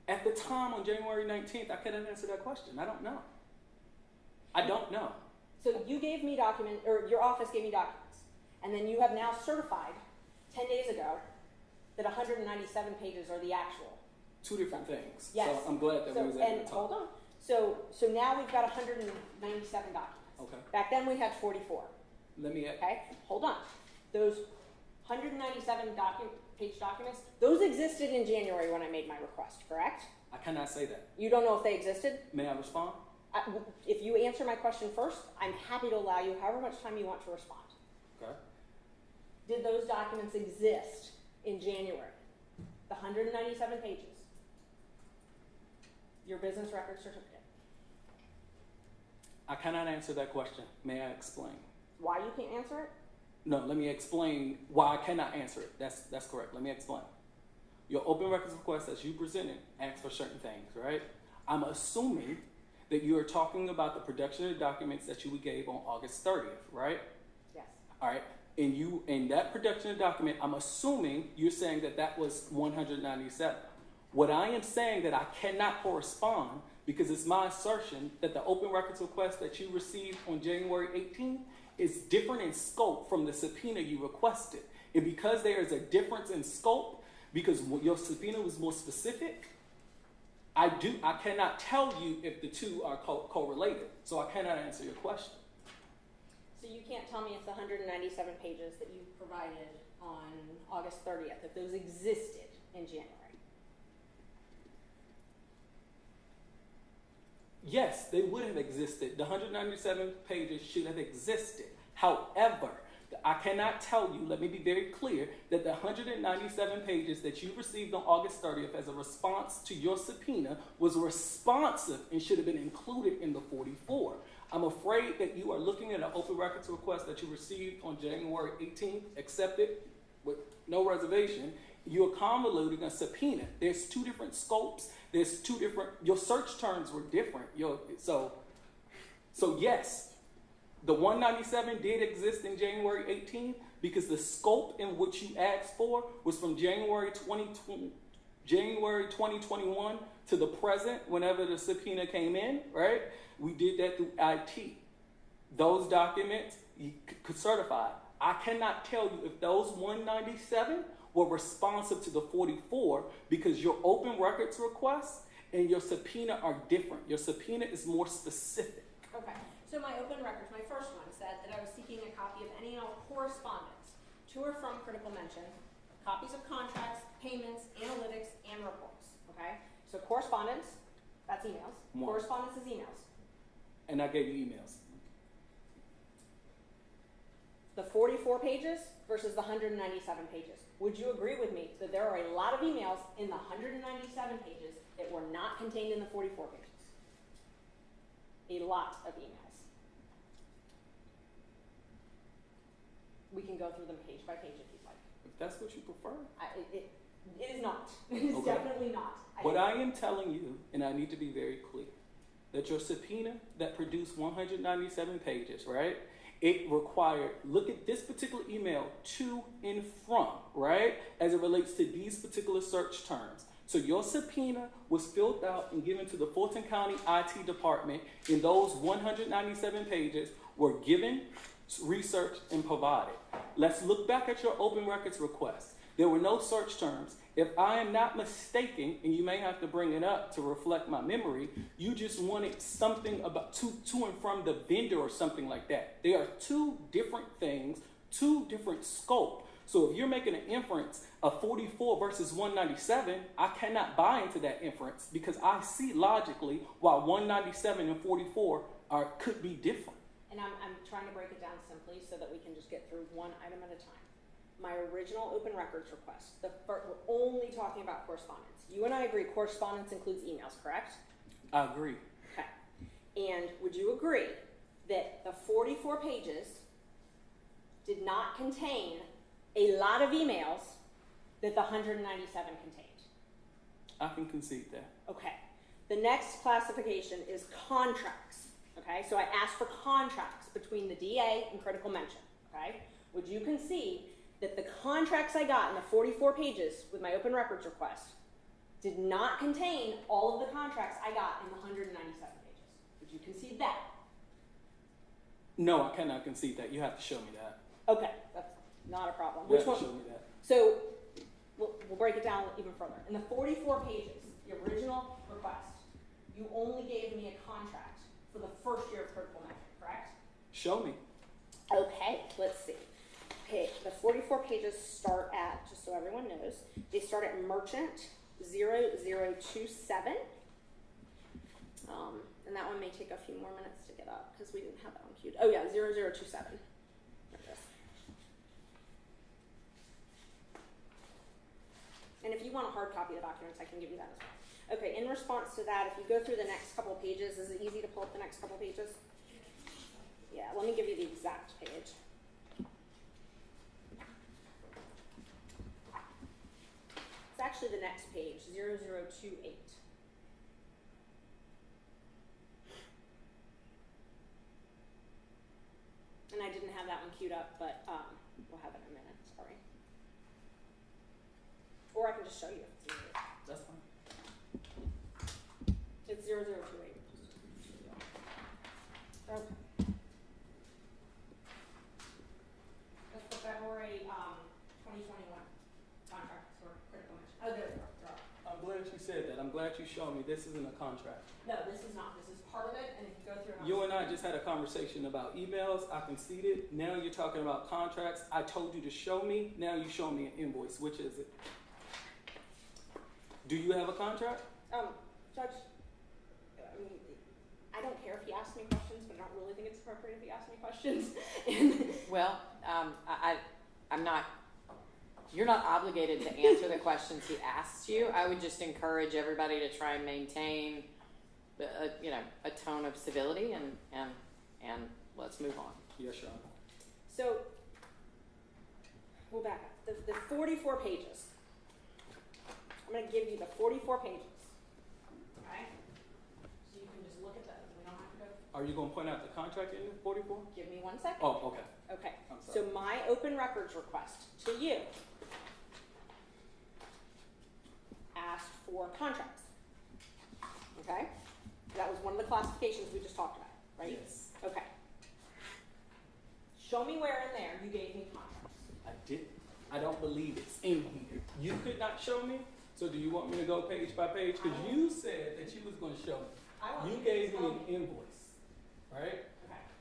[SPEAKER 6] At the time on January 19th, I couldn't answer that question. I don't know. I don't know.
[SPEAKER 5] So you gave me your office gave me documents, and then you have now certified 10 days ago that 197 pages are the actual.
[SPEAKER 6] 2 different things.
[SPEAKER 5] Yes.
[SPEAKER 6] So I'm glad that we was able to talk.
[SPEAKER 5] Hold on. So now we've got 197 documents.
[SPEAKER 6] Okay.
[SPEAKER 5] Back then we had 44.
[SPEAKER 6] Let me
[SPEAKER 5] Okay, hold on. Those 197 page documents, those existed in January when I made my request, correct?
[SPEAKER 6] I cannot say that.
[SPEAKER 5] You don't know if they existed?
[SPEAKER 6] May I respond?
[SPEAKER 5] If you answer my question first, I'm happy to allow you however much time you want to respond.
[SPEAKER 6] Okay.
[SPEAKER 5] Did those documents exist in January? The 197 pages? Your business record certificate?
[SPEAKER 6] I cannot answer that question. May I explain?
[SPEAKER 5] Why you can't answer it?
[SPEAKER 6] No, let me explain why I cannot answer it. That's correct. Let me explain. Your open records request as you presented asks for certain things, right? I'm assuming that you are talking about the production of documents that you gave on August 30th, right?
[SPEAKER 5] Yes.
[SPEAKER 6] All right. And you, in that production of document, I'm assuming you're saying that that was 197. What I am saying that I cannot correspond because it's my assertion that the open records request that you received on January 18th is different in scope from the subpoena you requested. And because there is a difference in scope, because your subpoena was more specific, I cannot tell you if the two are correlated. So I cannot answer your question.
[SPEAKER 5] So you can't tell me if the 197 pages that you provided on August 30th, if those existed in January?
[SPEAKER 6] Yes, they would have existed. The 197 pages should have existed. However, I cannot tell you, let me be very clear, that the 197 pages that you received on August 30th as a response to your subpoena was responsive and should have been included in the 44. I'm afraid that you are looking at an open records request that you received on January 18th, accepted with no reservation. You're convoluting a subpoena. There's 2 different scopes. There's 2 different, your search terms were different. So So yes, the 197 did exist in January 18 because the scope in which you asked for was from January 2021 to the present, whenever the subpoena came in, right? We did that through IT. Those documents you could certify. I cannot tell you if those 197 were responsive to the 44 because your open records requests and your subpoena are different. Your subpoena is more specific.
[SPEAKER 5] Okay, so my open records, my first one said that I was seeking a copy of any and all correspondence to or from critical mention, copies of contracts, payments, analytics, and reports, okay? So correspondence, that's emails.
[SPEAKER 6] One.
[SPEAKER 5] Correspondence is emails.
[SPEAKER 6] And I gave you emails.
[SPEAKER 5] The 44 pages versus the 197 pages. Would you agree with me that there are a lot of emails in the 197 pages that were not contained in the 44 pages? A lot of emails. We can go through them page by page if you'd like.
[SPEAKER 6] If that's what you prefer.
[SPEAKER 5] It is not. It is
[SPEAKER 6] Okay.
[SPEAKER 5] definitely not.
[SPEAKER 6] What I am telling you, and I need to be very clear, that your subpoena that produced 197 pages, right? It required, look at this particular email to and from, right? As it relates to these particular search terms. So your subpoena was filled out and given to the Fulton County IT department, and those 197 pages were given, researched, and provided. Let's look back at your open records request. There were no search terms. If I am not mistaken, and you may have to bring it up to reflect my memory, you just wanted something about to and from the vendor or something like that. They are two different things, two different scope. So if you're making an inference of 44 versus 197, I cannot buy into that inference because I see logically why 197 and 44 could be different.
[SPEAKER 5] And I'm trying to break it down simply so that we can just get through one item at a time. My original open records request, we're only talking about correspondence. You and I agree correspondence includes emails, correct?
[SPEAKER 6] I agree.
[SPEAKER 5] Okay. And would you agree that the 44 pages did not contain a lot of emails that the 197 contained?
[SPEAKER 6] I can concede that.
[SPEAKER 5] Okay. The next classification is contracts. Okay, so I asked for contracts between the DA and critical mention. Okay, would you concede that the contracts I got in the 44 pages with my open records request did not contain all of the contracts I got in the 197 pages? Would you concede that?
[SPEAKER 6] No, I cannot concede that. You have to show me that.
[SPEAKER 5] Okay, that's not a problem.
[SPEAKER 6] You
[SPEAKER 5] Which
[SPEAKER 6] have
[SPEAKER 5] one?
[SPEAKER 6] to show me that.
[SPEAKER 5] So we'll break it down even further. In the 44 pages, the original request, you only gave me a contract for the first year of critical mention, correct?
[SPEAKER 6] Show me.
[SPEAKER 5] Okay, let's see. Okay, the 44 pages start at, just so everyone knows, they start at merchant 0027. And that one may take a few more minutes to get up because we didn't have that one queued. Oh yeah, 0027. There it is. And if you want a hard copy of the documents, I can give you that as well. Okay, in response to that, if you go through the next couple of pages, is it easy to pull up the next couple of pages? Yeah, let me give you the exact page. It's actually the next page, 0028. And I didn't have that one queued up, but we'll have it in a minute, sorry. Or I can just show you if it's easier.
[SPEAKER 6] That's fine.
[SPEAKER 5] It's 0028. Okay. That's the February 2021 contract for critical mention. Oh, there we go.
[SPEAKER 6] I'm glad you said that. I'm glad you showed me this isn't a contract.
[SPEAKER 5] No, this is not. This is part of it, and if you go through...
[SPEAKER 6] You and I just had a conversation about emails. I conceded. Now you're talking about contracts. I told you to show me. Now you show me an invoice. Which is it? Do you have a contract?
[SPEAKER 5] Judge, I mean, I don't care if you ask me questions, but I don't really think it's appropriate if you ask me questions.
[SPEAKER 7] Well, I'm not, you're not obligated to answer the questions he asks you. I would just encourage everybody to try and maintain, a tone of civility and let's move on.
[SPEAKER 6] Yes, Sean.
[SPEAKER 5] So, we'll back up. The 44 pages. I'm going to give you the 44 pages. Okay? So you can just look at those. We don't have to go
[SPEAKER 6] Are you gonna point out the contract in 44?
[SPEAKER 5] Give me 1 second.
[SPEAKER 6] Oh, okay.
[SPEAKER 5] Okay,
[SPEAKER 6] I'm sorry.
[SPEAKER 5] so my open records request to you asked for contracts. Okay? That was one of the classifications we just talked about, right?
[SPEAKER 6] Yes.
[SPEAKER 5] Okay. Show me where in there you gave me contracts.
[SPEAKER 6] I didn't. I don't believe it's in here. You could not show me, so do you want me to go page by page? Because you said that you was gonna show me. You gave me an invoice, right?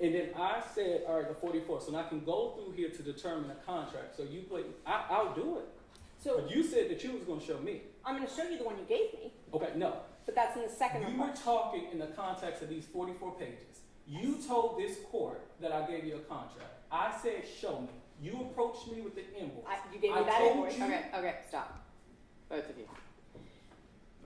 [SPEAKER 6] And then I said, all right, the 44. So now I can go through here to determine a contract. So you play, I'll do it.
[SPEAKER 5] So
[SPEAKER 6] but you said that you was going to show me.
[SPEAKER 5] I'm going to show you the one you gave me.
[SPEAKER 6] Okay, no.
[SPEAKER 5] But that's in the second
[SPEAKER 6] You
[SPEAKER 5] request.
[SPEAKER 6] were talking in the context of these 44 pages. You told this court that I gave you a contract. I said, show me. You approached me with the invoice.
[SPEAKER 5] You gave me that invoice.
[SPEAKER 7] Okay, stop. Both of you.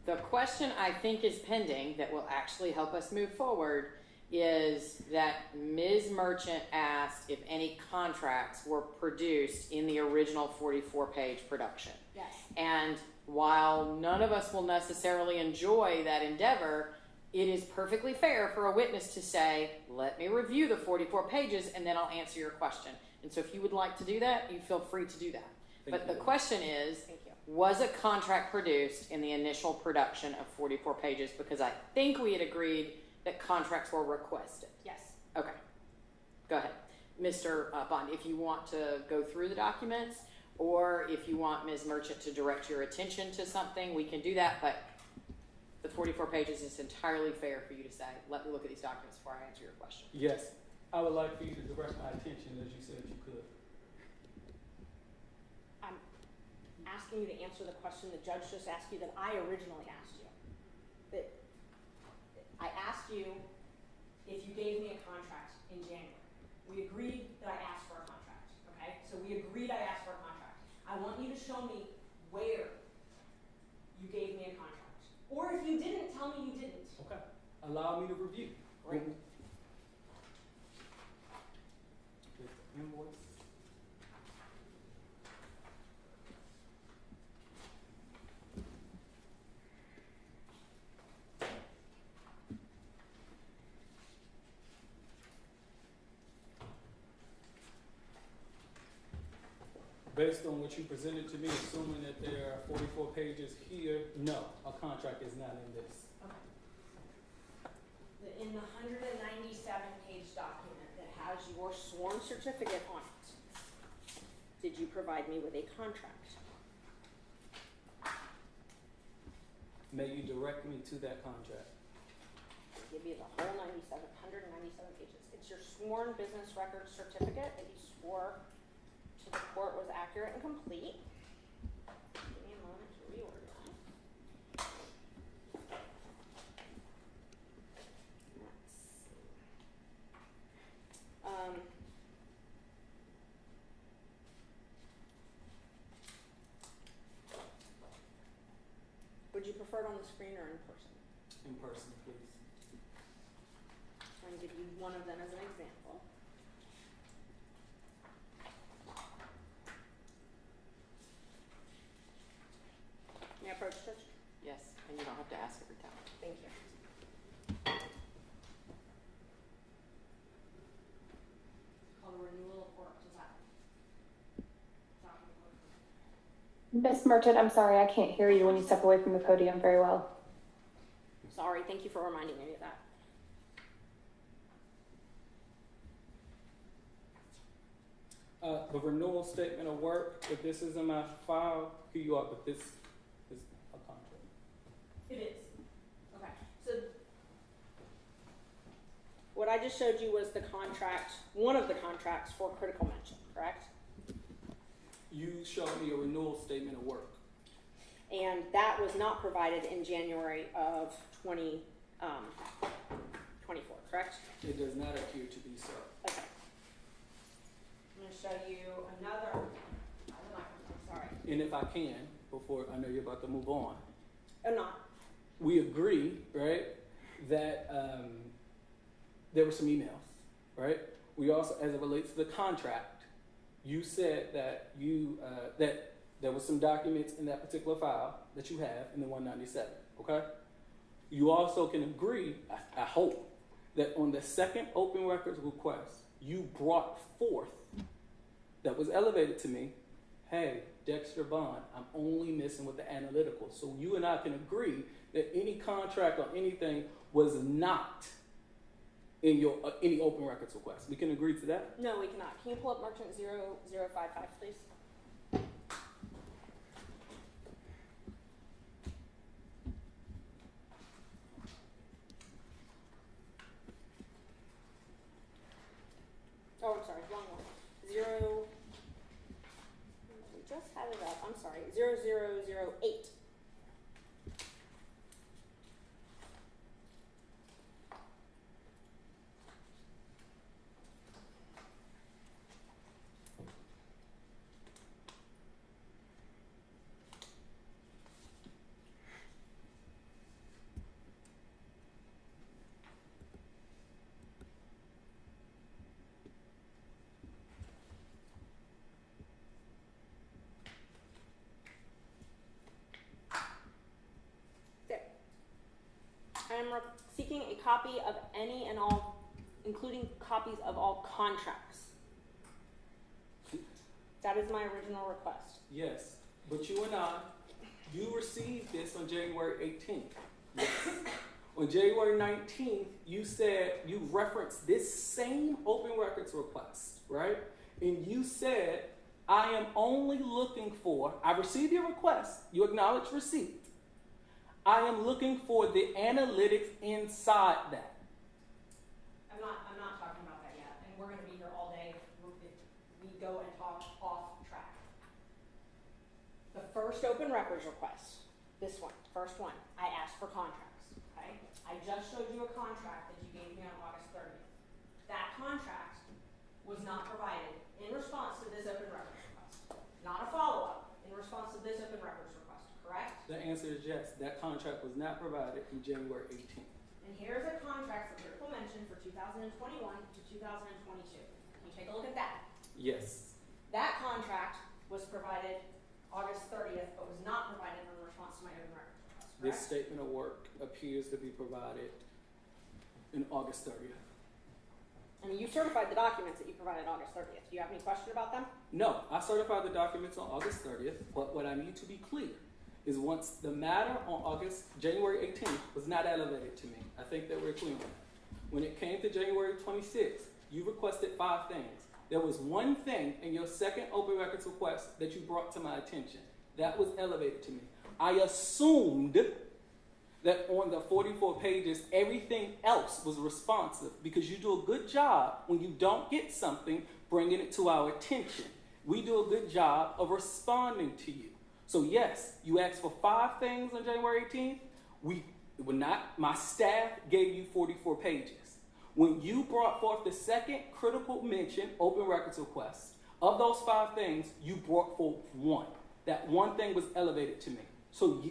[SPEAKER 7] The question I think is pending that will actually help us move forward is that Ms. Merchant asked if any contracts were produced in the original 44-page production.
[SPEAKER 5] Yes.
[SPEAKER 7] And while none of us will necessarily enjoy that endeavor, it is perfectly fair for a witness to say, let me review the 44 pages and then I'll answer your question. And so if you would like to do that, you feel free to do that. But the question is, was a contract produced in the initial production of 44 pages? Because I think we had agreed that contracts were requested.
[SPEAKER 5] Yes.
[SPEAKER 7] Okay. Go ahead. Mr. Bond, if you want to go through the documents or if you want Ms. Merchant to direct your attention to something, we can do that. But the 44 pages is entirely fair for you to say, let me look at these documents before I answer your question.
[SPEAKER 6] Yes. I would like for you to direct my attention as you said you could.
[SPEAKER 5] I'm asking you to answer the question the judge just asked you that I originally asked you. That I asked you if you gave me a contract in January. We agreed that I asked for a contract, okay? So we agreed I asked for a contract. I want you to show me where you gave me a contract. Or if you didn't, tell me you didn't.
[SPEAKER 6] Okay. Allow me to review.
[SPEAKER 5] Great.
[SPEAKER 6] With the invoice. Based on what you presented to me, assuming that there are 44 pages here, no, a contract is not in this.
[SPEAKER 5] Okay. In the 197-page document that has your sworn certificate on it, did you provide me with a contract?
[SPEAKER 6] May you direct me to that contract?
[SPEAKER 5] I'll give you the whole 197 pages. It's your sworn business record certificate that you swore to the court was accurate and complete. Give me a moment to reorganize. Let's see. Would you prefer it on the screen or in person?
[SPEAKER 6] In person, please.
[SPEAKER 5] I'm going to give you one of them as an example. May I approach, Judge?
[SPEAKER 7] Yes, and you don't have to ask every time.
[SPEAKER 5] Thank you. Call the renewal of court to that.
[SPEAKER 2] Miss Merchant, I'm sorry, I can't hear you when you step away from the podium very well.
[SPEAKER 5] Sorry, thank you for reminding me of that.
[SPEAKER 6] The renewal statement of work, if this is in my file, here you are, but this is a contract.
[SPEAKER 5] It is. Okay. So what I just showed you was the contract, one of the contracts for critical mention, correct?
[SPEAKER 6] You showed me a renewal statement of work.
[SPEAKER 5] And that was not provided in January of 2024, correct?
[SPEAKER 6] It does not appear to be so.
[SPEAKER 5] Okay. I'm going to show you another. I'm sorry.
[SPEAKER 6] And if I can, before I know you're about to move on.
[SPEAKER 5] I'm not.
[SPEAKER 6] We agree, right, that there were some emails, right? We also, as it relates to the contract, you said that you that there was some documents in that particular file that you have in the 197, okay? You also can agree, I hope, that on the second open records request, you brought forth, that was elevated to me, hey, Dexter Bond, I'm only missing with the analytical. So you and I can agree that any contract or anything was not in your any open records request. We can agree to that?
[SPEAKER 5] No, we cannot. Can you pull up Merchant 0055, please? Oh, I'm sorry, wrong one. We just had it up. I'm sorry. 0008. I am seeking a copy of any and all, including copies of all contracts. That is my original request.
[SPEAKER 6] Yes, but you and I, you received this on January 18th. Yes. On January 19th, you said, you referenced this same open records request, right? And you said, I am only looking for, I received your request, you acknowledge receipt. I am looking for the analytics inside that.
[SPEAKER 5] I'm not talking about that yet, and we're going to be here all day if we go and talk off track. The first open records request, this one, first one, I asked for contracts, okay? I just showed you a contract that you gave me on August 30th. That contract was not provided in response to this open records request. Not a follow-up, in response to this open records request, correct?
[SPEAKER 6] The answer is yes. That contract was not provided in January 18th.
[SPEAKER 5] And here's a contract for critical mention for 2021 to 2022. Can you take a look at that?
[SPEAKER 6] Yes.
[SPEAKER 5] That contract was provided August 30th, but was not provided in response to my open records request, correct?
[SPEAKER 6] This statement of work appears to be provided in August 30th.
[SPEAKER 5] I mean, you certified the documents that you provided August 30th. Do you have any question about them?
[SPEAKER 6] No, I certified the documents on August 30th, but what I need to be clear is once the matter on January 18th was not elevated to me. I think that we're clear on that. When it came to January 26th, you requested 5 things. There was one thing in your second open records request that you brought to my attention. That was elevated to me. I assumed that on the 44 pages, everything else was responsive because you do a good job when you don't get something, bringing it to our attention. We do a good job of responding to you. So yes, you asked for 5 things on January 18th. My staff gave you 44 pages. When you brought forth the second critical mention open records request, of those 5 things, you brought forth 1. That one thing was elevated to me. So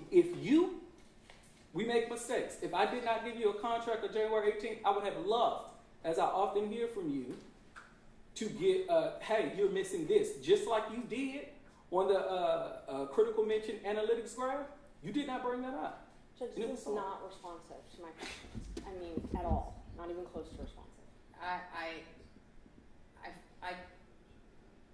[SPEAKER 6] we make mistakes. If I did not give you a contract on January 18th, I would have loved, as I often hear from you, to get, hey, you're missing this, just like you did on the critical mention analytics graph. You did not bring that up.
[SPEAKER 5] Judge, this is not responsive to my questions. I mean, at all. Not even close to responsive.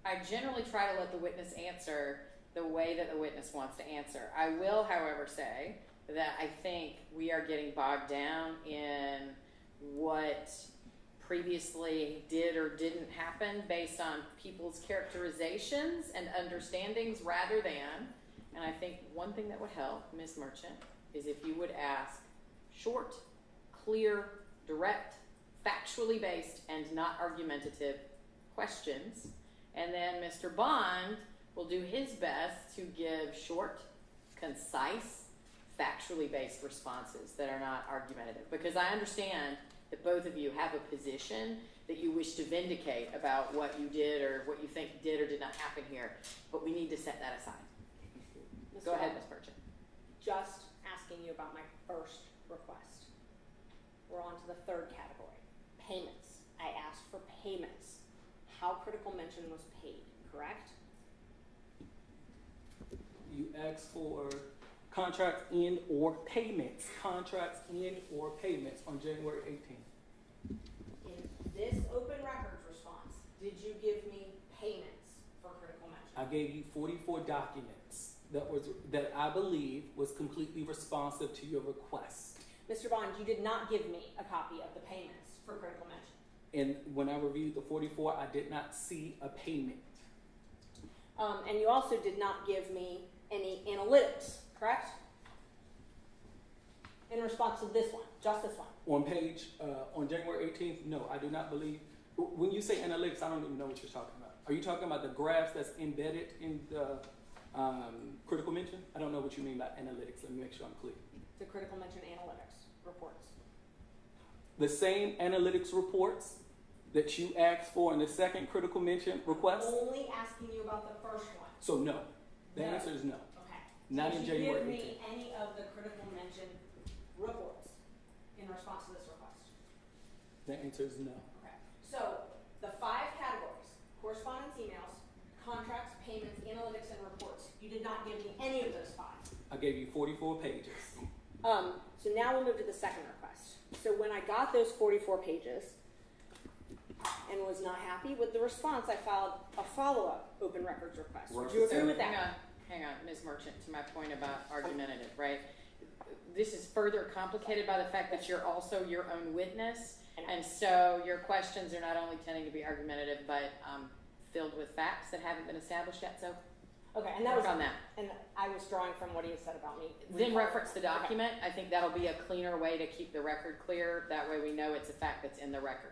[SPEAKER 7] I generally try to let the witness answer the way that the witness wants to answer. I will, however, say that I think we are getting bogged down in what previously did or didn't happen based on people's characterizations and understandings rather than, and I think one thing that would help, Ms. Merchant, is if you would ask short, clear, direct, factually based, and not argumentative questions. And then Mr. Bond will do his best to give short, concise, factually based responses that are not argumentative. Because I understand that both of you have a position that you wish to vindicate about what you did or what you think did or did not happen here, but we need to set that aside. Go ahead, Ms. Merchant.
[SPEAKER 5] Just asking you about my first request. We're on to the third category, payments. I asked for payments. How critical mention was paid, correct?
[SPEAKER 6] You asked for contracts in or payments. Contracts in or payments on January 18th.
[SPEAKER 5] this open records response, did you give me payments for critical mention?
[SPEAKER 6] I gave you 44 documents that I believe was completely responsive to your request.
[SPEAKER 5] Mr. Bond, you did not give me a copy of the payments for critical mention.
[SPEAKER 6] And when I reviewed the 44, I did not see a payment.
[SPEAKER 5] And you also did not give me any analytics, correct? In response to this one, just this one.
[SPEAKER 6] On January 18th, no, I do not believe. When you say analytics, I don't even know what you're talking about. Are you talking about the graphs that's embedded in the critical mention? I don't know what you mean by analytics. Let me make sure I'm clear.
[SPEAKER 5] The critical mention analytics reports.
[SPEAKER 6] The same analytics reports that you asked for in the second critical mention request?
[SPEAKER 5] Only asking you about the first one.
[SPEAKER 6] So no. The
[SPEAKER 5] No.
[SPEAKER 6] answer is no.
[SPEAKER 5] Okay.
[SPEAKER 6] Not
[SPEAKER 5] Did
[SPEAKER 6] in
[SPEAKER 5] you
[SPEAKER 6] January
[SPEAKER 5] give
[SPEAKER 6] 18th.
[SPEAKER 5] me any of the critical mention reports in response to this request?
[SPEAKER 6] The answer is no.
[SPEAKER 5] Okay. So the 5 categories, correspondence emails, contracts, payments, analytics, and reports, you did not give me any of those 5.
[SPEAKER 6] I gave you 44 pages.
[SPEAKER 5] So now we'll move to the second request. So when I got those 44 pages and was not happy with the response, I filed a follow-up open records request. Would you agree with that?
[SPEAKER 7] Hang on, Ms. Merchant, to my point about argumentative, right? This is further complicated by the fact that you're also your own witness, and so your questions are not only tending to be argumentative, but filled with facts that haven't been established yet, so
[SPEAKER 5] Okay, and that was
[SPEAKER 7] on that.
[SPEAKER 5] And I was drawing from what he had said about me.
[SPEAKER 7] Then reference the document. I think that'll be a cleaner way to keep the record clear. That way we know it's a fact that's in the record.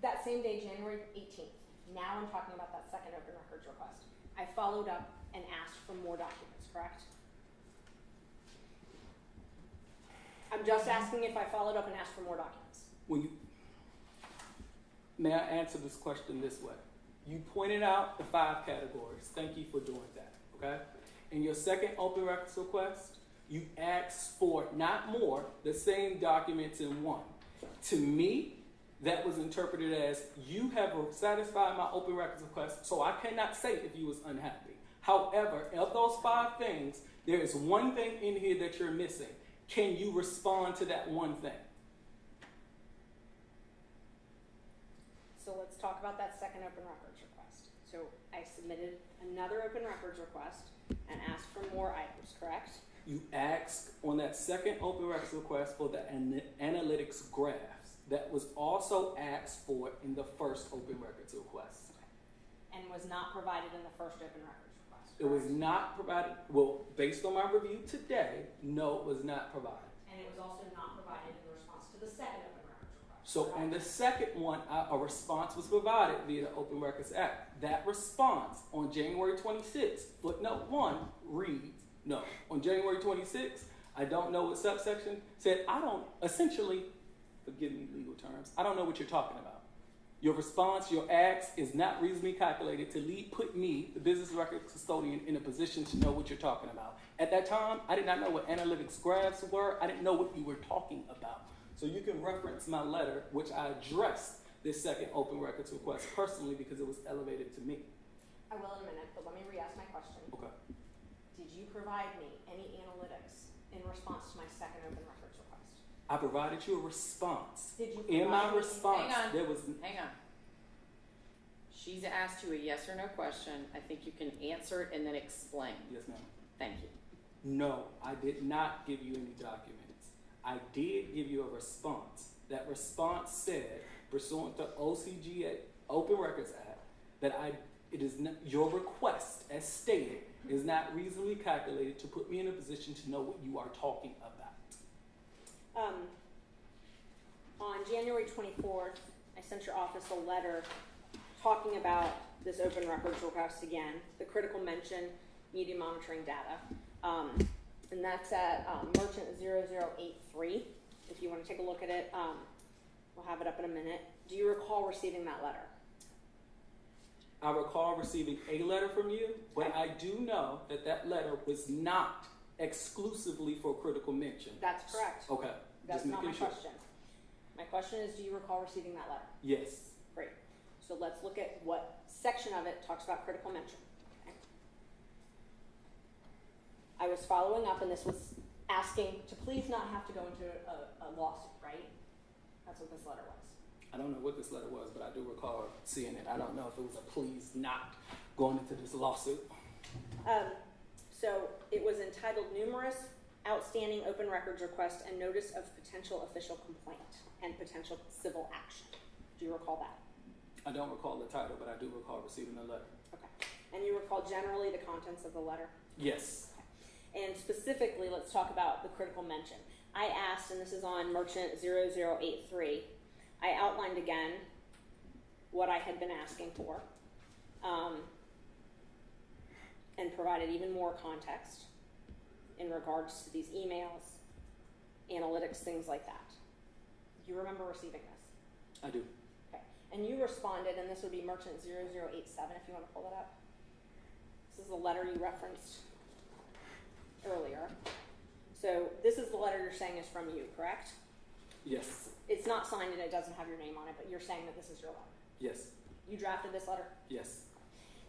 [SPEAKER 5] That same day, January 18th, now I'm talking about that second open records request. I followed up and asked for more documents, correct? I'm just asking if I followed up and asked for more documents.
[SPEAKER 6] May I answer this question this way? You pointed out the 5 categories. Thank you for doing that, okay? In your second open records request, you asked for not more, the same documents in one. To me, that was interpreted as you have satisfied my open records request, so I cannot say if you was unhappy. However, of those 5 things, there is one thing in here that you're missing. Can you respond to that one thing?
[SPEAKER 5] So let's talk about that second open records request. So I submitted another open records request and asked for more items, correct?
[SPEAKER 6] You asked on that second open records request for the analytics graphs. That was also asked for in the first open records request.
[SPEAKER 5] And was not provided in the first open records request.
[SPEAKER 6] It was not provided, well, based on my review today, no, it was not provided.
[SPEAKER 5] And it was also not provided in response to the second open records request.
[SPEAKER 6] So on the second one, a response was provided via the Open Records Act. That response on January 26th, footnote 1 reads, no, on January 26th, I don't know what subsection said, essentially, forgive me legal terms, I don't know what you're talking about. Your response, your ask is not reasonably calculated to put me, the business records custodian, in a position to know what you're talking about. At that time, I did not know what analytics graphs were. I didn't know what you were talking about. So you can reference my letter, which I addressed this second open records request personally because it was elevated to me.
[SPEAKER 5] I will in a minute, but let me re-ask my question.
[SPEAKER 6] Okay.
[SPEAKER 5] Did you provide me any analytics in response to my second open records request?
[SPEAKER 6] I provided you a response.
[SPEAKER 5] Did you
[SPEAKER 6] in my
[SPEAKER 5] provide me-
[SPEAKER 6] response,
[SPEAKER 7] Hang on. She's asked you a yes or no question. I think you can answer it and then explain.
[SPEAKER 6] Yes, ma'am.
[SPEAKER 7] Thank you.
[SPEAKER 6] No, I did not give you any documents. I did give you a response. That response said, pursuant to OCGA, Open Records Act, that it is not, your request, as stated, is not reasonably calculated to put me in a position to know what you are talking about.
[SPEAKER 5] On January 24th, I sent your office a letter talking about this open records request again, the critical mention media monitoring data. And that's at Merchant 0083. If you want to take a look at it, we'll have it up in a minute. Do you recall receiving that letter?
[SPEAKER 6] I recall receiving a letter from you, but I do know that that letter was not exclusively for critical mention.
[SPEAKER 5] That's correct.
[SPEAKER 6] Okay.
[SPEAKER 5] That's
[SPEAKER 6] just
[SPEAKER 5] not my
[SPEAKER 6] making sure.
[SPEAKER 5] question. My question is, do you recall receiving that letter?
[SPEAKER 6] Yes.
[SPEAKER 5] Great. So let's look at what section of it talks about critical mention. Okay. I was following up, and this was asking to please not have to go into a lawsuit, right? That's what this letter was.
[SPEAKER 6] I don't know what this letter was, but I do recall seeing it. I don't know if it was a please not going into this lawsuit.
[SPEAKER 5] So it was entitled Numerous Outstanding Open Records Requests and Notice of Potential Official Complaint and Potential Civil Action. Do you recall that?
[SPEAKER 6] I don't recall the title, but I do recall receiving the letter.
[SPEAKER 5] Okay. And you recall generally the contents of the letter?
[SPEAKER 6] Yes.
[SPEAKER 5] Okay. And specifically, let's talk about the critical mention. I asked, and this is on Merchant 0083, I outlined again what I had been asking for, and provided even more context in regards to these emails, analytics, things like that. Do you remember receiving this?
[SPEAKER 6] I do.
[SPEAKER 5] Okay. And you responded, and this would be Merchant 0087 if you want to pull that up. This is the letter you referenced earlier. So this is the letter you're saying is from you, correct?
[SPEAKER 6] Yes.
[SPEAKER 5] It's not signed and it doesn't have your name on it, but you're saying that this is your letter.
[SPEAKER 6] Yes.
[SPEAKER 5] You drafted this letter?
[SPEAKER 6] Yes.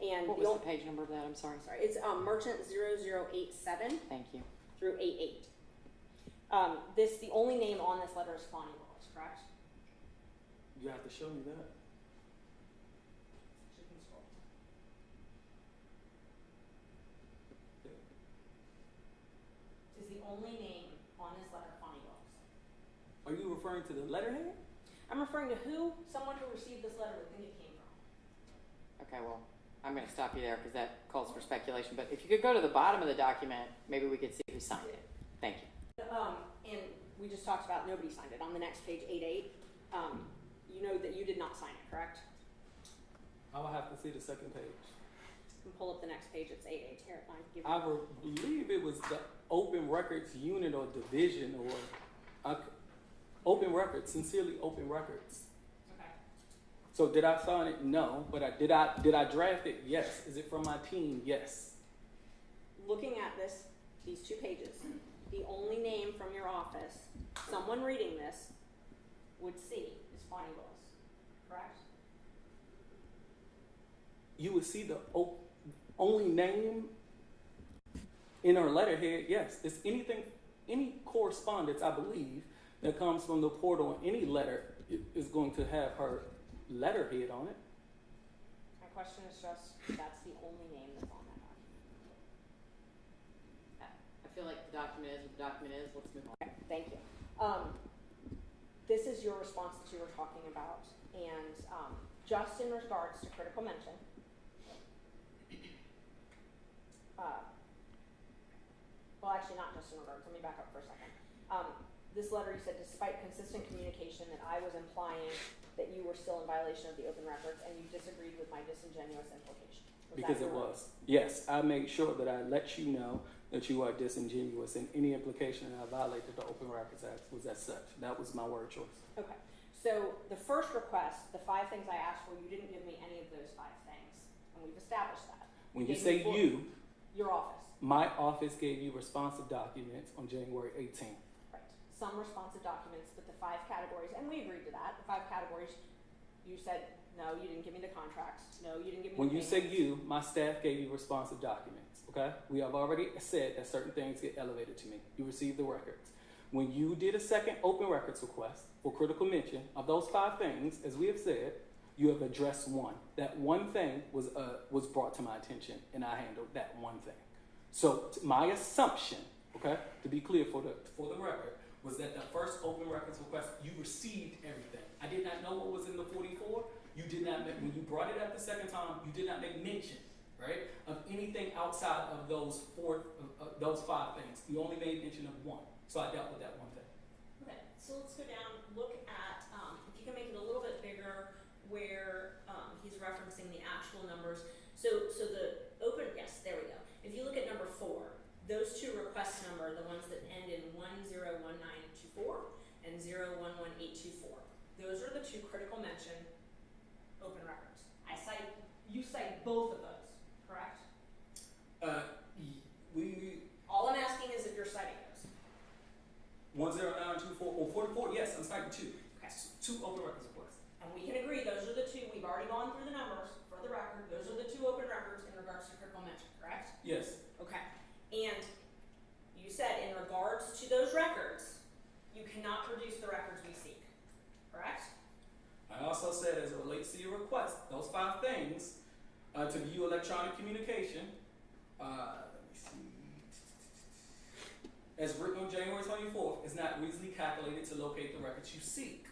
[SPEAKER 5] And
[SPEAKER 7] What was the page number of that? I'm sorry.
[SPEAKER 5] Sorry, it's Merchant 0087
[SPEAKER 7] Thank you.
[SPEAKER 5] through 88. The only name on this letter is Fani Willis, correct?
[SPEAKER 6] You have to show me that.
[SPEAKER 5] She can scroll. Is the only name on this letter Fani Willis?
[SPEAKER 6] Are you referring to the letterhead?
[SPEAKER 5] I'm referring to who someone who received this letter would think it came from.
[SPEAKER 7] Okay, well, I'm going to stop you there because that calls for speculation. But if you could go to the bottom of the document, maybe we could see who signed it. Thank you.
[SPEAKER 5] And we just talked about nobody signed it. On the next page, 88, you know that you did not sign it, correct?
[SPEAKER 6] I will have to see the second page.
[SPEAKER 5] You can pull up the next page. It's 88. Here,
[SPEAKER 6] I believe it was the Open Records Unit or Division or Open Records, Sincerely Open Records.
[SPEAKER 5] Okay.
[SPEAKER 6] So did I sign it? No. But did I draft it? Yes. Is it from my team? Yes.
[SPEAKER 5] Looking at these two pages, the only name from your office, someone reading this would see is Fani Willis, correct?
[SPEAKER 6] You would see the only name in her letterhead. Yes. It's any correspondence, I believe, that comes from the portal, any letter is going to have her letterhead on it.
[SPEAKER 5] My question is just, that's the only name that's on that document.
[SPEAKER 7] I feel like the document is what the document is. Let's move on.
[SPEAKER 5] Okay, thank you. This is your response that you were talking about, and just in regards to critical mention, well, actually not just in regards, let me back up for a second. This letter, you said, despite consistent communication that I was implying that you were still in violation of the open records, and you disagreed with my disingenuous implication.
[SPEAKER 6] Because it was. Yes, I made sure that I let you know that you are disingenuous, and any implication that I violated the Open Records Act was as such. That was my word choice.
[SPEAKER 5] Okay. So the first request, the 5 things I asked for, you didn't give me any of those 5 things, and we've established that.
[SPEAKER 6] When you say you,
[SPEAKER 5] your office.
[SPEAKER 6] My office gave you responsive documents on January 18th.
[SPEAKER 5] Right. Some responsive documents, but the 5 categories, and we agreed to that. The 5 categories, you said, no, you didn't give me the contracts. No, you didn't give me
[SPEAKER 6] When
[SPEAKER 5] the
[SPEAKER 6] you say
[SPEAKER 5] payments.
[SPEAKER 6] you, my staff gave you responsive documents, okay? We have already said that certain things get elevated to me. You received the records. When you did a second open records request for critical mention of those 5 things, as we have said, you have addressed one. That one thing was brought to my attention, and I handled that one thing. So my assumption, okay, to be clear for the record, was that the first open records request, you received everything. I did not know what was in the 44. You did not make, when you brought it up the second time, you did not make mention, right, of anything outside of those 5 things. You only made mention of one. So I dealt with that one thing.
[SPEAKER 5] Okay, so let's go down, look at, if you can make it a little bit bigger, where he's referencing the actual numbers. So the open, yes, there we go. If you look at number 4, those 2 request number, the ones that end in 101924 and 011824, those are the 2 critical mention open records. You cite both of those, correct? All I'm asking is if you're citing those.
[SPEAKER 6] 10924 or 44, yes, I'm citing 2.
[SPEAKER 5] Okay.
[SPEAKER 6] 2 open records requests.
[SPEAKER 5] And we can agree those are the 2, we've already gone through the numbers for the record, those are the 2 open records in regards to critical mention, correct?
[SPEAKER 6] Yes.
[SPEAKER 5] Okay. And you said in regards to those records, you cannot produce the records we seek, correct?
[SPEAKER 6] I as written on January 24th, is not reasonably calculated to locate the records you seek.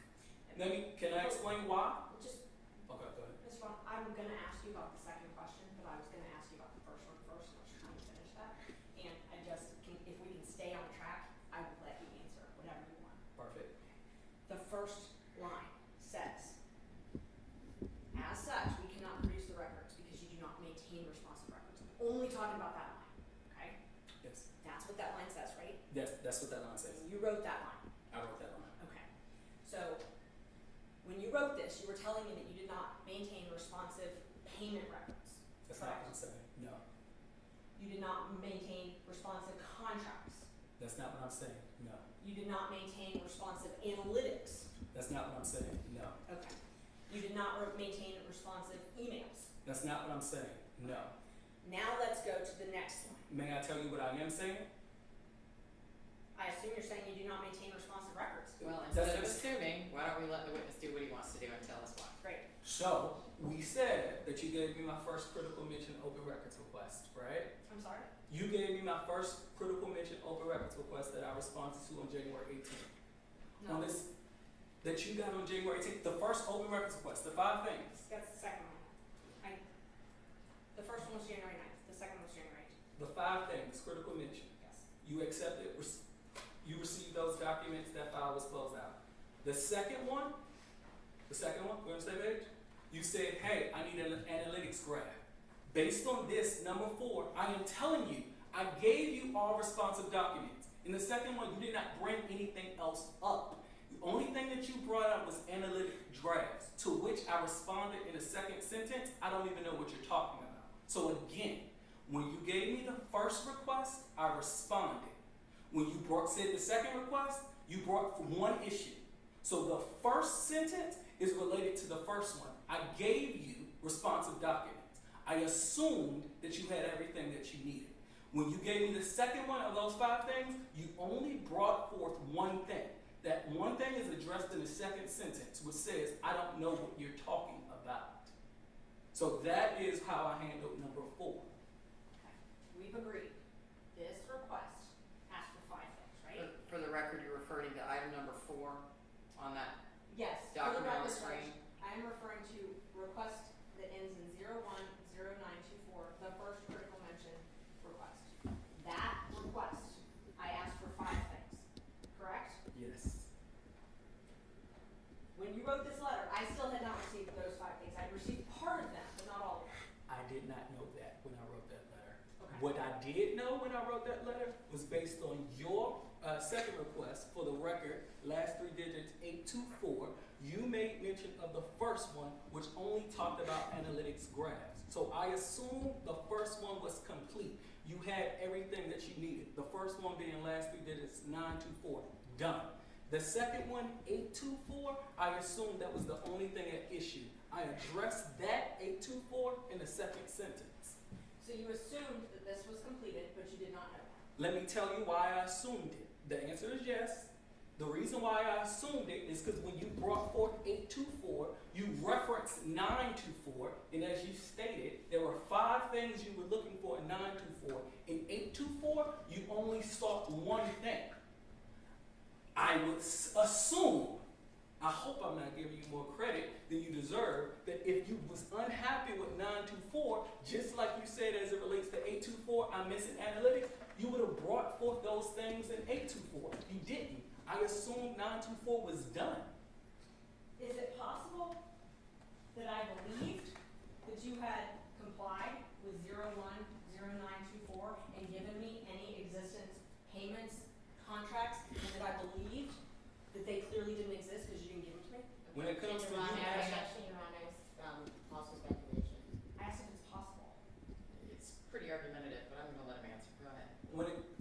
[SPEAKER 6] Can I explain why?
[SPEAKER 5] Just,
[SPEAKER 6] Okay, go ahead.
[SPEAKER 5] Ms. Ron, I'm gonna ask you about the second question, but I was gonna ask you about the first one first, and I was trying to finish that. And I just, if we can stay on track, I will let you answer whatever you want.
[SPEAKER 6] Perfect.
[SPEAKER 5] The first line says, as such, we cannot produce the records because you do not maintain responsive records. I'm only talking about that line, okay?
[SPEAKER 6] Yes.
[SPEAKER 5] That's what that line says, right?
[SPEAKER 6] Yes, that's what that line says.
[SPEAKER 5] You wrote that line.
[SPEAKER 6] I wrote that line.
[SPEAKER 5] Okay. So, when you wrote this, you were telling me that you did not maintain responsive payment records.
[SPEAKER 6] That's
[SPEAKER 5] correct?
[SPEAKER 6] not what I'm saying. No.
[SPEAKER 5] You did not maintain responsive contracts.
[SPEAKER 6] That's not what I'm saying. No.
[SPEAKER 5] You did not maintain responsive analytics.
[SPEAKER 6] That's not what I'm saying. No.
[SPEAKER 5] Okay. You did not maintain responsive emails.
[SPEAKER 6] That's not what I'm saying. No.
[SPEAKER 5] Now let's go to the next one.
[SPEAKER 6] May I tell you what I am saying?
[SPEAKER 5] I assume you're saying you do not maintain responsive records.
[SPEAKER 1] Well, instead of assuming, why don't we let the witness do what he wants to do and tell us why?
[SPEAKER 5] Great.
[SPEAKER 6] So, we said that you gave me my first critical mention open records request, right?
[SPEAKER 5] I'm sorry?
[SPEAKER 6] You gave me my first critical mention open records request that I responded to on January 18th.
[SPEAKER 5] No.
[SPEAKER 6] On this, that you got on January 18th, the first open records request, the 5 things.
[SPEAKER 5] That's the second one. The first one was January 9th. The second one was January 8th.
[SPEAKER 6] The 5 things, critical mention.
[SPEAKER 5] Yes.
[SPEAKER 6] You accepted, you received those documents, that file was closed out. The second one, we're on the same page? You said, hey, I need an analytics graph. Based on this, number 4, I am telling you, I gave you all responsive documents. In the second one, you did not bring anything else up. The only thing that you brought up was analytic drafts, to which I responded in the second sentence, I don't even know what you're talking about. So again, when you gave me the first request, I responded. When you said the second request, you brought for one issue. So the first sentence is related to the first one. I gave you responsive documents. I assumed that you had everything that you needed. When you gave me the second one of those 5 things, you only brought forth one thing. That one thing is addressed in the second sentence, which says, I don't know what you're talking about. So that is how I handled number 4.
[SPEAKER 5] Okay. We've agreed. This request asks for 5 things, right?
[SPEAKER 1] For the record, you're referring to item number 4 on that
[SPEAKER 5] Yes.
[SPEAKER 1] document on the
[SPEAKER 5] record,
[SPEAKER 1] screen?
[SPEAKER 5] I am referring to request that ends in 010924, the first critical mention request. That request, I asked for 5 things, correct?
[SPEAKER 6] Yes.
[SPEAKER 5] When you wrote this letter, I still had not received those 5 things. I'd received part of them, but not all of them.
[SPEAKER 6] I did not know that when I wrote that letter.
[SPEAKER 5] Okay.
[SPEAKER 6] What I did know when I wrote that letter was based on your second request for the record, last 3 digits, 824. You made mention of the first one, which only talked about analytics graphs. So I assumed the first one was complete. You had everything that you needed. The first one being last 3 digits, 924, done. The second one, 824, I assumed that was the only thing at issue. I addressed that 824 in the second sentence.
[SPEAKER 5] So you assumed that this was completed, but you did not know that.
[SPEAKER 6] Let me tell you why I assumed it. The answer is yes. The reason why I assumed it is because when you brought forth 824, you referenced 924, and as you stated, there were 5 things you were looking for in 924. In 824, you only sought one thing. I would assume, I hope I'm not giving you more credit than you deserve, that if you was unhappy with 924, just like you said as it relates to 824, I'm missing analytics, you would have brought forth those things in 824. You didn't. I assumed 924 was done.
[SPEAKER 5] Is it possible that I believed that you had complied with 010924 and given me any existence payments, contracts, and that I believed that they clearly didn't exist because you didn't give them to me?
[SPEAKER 6] When it comes to you,
[SPEAKER 4] Actually, Your Honor's false speculation.
[SPEAKER 5] I asked if it's possible.
[SPEAKER 1] It's pretty argumentative, but I'm going to let him answer. Go ahead.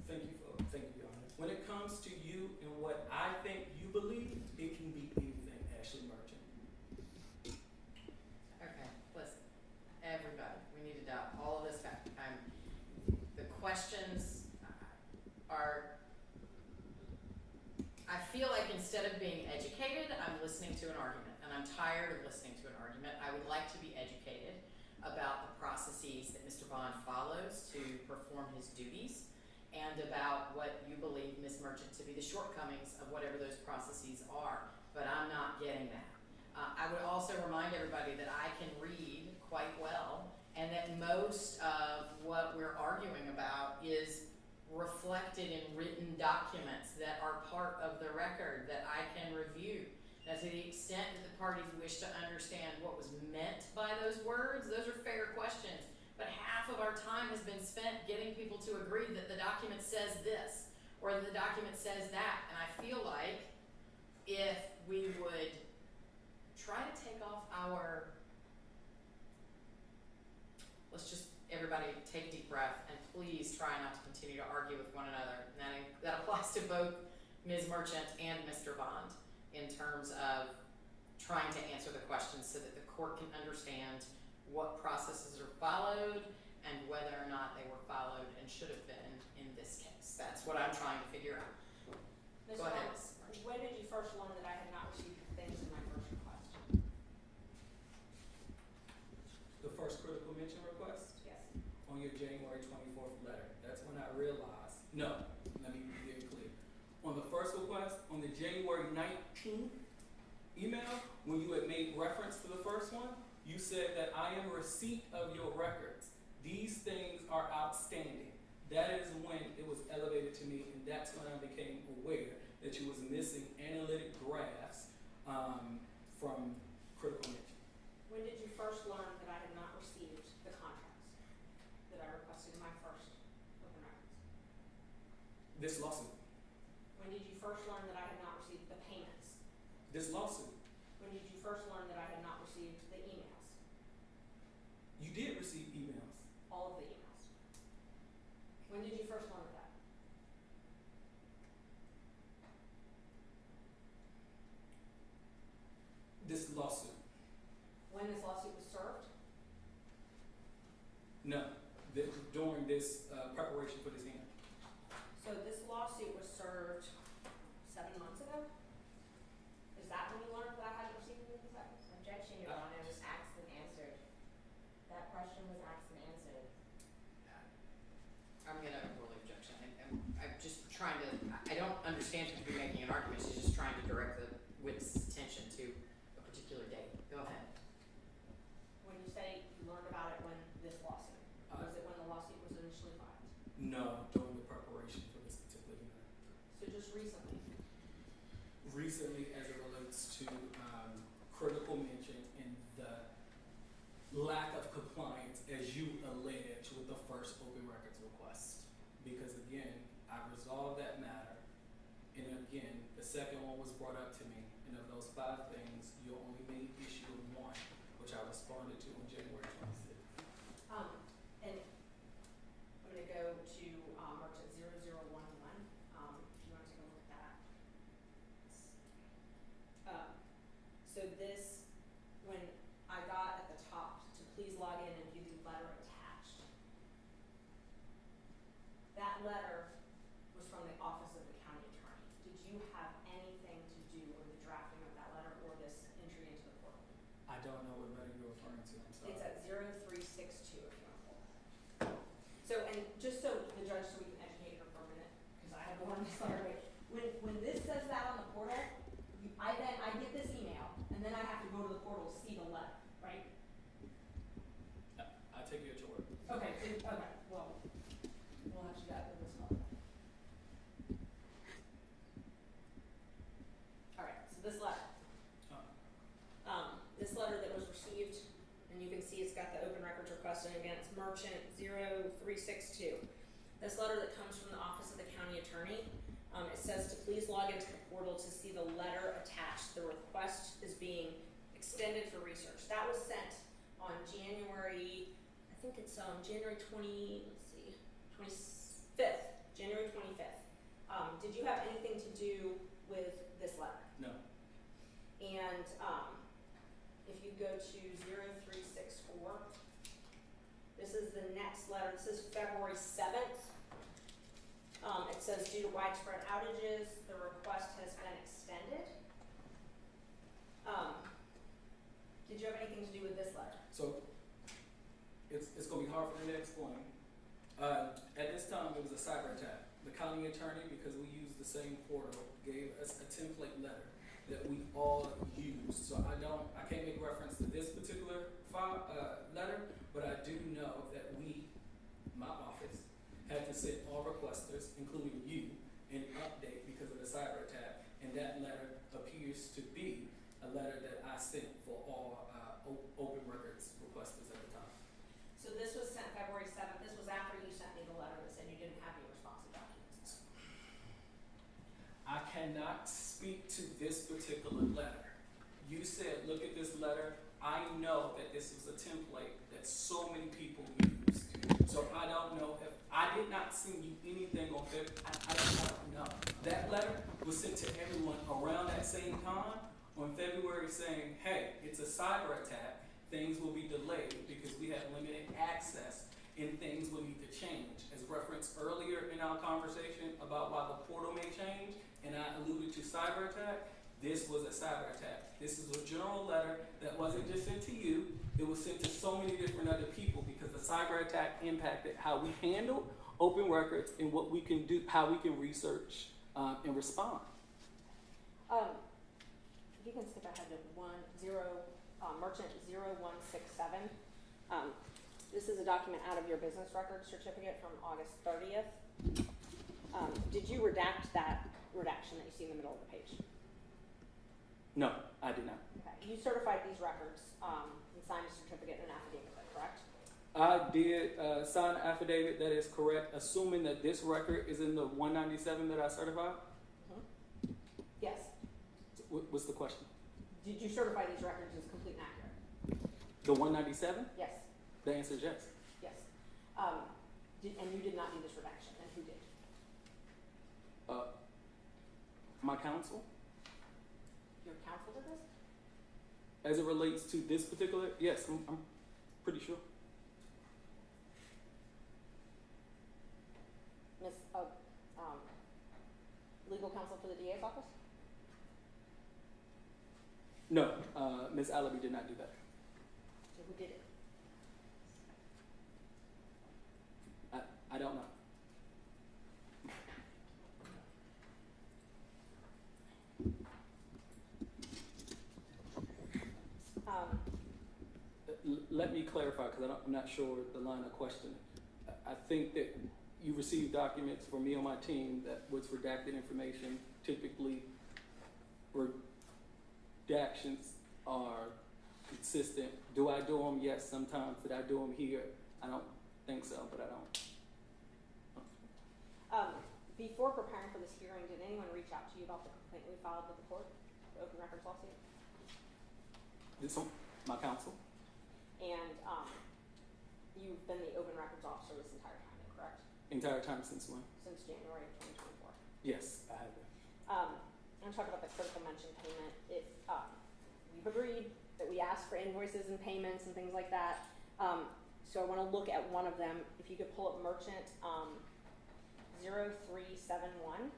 [SPEAKER 6] thank you, Your Honor. When it comes to you and what I think you believe, it can be anything, Ashley Merchant.
[SPEAKER 1] Okay, listen, everybody, we need to dial all of this back. The questions are, I feel like instead of being educated, I'm listening to an argument, and I'm tired of listening to an argument. I would like to be educated about the processes that Mr. Bond follows to perform his duties, and about what you believe Merchant to be the shortcomings of whatever those processes are, but I'm not getting that. I would also remind everybody that I can read quite well, and that most of what we're arguing about is reflected in written documents that are part of the record that I can review. Now, to the extent that the parties wish to understand what was meant by those words, those are fair questions. But half of our time has been spent getting people to agree that the document says this, or that the document says that. And I feel like if we would try to take off our, let's just, everybody take a deep breath, and please try not to continue to argue with one another. And that applies to both Ms. Merchant and Mr. Bond in terms of trying to answer the questions so that the court can understand what processes are followed and whether or not they were followed and should have been in this case. That's what I'm trying to figure out. Go ahead.
[SPEAKER 5] When did you first learn that I had not received the things in my first request?
[SPEAKER 6] The first critical mention request?
[SPEAKER 5] Yes.
[SPEAKER 6] On your January 24th letter. That's when I realized, no, let me be very clear. On the first request, on the January 19th email, when you had made reference to the first one, you said that I am receipt of your records. These things are outstanding. That is when it was elevated to me, and that's when I became aware that you was missing analytic graphs from critical mention.
[SPEAKER 5] When did you first learn that I had not received the contracts that I requested in my first open records?
[SPEAKER 6] This lawsuit.
[SPEAKER 5] When did you first learn that I had not received the payments?
[SPEAKER 6] This lawsuit.
[SPEAKER 5] When did you first learn that I had not received the emails?
[SPEAKER 6] You did receive emails.
[SPEAKER 5] All of the emails. When did you first learn of that?
[SPEAKER 6] This lawsuit.
[SPEAKER 5] When this lawsuit was served?
[SPEAKER 6] No, during this preparation for this hearing.
[SPEAKER 5] So this lawsuit was served 7 months ago? Is that when you learned that I hadn't received the documents?
[SPEAKER 4] Objection, Your Honor, was asked and answered. That question was asked and answered.
[SPEAKER 1] I'm gonna overrule the objection. I'm just trying to, I don't understand you to be making an argument. She's just trying to direct the witness's attention to a particular date. Go ahead.
[SPEAKER 5] When you say you learned about it when this lawsuit, was it when the lawsuit was initially filed?
[SPEAKER 6] No, during the preparation for this particular hearing.
[SPEAKER 5] So just recently?
[SPEAKER 6] Recently, as it relates to critical mention and the lack of compliance, as you allege, with the first open records request. Because again, I resolved that matter, and again, the second one was brought up to me, and of those 5 things, you only made issue of 1, which I responded to on January 26th.
[SPEAKER 5] And I'm gonna go to Merchant 0011, if you wanna take a look at that. So this, when I got at the top to please log in and view the letter attached, that letter was from the Office of the County Attorney. Did you have anything to do with the drafting of that letter or this entry into the portal?
[SPEAKER 6] I don't know what letter you're referring to, I'm sorry.
[SPEAKER 5] It's at 0362 if you want to pull that. So, and just so the judge, so we can educate her for a minute, because I have the one sorry. When this says that on the portal, I get this email, and then I have to go to the portal to see the letter, right?
[SPEAKER 6] I take you at your word.
[SPEAKER 5] Okay, okay, well, we'll have to get to this one. Alright, so this letter. This letter that was received, and you can see it's got the open records request, and again, it's Merchant 0362. This letter that comes from the Office of the County Attorney, it says to please log into the portal to see the letter attached. The request is being extended for research. That was sent on January, I think it's January 25th. January 25th. Did you have anything to do with this letter?
[SPEAKER 6] No.
[SPEAKER 5] And if you go to 0364, this is the next letter. This is February 7th. It says due to widespread outages, the request has been extended. Did you have anything to do with this letter?
[SPEAKER 6] So it's going to be hard for me to explain. At this time, it was a cyber attack. The county attorney, because we use the same portal, gave us a template letter that we all use. So I can't make reference to this particular letter, but I do know that we, my office, had to send all requesters, including you, an update because of the cyber attack, and that letter appears to be a letter that I sent for all open records requesters at the time.
[SPEAKER 5] So this was sent February 7th. This was after you sent me the letter that said you didn't have your responsive documents.
[SPEAKER 6] I cannot speak to this particular letter. You said, look at this letter. I know that this was a template that so many people use. So I don't know if I did not send you anything on February. I don't know. That letter was sent to everyone around that same time on February saying, hey, it's a cyber attack. Things will be delayed because we have limited access and things will need to change. As referenced earlier in our conversation about why the portal may change, and I alluded to cyber attack, this was a cyber attack. This is a general letter that wasn't just sent to you, it was sent to so many different other people because the cyber attack impacted how we handle open records and what we can do, how we can research and respond.
[SPEAKER 5] If you can skip ahead to merchant 0167. This is a document out of your business record certificate from August 30th. Did you redact that redaction that you see in the middle of the page?
[SPEAKER 6] No, I did not.
[SPEAKER 5] Okay. You certified these records and signed a certificate and an affidavit, correct?
[SPEAKER 6] I did sign an affidavit, that is correct, assuming that this record is in the 197 that I certified?
[SPEAKER 5] Mm-hmm. Yes.
[SPEAKER 6] What's the question?
[SPEAKER 5] Did you certify these records as complete and accurate?
[SPEAKER 6] The 197?
[SPEAKER 5] Yes.
[SPEAKER 6] The answer is yes.
[SPEAKER 5] Yes. And you did not do this redaction, and who did?
[SPEAKER 6] My counsel?
[SPEAKER 5] Your counsel did this?
[SPEAKER 6] As it relates to this particular, yes, I'm pretty sure.
[SPEAKER 5] Miss, legal counsel for the DA's office?
[SPEAKER 6] No, Ms. Allaby did not do that.
[SPEAKER 5] So who did it?
[SPEAKER 6] I don't know. Let me clarify, because I'm not sure the line of questioning. I think that you received documents from me on my team that was redacted information. Typically, redactions are consistent. Do I do them? Yes, sometimes. Did I do them here? I don't think so, but I don't.
[SPEAKER 5] Before preparing for this hearing, did anyone reach out to you about the complaint we filed with the court, the open records lawsuit?
[SPEAKER 6] This one, my counsel?
[SPEAKER 5] And you've been the open records officer this entire time, correct?
[SPEAKER 6] Entire time since when?
[SPEAKER 5] Since January of 2024.
[SPEAKER 6] Yes, I have been.
[SPEAKER 5] I'm going to talk about the critical mention payment. If we've agreed that we ask for invoices and payments and things like that, so I want to look at one of them. If you could pull up merchant 0371.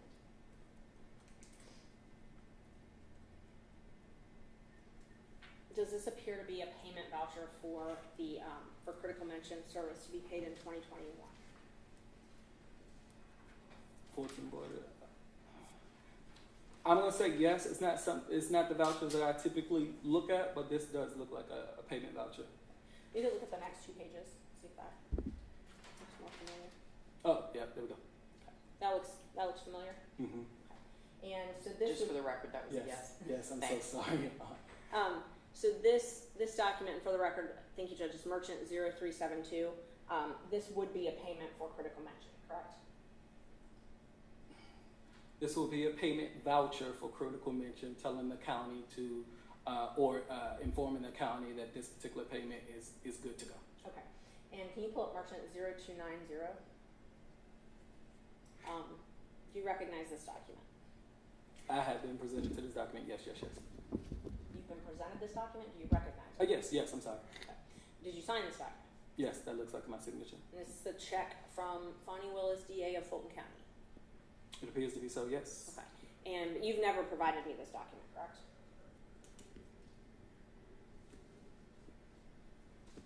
[SPEAKER 5] Does this appear to be a payment voucher for the for critical mention service to be paid in 2021?
[SPEAKER 6] Fulton border. I'm gonna say yes. It's not the vouchers that I typically look at, but this does look like a payment voucher.
[SPEAKER 5] You need to look at the next two pages. See if that looks more familiar.
[SPEAKER 6] Oh, yeah, there we go.
[SPEAKER 5] Okay. That looks familiar.
[SPEAKER 6] Mm-hmm.
[SPEAKER 5] Okay. And so this
[SPEAKER 7] just for the record, that was a yes.
[SPEAKER 6] Yes, I'm
[SPEAKER 7] Thanks.
[SPEAKER 6] so sorry.
[SPEAKER 5] So this document, for the record, thank you, Judge, is merchant 0372. This would be a payment for critical mention, correct?
[SPEAKER 6] This will be a payment voucher for critical mention, telling the county to, or informing the county that this particular payment is good to go.
[SPEAKER 5] Okay. And can you pull up merchant 0290? Do you recognize this document?
[SPEAKER 6] I have been presented to this document. Yes, yes, yes.
[SPEAKER 5] You've been presented this document. Do you recognize it?
[SPEAKER 6] Yes, I'm sorry.
[SPEAKER 5] Okay. Did you sign this document?
[SPEAKER 6] Yes, that looks like my signature.
[SPEAKER 5] And this is the check from Fani Willis, DA of Fulton County.
[SPEAKER 6] It appears to be so, yes.
[SPEAKER 5] Okay. And you've never provided me this document, correct?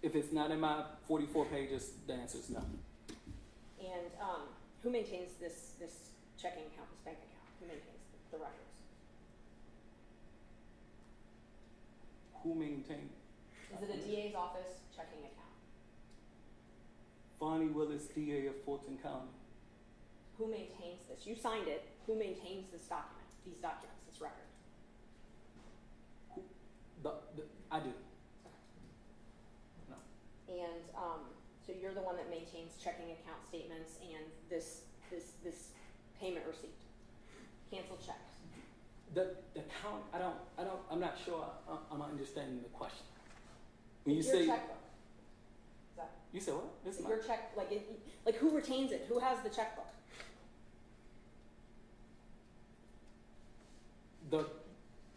[SPEAKER 6] If it's not in my 44 pages, the answer is no.
[SPEAKER 5] And Who maintains this checking account, this bank account? Who maintains the records?
[SPEAKER 6] Who maintained?
[SPEAKER 5] Is it a DA's office checking account?
[SPEAKER 6] Fani Willis, DA of Fulton County.
[SPEAKER 5] Who maintains this? You signed it. Who maintains this document, these documents, this record?
[SPEAKER 6] I do. No.
[SPEAKER 5] And so you're the one that maintains checking account statements and this payment receipt, canceled checks.
[SPEAKER 6] The count, I'm not sure I'm understanding the question. When you
[SPEAKER 5] It's
[SPEAKER 6] say,
[SPEAKER 5] your checkbook. Is that,
[SPEAKER 6] you said what?
[SPEAKER 5] is it your check, like who retains it? Who has the checkbook?
[SPEAKER 6] The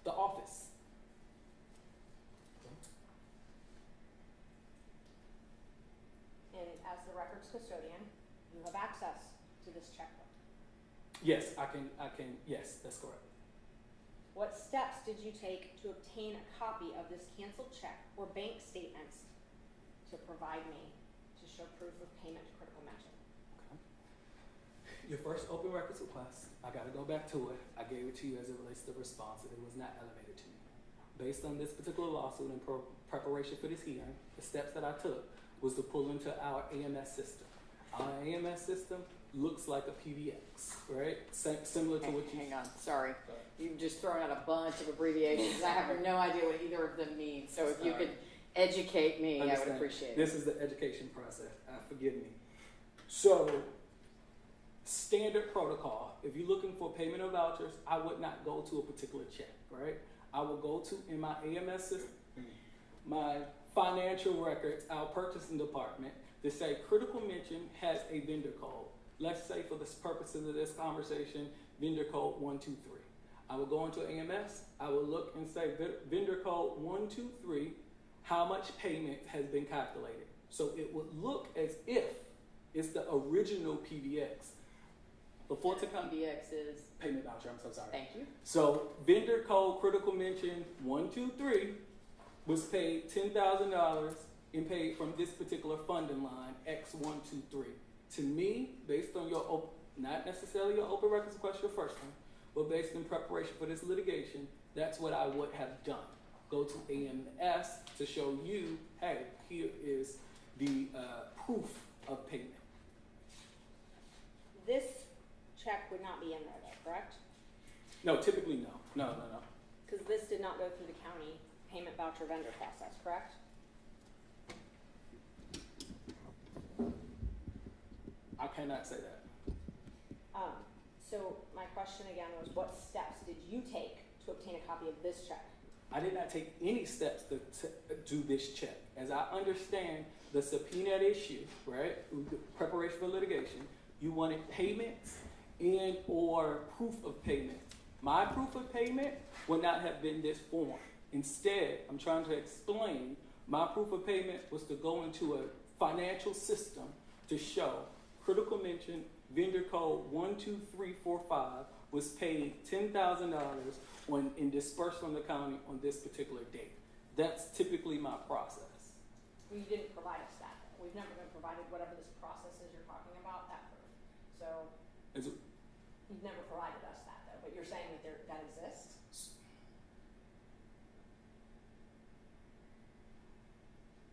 [SPEAKER 6] office.
[SPEAKER 5] And as the records custodian, you have access to this checkbook.
[SPEAKER 6] Yes, I can, yes, that's correct.
[SPEAKER 5] What steps did you take to obtain a copy of this canceled check or bank statements to provide me to show proof of payment to critical mention?
[SPEAKER 6] Your first open records request, I gotta go back to it. I gave it to you as it relates to the response, and it was not elevated to me. Based on this particular lawsuit and preparation for this hearing, the steps that I took was to pull into our AMS system. Our AMS system looks like a PBX, right? Similar to what you...
[SPEAKER 7] Hang on, sorry. You've just thrown out a bunch of abbreviations. I have no idea what either of them mean. So if you could educate me, I would appreciate it.
[SPEAKER 6] This is the education process. Forgive me. So, standard protocol. If you're looking for payment of vouchers, I would not go to a particular check, right? I will go to, in my AMS system, my financial records, our purchasing department, to say critical mention has a vendor code. Let's say for the purposes of this conversation, vendor code 123. I will go into AMS, I will look and say vendor code 123, how much payment has been calculated. So it would look as if it's the original PBX. The Fulton
[SPEAKER 7] PBX is?
[SPEAKER 6] Payment voucher, I'm so sorry.
[SPEAKER 7] Thank you.
[SPEAKER 6] So vendor code critical mention 123 was paid $10,000 and paid from this particular funding line, X123. To me, based on your, not necessarily your open records request, your first one, but based in preparation for this litigation, that's what I would have done. Go to AMS to show you, hey, here is the proof of payment.
[SPEAKER 5] This check would not be in there though, correct?
[SPEAKER 6] No, typically no. No.
[SPEAKER 5] Because this did not go through the county payment voucher vendor process, correct?
[SPEAKER 6] I cannot say that.
[SPEAKER 5] So my question again was, what steps did you take to obtain a copy of this check?
[SPEAKER 6] I did not take any steps to do this check. As I understand the subpoena at issue, right, preparation for litigation, you wanted payments and or proof of payment. My proof of payment would not have been this form. Instead, I'm trying to explain, my proof of payment was to go into a financial system to show critical mention vendor code 12345 was paid $10,000 and dispersed from the county on this particular date. That's typically my process.
[SPEAKER 5] Well, you didn't provide us that. We've never been provided whatever this process is you're talking about, that proof. So you've never provided us that though, but you're saying that that exists?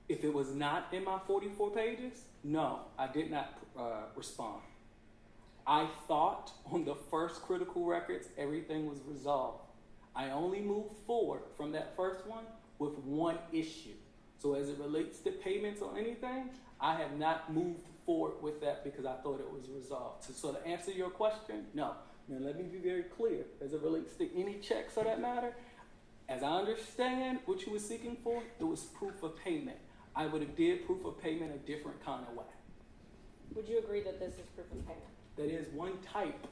[SPEAKER 6] If it was not in my 44 pages, no, I did not respond. I thought on the first critical records, everything was resolved. I only moved forward from that first one with one issue. So as it relates to payments or anything, I have not moved forward with that because I thought it was resolved. So to answer your question, no. Now let me be very clear. As it relates to any checks for that matter, as I understand what you were seeking for, it was proof of payment. I would have did proof of payment a different kind of way.
[SPEAKER 5] Would you agree that this is proof of payment?
[SPEAKER 6] That is one type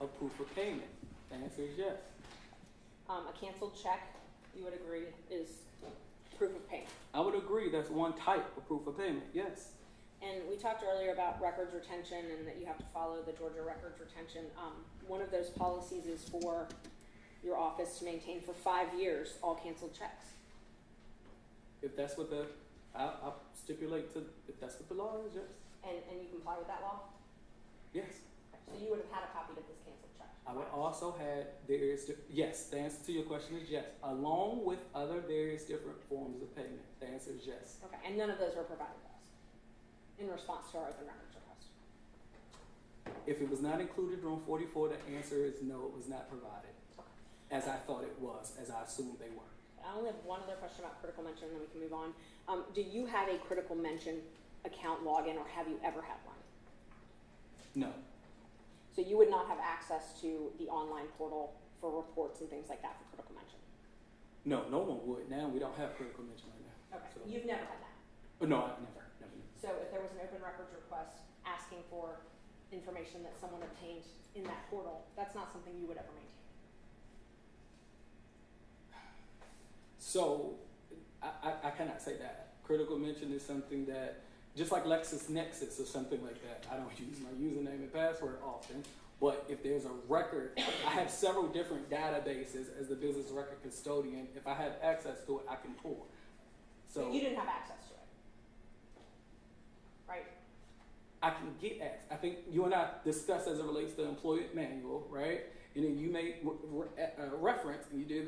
[SPEAKER 6] of proof of payment. The answer is yes.
[SPEAKER 5] A canceled check, you would agree, is proof of payment?
[SPEAKER 6] I would agree that's one type of proof of payment, yes.
[SPEAKER 5] And we talked earlier about records retention and that you have to follow the Georgia records retention. One of those policies is for your office to maintain for 5 years all canceled checks.
[SPEAKER 6] If that's what I'll stipulate to, if that's what the law is, yes.
[SPEAKER 5] And you comply with that law?
[SPEAKER 6] Yes.
[SPEAKER 5] So you would have had a copy of this canceled check?
[SPEAKER 6] I would also have yes, the answer to your question is yes, along with other various different forms of payment. The answer is yes.
[SPEAKER 5] Okay, and none of those were provided to us in response to our open records request?
[SPEAKER 6] If it was not included in Room 44, the answer is no, it was not provided. As I thought it was, as I assumed they were.
[SPEAKER 5] I only have one other question about critical mention, and then we can move on. Do you have a critical mention account login, or have you ever had one?
[SPEAKER 6] No.
[SPEAKER 5] So you would not have access to the online portal for reports and things like that for critical mention?
[SPEAKER 6] No, no one would. Now we don't have critical mention right now.
[SPEAKER 5] Okay,
[SPEAKER 6] So.
[SPEAKER 5] you've never had that?
[SPEAKER 6] No, I've never.
[SPEAKER 5] So if there was an open records request asking for information that someone obtained in that portal, that's not something you would ever maintain?
[SPEAKER 6] So, I cannot say that. Critical mention is something that, just like LexisNexis or something like that, I don't use my username and password often, but if there's a record, I have several different databases as the business record custodian. If I have access to it, I can pull. So
[SPEAKER 5] But you didn't have access to it, right?
[SPEAKER 6] I can get access. I think you and I discussed as it relates to the employment manual, right? And then you made reference, and you did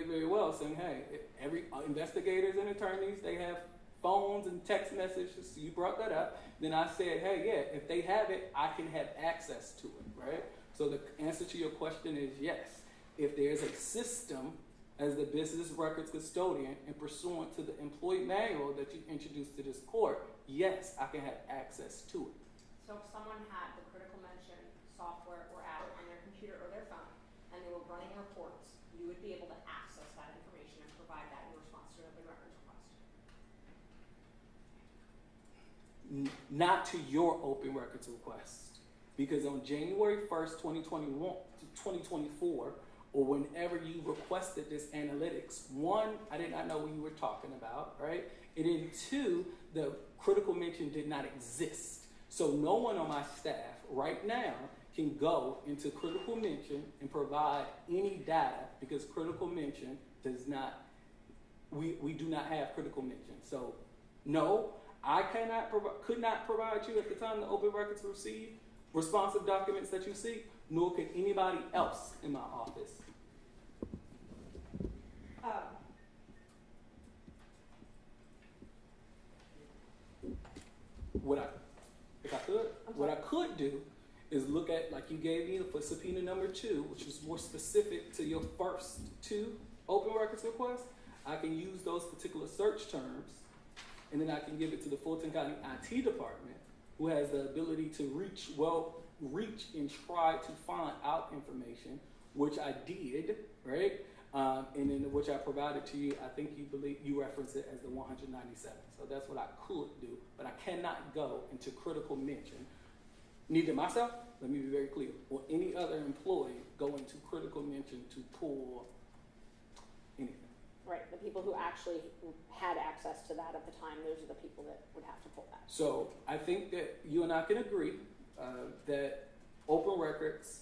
[SPEAKER 6] very well, saying, hey, every investigators and attorneys, they have phones and text messages. So you brought that up. Then I said, hey, yeah, if they have it, I can have access to it, right? So the answer to your question is yes. If there's a system as the business records custodian and pursuant to the employee manual that you introduced to this court, yes, I can have access to it.
[SPEAKER 5] So if someone had the critical mention software or app on their computer or their phone, and they were running reports, you would be able to access that information and provide that in response to an open records request?
[SPEAKER 6] Not to your open records request. Because on January 1st, 2024, or whenever you requested this analytics, one, I did not know what you were talking about, right? And then two, the critical mention did not exist. So no one on my staff right now can go into critical mention and provide any data because critical mention does not, we do not have critical mention. So no, I could not provide you at the time the open records received responsive documents that you see, nor could anybody else in my office. What I could do is look at, like you gave me for subpoena number 2, which is more specific to your first 2 open records requests. I can use those particular search terms, and then I can give it to the Fulton County IT department, who has the ability to reach and try to find out information, which I did, right? And then which I provided to you. I think you referenced it as the 197. So that's what I could do, but I cannot go into critical mention. Neither myself, let me be very clear, or any other employee go into critical mention to pull anything.
[SPEAKER 5] Right, the people who actually had access to that at the time, those are the people that would have to pull that.
[SPEAKER 6] So I think that you and I can agree that open records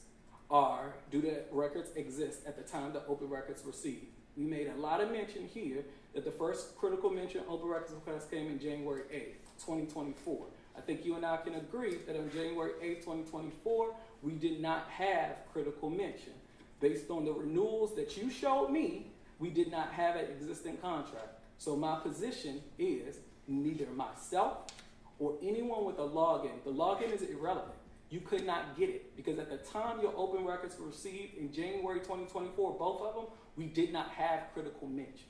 [SPEAKER 6] do the records exist at the time the open records received. We made a lot of mention here that the first critical mention open records request came in January 8th, 2024. I think you and I can agree that on January 8th, 2024, we did not have critical mention. Based on the renewals that you showed me, we did not have an existing contract. So my position is neither myself or anyone with a login. The login is irrelevant. You could not get it because at the time your open records were received in January 2024, both of them, we did not have critical mention.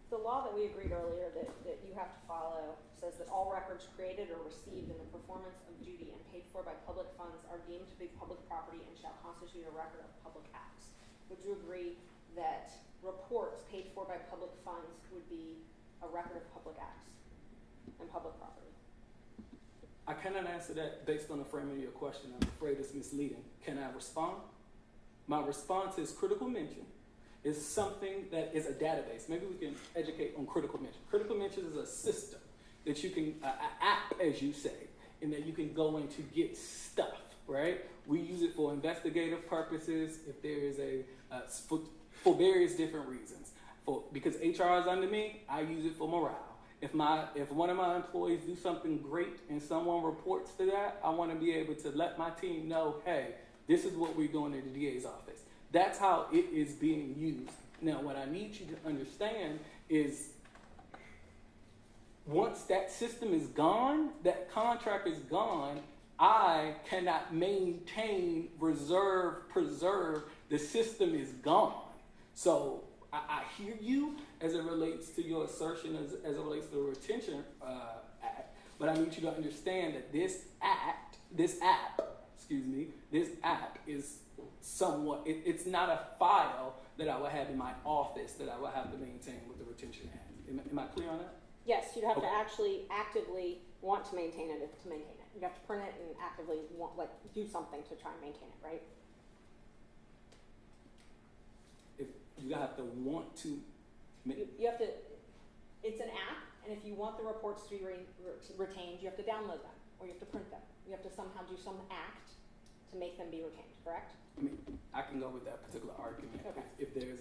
[SPEAKER 5] The law that we agreed earlier that you have to follow says that all records created or received in the performance of duty and paid for by public funds are deemed to be public property and shall constitute a record of public acts. Would you agree that reports paid for by public funds would be a record of public acts and public property?
[SPEAKER 6] I cannot answer that based on the framing of your question. I'm afraid it's misleading. Can I respond? My response is critical mention is something that is a database. Maybe we can educate on critical mention. Critical mention is a system that you can, an app, as you say, and that you can go in to get stuff, right? We use it for investigative purposes, if there is for various different reasons. Because HR is under me, I use it for morale. If one of my employees do something great and someone reports to that, I want to be able to let my team know, hey, this is what we're doing in the DA's office. That's how it is being used. Now, what I need you to understand is once that system is gone, that contract is gone, I cannot maintain, preserve. The system is gone. So I hear you as it relates to your assertion as it relates to the retention act, but I need you to understand that this app is somewhat, it's not a file that I would have in my office that I would have to maintain with the retention act. Am I clear on that?
[SPEAKER 5] Yes, you'd have
[SPEAKER 6] Okay.
[SPEAKER 5] to actually actively want to maintain it to maintain it. You have to print it and actively do something to try and maintain it, right?
[SPEAKER 6] If you have to want to.
[SPEAKER 5] You have to, it's an app, and if you want the reports to be retained, you have to download them, or you have to print them. You have to somehow do some act to make them be retained, correct?
[SPEAKER 6] I mean, I can go with that particular argument.
[SPEAKER 5] Okay.
[SPEAKER 6] If there's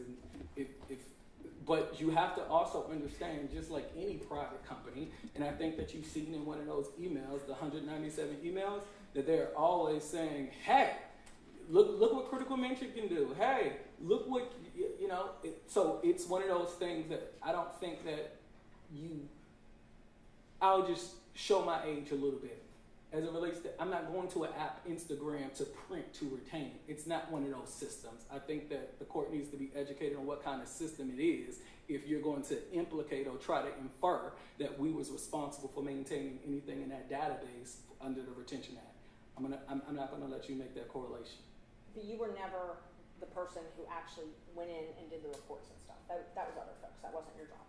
[SPEAKER 6] but you have to also understand, just like any private company, and I think that you've seen in one of those emails, the 197 emails, that they're always saying, hey, look what critical mention can do. Hey, look what, so it's one of those things that I don't think that I'll just show my age a little bit. As it relates to, I'm not going to an app, Instagram, to print to retain. It's not one of those systems. I think that the court needs to be educated on what kind of system it is if you're going to implicate or try to infer that we was responsible for maintaining anything in that database under the Retention Act. I'm not gonna let you make that correlation.
[SPEAKER 5] But you were never the person who actually went in and did the reports and stuff. That was other folks. That wasn't your job.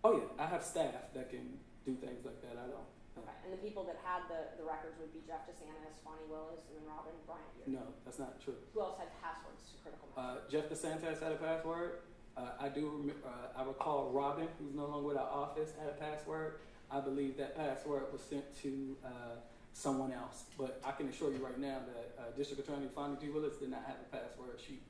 [SPEAKER 6] Oh yeah, I have staff that can do things like that. I don't.
[SPEAKER 5] Okay, and the people that had the records would be Jeff DeSantis, Fani Willis, and then Robin Bryant.
[SPEAKER 6] No, that's not true.
[SPEAKER 5] Who else had passwords to critical mention?
[SPEAKER 6] Jeff DeSantis had a password. I recall Robin, who's no longer with our office, had a password. I believe that password was sent to someone else. But I can assure you right now that District Attorney Fani Willis did not have a password. She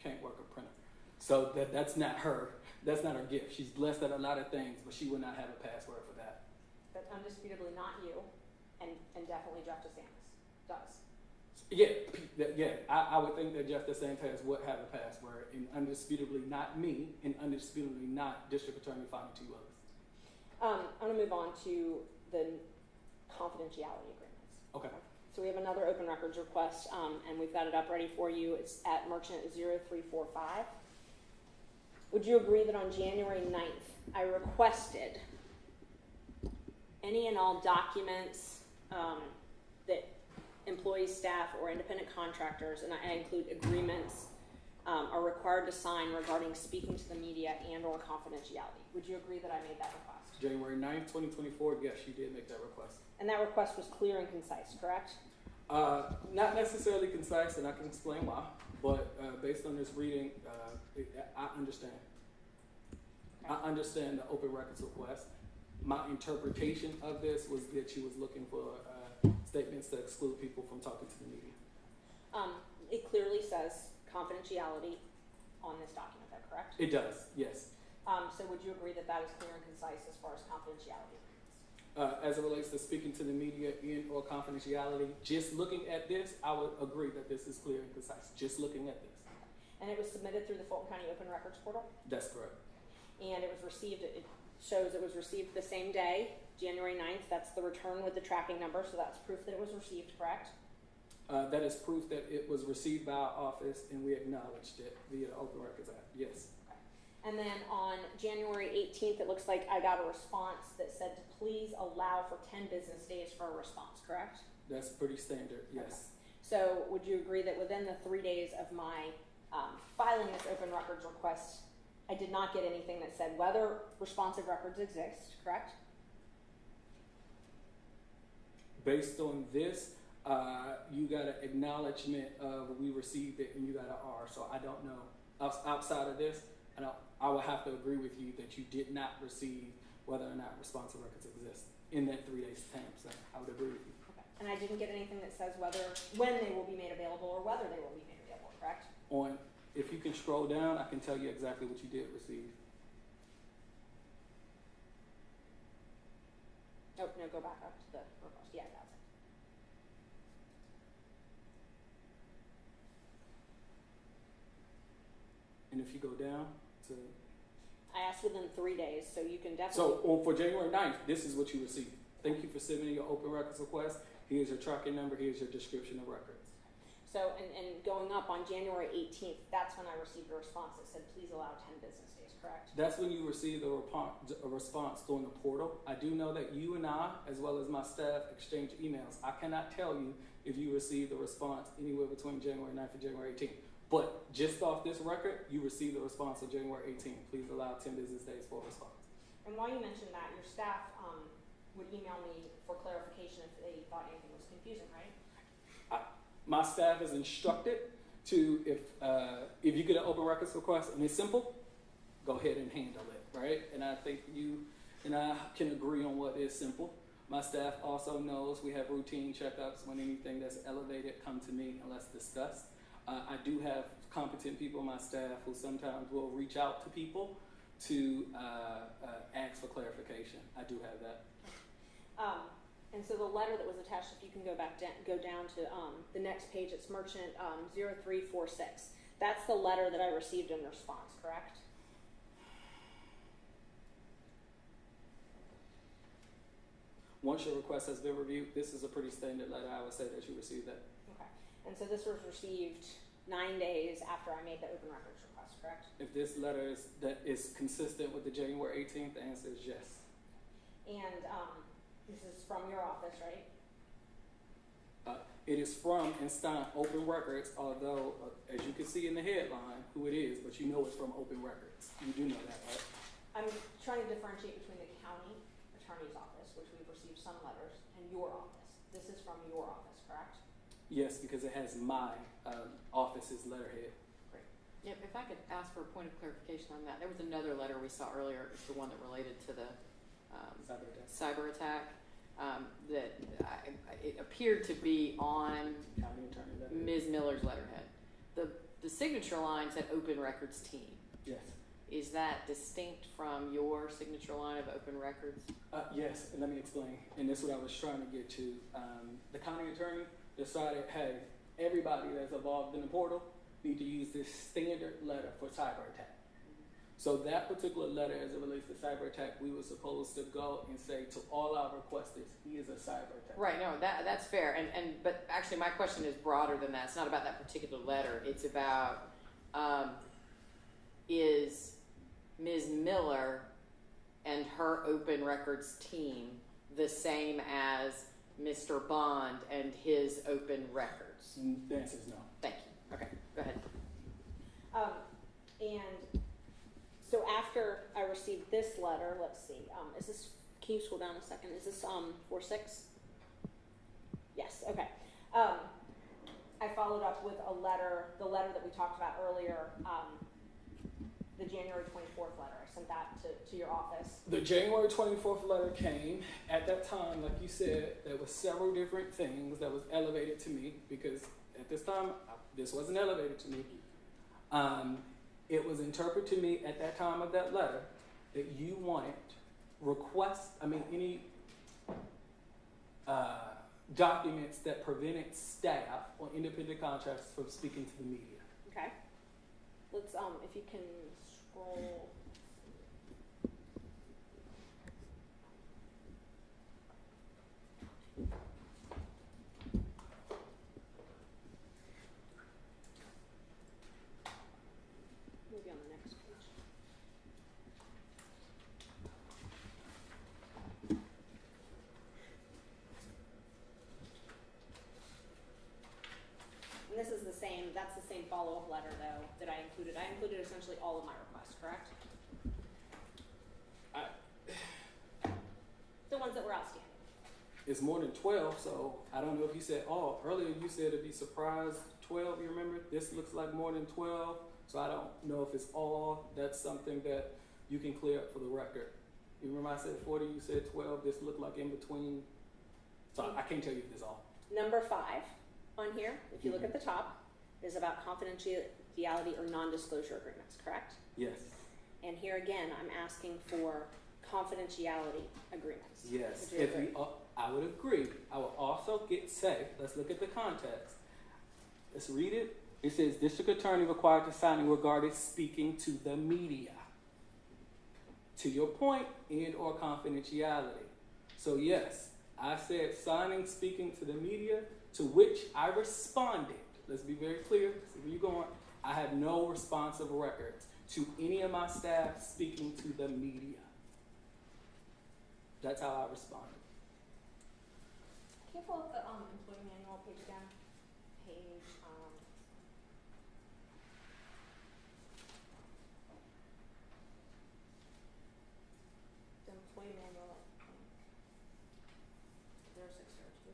[SPEAKER 6] can't work a printer. So that's not her. That's not her gift. She's blessed at a lot of things, but she would not have a password for that.
[SPEAKER 5] But undisputably not you, and definitely Jeff DeSantis does.
[SPEAKER 6] Yeah. I would think that Jeff DeSantis would have a password, and undisputably not me, and undisputably not District Attorney Fani Willis.
[SPEAKER 5] I'm going to move on to the confidentiality agreements.
[SPEAKER 6] Okay.
[SPEAKER 5] So we have another open records request, and we've got it up ready for you. It's at Merchant 0345. Would you agree that on January 9th, I requested any and all documents that employees, staff, or independent contractors, and I include agreements, are required to sign regarding speaking to the media and or confidentiality? Would you agree that I made that request?
[SPEAKER 6] January 9th, 2024, yes, you did make that request.
[SPEAKER 5] And that request was clear and concise, correct?
[SPEAKER 6] Not necessarily concise, and I can explain why, but based on this reading, I understand. Okay. I understand the open records request. My interpretation of this was that she was looking for statements to exclude people from talking to the media.
[SPEAKER 5] It clearly says confidentiality on this document, is that correct?
[SPEAKER 6] It does, yes.
[SPEAKER 5] So would you agree that that is clear and concise as far as confidentiality agreements?
[SPEAKER 6] As it relates to speaking to the media and or confidentiality, just looking at this, I would agree that this is clear and concise, just looking at this.
[SPEAKER 5] And it was submitted through the Fulton County Open Records Portal?
[SPEAKER 6] That's correct.
[SPEAKER 5] And it was received, it shows it was received the same day, January 9th. That's the return with the tracking number, so that's proof that it was received, correct?
[SPEAKER 6] That is proof that it was received by our office and we acknowledged it via the Open Records Act, yes.
[SPEAKER 5] Okay. And then on January 18th, it looks like I got a response that said to please allow for 10 business days for a response, correct?
[SPEAKER 6] That's pretty standard, yes.
[SPEAKER 5] Okay. So would you agree that within the 3 days of my filing this open records request, I did not get anything that said whether responsive records exist, correct?
[SPEAKER 6] Based on this, you got an acknowledgement of we received it and you got an R, so I don't know. Outside of this, I would have to agree with you that you did not receive whether or not responsive records exist in that 3 days time, so I would agree with you.
[SPEAKER 5] Okay. And I didn't get anything that says when they will be made available or whether they will be made available, correct?
[SPEAKER 6] If you can scroll down, I can tell you exactly what you did receive.
[SPEAKER 10] Oh, no, go back up to the request. Yeah, that's it.
[SPEAKER 6] And if you go down to,
[SPEAKER 10] I asked within 3 days, so you can definitely.
[SPEAKER 6] so for January 9th, this is what you received. Thank you for submitting your open records request. Here's your tracking number. Here's your description of records.
[SPEAKER 10] So, and going up on January 18th, that's when I received a response that said, please allow 10 business days, correct?
[SPEAKER 6] That's when you received a response through the portal. I do know that you and I, as well as my staff, exchange emails. I cannot tell you if you received a response anywhere between January 9th and January 18th. But just off this record, you received a response on January 18th. Please allow 10 business days for a response.
[SPEAKER 10] And while you mentioned that, your staff would email me for clarification if they thought anything was confusing, right?
[SPEAKER 6] My staff is instructed to, if you get an open records request and it's simple, go ahead and handle it, right? And I think you and I can agree on what is simple. My staff also knows we have routine checkups when anything that's elevated come to me and let's discuss. I do have competent people on my staff who sometimes will reach out to people to ask for clarification. I do have that.
[SPEAKER 10] And so the letter that was attached, if you can go down to the next page, it's Merchant 0346. That's the letter that I received in response, correct?
[SPEAKER 6] Once your request has been reviewed, this is a pretty standard letter. I would say that you received that.
[SPEAKER 10] Okay. And so this was received 9 days after I made the open records request, correct?
[SPEAKER 6] If this letter is consistent with the January 18th, the answer is yes.
[SPEAKER 10] And this is from your office, right?
[SPEAKER 6] It is from Instant Open Records, although, as you can see in the headline, who it is, but you know it's from Open Records. You do know that, right?
[SPEAKER 10] I'm trying to differentiate between the county attorney's office, which we've received some letters, and your office. This is from your office, correct?
[SPEAKER 6] Yes, because it has my office's letterhead.
[SPEAKER 10] Great.
[SPEAKER 7] Yep, if I could ask for a point of clarification on that. There was another letter we saw earlier. It's the one that related to the cyber attack. That it appeared to be on Ms. Miller's letterhead. The signature line said Open Records Team.
[SPEAKER 6] Yes.
[SPEAKER 7] Is that distinct from your signature line of Open Records?
[SPEAKER 6] Yes, and let me explain. And this is what I was trying to get to. The county attorney decided, hey, everybody that's involved in the portal need to use this standard letter for cyber attack. So that particular letter, as it relates to cyber attack, we were supposed to go and say to all our requesters, he is a cyber attack.
[SPEAKER 7] Right, no, that's fair. But actually my question is broader than that. It's not about that particular letter. It's about, is Ms. Miller and her Open Records team the same as Mr. Bond and his Open Records?
[SPEAKER 6] The answer is no.
[SPEAKER 7] Thank you. Okay, go ahead.
[SPEAKER 10] And so after I received this letter, let's see, is this, can you scroll down a second? Is this 46? Yes, okay. I followed up with a letter, the letter that we talked about earlier, the January 24th letter. I sent that to your office.
[SPEAKER 6] The January 24th letter came. At that time, like you said, there were several different things that was elevated to me because at this time, this wasn't elevated to me. It was interpreted to me at that time of that letter that you wanted any documents that prevented staff or independent contractors from speaking to the media.
[SPEAKER 10] Okay. Let's, if you can scroll. Maybe on the next page. And this is the same, that's the same follow-up letter though that I included. I included essentially all of my requests, correct? The ones that were outstanding.
[SPEAKER 6] It's more than 12, so I don't know if you said, earlier you said it'd be surprised 12, you remember? This looks like more than 12, so I don't know if it's all. That's something that you can clear up for the record. You remember I said 40, you said 12, this looked like in between. So I can't tell you if it's all.
[SPEAKER 10] Number 5 on here, if you look at the top, is about confidentiality or non-disclosure agreements, correct?
[SPEAKER 6] Yes.
[SPEAKER 10] And here again, I'm asking for confidentiality agreements.
[SPEAKER 6] Yes,
[SPEAKER 10] Would you
[SPEAKER 6] if
[SPEAKER 10] agree?
[SPEAKER 6] I would agree. I would also say, let's look at the context. Let's read it. It says, district attorney required to sign regarding speaking to the media. To your point, and or confidentiality. So yes, I said signing, speaking to the media, to which I responded. Let's be very clear, see where you're going. I have no responsive records to any of my staff speaking to the media. That's how I responded.
[SPEAKER 10] Can you pull up the employee manual page again? Page, the employee manual, 0602.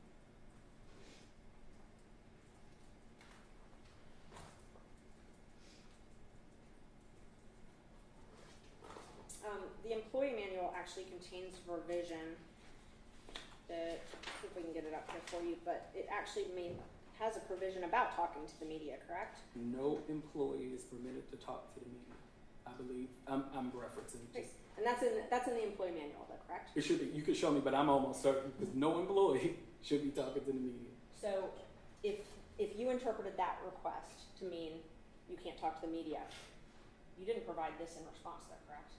[SPEAKER 10] The employee manual actually contains provision that, see if we can get it up here for you, but it actually has a provision about talking to the media, correct?
[SPEAKER 6] No employee is permitted to talk to the media. I believe I'm referencing.
[SPEAKER 10] And that's in the employee manual, though, correct?
[SPEAKER 6] It should be. You can show me, but I'm almost certain because no employee should be talking to the media.
[SPEAKER 10] So if you interpreted that request to mean you can't talk to the media, you didn't provide this in response, though, correct?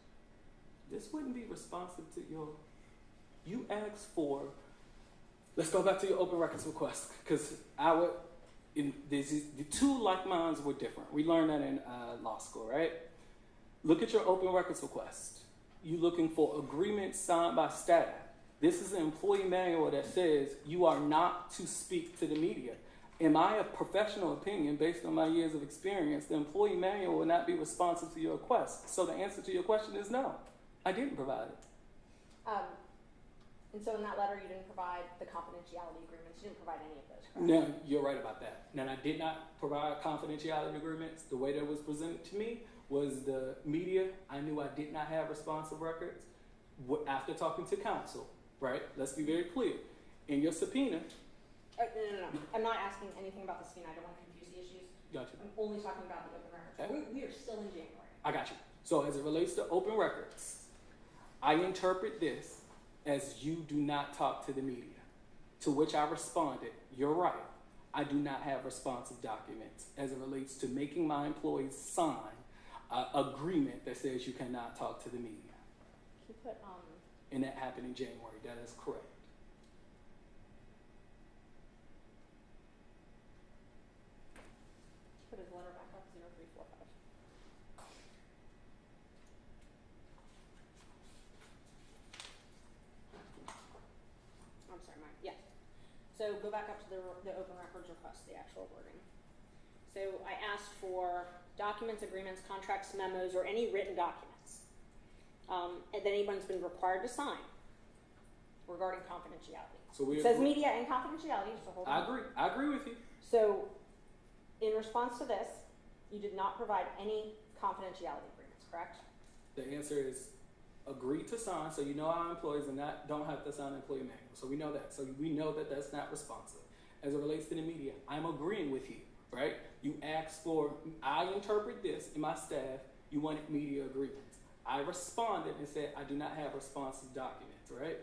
[SPEAKER 6] This wouldn't be responsive to you asked for, let's go back to your open records request, because the two like minds were different. We learned that in law school, right? Look at your open records request. You looking for agreements signed by staff. This is an employee manual that says you are not to speak to the media. In my professional opinion, based on my years of experience, the employee manual will not be responsive to your request. So the answer to your question is no. I didn't provide it.
[SPEAKER 10] And so in that letter, you didn't provide the confidentiality agreements. You didn't provide any of those, correct?
[SPEAKER 6] No, you're right about that. Now, I did not provide confidentiality agreements. The way that was presented to me was the media. I knew I did not have responsive records after talking to counsel, right? Let's be very clear. In your subpoena.
[SPEAKER 10] No. I'm not asking anything about the subpoena. I don't want to confuse the issues.
[SPEAKER 6] Gotcha.
[SPEAKER 10] I'm only talking about the open records. We are still in January.
[SPEAKER 6] I got you. So as it relates to open records, I interpret this as you do not talk to the media, to which I responded, you're right. I do not have responsive documents as it relates to making my employees sign an agreement that says you cannot talk to the media.
[SPEAKER 10] Can you put,
[SPEAKER 6] And that happened in January. That is correct.
[SPEAKER 10] put his letter back up, 0345. I'm sorry, Mike. Yeah. So go back up to the open records request, the actual wording. So I asked for documents, agreements, contracts, memos, or any written documents that anyone's been required to sign regarding confidentiality.
[SPEAKER 6] So
[SPEAKER 10] it says media and confidentiality. So hold on.
[SPEAKER 6] I agree with you.
[SPEAKER 10] So in response to this, you did not provide any confidentiality agreements, correct?
[SPEAKER 6] The answer is agree to sign, so you know our employees don't have to sign an employee manual. So we know that. So we know that that's not responsive. As it relates to the media, I'm agreeing with you, right? You asked for, I interpret this in my staff, you wanted media agreements. I responded and said, I do not have responsive documents, right?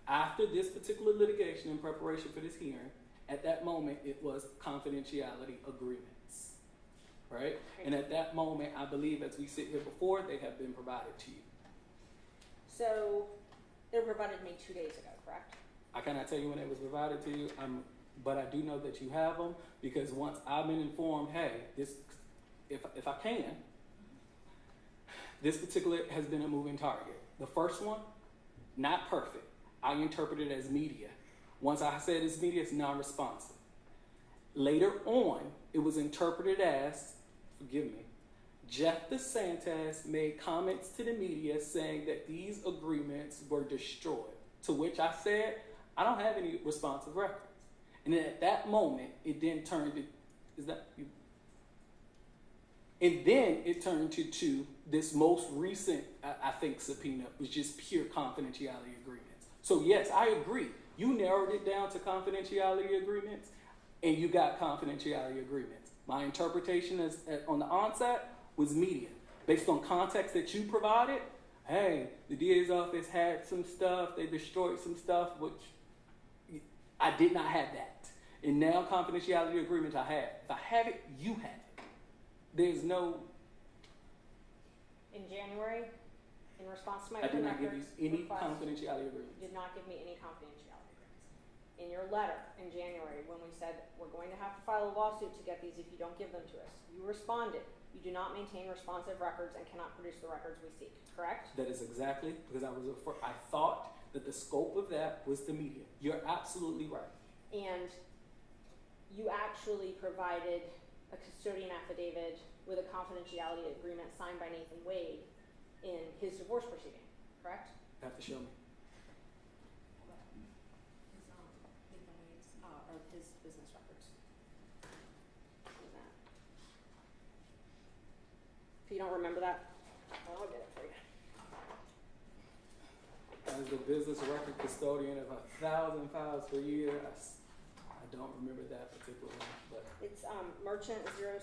[SPEAKER 6] After this particular litigation in preparation for this hearing, at that moment, it was confidentiality agreements, right? And at that moment, I believe as we sit here before, they have been provided to you.
[SPEAKER 10] So they were provided to me 2 days ago, correct?
[SPEAKER 6] I cannot tell you when it was provided to you, but I do know that you have them because once I've been informed, hey, this, if I can, this particular has been a moving target. The first one, not perfect. I interpreted it as media. Once I said it's media, it's non-responsive. Later on, it was interpreted as, forgive me, Jeff DeSantis made comments to the media saying that these agreements were destroyed, to which I said, I don't have any responsive records. And then at that moment, it then turned to, and then it turned to this most recent, I think, subpoena was just pure confidentiality agreements. So yes, I agree. You narrowed it down to confidentiality agreements, and you got confidentiality agreements. My interpretation is on the onset was media. Based on context that you provided, hey, the DA's office had some stuff, they destroyed some stuff, which I did not have that. And now confidentiality agreement I have. If I have it, you have it. There's no...
[SPEAKER 10] In January, in response to my
[SPEAKER 6] I did
[SPEAKER 10] open
[SPEAKER 6] not give you
[SPEAKER 10] records
[SPEAKER 6] any
[SPEAKER 10] request,
[SPEAKER 6] confidentiality agreements.
[SPEAKER 10] you did not give me any confidentiality agreements. In your letter in January, when we said we're going to have to file a lawsuit to get these if you don't give them to us, you responded, you do not maintain responsive records and cannot produce the records we seek, correct?
[SPEAKER 6] That is exactly because I thought that the scope of that was the media. You're absolutely right.
[SPEAKER 10] And you actually provided a custodian affidavit with a confidentiality agreement signed by Nathan Wade in his divorce proceeding, correct?
[SPEAKER 6] You have to show me.
[SPEAKER 10] Nathan Wade's, or his business records. If you don't remember that, I'll get it for you.
[SPEAKER 6] As the business record custodian of 1,000 files per year, I don't remember that particular one, but
[SPEAKER 10] It's merchant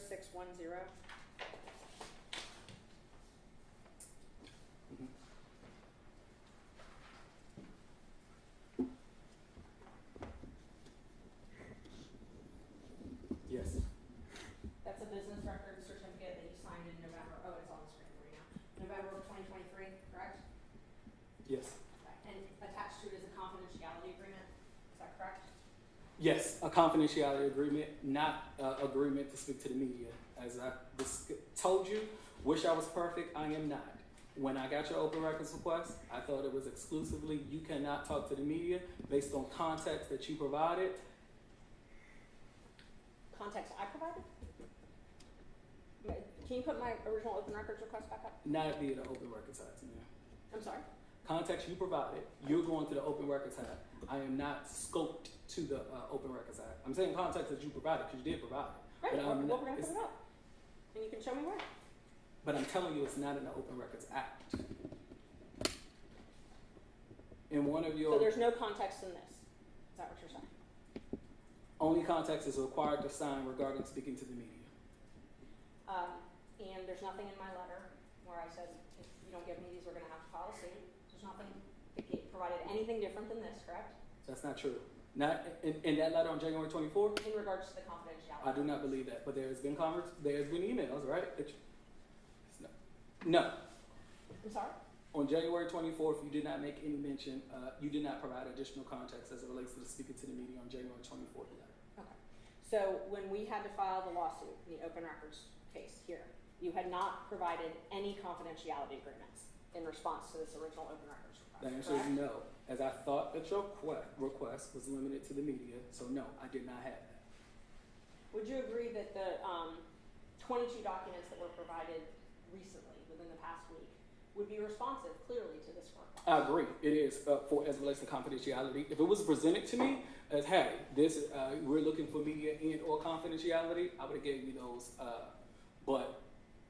[SPEAKER 10] 0610.
[SPEAKER 6] yes.
[SPEAKER 10] That's a business record certificate that you signed in November. Oh, it's on the screen for you now. November of 2023, correct?
[SPEAKER 6] Yes.
[SPEAKER 10] Okay. And attached to it is a confidentiality agreement. Is that correct?
[SPEAKER 6] Yes, a confidentiality agreement, not agreement to speak to the media. As I told you, wish I was perfect, I am not. When I got your open records request, I thought it was exclusively you cannot talk to the media based on context that you provided.
[SPEAKER 10] Context I provided? Can you put my original open records request back up?
[SPEAKER 6] Not via the open records act, yeah.
[SPEAKER 10] I'm sorry?
[SPEAKER 6] Context you provided, you're going to the open records act. I am not scoped to the open records act. I'm saying context that you provided because you did provide it.
[SPEAKER 10] Right,
[SPEAKER 6] But
[SPEAKER 10] well,
[SPEAKER 6] I'm
[SPEAKER 10] we're
[SPEAKER 6] not-
[SPEAKER 10] going to put it up. And you can show me where.
[SPEAKER 6] But I'm telling you, it's not in the Open Records Act. In one of your
[SPEAKER 10] So there's no context in this. Is that what you're saying?
[SPEAKER 6] only context is required to sign regarding speaking to the media.
[SPEAKER 10] And there's nothing in my letter where I said, if you don't give me these, we're going to have to file a suit. There's nothing that provided anything different than this, correct?
[SPEAKER 6] That's not true. Not in that letter on January 24th.
[SPEAKER 10] In regards to the confidentiality.
[SPEAKER 6] I do not believe that, but there's been emails, right? No.
[SPEAKER 10] I'm sorry?
[SPEAKER 6] On January 24th, you did not make any mention, you did not provide additional context as it relates to the speaking to the media on January 24th letter.
[SPEAKER 10] Okay. So when we had to file the lawsuit in the open records case here, you had not provided any confidentiality agreements in response to this original open records request,
[SPEAKER 6] The answer is no, as I thought that your request was limited to the media, so no, I did not have that.
[SPEAKER 10] Would you agree that the 22 documents that were provided recently, within the past week, would be responsive clearly to this request?
[SPEAKER 6] I agree, it is as it relates to confidentiality. If it was presented to me as, hey, this we're looking for media and or confidentiality, I would have gave you those. But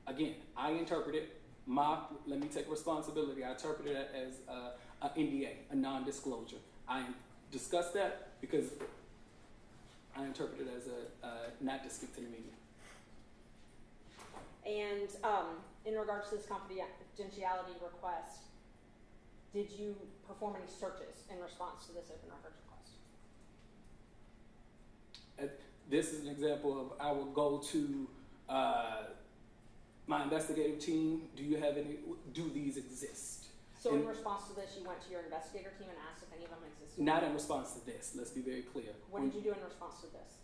[SPEAKER 6] again, I interpreted let me take responsibility. I interpreted it as an NDA, a non-disclosure. I discussed that because I interpreted it as a not to speak to the media.
[SPEAKER 10] And in regards to this confidentiality request, did you perform any searches in response to this open records request?
[SPEAKER 6] This is an example of I will go to my investigative team. Do these exist?
[SPEAKER 10] So in response to this, you went to your investigator team and asked if any of them existed?
[SPEAKER 6] Not in response to this, let's be very clear.
[SPEAKER 10] What did you do in response to this?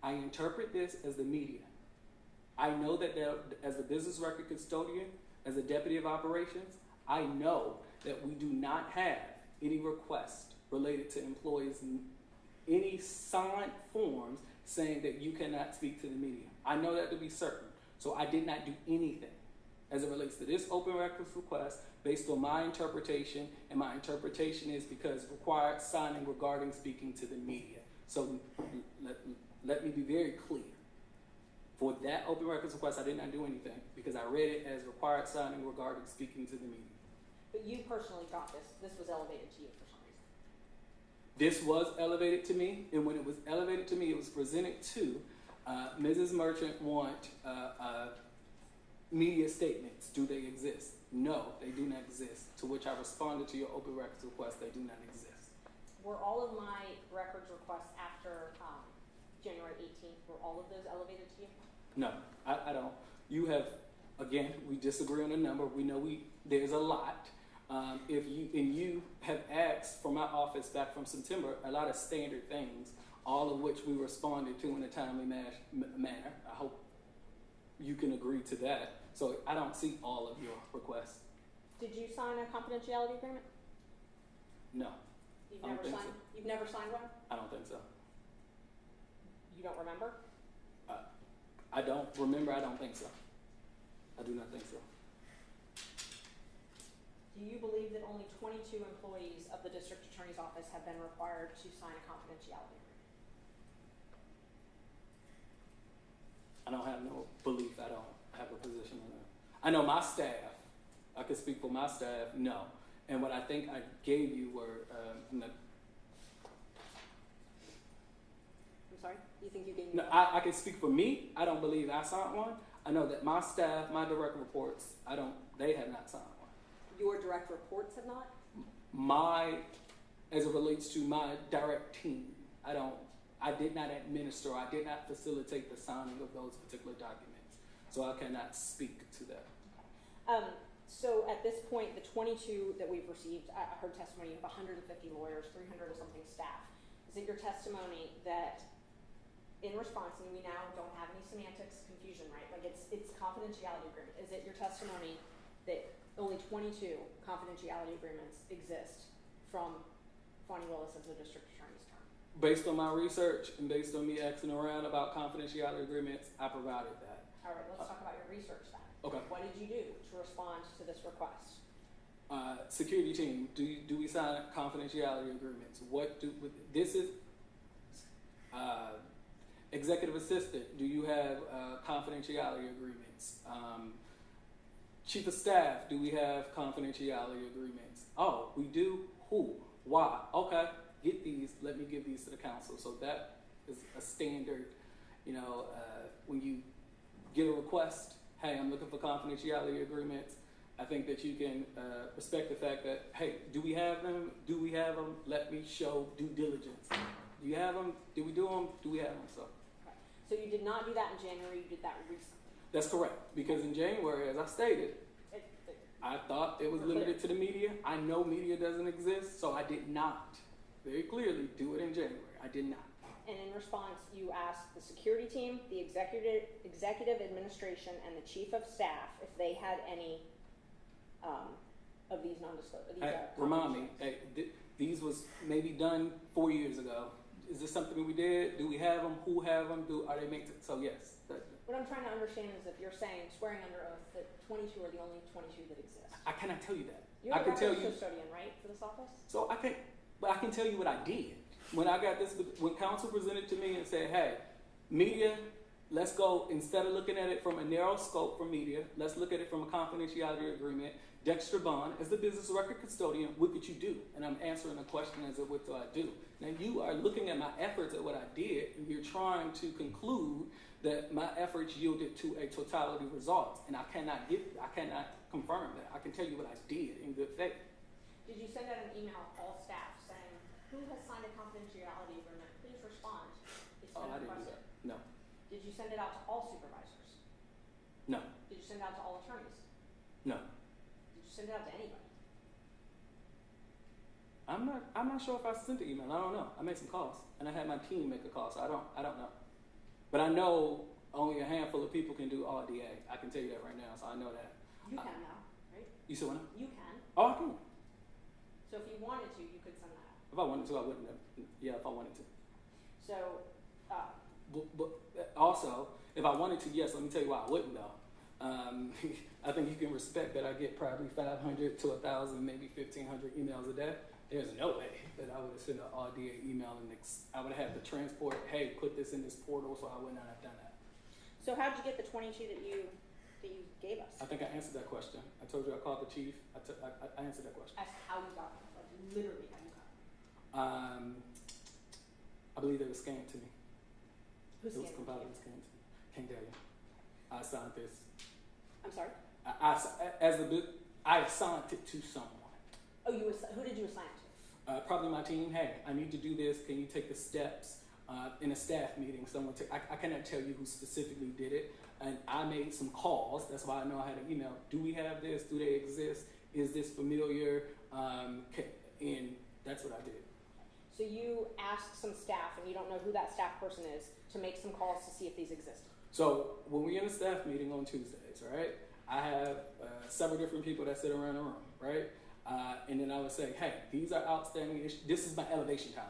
[SPEAKER 6] I interpret this as the media. I know that as a business record custodian, as a deputy of operations, I know that we do not have any requests related to employees, any signed forms saying that you cannot speak to the media. I know that to be certain. So I did not do anything as it relates to this open records request based on my interpretation, and my interpretation is because required signing regarding speaking to the media. So let me be very clear. For that open records request, I did not do anything because I read it as required signing regarding speaking to the media.
[SPEAKER 10] But you personally got this. This was elevated to you for some reason.
[SPEAKER 6] This was elevated to me, and when it was elevated to me, it was presented to Mrs. Merchant media statements, do they exist? No, they do not exist. To which I responded to your open records request, they do not exist.
[SPEAKER 10] Were all of my records requests after January 18th, were all of those elevated to you?
[SPEAKER 6] No, I don't. You have, again, we disagree on the number. We know there's a lot. You have asked for my office back from September a lot of standard things, all of which we responded to in a timely manner. I hope you can agree to that. So I don't see all of your requests.
[SPEAKER 10] Did you sign a confidentiality agreement?
[SPEAKER 6] No.
[SPEAKER 10] You've never signed one?
[SPEAKER 6] I don't think so.
[SPEAKER 10] You don't remember?
[SPEAKER 6] I don't remember. I don't think so. I do not think so.
[SPEAKER 10] Do you believe that only 22 employees of the district attorney's office have been required to sign a confidentiality agreement?
[SPEAKER 6] I don't have no belief. I don't have a position on that. I know my staff. I could speak for my staff. No. And what I think I gave you were
[SPEAKER 10] I'm sorry? You think you gave me?
[SPEAKER 6] No, I can speak for me. I don't believe I signed one. I know that my staff, my direct reports, they have not signed one.
[SPEAKER 10] Your direct reports have not?
[SPEAKER 6] As it relates to my direct team, I did not administer, I did not facilitate the signing of those particular documents. So I cannot speak to that.
[SPEAKER 10] So at this point, the 22 that we've received, I heard testimony of 150 lawyers, 300 or something staff. Is it your testimony that in response, and we now don't have any semantics confusion, right? Like it's confidentiality agreement. Is it your testimony that only 22 confidentiality agreements exist from Fani Willis as the district attorney's term?
[SPEAKER 6] Based on my research and based on me asking around about confidentiality agreements, I provided that.
[SPEAKER 10] All right, let's talk about your research then.
[SPEAKER 6] Okay.
[SPEAKER 10] What did you do to respond to this request?
[SPEAKER 6] Security team, do we sign confidentiality agreements? This is executive assistant, do you have confidentiality agreements? Chief of staff, do we have confidentiality agreements? Oh, we do? Who? Why? Okay, get these, let me give these to the council. So that is a standard, when you get a request, hey, I'm looking for confidentiality agreements, I think that you can respect the fact that, hey, do we have them? Do we have them? Let me show due diligence. Do you have them? Did we do them? Do we have them?
[SPEAKER 10] So you did not do that in January, you did that recently?
[SPEAKER 6] That's correct, because in January, as I stated, I thought it was limited to the media. I know media doesn't exist, so I did not very clearly do it in January. I did not.
[SPEAKER 10] And in response, you asked the security team, the executive administration, and the chief of staff if they had any of these non-disclosed.
[SPEAKER 6] Remind me, these was maybe done 4 years ago. Is this something that we did? Do we have them? Who have them? Are they made? So yes.
[SPEAKER 10] What I'm trying to understand is if you're saying, swearing under oath, that 22 are the only 22 that exist.
[SPEAKER 6] I cannot tell you that.
[SPEAKER 10] You're the records custodian, right, for this office?
[SPEAKER 6] So I can tell you what I did. When I got this, when council presented to me and said, hey, media, let's go, instead of looking at it from a narrow scope for media, let's look at it from a confidentiality agreement. Dexter Bond, as the business record custodian, what could you do? And I'm answering the question as if what do I do? Now you are looking at my efforts at what I did, and you're trying to conclude that my efforts yielded to a totality result, and I cannot confirm that. I can tell you what I did in good faith.
[SPEAKER 10] Did you send out an email to all staff saying, who has signed a confidentiality agreement? Please respond. It's been requested.
[SPEAKER 6] No.
[SPEAKER 10] Did you send it out to all supervisors?
[SPEAKER 6] No.
[SPEAKER 10] Did you send it out to all attorneys?
[SPEAKER 6] No.
[SPEAKER 10] Did you send it out to anybody?
[SPEAKER 6] I'm not sure if I sent the email. I don't know. I made some calls, and I had my team make a call, so I don't know. But I know only a handful of people can do all DA. I can tell you that right now, so I know that.
[SPEAKER 10] You can now, right?
[SPEAKER 6] You said what?
[SPEAKER 10] You can.
[SPEAKER 6] Oh, I can.
[SPEAKER 10] So if you wanted to, you could send that out.
[SPEAKER 6] If I wanted to, I wouldn't have. Yeah, if I wanted to.
[SPEAKER 10] So,
[SPEAKER 6] But also, if I wanted to, yes, let me tell you why I wouldn't though. I think you can respect that I get probably 500 to 1,000, maybe 1,500 emails a day. There's no way that I would have sent an all-DA email and I would have had to transport, hey, put this in this portal, so I would not have done that.
[SPEAKER 10] So how did you get the 22 that you gave us?
[SPEAKER 6] I think I answered that question. I told you I called the chief. I answered that question.
[SPEAKER 10] As how you got them, like literally how you got them.
[SPEAKER 6] I believe they were scanned to me.
[SPEAKER 10] Who
[SPEAKER 6] It was
[SPEAKER 10] scanned
[SPEAKER 6] compiled and scanned to me. Can't tell you. I signed this.
[SPEAKER 10] I'm sorry?
[SPEAKER 6] I assigned it to someone.
[SPEAKER 10] Oh, who did you assign it to?
[SPEAKER 6] Probably my team. Hey, I need to do this. Can you take the steps? In a staff meeting, I cannot tell you who specifically did it, and I made some calls. That's why I know how to email. Do we have this? Do they exist? Is this familiar? And that's what I did.
[SPEAKER 10] So you asked some staff, and you don't know who that staff person is, to make some calls to see if these exist.
[SPEAKER 6] So when we're in a staff meeting on Tuesdays, right, I have several different people that sit around the room, right? And then I would say, hey, these are outstanding issues. This is my elevation time.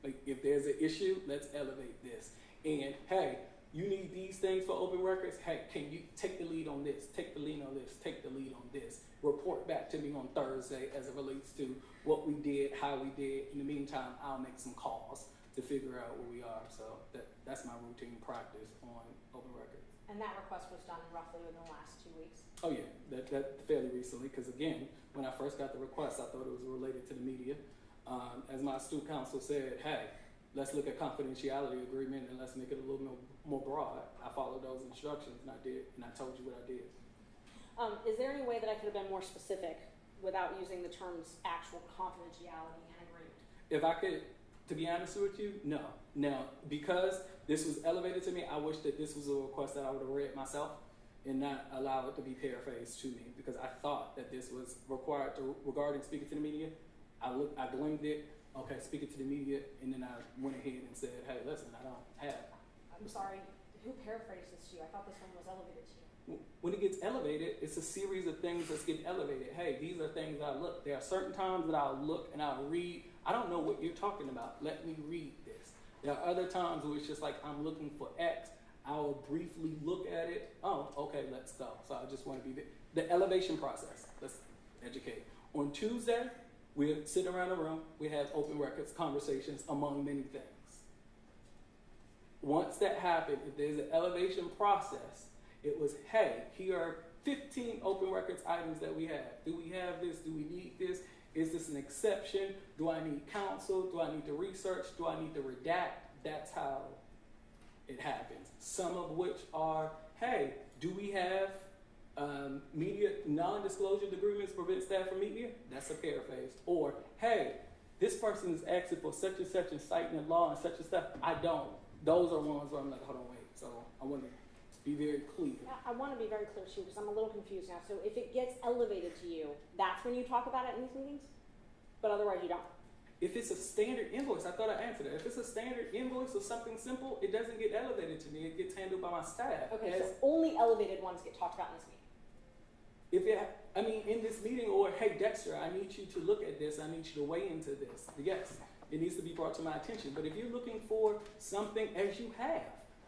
[SPEAKER 6] Like, if there's an issue, let's elevate this. And, hey, you need these things for open records. Hey, can you take the lead on this? Take the lead on this. Take the lead on this. Report back to me on Thursday as it relates to what we did, how we did. In the meantime, I'll make some calls to figure out where we are. So that's my routine practice on open records.
[SPEAKER 10] And that request was done roughly within the last 2 weeks?
[SPEAKER 6] Oh, yeah, that fairly recently. Because, again, when I first got the request, I thought it was related to the media. As my astute counsel said, hey, let's look at confidentiality agreement and let's make it a little more broad. I followed those instructions and I did, and I told you what I did.
[SPEAKER 10] Is there any way that I could have been more specific without using the terms actual confidentiality and agreement?
[SPEAKER 6] If I could, to be honest with you, no. Now, because this was elevated to me, I wish that this was a request that I would have read myself and not allow it to be paraphrased to me, because I thought that this was required regarding speaking to the media. I gleaned it, okay, speaking to the media, and then I went ahead and said, hey, listen, I don't have.
[SPEAKER 10] I'm sorry, who paraphrased this to you? I thought this one was elevated to you.
[SPEAKER 6] When it gets elevated, it's a series of things that's getting elevated. Hey, these are things that I look. There are certain times that I'll look and I'll read. I don't know what you're talking about. Let me read this. There are other times where it's just like, I'm looking for X. I'll briefly look at it. Oh, okay, let's go. So I just want to be the elevation process. Let's educate. On Tuesday, we sit around a room, we have open records conversations among many things. Once that happened, if there's an elevation process, it was, hey, here are 15 open records items that we have. Do we have this? Do we need this? Is this an exception? Do I need counsel? Do I need to research? Do I need to redact? That's how it happens. Some of which are, hey, do we have media non-disclosure agreements prevent staff from media? That's a paraphrase. Or, hey, this person is asking for such and such and citing the law and such and stuff. I don't. Those are ones where I'm like, hold on, wait. So I want to be very clear.
[SPEAKER 10] Yeah, I want to be very clear too, because I'm a little confused now. So if it gets elevated to you, that's when you talk about it in these meetings? But otherwise you don't?
[SPEAKER 6] If it's a standard invoice, I thought I answered that. If it's a standard invoice or something simple, it doesn't get elevated to me. It gets handled by my staff.
[SPEAKER 10] Okay, so only elevated ones get talked about in this meeting?
[SPEAKER 6] In this meeting, or hey, Dexter, I need you to look at this. I need you to weigh into this. Yes, it needs to be brought to my attention. But if you're looking for something, as you have,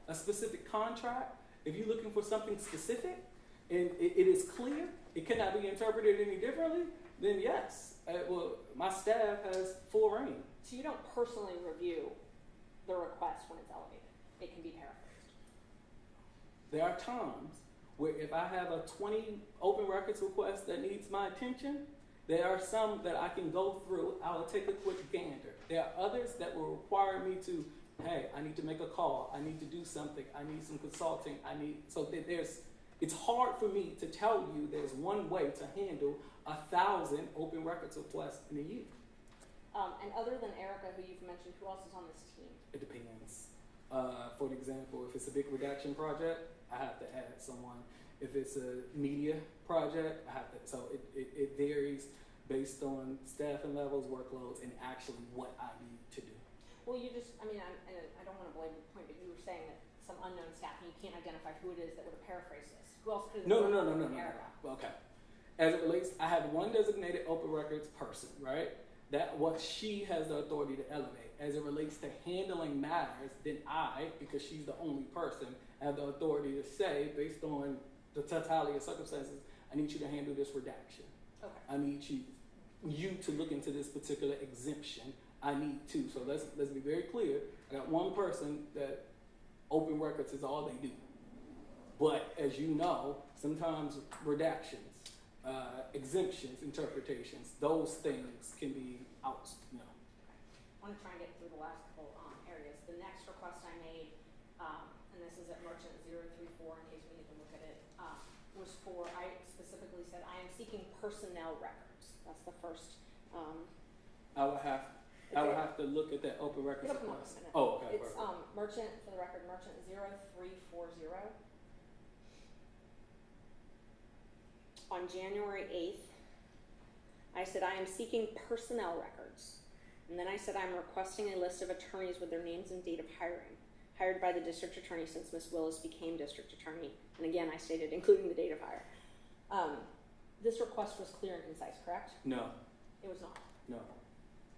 [SPEAKER 6] a specific contract, if you're looking for something specific and it is clear, it cannot be interpreted any differently, then yes, my staff has full reign.
[SPEAKER 10] So you don't personally review the request when it's elevated? It can be paraphrased?
[SPEAKER 6] There are times where if I have a 20 open records request that needs my attention, there are some that I can go through. I will take a quick gander. There are others that will require me to, hey, I need to make a call. I need to do something. I need some consulting. It's hard for me to tell you there's one way to handle 1,000 open records requests in a year.
[SPEAKER 10] And other than Erica, who you've mentioned, who else is on this team?
[SPEAKER 6] It depends. For example, if it's a big redaction project, I have to add someone. If it's a media project, I have to. So it varies based on staffing levels, workloads, and actually what I need to do.
[SPEAKER 10] Well, I don't want to belabor the point, but you were saying that some unknown staff, and you can't identify who it is that would have paraphrased this. Who else could have
[SPEAKER 6] No. Okay. As it relates, I have one designated open records person, right? She has the authority to elevate. As it relates to handling matters, then I, because she's the only person, have the authority to say, based on the totality of circumstances, I need you to handle this redaction.
[SPEAKER 10] Okay.
[SPEAKER 6] I need you to look into this particular exemption. I need to. So let's be very clear. I got one person that open records is all they do. But as you know, sometimes redactions, exemptions, interpretations, those things can be out.
[SPEAKER 10] I want to try and get through the last couple areas. The next request I made, and this is at Merchant 034 in case we need to look at it, was for, I specifically said, I am seeking personnel records. That's the first,
[SPEAKER 6] I would have to look at that open records
[SPEAKER 10] it'll come up
[SPEAKER 6] request.
[SPEAKER 10] in a minute.
[SPEAKER 6] Oh, okay.
[SPEAKER 10] It's,
[SPEAKER 6] perfect.
[SPEAKER 10] merchant, for the record, merchant 0340. On January 8th, I said, I am seeking personnel records. And then I said, I'm requesting a list of attorneys with their names and date of hired by the district attorney since Ms. Willis became district attorney. And again, I stated, including the date of hire. This request was clear and concise, correct?
[SPEAKER 6] No,
[SPEAKER 10] It was not.
[SPEAKER 6] no.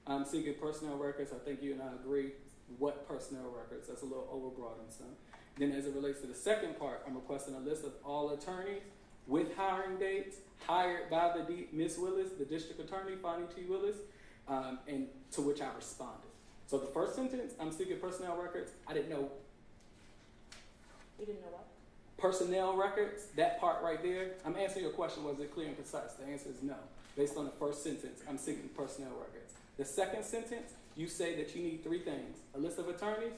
[SPEAKER 6] I'm seeking personnel records. I think you and I agree. What personnel records? That's a little overbroad and some. Then as it relates to the second part, I'm requesting a list of all attorneys with hiring dates hired by the Ms. Willis, the district attorney, Fani Willis, and to which I responded. So the first sentence, I'm seeking personnel records. I didn't know
[SPEAKER 10] You didn't know what?
[SPEAKER 6] personnel records, that part right there. I'm answering your question, was it clear and concise? The answer is no. Based on the first sentence, I'm seeking personnel records. The second sentence, you say that you need three things. A list of attorneys.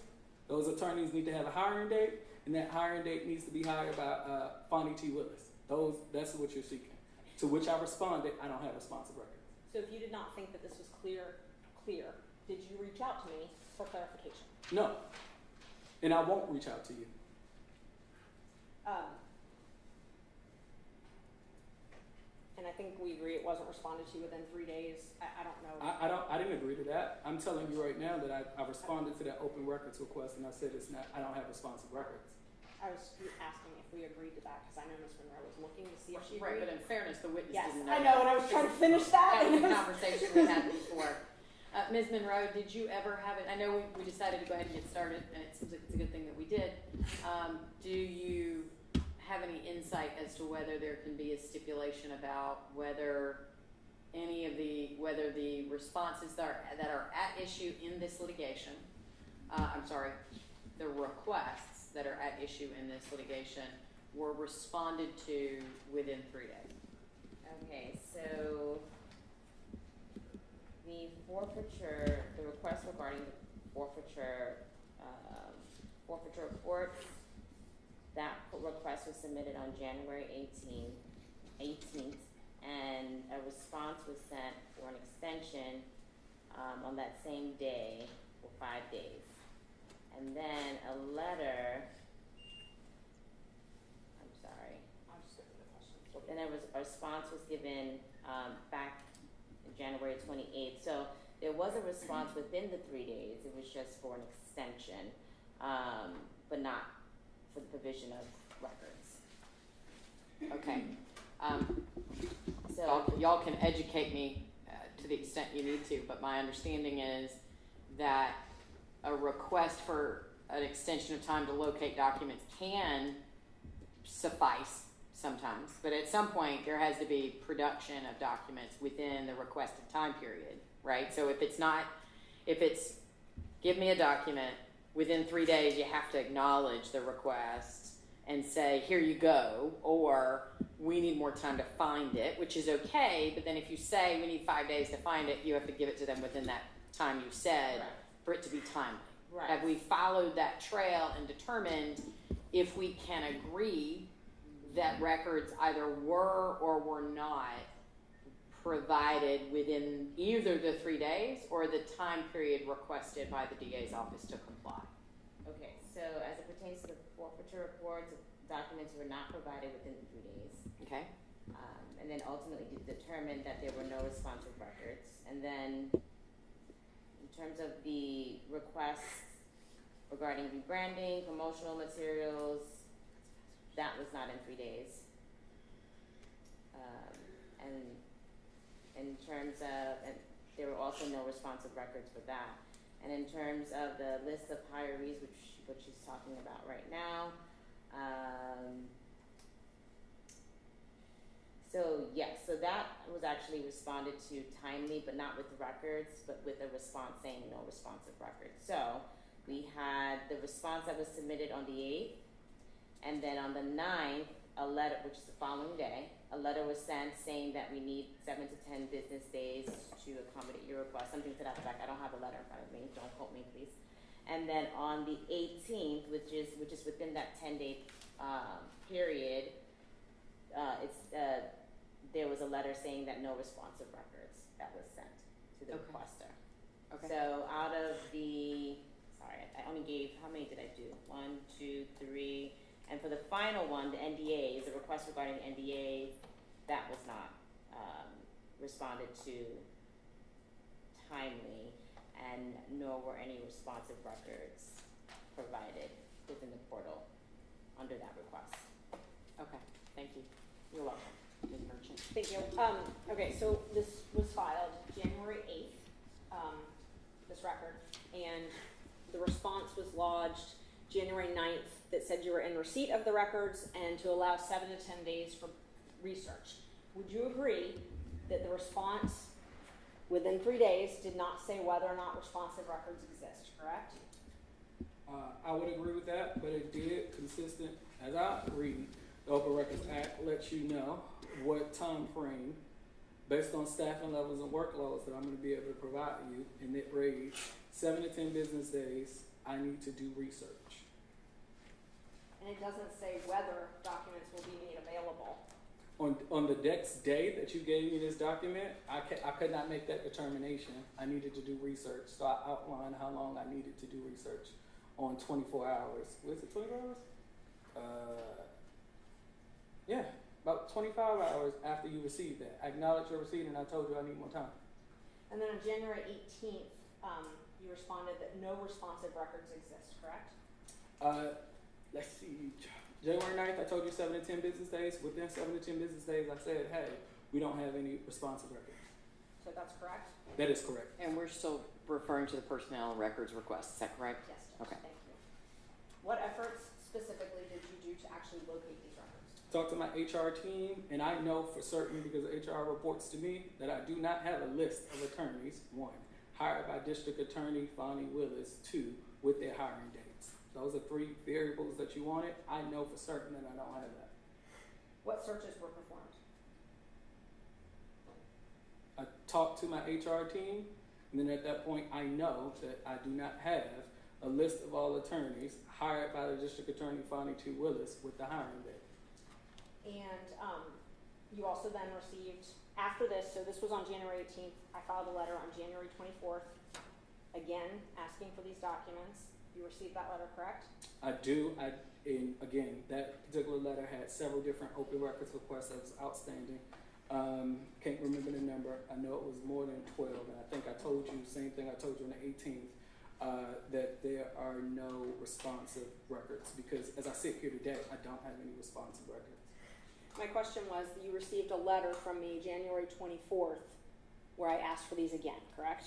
[SPEAKER 6] Those attorneys need to have a hiring date, and that hiring date needs to be hired by Fani Willis. That's what you're seeking. To which I responded, I don't have responsive records.
[SPEAKER 10] So if you did not think that this was clear, did you reach out to me for clarification?
[SPEAKER 6] No. And I won't reach out to you.
[SPEAKER 10] And I think we agree it wasn't responded to within 3 days. I don't know.
[SPEAKER 6] I didn't agree to that. I'm telling you right now that I responded to that open records request, and I said I don't have responsive records.
[SPEAKER 10] I was asking if we agreed to that because I know Ms. Monroe was looking to see if she
[SPEAKER 7] Right,
[SPEAKER 10] agreed.
[SPEAKER 7] but in fairness, the witness
[SPEAKER 10] Yes,
[SPEAKER 7] didn't
[SPEAKER 10] I know, and I was trying to finish that.
[SPEAKER 7] That was the conversation we had before. Ms. Monroe, did you ever have it? I know we decided to go ahead and get started, and it seems like it's a good thing that we did. Do you have any insight as to whether there can be a stipulation about whether the responses that are at issue in this litigation, the requests that are at issue in this litigation were responded to within 3 days?
[SPEAKER 4] Okay, so the request regarding the forfeiture reports, that request was submitted on January 18th, and a response was sent for an extension on that same day for 5 days. And then a letter, then there was a response was given back January 28th. So there was a response within the 3 days. It was just for an extension, but not for the provision of records.
[SPEAKER 7] Okay. So y'all can educate me to the extent you need to, but my understanding is that a request for an extension of time to locate documents can suffice sometimes, but at some point there has to be production of documents within the requested time period, right? So if it's give me a document, within 3 days you have to acknowledge the request and say, here you go, or we need more time to find it, which is okay, but then if you say we need 5 days to find it, you have to give it to them within that time you said for it to be timely.
[SPEAKER 4] Right.
[SPEAKER 7] Have we followed that trail and determined if we can agree that records either were or were not provided within either the 3 days or the time period requested by the DA's office to comply?
[SPEAKER 4] Okay, so as it pertains to the forfeiture reports, documents were not provided within 3 days.
[SPEAKER 7] Okay.
[SPEAKER 4] And then ultimately determined that there were no responsive records. And then in terms of the requests regarding rebranding, promotional materials, that was not in 3 days. And in terms of, and there were also no responsive records for that. And in terms of the list of hirees, which she's talking about right now, so that was actually responded to timely, but not with the records, but with a response saying no responsive records. So we had the response that was submitted on the 8th, and then on the 9th, a letter, which is the following day, a letter was sent saying that we need 7 to 10 business days to accommodate your request, something to that effect. I don't have a letter in front of me, don't quote me please. And then on the 18th, which is within that 10-day period, there was a letter saying that no responsive records that was sent to the
[SPEAKER 7] Okay.
[SPEAKER 4] requester.
[SPEAKER 7] Okay.
[SPEAKER 4] So out of the, sorry, I only gave, how many did I do? 1, 2, 3, and for the final one, the NDAs, the request regarding NDA, that was not responded to timely, and nor were any responsive records provided within the portal under that request.
[SPEAKER 7] Okay, thank you. You're welcome, Ms. Merchant.
[SPEAKER 10] Thank you. Okay, so this was filed January 8th, this record, and the response was lodged January 9th that said you were in receipt of the records and to allow 7 to 10 days for research. Would you agree that the response within 3 days did not say whether or not responsive records exist, correct?
[SPEAKER 6] I would agree with that, but it did, consistent, as I read, the Open Records Act lets you know what time frame, based on staffing levels and workloads, that I'm going to be able to provide you, and it reads 7 to 10 business days, I need to do research.
[SPEAKER 10] And it doesn't say whether documents will be made available.
[SPEAKER 6] On the next day that you gave me this document, I could not make that determination. I needed to do research, so I outlined how long I needed to do research on 24 hours. Was it 24 hours? Yeah, about 25 hours after you received that. I acknowledged your receipt and I told you I need more time.
[SPEAKER 10] And then on January 18th, you responded that no responsive records exist, correct?
[SPEAKER 6] Let's see. January 9th, I told you 7 to 10 business days. Within 7 to 10 business days, I said, hey, we don't have any responsive records.
[SPEAKER 10] So that's correct?
[SPEAKER 6] That is correct.
[SPEAKER 7] And we're still referring to the personnel records request, is that correct?
[SPEAKER 10] Yes, Judge.
[SPEAKER 7] Okay.
[SPEAKER 10] Thank you. What efforts specifically did you do to actually locate these records?
[SPEAKER 6] Talk to my HR team, and I know for certain, because HR reports to me, that I do not have a list of attorneys, 1, hired by District Attorney Fani Willis, 2, with their hiring dates. Those are 3 variables that you wanted. I know for certain that I don't have that.
[SPEAKER 10] What searches were performed?
[SPEAKER 6] I talked to my HR team, and then at that point, I know that I do not have a list of all attorneys hired by the District Attorney Fani T. Willis with the hiring date.
[SPEAKER 10] And you also then received, after this, so this was on January 18th, I filed a letter on January 24th, again, asking for these documents. You received that letter, correct?
[SPEAKER 6] I do. And again, that particular letter had several different open records requests that was outstanding. Can't remember the number. I know it was more than 12, and I think I told you the same thing I told you on the 18th, that there are no responsive records, because as I sit here today, I don't have any responsive records.
[SPEAKER 10] My question was, you received a letter from me January 24th where I asked for these again, correct?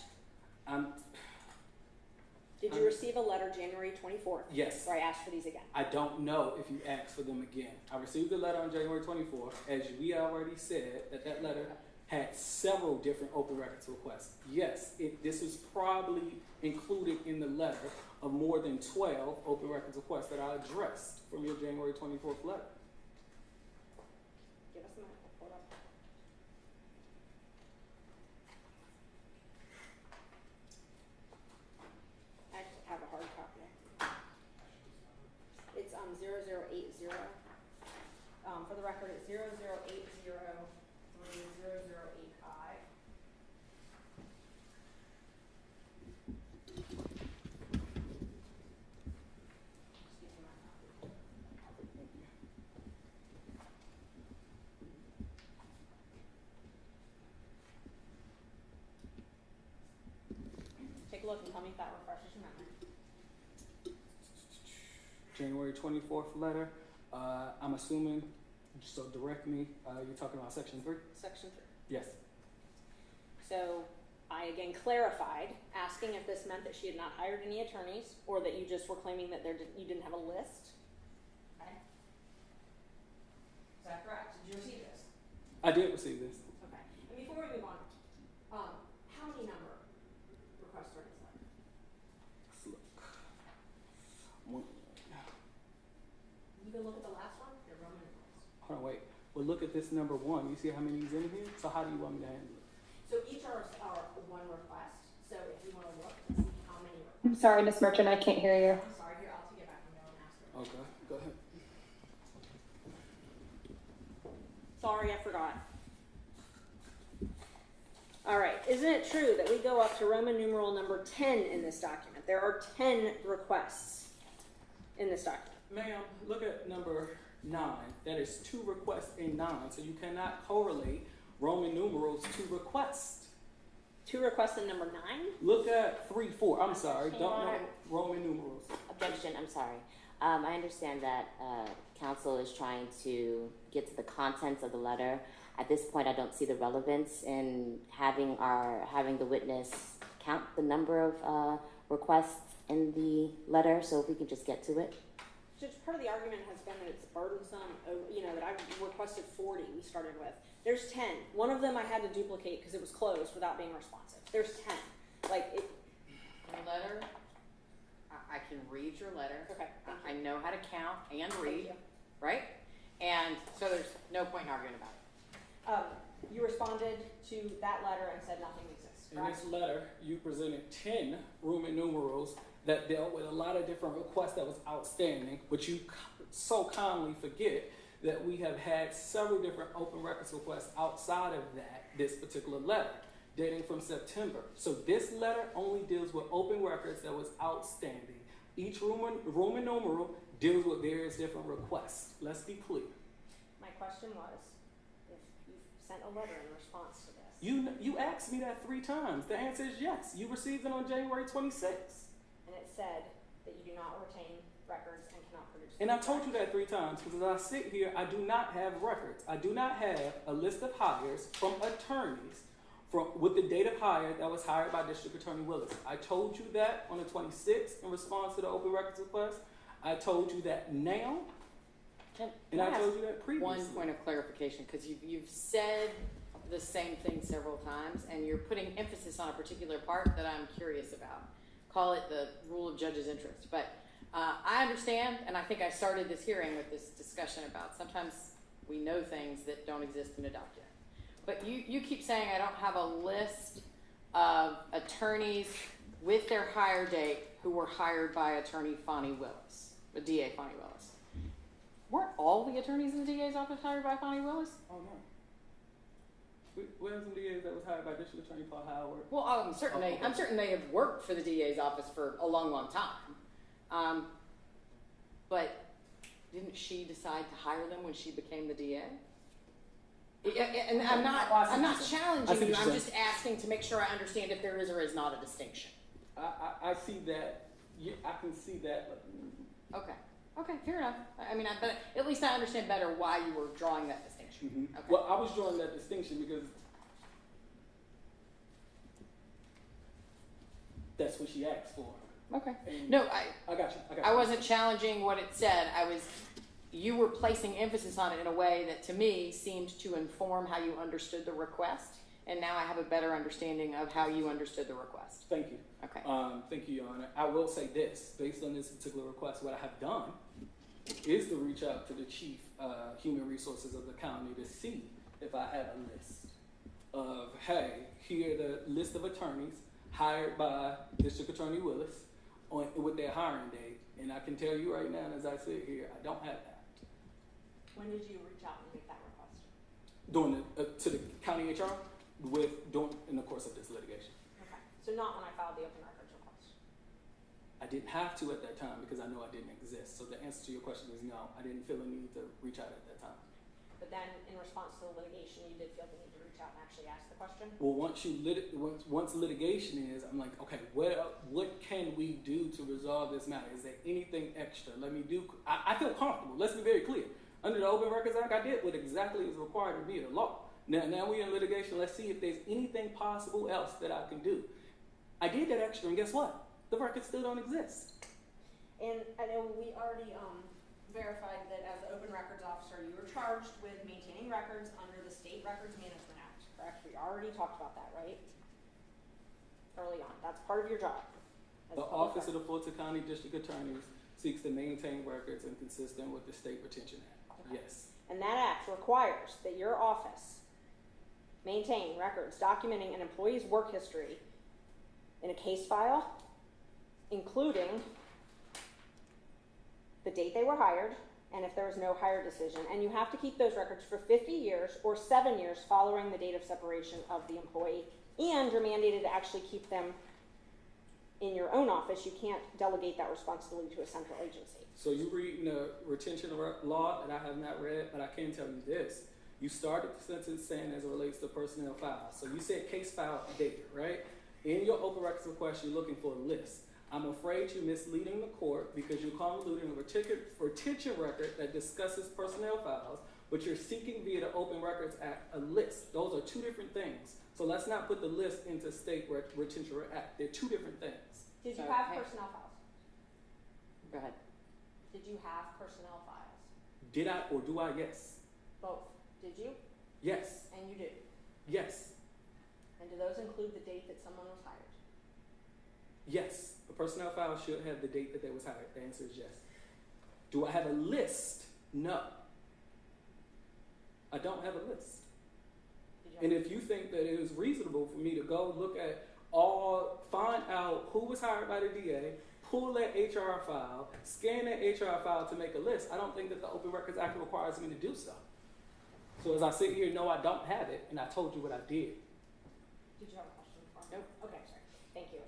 [SPEAKER 10] Did you receive a letter January 24th?
[SPEAKER 6] Yes.
[SPEAKER 10] Where I asked for these again?
[SPEAKER 6] I don't know if you asked for them again. I received a letter on January 24th. As we already said, that letter had several different open records requests. Yes, this was probably included in the letter of more than 12 open records requests that I addressed from your January 24th letter.
[SPEAKER 10] Give us a minute. Hold up. I actually have a hard copy. It's 0080. For the record, it's 0080 through 0085. Take a look and tell me if that refreshes your memory.
[SPEAKER 6] January 24th letter. I'm assuming, so direct me, you're talking about section 3?
[SPEAKER 10] Section 3.
[SPEAKER 6] Yes.
[SPEAKER 10] So I again clarified, asking if this meant that she had not hired any attorneys or that you just were claiming that you didn't have a list. Okay. Is that correct? Did you receive this?
[SPEAKER 6] I did receive this.
[SPEAKER 10] Okay. And before we move on, how many number requests are in this letter?
[SPEAKER 6] Let's look. One.
[SPEAKER 10] You can look at the last one. They're Roman numerals.
[SPEAKER 6] Hold on, wait. Well, look at this number 1. You see how many is in here? So how do you want me to handle it?
[SPEAKER 10] So each are one request. So if you want to look to see how many requests.
[SPEAKER 2] I'm sorry, Miss Merchant, I can't hear you.
[SPEAKER 10] I'm sorry. Here, I'll take it back and go and ask her.
[SPEAKER 6] Okay, go ahead.
[SPEAKER 10] sorry, I forgot. All right, isn't it true that we go up to Roman numeral number 10 in this document? There are 10 requests in this document.
[SPEAKER 6] Ma'am, look at number 9. That is 2 requests in 9, so you cannot correlate Roman numerals to requests.
[SPEAKER 10] 2 requests in number 9?
[SPEAKER 6] Look at 3, 4. I'm sorry, don't know Roman numerals.
[SPEAKER 4] Objection, I'm sorry. I understand that counsel is trying to get to the contents of the letter. At this point, I don't see the relevance in having the witness count the number of requests in the letter, so if we can just get to it.
[SPEAKER 10] Judge, part of the argument has been that it's burdensome, that I've requested 40 we started with. There's 10. One of them I had to duplicate because it was closed without being responsive. There's 10.
[SPEAKER 7] The letter, I can read your letter.
[SPEAKER 10] Okay.
[SPEAKER 7] I know how to count and read, right? And so there's no point in arguing about it.
[SPEAKER 10] You responded to that letter and said nothing exists,
[SPEAKER 6] In
[SPEAKER 10] correct?
[SPEAKER 6] this letter, you presented 10 Roman numerals that dealt with a lot of different requests that was outstanding, but you so kindly forget that we have had several different open records requests outside of this particular letter, dating from September. So this letter only deals with open records that was outstanding. Each Roman numeral deals with various different requests. Let's be clear.
[SPEAKER 10] My question was, if you sent a letter in response to this.
[SPEAKER 6] You asked me that 3 times. The answer is yes. You received it on January 26th.
[SPEAKER 10] And it said that you do not retain records and cannot produce.
[SPEAKER 6] And I told you that 3 times because as I sit here, I do not have records. I do not have a list of hires from attorneys with the date of hire that was hired by District Attorney Willis. I told you that on the 26th in response to the open records request. I told you that now, and I told you that previously.
[SPEAKER 7] One point of clarification, because you've said the same thing several times, and you're putting emphasis on a particular part that I'm curious about. Call it the rule of judge's interest. But I understand, and I think I started this hearing with this discussion about sometimes we know things that don't exist in a document. But you keep saying I don't have a list of attorneys with their hire date who were hired by attorney Fani Willis, the DA Fani Willis. Weren't all the attorneys in the DA's office hired by Fani Willis?
[SPEAKER 6] Oh no. We have some DAs that was hired by District Attorney Paul Howard.
[SPEAKER 7] Well, I'm certain they have worked for the DA's office for a long, long time. But didn't she decide to hire them when she became the DA? And I'm not challenging you. I'm just asking to make sure I understand if there is or is not a distinction.
[SPEAKER 6] I see that. I can see that.
[SPEAKER 7] Okay, fair enough. But at least I understand better why you were drawing that distinction.
[SPEAKER 6] Mm-hmm.
[SPEAKER 7] Okay.
[SPEAKER 6] Well, I was drawing that distinction because that's what she asked for.
[SPEAKER 7] Okay.
[SPEAKER 6] And
[SPEAKER 7] No,
[SPEAKER 6] I got you.
[SPEAKER 7] I wasn't challenging what it said. You were placing emphasis on it in a way that to me seemed to inform how you understood the request, and now I have a better understanding of how you understood the request.
[SPEAKER 6] Thank you.
[SPEAKER 7] Okay.
[SPEAKER 6] Thank you, Your Honor. I will say this, based on this particular request, what I have done is to reach out to the Chief Human Resources of the county to see if I have a list of, hey, here are the list of attorneys hired by District Attorney Willis with their hiring date. And I can tell you right now, as I sit here, I don't have that.
[SPEAKER 10] When did you reach out and make that request?
[SPEAKER 6] To the county HR in the course of this litigation.
[SPEAKER 10] Okay, so not when I filed the open records request.
[SPEAKER 6] I didn't have to at that time because I know I didn't exist. So the answer to your question is no. I didn't feel a need to reach out at that time.
[SPEAKER 10] But then, in response to the litigation, you did feel the need to reach out and actually ask the question?
[SPEAKER 6] Well, once litigation is, I'm like, okay, what can we do to resolve this matter? Is there anything extra? I feel comfortable. Let's be very clear. Under the Open Records Act, I did what exactly is required of me in the law. Now we're in litigation. Let's see if there's anything possible else that I can do. I did that extra, and guess what? The records still don't exist.
[SPEAKER 10] And I know we already verified that as the Open Records Officer, you were charged with maintaining records under the State Records Management Act, correct? We already talked about that, right? Early on. That's part of your job.
[SPEAKER 6] The Office of the Fulton County District Attorneys seeks to maintain records and consistent with the State Retention Act. Okay. Yes.
[SPEAKER 10] And that act requires that your office maintain records documenting an employee's work history in a case file, including the date they were hired, and if there was no hire decision. And you have to keep those records for 50 years or 7 years following the date of separation of the employee. And you're mandated to actually keep them in your own office. You can't delegate that responsibility to a central agency.
[SPEAKER 6] So you reading the retention law that I have not read, but I can tell you this. You started the sentence saying as it relates to personnel files. So you said case file date, right? In your open records request, you're looking for a list. I'm afraid you're misleading the court because you're convoluting a retention record that discusses personnel files, but you're seeking via the Open Records Act a list. Those are two different things. So let's not put the list into state retention act. They're two different things.
[SPEAKER 10] Did you have personnel files?
[SPEAKER 7] Go ahead.
[SPEAKER 10] Did you have personnel files?
[SPEAKER 6] Did I or do I? Yes.
[SPEAKER 10] Both. Did you?
[SPEAKER 6] Yes.
[SPEAKER 10] And you did?
[SPEAKER 6] Yes.
[SPEAKER 10] And do those include the date that someone was hired?
[SPEAKER 6] Yes. A personnel file should have the date that they was hired. The answer is yes. Do I have a list? No. I don't have a list. And if you think that it is reasonable for me to go look at find out who was hired by the DA, pull that HR file, scan that HR file to make a list, I don't think that the Open Records Act requires me to do so. So as I sit here, no, I don't have it, and I told you what I did.
[SPEAKER 10] Did you have a question for me?
[SPEAKER 7] Nope.
[SPEAKER 10] Okay, sorry. Thank you.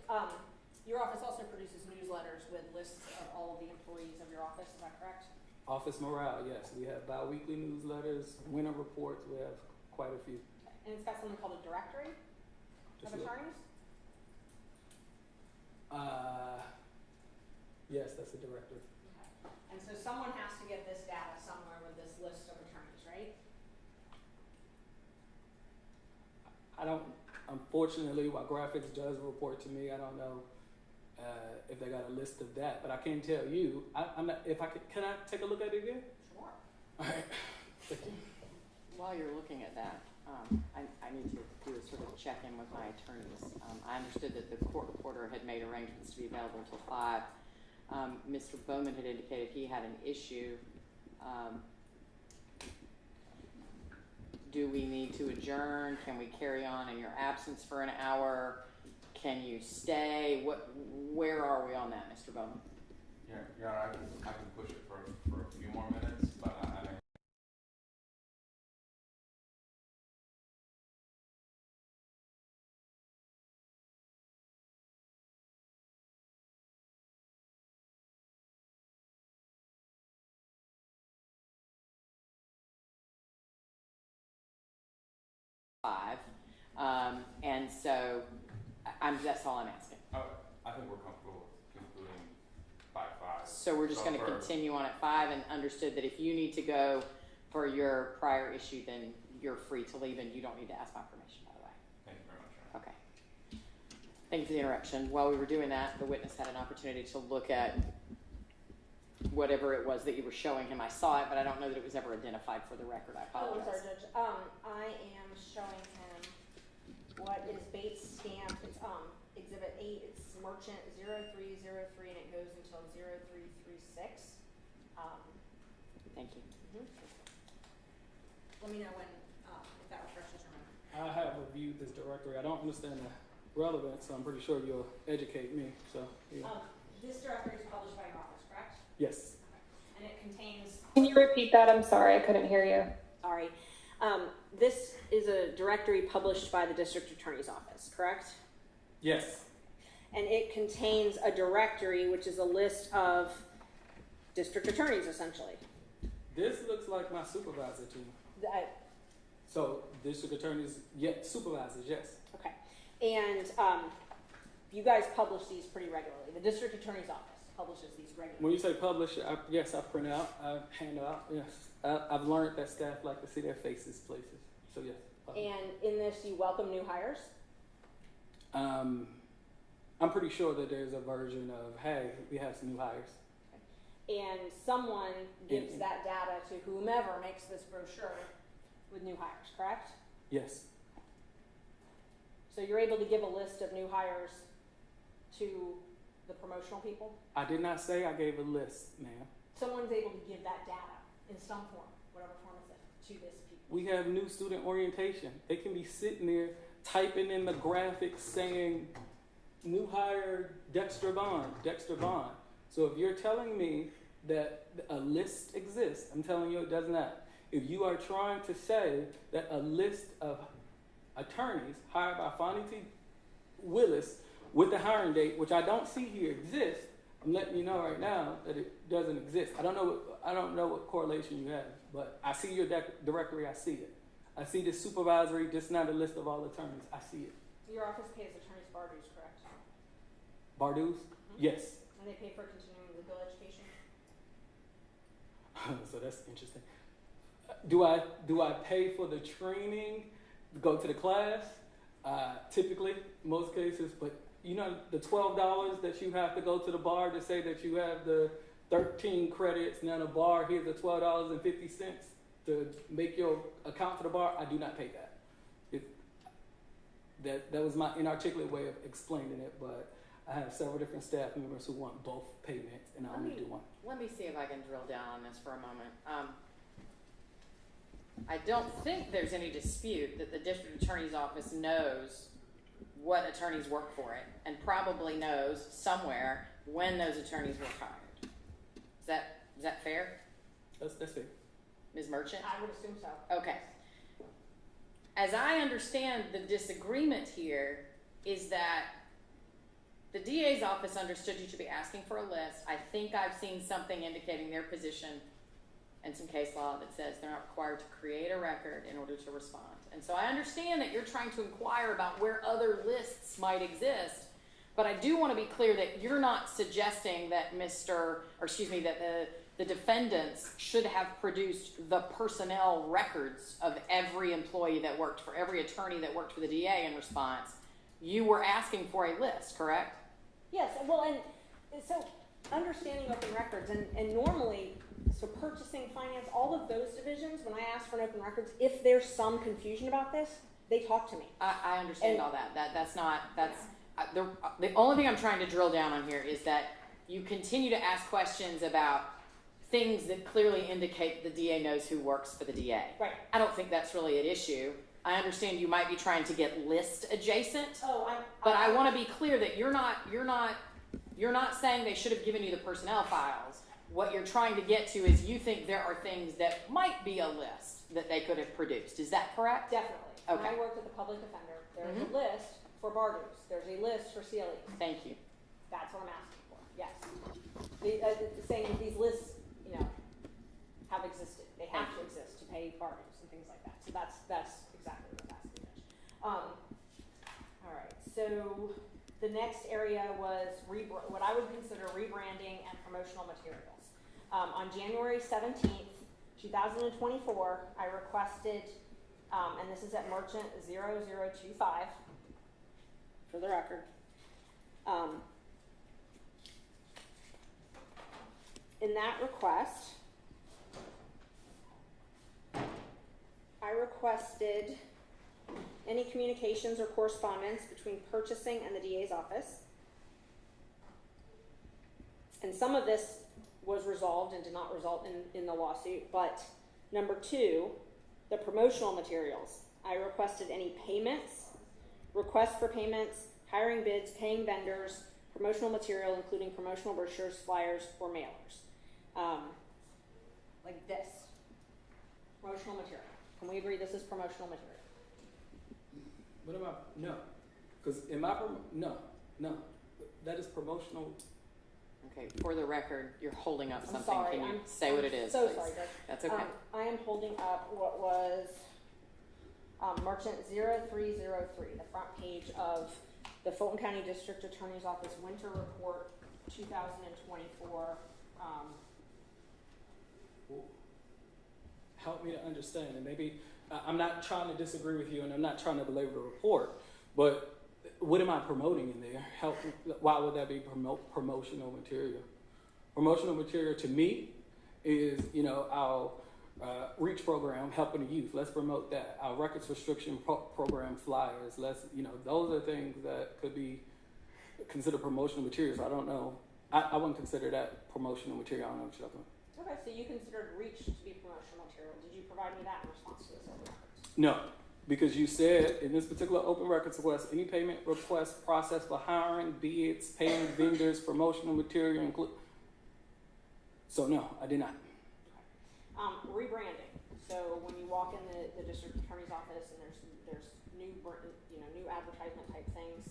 [SPEAKER 10] Your office also produces newsletters with lists of all of the employees of your office, is that correct?
[SPEAKER 6] Office morale, yes. We have bi-weekly newsletters, winter reports, we have quite a few.
[SPEAKER 10] And it's got something called a directory of attorneys?
[SPEAKER 6] Yes, that's a directory.
[SPEAKER 10] Okay. And so someone has to get this data somewhere with this list of attorneys, right?
[SPEAKER 6] I don't, unfortunately, what graphics does report to me, I don't know if they got a list of that, but I can tell you, I'm not, if I could, can I take a look at it again?
[SPEAKER 10] Sure.
[SPEAKER 6] All right. Thank you.
[SPEAKER 7] While you're looking at that, I need to do a sort of check-in with my attorneys. I understood that the court reporter had made arrangements to be available until 5. Mr. Bowman had indicated he had an issue. Do we need to adjourn? Can we carry on in your absence for an hour? Can you stay? Where are we on that, Mr. Bowman?
[SPEAKER 3] Yeah, I can push it for a few more minutes, but I mean.
[SPEAKER 7] And so that's all I'm asking.
[SPEAKER 3] I think we're comfortable with concluding by 5.
[SPEAKER 7] So we're just going to continue on at 5, and understood that if you need to go for your prior issue, then you're free to leave, and you don't need to ask my permission, by the way.
[SPEAKER 3] Thank you very much.
[SPEAKER 7] Okay. Thank you for the interruption. While we were doing that, the witness had an opportunity to look at whatever it was that you were showing him. I saw it, but I don't know that it was ever identified for the record. I apologize.
[SPEAKER 10] Oh, I'm sorry, Judge. I am showing him what is Bates stamp. It's Exhibit 8. It's Merchant 0303, and it goes until 0336.
[SPEAKER 7] Thank you.
[SPEAKER 10] Let me know when if that refreshes your memory.
[SPEAKER 6] I have reviewed this directory. I don't understand the relevance, so I'm pretty sure you'll educate me. So, yeah.
[SPEAKER 10] This directory is published by your office, correct?
[SPEAKER 6] Yes.
[SPEAKER 10] Okay. And it contains.
[SPEAKER 2] Can you repeat that? I'm sorry, I couldn't hear you.
[SPEAKER 10] Sorry. This is a directory published by the district attorney's office, correct?
[SPEAKER 6] Yes.
[SPEAKER 10] And it contains a directory, which is a list of district attorneys, essentially.
[SPEAKER 6] This looks like my supervisor to me. So district attorneys, supervisors, yes.
[SPEAKER 10] Okay. And you guys publish these pretty regularly. The district attorney's office publishes these regularly.
[SPEAKER 6] When you say publish, yes, I print out, I hand out, yes. I've learned that staff like to see their faces places, so yes.
[SPEAKER 10] And in this, you welcome new hires?
[SPEAKER 6] I'm pretty sure that there's a version of, hey, we have some new hires.
[SPEAKER 10] And someone gives that data to whomever makes this brochure with new hires, correct?
[SPEAKER 6] Yes.
[SPEAKER 10] So you're able to give a list of new hires to the promotional people?
[SPEAKER 6] I did not say I gave a list, ma'am.
[SPEAKER 10] Someone's able to give that data in some form, whatever form it's in, to this people.
[SPEAKER 6] We have new student orientation. They can be sitting there typing in the graphics saying, new hire Dexter Bond. So if you're telling me that a list exists. I'm telling you it does not. If you are trying to say that a list of attorneys hired by Fani Willis with the hiring date, which I don't see here, exists, I'm letting you know right now that it doesn't exist. I don't know what correlation you have, but I see your directory. I see it. I see the supervisory. This is not a list of all attorneys. I see it.
[SPEAKER 10] Your office pays attorneys bar dues, correct?
[SPEAKER 6] Bar dues? Yes.
[SPEAKER 10] And they pay for continuing legal education?
[SPEAKER 6] So that's interesting. Do I pay for the training to go to the class? Typically, most cases, but you know the $12 that you have to go to the bar to say that you have the 13 credits, now the bar, here's the $12.50 to make your account for the bar. I do not pay that. That was my inarticulate way of explaining it, but I have several different staff members who want both payments, and I only do one.
[SPEAKER 7] Let me see if I can drill down on this for a moment. I don't think there's any dispute that the district attorney's office knows what attorneys work for it, and probably knows somewhere when those attorneys were hired. Is that fair?
[SPEAKER 6] That's fair.
[SPEAKER 7] Ms. Merchant?
[SPEAKER 10] I would assume so.
[SPEAKER 7] Okay. As I understand the disagreement here is that the DA's office understood you to be asking for a list. I think I've seen something indicating their position and some case law that says they're not required to create a record in order to respond. And so I understand that you're trying to inquire about where other lists might exist, but I do want to be clear that you're not suggesting that the defendants should have produced the personnel records of every employee that worked for every attorney that worked for the DA in response. You were asking for a list, correct?
[SPEAKER 10] Yes, well, and so understanding open records, and normally, so purchasing, finance, all of those divisions, when I ask for an open records, if there's some confusion about this, they talk to me.
[SPEAKER 7] I understand all that. The only thing I'm trying to drill down on here is that you continue to ask questions about things that clearly indicate the DA knows who works for the DA.
[SPEAKER 10] Right.
[SPEAKER 7] I don't think that's really an issue. I understand you might be trying to get list adjacent, but I want to be clear that you're not saying they should have given you the personnel files. What you're trying to get to is you think there are things that might be a list that they could have produced. Is that correct?
[SPEAKER 10] Definitely.
[SPEAKER 7] Okay.
[SPEAKER 10] When I worked at the public defender, there's a list for bar dues. There's a list for CLEs.
[SPEAKER 7] Thank you.
[SPEAKER 10] That's what I'm asking for. Yes. Saying these lists, have existed. They have to exist to pay bar dues and things like that. So that's exactly what I'm asking. All right. So the next area was what I would consider rebranding and promotional materials. On January 17th, 2024, I requested, and this is at Merchant 0025, for the record. In that request, I requested any communications or correspondence between purchasing and the DA's office. And some of this was resolved and did not result in the lawsuit. But number 2, the promotional materials. I requested any payments, requests for payments, hiring bids, paying vendors, promotional material, including promotional brochures, flyers, or mailers. Like this. Promotional material. Can we agree this is promotional material?
[SPEAKER 6] What about, no. Because no. That is promotional.
[SPEAKER 7] Okay, for the record, you're holding up something.
[SPEAKER 10] Sorry,
[SPEAKER 7] Can you say what it is,
[SPEAKER 10] so
[SPEAKER 7] please?
[SPEAKER 10] sorry, Judge.
[SPEAKER 7] That's okay.
[SPEAKER 10] I am holding up what was Merchant 0303, the front page of the Fulton County District Attorney's Office Winter Report 2024.
[SPEAKER 6] Help me to understand, and maybe I'm not trying to disagree with you, and I'm not trying to belabor the report, but what am I promoting in there? Why would that be promotional material? Promotional material to me is, our REACH program, helping the youth. Let's promote that. Our records restriction program flyers. Those are things that could be considered promotional materials. I don't know. I wouldn't consider that promotional material. I don't know what you're talking about.
[SPEAKER 10] Okay, so you considered REACH to be promotional material. Did you provide me that in response to this open records?
[SPEAKER 6] No, because you said in this particular open records request, any payment request process for hiring, bids, paying vendors, promotional material include. So no, I did not.
[SPEAKER 10] Rebranding. So when you walk in the district attorney's office and there's new advertisement type things,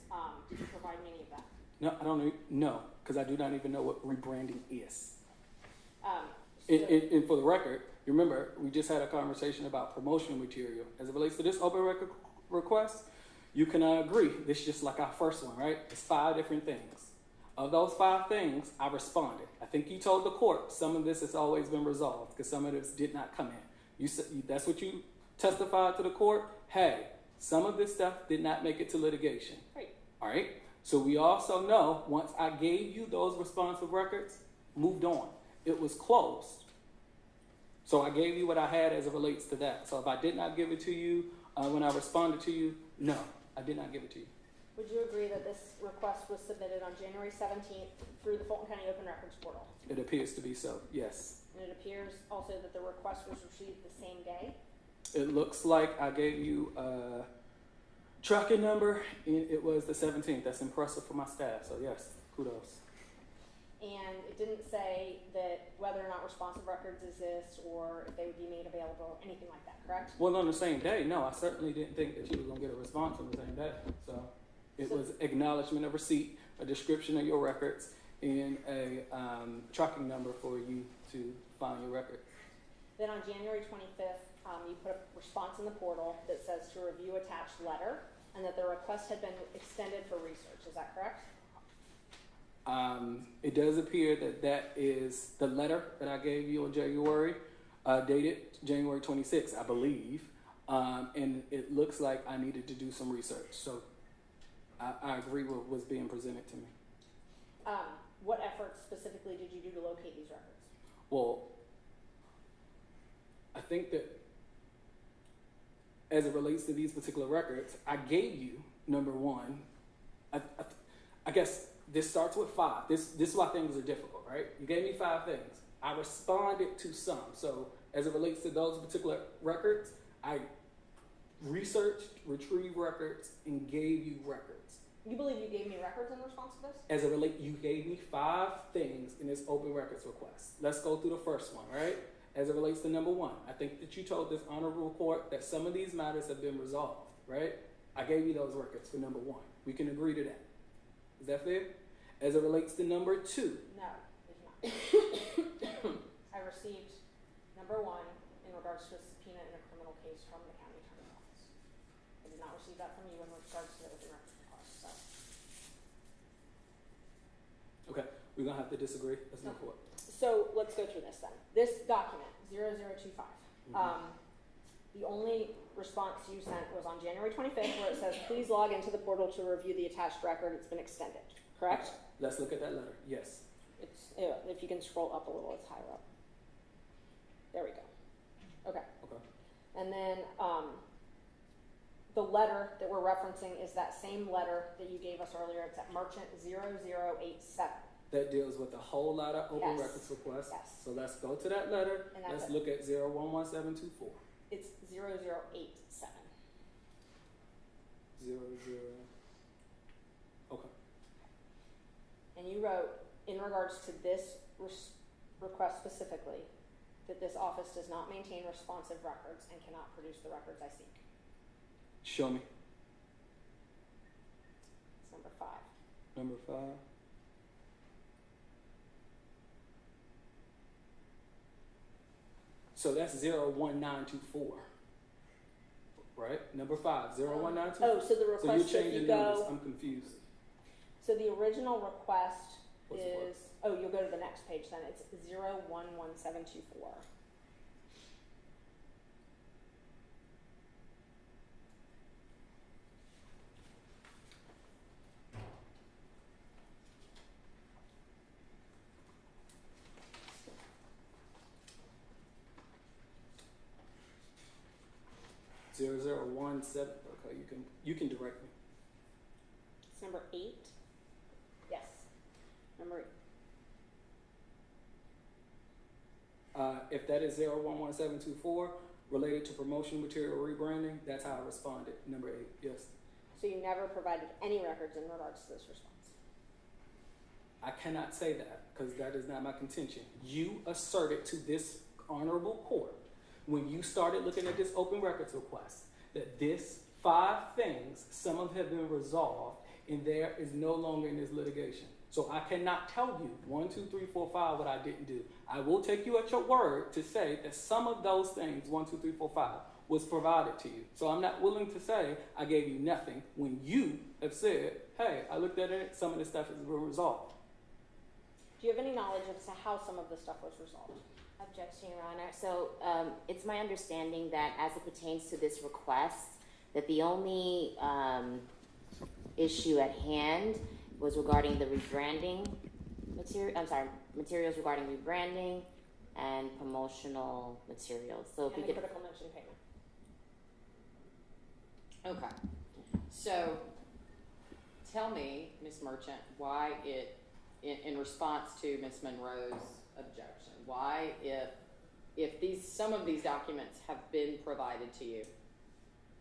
[SPEAKER 10] did you provide me any of that?
[SPEAKER 6] No, I don't know, because I do not even know what rebranding is.
[SPEAKER 10] So,
[SPEAKER 6] And for the record, you remember, we just had a conversation about promotional material. As it relates to this open record request, you can agree, this is just like our first one, right? It's 5 different things. Of those 5 things, I responded. I think you told the court some of this has always been resolved because some of this did not come in. You said that's what you testified to the court. Hey, some of this stuff did not make it to litigation.
[SPEAKER 10] Right.
[SPEAKER 6] All right. So we also know once I gave you those responsive records, moved on. It was closed. So I gave you what I had as it relates to that. So if I did not give it to you when I responded to you, no, I did not give it to you.
[SPEAKER 10] would you agree that this request was submitted on January 17th through the Fulton County Open Records portal?
[SPEAKER 6] It appears to be so, yes.
[SPEAKER 10] And it appears also that the request was received the same day?
[SPEAKER 6] It looks like I gave you a tracking number, and it was the 17th. That's impressive for my staff, so yes, kudos.
[SPEAKER 10] And it didn't say that whether or not responsive records exist or if they would be made available, anything like that, correct?
[SPEAKER 6] Well, on the same day, no, I certainly didn't think that you were going to get a response on the same day. So it was acknowledgement of receipt, a description of your records, and a tracking number for you to find your record.
[SPEAKER 10] Then on January 25th, you put a response in the portal that says to review attached letter and that the request had been extended for research. Is that correct?
[SPEAKER 6] It does appear that that is the letter that I gave you in January, dated January 26th, I believe. And it looks like I needed to do some research. So I agree with what's being presented to me.
[SPEAKER 10] What efforts specifically did you do to locate these records?
[SPEAKER 6] Well, I think that as it relates to these particular records, I gave you, number one, I guess this starts with 5. This is why things are difficult, right? You gave me 5 things. I responded to some. So as it relates to those particular records, I researched, retrieved records, and gave you records.
[SPEAKER 10] You believe you gave me records in response to this?
[SPEAKER 6] As it relates, you gave me 5 things in this open records request. Let's go through the first one, right? As it relates to number 1, I think that you told this honorable court that some of these matters have been resolved, right? I gave you those records for number 1. We can agree to that. Is that fair? As it relates to number 2.
[SPEAKER 10] No, it's not. I received number 1 in regards to a subpoena in a criminal case from the county attorney's office. I did not receive that from you in regards to the open records request.
[SPEAKER 6] Okay, we're going to have to disagree. Let's move forward.
[SPEAKER 10] So let's go through this then. This document, 0025, the only response you sent was on January 25th where it says, please log into the portal to review the attached record. It's been extended, correct?
[SPEAKER 6] Let's look at that letter. Yes.
[SPEAKER 10] It's, if you can scroll up a little, it's higher up. There we go. Okay.
[SPEAKER 6] Okay.
[SPEAKER 10] And then the letter that we're referencing is that same letter that you gave us earlier. It's at Merchant 0087.
[SPEAKER 6] That deals with a whole lot of open records requests.
[SPEAKER 10] Yes.
[SPEAKER 6] So let's go to that letter.
[SPEAKER 10] And that's
[SPEAKER 6] Let's
[SPEAKER 10] it.
[SPEAKER 6] look at 011724.
[SPEAKER 10] It's 0087.
[SPEAKER 6] 00. Okay.
[SPEAKER 10] And you wrote, in regards to this request specifically, that this office does not maintain responsive records and cannot produce the records I seek.
[SPEAKER 6] Show me.
[SPEAKER 10] It's number 5.
[SPEAKER 6] Number 5. So that's 01924. Right? Number 5, 01924.
[SPEAKER 10] Oh, so the request,
[SPEAKER 6] so you're
[SPEAKER 10] if
[SPEAKER 6] changing
[SPEAKER 10] you
[SPEAKER 6] numbers.
[SPEAKER 10] go,
[SPEAKER 6] I'm confused.
[SPEAKER 10] so the original request
[SPEAKER 6] What's the
[SPEAKER 10] is, oh, you'll go to the next page then. It's 011724.
[SPEAKER 6] Zero 0017. Okay, you can direct me.
[SPEAKER 10] It's number 8. Yes. Number 8.
[SPEAKER 6] If that is 011724 related to promotional material rebranding, that's how I responded. Number 8. Yes.
[SPEAKER 10] So you never provided any records in regards to this response?
[SPEAKER 6] I cannot say that because that is not my contention. You asserted to this honorable court when you started looking at this open records request that this 5 things, some of have been resolved and there is no longer in this litigation. So I cannot tell you 1, 2, 3, 4, 5 what I didn't do. I will take you at your word to say that some of those things, 1, 2, 3, 4, 5, was provided to you. So I'm not willing to say I gave you nothing when you have said, hey, I looked at it, some of this stuff has been resolved.
[SPEAKER 10] Do you have any knowledge as to how some of this stuff was resolved?
[SPEAKER 4] Objection, Your Honor. So it's my understanding that as it pertains to this request, that the only issue at hand was regarding the rebranding materials regarding rebranding and promotional materials. So if
[SPEAKER 10] And
[SPEAKER 4] we
[SPEAKER 10] the
[SPEAKER 4] could,
[SPEAKER 10] critical mention payment.
[SPEAKER 7] Okay. So tell me, Ms. Merchant, why it, in response to Ms. Monroe's objection, why if some of these documents have been provided to you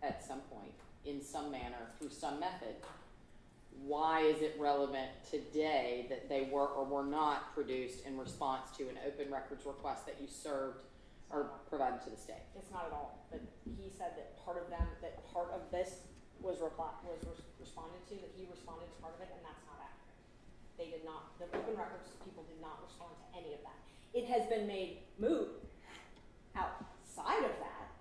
[SPEAKER 7] at some point, in some manner, through some method, why is it relevant today that they were or were not produced in response to an open records request that you served or provided to the state?
[SPEAKER 10] It's not at all. But he said that part of this was responded to, that he responded to part of it, and that's not accurate. They did not, the open records people did not respond to any of that. It has been made moot outside of that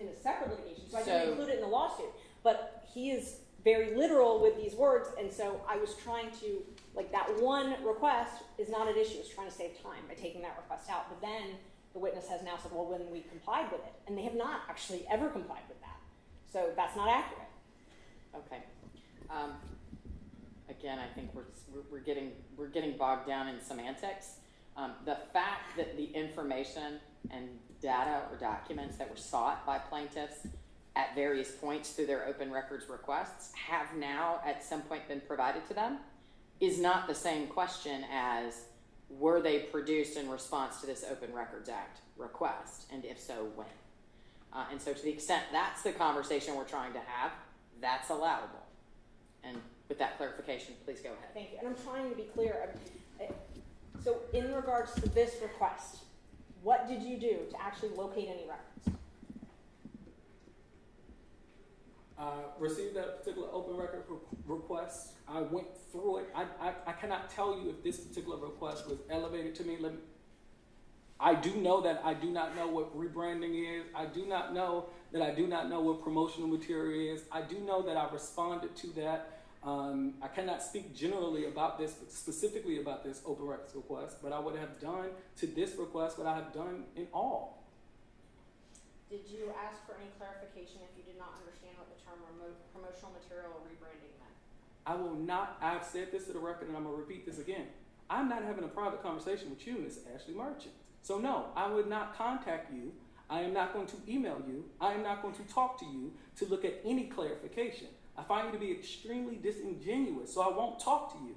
[SPEAKER 10] in a separate litigation, so I didn't include it in the lawsuit. But he is very literal with these words, and so I was trying to, like, that one request is not an issue. I was trying to save time by taking that request out. But then the witness has now said, well, when we complied with it, and they have not actually ever complied with that. So that's not accurate.
[SPEAKER 7] Okay. Again, I think we're getting bogged down in semantics. The fact that the information and data or documents that were sought by plaintiffs at various points through their open records requests have now at some point been provided to them is not the same question as were they produced in response to this Open Records Act request, and if so, when? And so to the extent that's the conversation we're trying to have, that's allowable. And with that clarification, please go ahead.
[SPEAKER 10] Thank you. And I'm trying to be clear. So in regards to this request, what did you do to actually locate any records?
[SPEAKER 6] Received that particular open record request. I went through it. I cannot tell you if this particular request was elevated to me. I do know that I do not know what rebranding is. I do not know that I do not know what promotional material is. I do know that I responded to that. I cannot speak generally about this, specifically about this open records request, but I would have done to this request what I have done in all.
[SPEAKER 10] Did you ask for any clarification if you did not understand what the term promotional material or rebranding meant?
[SPEAKER 6] I will not, I've said this to the record and I'm going to repeat this again. I'm not having a private conversation with you, Ms. Ashley Merchant. So no, I would not contact you. I am not going to email you. I am not going to talk to you to look at any clarification. I find you to be extremely disingenuous, so I won't talk to you.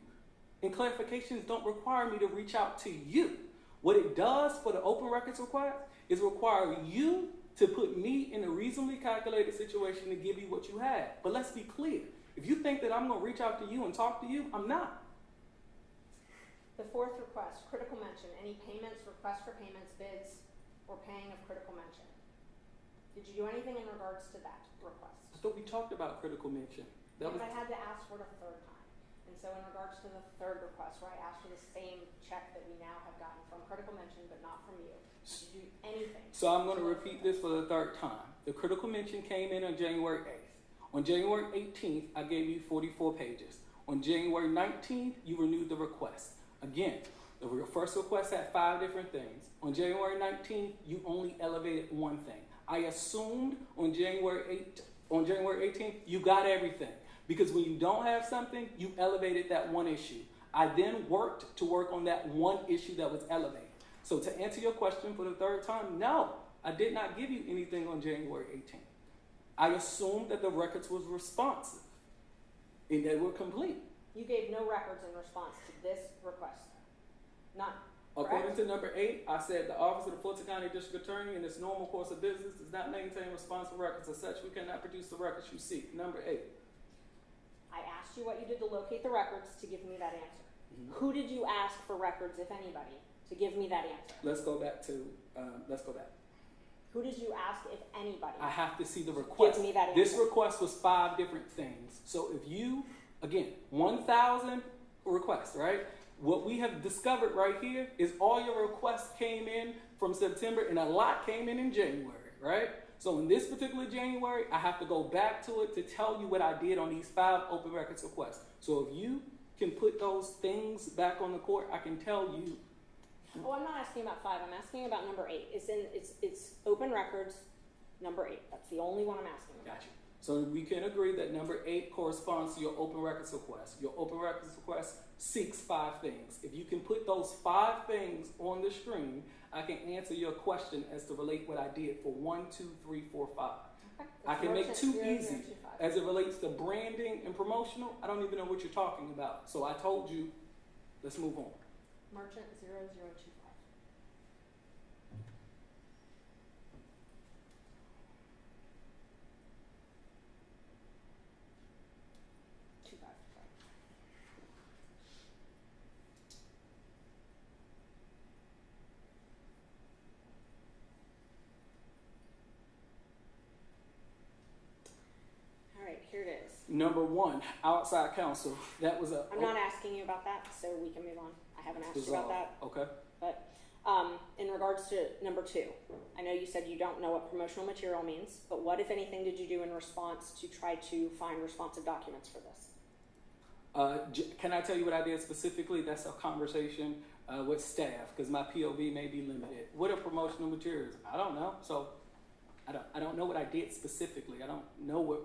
[SPEAKER 6] And clarifications don't require me to reach out to you. What it does for the open records request is require you to put me in a reasonably calculated situation to give you what you have. But let's be clear. If you think that I'm going to reach out to you and talk to you, I'm not.
[SPEAKER 10] The fourth request, critical mention, any payments, requests for payments, bids, or paying of critical mention. Did you do anything in regards to that request?
[SPEAKER 6] I thought we talked about critical mention.
[SPEAKER 10] But I had to ask for it a third time. And so in regards to the third request, where I asked for the same check that we now have gotten from critical mention, but not from you, did you do anything?
[SPEAKER 6] So I'm going to repeat this for the third time. The critical mention came in on January 8th. On January 18th, I gave you 44 pages. On January 19th, you renewed the request. Again, the first request had 5 different things. On January 19th, you only elevated one thing. I assumed on January 18th, you got everything. Because when you don't have something, you elevated that one issue. I then worked to work on that one issue that was elevated. So to answer your question for the third time, no, I did not give you anything on January 18th. I assumed that the records was responsive and they were complete.
[SPEAKER 10] You gave no records in response to this request. None.
[SPEAKER 6] According to number 8, I said the Office of the Fulton County District Attorney in its normal course of business does not maintain responsive records. As such, we cannot produce the records you seek. Number 8.
[SPEAKER 10] I asked you what you did to locate the records to give me that answer. Who did you ask for records, if anybody, to give me that answer?
[SPEAKER 6] Let's go back.
[SPEAKER 10] Who did you ask, if anybody?
[SPEAKER 6] I have to see the request.
[SPEAKER 10] Give me that
[SPEAKER 6] This
[SPEAKER 10] answer.
[SPEAKER 6] request was 5 different things. So if you, again, 1,000 requests, right? What we have discovered right here is all your requests came in from September and a lot came in January, right? So in this particular January, I have to go back to it to tell you what I did on these 5 open records requests. So if you can put those things back on the court, I can tell you.
[SPEAKER 10] Oh, I'm not asking about 5. I'm asking about number 8. It's open records, number 8. That's the only one I'm asking about.
[SPEAKER 6] Gotcha. So we can agree that number 8 corresponds to your open records request. Your open records request seeks 5 things. If you can put those 5 things on the screen, I can answer your question as to relate what I did for 1, 2, 3, 4, 5. Okay. I can make 2 easy. As it relates to branding and promotional, I don't even know what you're talking about. So I told you, let's move on.
[SPEAKER 10] Merchant 0025. Here it is.
[SPEAKER 6] Number 1, outside counsel. That was a.
[SPEAKER 10] I'm not asking you about that, so we can move on. I haven't asked you about that.
[SPEAKER 6] Okay.
[SPEAKER 10] But in regards to number 2, I know you said you don't know what promotional material means, but what, if anything, did you do in response to try to find responsive documents for this?
[SPEAKER 6] Can I tell you what I did specifically? That's a conversation with staff, because my POV may be limited. What are promotional materials? I don't know. So I don't know what I did specifically. I don't know what.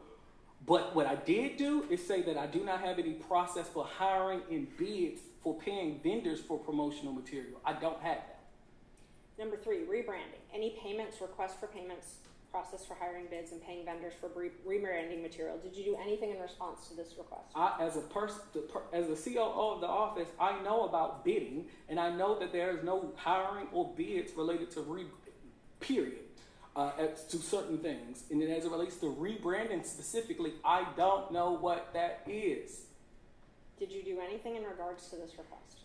[SPEAKER 6] But what I did do is say that I do not have any process for hiring and bids for paying vendors for promotional material. I don't have that.
[SPEAKER 10] Number 3, rebranding. Any payments, requests for payments, process for hiring bids and paying vendors for rebranding material. Did you do anything in response to this request?
[SPEAKER 6] As the COO of the office, I know about bidding, and I know that there is no hiring or bids related to period. To certain things. And then as it relates to rebranding specifically, I don't know what that is.
[SPEAKER 10] Did you do anything in regards to this request?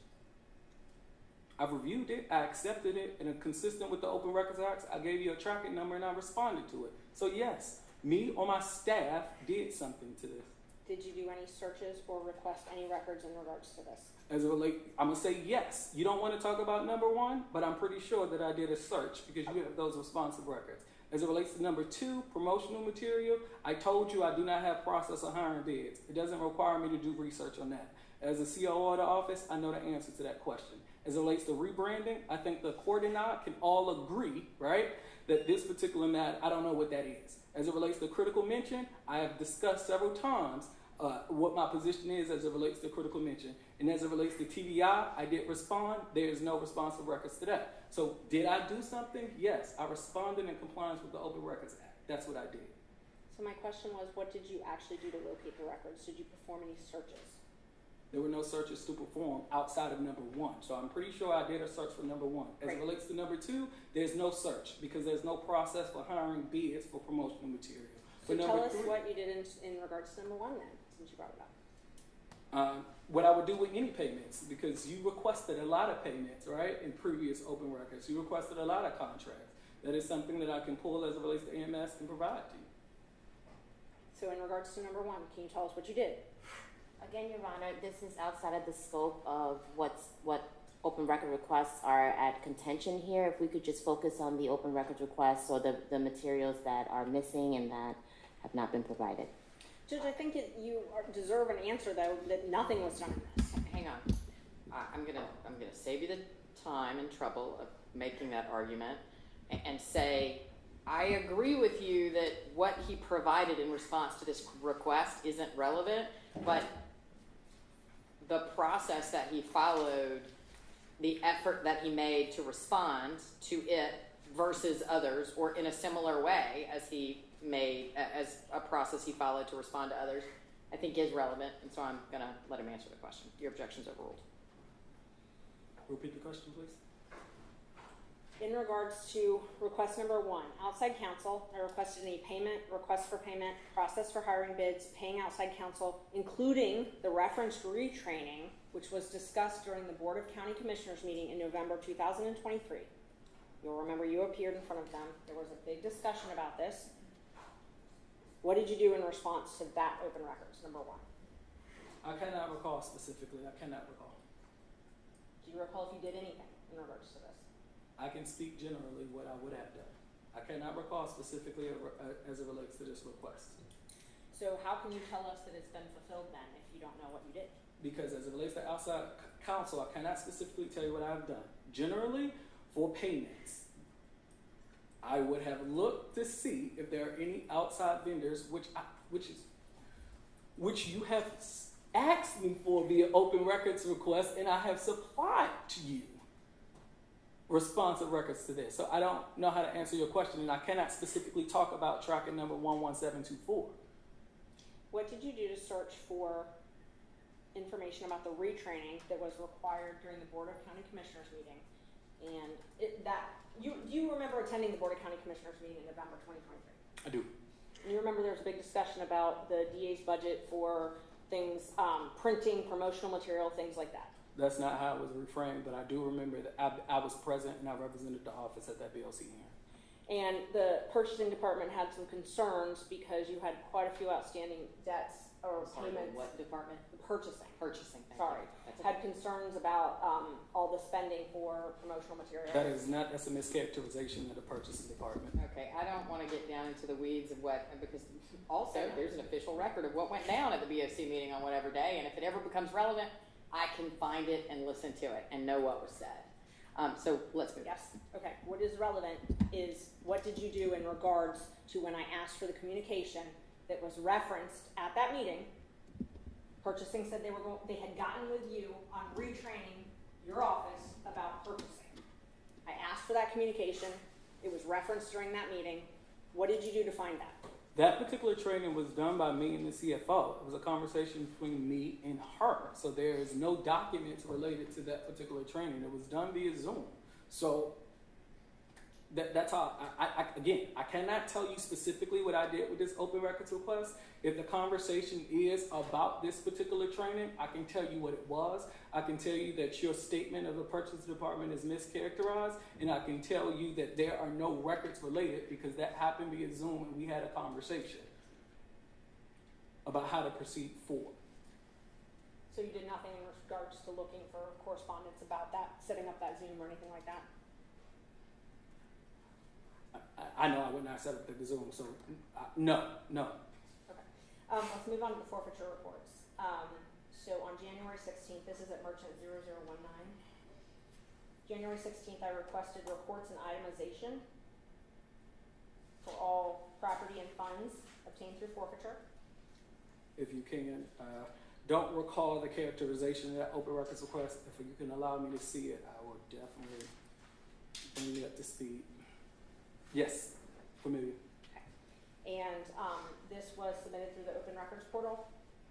[SPEAKER 6] I've reviewed it, I accepted it, and consistent with the Open Records Act, I gave you a tracking number and I responded to it. So yes, me or my staff did something to this.
[SPEAKER 10] Did you do any searches or request any records in regards to this?
[SPEAKER 6] As it relates, I'm going to say yes. You don't want to talk about number 1, but I'm pretty sure that I did a search because you have those responsive records. As it relates to number 2, promotional material, I told you I do not have process of hiring bids. It doesn't require me to do research on that. As a COO of the office, I know the answer to that question. As it relates to rebranding, I think the court and I can all agree, right, that this particular matter, I don't know what that is. As it relates to critical mention, I have discussed several times what my position is as it relates to critical mention. And as it relates to TDI, I did respond. There is no responsive records to that. So did I do something? Yes, I responded in compliance with the Open Records Act. That's what I did.
[SPEAKER 10] So my question was, what did you actually do to locate the records? Did you perform any searches?
[SPEAKER 6] There were no searches to perform outside of number 1. So I'm pretty sure I did a search for number 1. As it relates to number 2, there's no search because there's no process for hiring bids for promotional material.
[SPEAKER 10] So tell us what you did in regards to number 1 then, since you brought it up.
[SPEAKER 6] What I would do with any payments, because you requested a lot of payments, right, in previous open records. You requested a lot of contracts. That is something that I can pull as it relates to EMS and provide to you.
[SPEAKER 10] So in regards to number 1, can you tell us what you did?
[SPEAKER 4] Again, Your Honor, this is outside of the scope of what open record requests are at contention here. If we could just focus on the open records requests or the materials that are missing and that have not been provided.
[SPEAKER 10] Judge, I think you deserve an answer, though, that nothing was done in this.
[SPEAKER 7] Hang on. I'm gonna save you the time and trouble of making that argument and say, I agree with you that what he provided in response to this request isn't relevant, but the process that he followed, the effort that he made to respond to it versus others, or in a similar way as he made, as a process he followed to respond to others, I think is relevant, and so I'm going to let him answer the question. Your objection's overruled.
[SPEAKER 6] Repeat the question, please.
[SPEAKER 10] In regards to request number 1, outside counsel, I requested any payment, request for payment, process for hiring bids, paying outside counsel, including the referenced retraining which was discussed during the Board of County Commissioners meeting in November 2023. You'll remember you appeared in front of them. There was a big discussion about this. What did you do in response to that open records, number one?
[SPEAKER 6] I cannot recall specifically. I cannot recall.
[SPEAKER 10] Do you recall if you did anything in regards to this?
[SPEAKER 6] I can speak generally what I would have done. I cannot recall specifically as it relates to this request.
[SPEAKER 10] So how can you tell us that it's been fulfilled then if you don't know what you did?
[SPEAKER 6] Because as it relates to outside counsel, I cannot specifically tell you what I've done. Generally, for payments, I would have looked to see if there are any outside vendors, which you have asked me for via open records request, and I have supplied to you responsive records to this. So I don't know how to answer your question, and I cannot specifically talk about tracking number 11724.
[SPEAKER 10] What did you do to search for information about the retraining that was required during the Board of County Commissioners meeting? And do you remember attending the Board of County Commissioners meeting in November 2023?
[SPEAKER 6] I do.
[SPEAKER 10] And you remember there was a big discussion about the DA's budget for things, printing, promotional material, things like that.
[SPEAKER 6] That's not how it was reframed, but I do remember that I was present and I represented the office at that BOC hearing.
[SPEAKER 10] And the purchasing department had some concerns because you had quite a few outstanding debts or payments.
[SPEAKER 7] What department?
[SPEAKER 10] Purchasing.
[SPEAKER 7] Purchasing.
[SPEAKER 10] Sorry. Had concerns about all the spending for promotional material.
[SPEAKER 6] That's a mischaracterization of the purchasing department.
[SPEAKER 7] Okay, I don't want to get down into the weeds of what, because also there's an official record of what went down at the BOC meeting on whatever day, and if it ever becomes relevant, I can find it and listen to it and know what was said. So let's move.
[SPEAKER 10] Yes. Okay. What is relevant is what did you do in regards to when I asked for the communication that was referenced at that meeting? Purchasing said they had gotten with you on retraining your office about purchasing. I asked for that communication. It was referenced during that meeting. What did you do to find that?
[SPEAKER 6] That particular training was done by me and the CFO. It was a conversation between me and her. So there is no documents related to that particular training. It was done via Zoom. So that's how, again, I cannot tell you specifically what I did with this open records request. If the conversation is about this particular training, I can tell you what it was. I can tell you that your statement of the purchase department is mischaracterized, and I can tell you that there are no records related because that happened via Zoom and we had a conversation about how to proceed forward.
[SPEAKER 10] So you did nothing in regards to looking for correspondence about that, setting up that Zoom or anything like that?
[SPEAKER 6] I know I would not set up the Zoom, so no.
[SPEAKER 10] Okay. Let's move on to the forfeiture reports. So on January 16th, this is at Merchant 0019. January 16th, I requested reports and itemization for all property and funds obtained through forfeiture.
[SPEAKER 6] If you can, don't recall the characterization of that open records request. If you can allow me to see it, I will definitely bring you up to speed. Yes, familiar.
[SPEAKER 10] Okay. And this was submitted through the open records portal?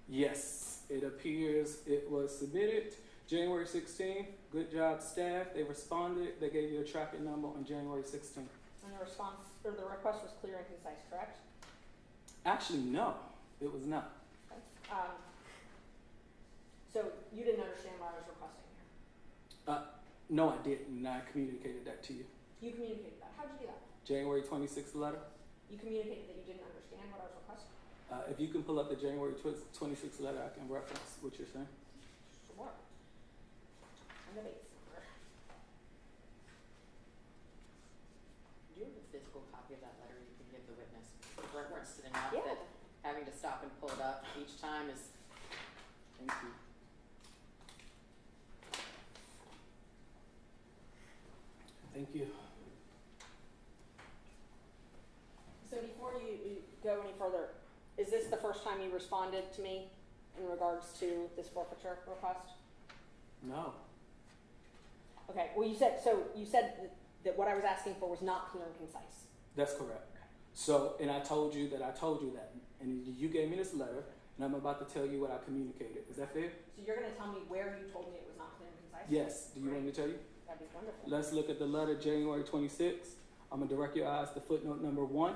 [SPEAKER 6] Yes, it appears it was submitted January 16th. Good job, staff. They responded. They gave you a tracking number on January 16th.
[SPEAKER 10] And the response, or the request was clear and concise, correct?
[SPEAKER 6] Actually, no, it was not.
[SPEAKER 10] Okay. So you didn't understand what I was requesting here?
[SPEAKER 6] No, I didn't, and I communicated that to you.
[SPEAKER 10] You communicated that. How'd you do that?
[SPEAKER 6] January 26th letter.
[SPEAKER 10] You communicated that you didn't understand what I was requesting?
[SPEAKER 6] If you can pull up the January 26th letter, I can reference what you're saying.
[SPEAKER 10] Sure. I'm the base number.
[SPEAKER 7] Do you have a physical copy of that letter you can give the witness? We've referenced it enough
[SPEAKER 10] Yeah.
[SPEAKER 7] that having to stop and pull it up each time is, thank you.
[SPEAKER 6] Thank you.
[SPEAKER 10] So before you go any further, is this the first time you responded to me in regards to this forfeiture request?
[SPEAKER 6] No.
[SPEAKER 10] Okay, well you said that what I was asking for was not clear and concise.
[SPEAKER 6] That's correct. So, and I told you that, and you gave me this letter, and I'm about to tell you what I communicated. Is that fair?
[SPEAKER 10] So you're going to tell me where you told me it was not clear and concise?
[SPEAKER 6] Yes. Do you want me to tell you?
[SPEAKER 10] That'd be wonderful.
[SPEAKER 6] Let's look at the letter January 26th. I'm going to direct your eyes to footnote number 1.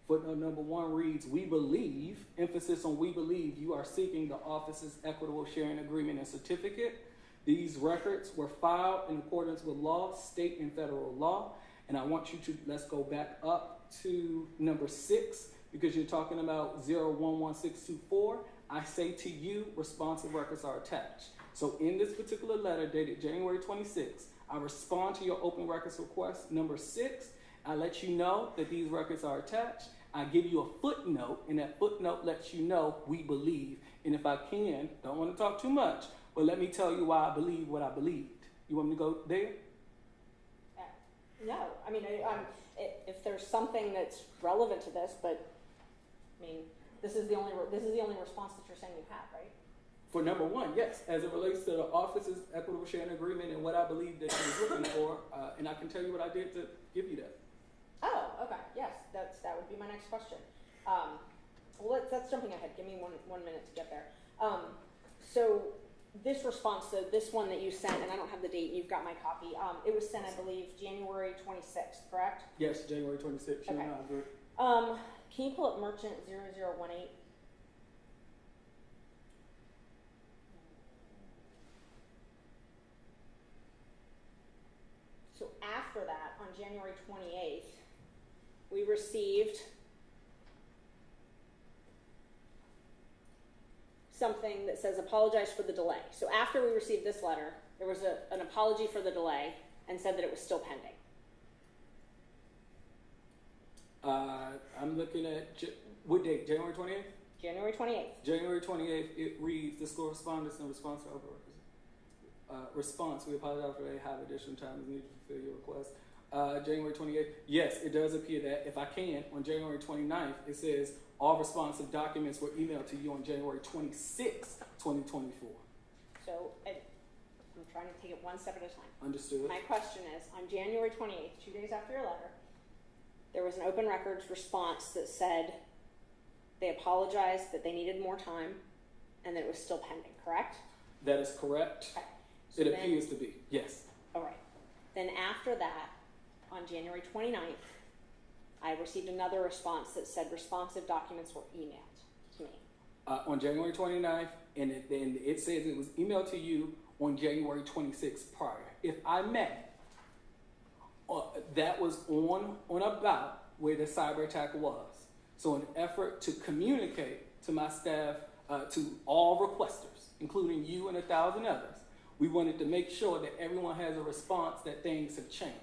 [SPEAKER 6] Footnote number 1 reads, we believe, emphasis on we believe, you are seeking the office's equitable sharing agreement and certificate. These records were filed in accordance with law, state and federal law. And I want you to, let's go back up to number 6, because you're talking about 011624. I say to you, responsive records are attached. So in this particular letter dated January 26, I respond to your open records request number 6. I let you know that these records are attached. I give you a footnote, and that footnote lets you know we believe. And if I can, don't want to talk too much, but let me tell you why I believe what I believed. You want me to go there?
[SPEAKER 10] No, I mean, if there's something that's relevant to this, but I mean, this is the only response that you're saying you have, right?
[SPEAKER 6] For number 1, yes, as it relates to the office's equitable sharing agreement and what I believe that she was looking for, and I can tell you what I did to give you that.
[SPEAKER 10] Oh, okay, yes, that would be my next question. Well, that's jumping ahead. Give me one minute to get there. So this response, so this one that you sent, and I don't have the date, you've got my copy. It was sent, I believe, January 26th, correct?
[SPEAKER 6] Yes, January 26th.
[SPEAKER 10] Okay. Can you pull up merchant 0018? So after that, on January 28th, we received something that says apologize for the delay. So after we received this letter, there was an apology for the delay and said that it was still pending.
[SPEAKER 6] I'm looking at, what date, January 28th?
[SPEAKER 10] January 28th.
[SPEAKER 6] January 28th, it reads, this correspondence in response to open response, we apologize for they have additional time needed to fulfill your request. January 28th, yes, it does appear that, if I can, on January 29th, it says all responsive documents were emailed to you on January 26th, 2024.
[SPEAKER 10] So I'm trying to take it one step at a time.
[SPEAKER 6] Understood.
[SPEAKER 10] My question is, on January 28th, 2 days after your letter, there was an open records response that said they apologized, that they needed more time, and that it was still pending, correct?
[SPEAKER 6] That is correct.
[SPEAKER 10] Okay. So
[SPEAKER 6] it appears to be, yes.
[SPEAKER 10] All right. Then after that, on January 29th, I received another response that said responsive documents were emailed to me.
[SPEAKER 6] On January 29th, and it says it was emailed to you on January 26th prior. If I may, that was on about where the cyber attack was. So in an effort to communicate to my staff, to all requesters, including you and 1,000 others, we wanted to make sure that everyone has a response that things have changed.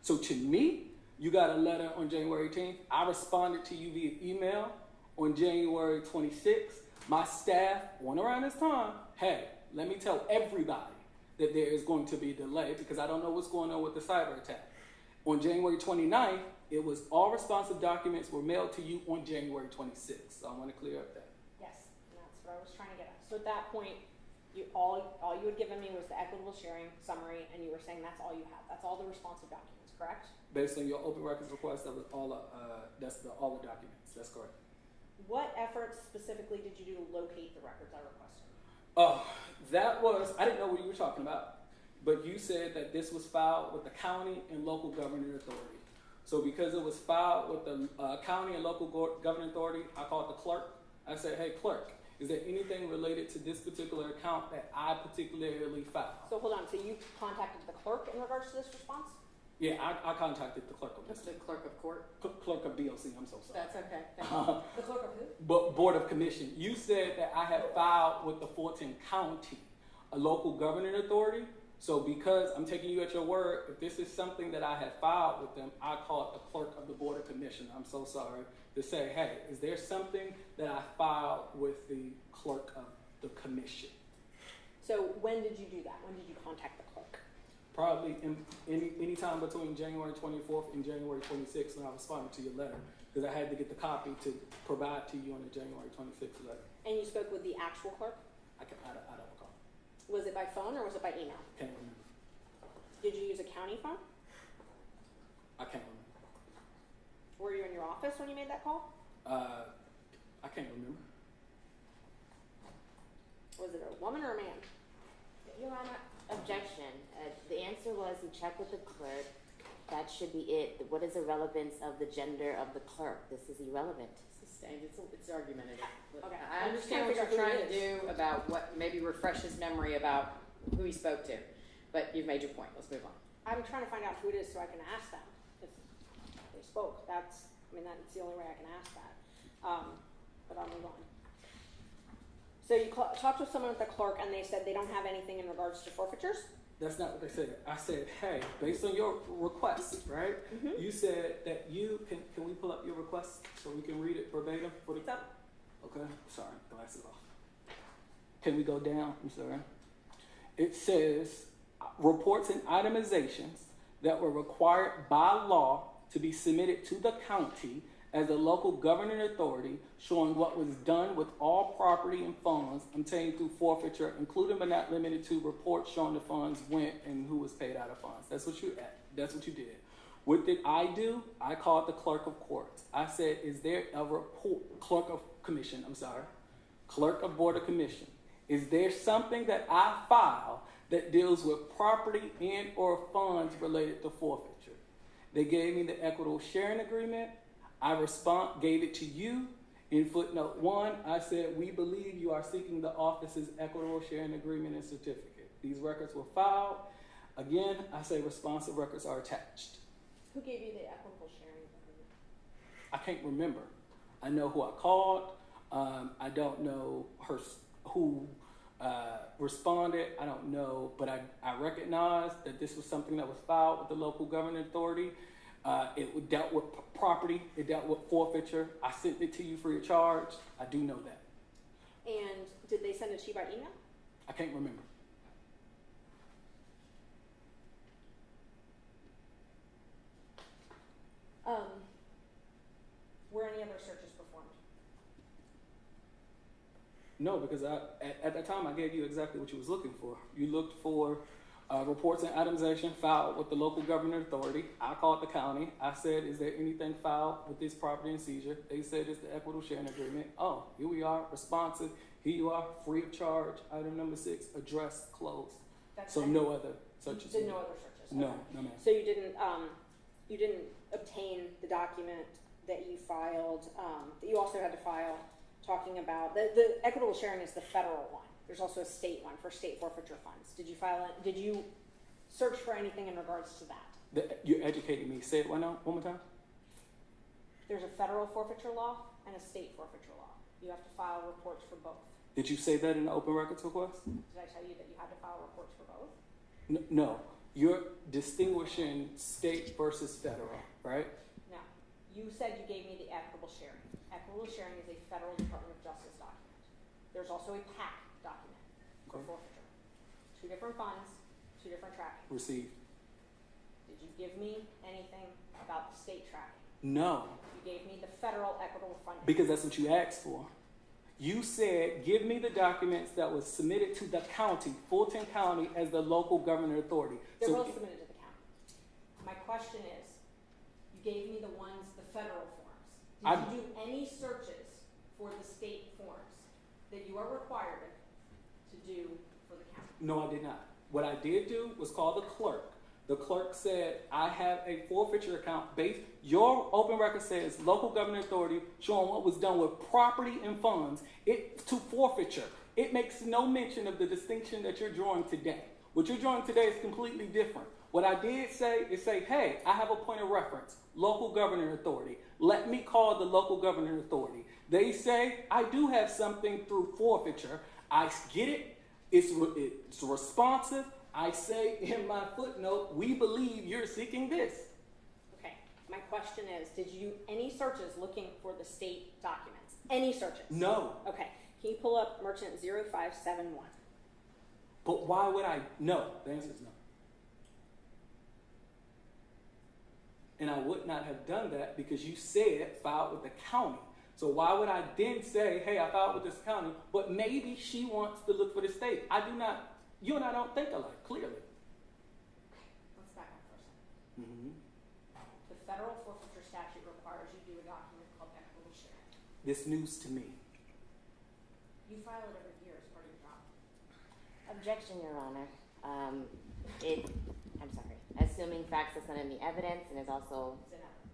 [SPEAKER 6] So to me, you got a letter on January 18th. I responded to you via email on January 26th. My staff went around this time, hey, let me tell everybody that there is going to be a delay because I don't know what's going on with the cyber attack. On January 29th, it was all responsive documents were mailed to you on January 26th. So I want to clear up that.
[SPEAKER 10] Yes, and that's what I was trying to get at. So at that point, all you had given me was the equitable sharing summary, and you were saying that's all you have. That's all the responsive documents, correct?
[SPEAKER 6] Based on your open records request, that was all all the documents. That's correct.
[SPEAKER 10] What efforts specifically did you do to locate the records I requested?
[SPEAKER 6] Oh, that was, I didn't know what you were talking about, but you said that this was filed with the county and local governing authority. So because it was filed with the county and local governing authority, I called the clerk. I said, hey, clerk, is there anything related to this particular account that I particularly filed?
[SPEAKER 10] So hold on, so you contacted the clerk in regards to this response?
[SPEAKER 6] Yeah, I contacted the clerk of this.
[SPEAKER 7] The clerk of court?
[SPEAKER 6] Clerk of BOC, I'm so sorry.
[SPEAKER 7] That's okay. Thank you.
[SPEAKER 10] The clerk of who?
[SPEAKER 6] But Board of Commission. You said that I had filed with the Fulton County, a local governing authority. So because I'm taking you at your word, if this is something that I had filed with them, I called the clerk of the Board of Commission. I'm so sorry to say, hey, is there something that I filed with the clerk of the commission?
[SPEAKER 10] So when did you do that? When did you contact the clerk?
[SPEAKER 6] Probably any time between January 24th and January 26th when I responded to your letter, because I had to get the copy to provide to you on the January 26th letter.
[SPEAKER 10] And you spoke with the actual clerk?
[SPEAKER 6] I don't recall.
[SPEAKER 10] Was it by phone or was it by email?
[SPEAKER 6] Can't remember.
[SPEAKER 10] Did you use a county phone?
[SPEAKER 6] I can't remember.
[SPEAKER 10] Were you in your office when you made that call?
[SPEAKER 6] I can't remember.
[SPEAKER 10] Was it a woman or a man?
[SPEAKER 4] Your Honor, objection. The answer was he checked with the clerk. That should be it. What is the relevance of the gender of the clerk? This is irrelevant.
[SPEAKER 7] Sustained. It's argumentative.
[SPEAKER 10] Okay.
[SPEAKER 7] I understand what you're trying to do about what maybe refresh his memory about who he spoke to, but you've made your point. Let's move on.
[SPEAKER 10] I'm trying to find out who it is so I can ask them if they spoke. That's the only way I can ask that. But I'll move on. So you talked with someone at the clerk and they said they don't have anything in regards to forfeitures?
[SPEAKER 6] That's not what they said. I said, hey, based on your request, right?
[SPEAKER 10] Mm-hmm.
[SPEAKER 6] You said that you can we pull up your request so we can read it verbatim?
[SPEAKER 10] What's up?
[SPEAKER 6] Okay, sorry, glasses off. Can we go down? I'm sorry. It says, reports and itemizations that were required by law to be submitted to the county as a local governing authority, showing what was done with all property and funds obtained through forfeiture, including but not limited to reports showing the funds went and who was paid out of funds. That's what you did. What did I do? I called the clerk of courts. I said, is there a report, clerk of board of commission? Is there something that I file that deals with property and or funds related to forfeiture? They gave me the equitable sharing agreement. I gave it to you. In footnote 1, I said, we believe you are seeking the office's equitable sharing agreement and certificate. These records were filed. Again, I say responsive records are attached.
[SPEAKER 10] Who gave you the equitable sharing agreement?
[SPEAKER 6] I can't remember. I know who I called. I don't know who responded. I don't know, but I recognize that this was something that was filed with the local governing authority. It dealt with property. It dealt with forfeiture. I sent it to you free of charge. I do know that.
[SPEAKER 10] And did they send it to you by email?
[SPEAKER 6] I can't remember.
[SPEAKER 10] Were any other searches performed?
[SPEAKER 6] No, because at that time I gave you exactly what you was looking for. You looked for reports and itemization filed with the local governing authority. I called the county. I said, is there anything filed with this property and seizure? They said it's the equitable sharing agreement. Oh, here we are, responsive. Here you are, free of charge. Item number 6, address closed. So no other searches.
[SPEAKER 10] You did no other searches?
[SPEAKER 6] No,
[SPEAKER 10] Okay.
[SPEAKER 6] no ma'am.
[SPEAKER 10] So you didn't obtain the document that you filed, that you also had to file, talking about, the equitable sharing is the federal one. There's also a state one for state forfeiture funds. Did you file it? Did you search for anything in regards to that?
[SPEAKER 6] You're educating me. Say it one more time.
[SPEAKER 10] There's a federal forfeiture law and a state forfeiture law. You have to file reports for both.
[SPEAKER 6] Did you say that in the open records request?
[SPEAKER 10] Did I tell you that you had to file reports for both?
[SPEAKER 6] No. You're distinguishing state versus federal, right?
[SPEAKER 10] No. You said you gave me the equitable sharing. Equitable sharing is a federal Department of Justice document. There's also a PAC document for forfeiture. 2 different funds, 2 different tracking.
[SPEAKER 6] Received.
[SPEAKER 10] Did you give me anything about the state tracking?
[SPEAKER 6] No.
[SPEAKER 10] You gave me the federal equitable funding.
[SPEAKER 6] Because that's what you asked for. You said, give me the documents that was submitted to the county, Fulton County, as the local governing authority.
[SPEAKER 10] They're both submitted to the county. My question is, you gave me the federal forms. Did you do any searches for the state forms that you are required to do for the county?
[SPEAKER 6] No, I did not. What I did do was call the clerk. The clerk said, I have a forfeiture account based. Your open record says local governing authority showing what was done with property and funds to forfeiture. It makes no mention of the distinction that you're drawing today. What you're drawing today is completely different. What I did say is hey, I have a point of reference, local governing authority. Let me call the local governing authority. They say, I do have something through forfeiture. I get it. It's responsive. I say in my footnote, we believe you're seeking this.
[SPEAKER 10] Okay, my question is, did you do any searches looking for the state documents? Any searches?
[SPEAKER 6] No.
[SPEAKER 10] Okay, can you pull up merchant 0571?
[SPEAKER 6] But why would I? No, the answer is no. And I would not have done that because you said filed with the county. So why would I then say, hey, I filed with this county, but maybe she wants to look for the state? I do not. You and I don't think alike, clearly.
[SPEAKER 10] Let's back up for a second.
[SPEAKER 6] Mm-hmm.
[SPEAKER 10] The federal forfeiture statute requires you do a document called equitable sharing.
[SPEAKER 6] This news to me.
[SPEAKER 10] You file it every year as part of your job.
[SPEAKER 4] Objection, Your Honor. I'm sorry. assuming facts that's not in the evidence and is also
[SPEAKER 10] It's in evidence.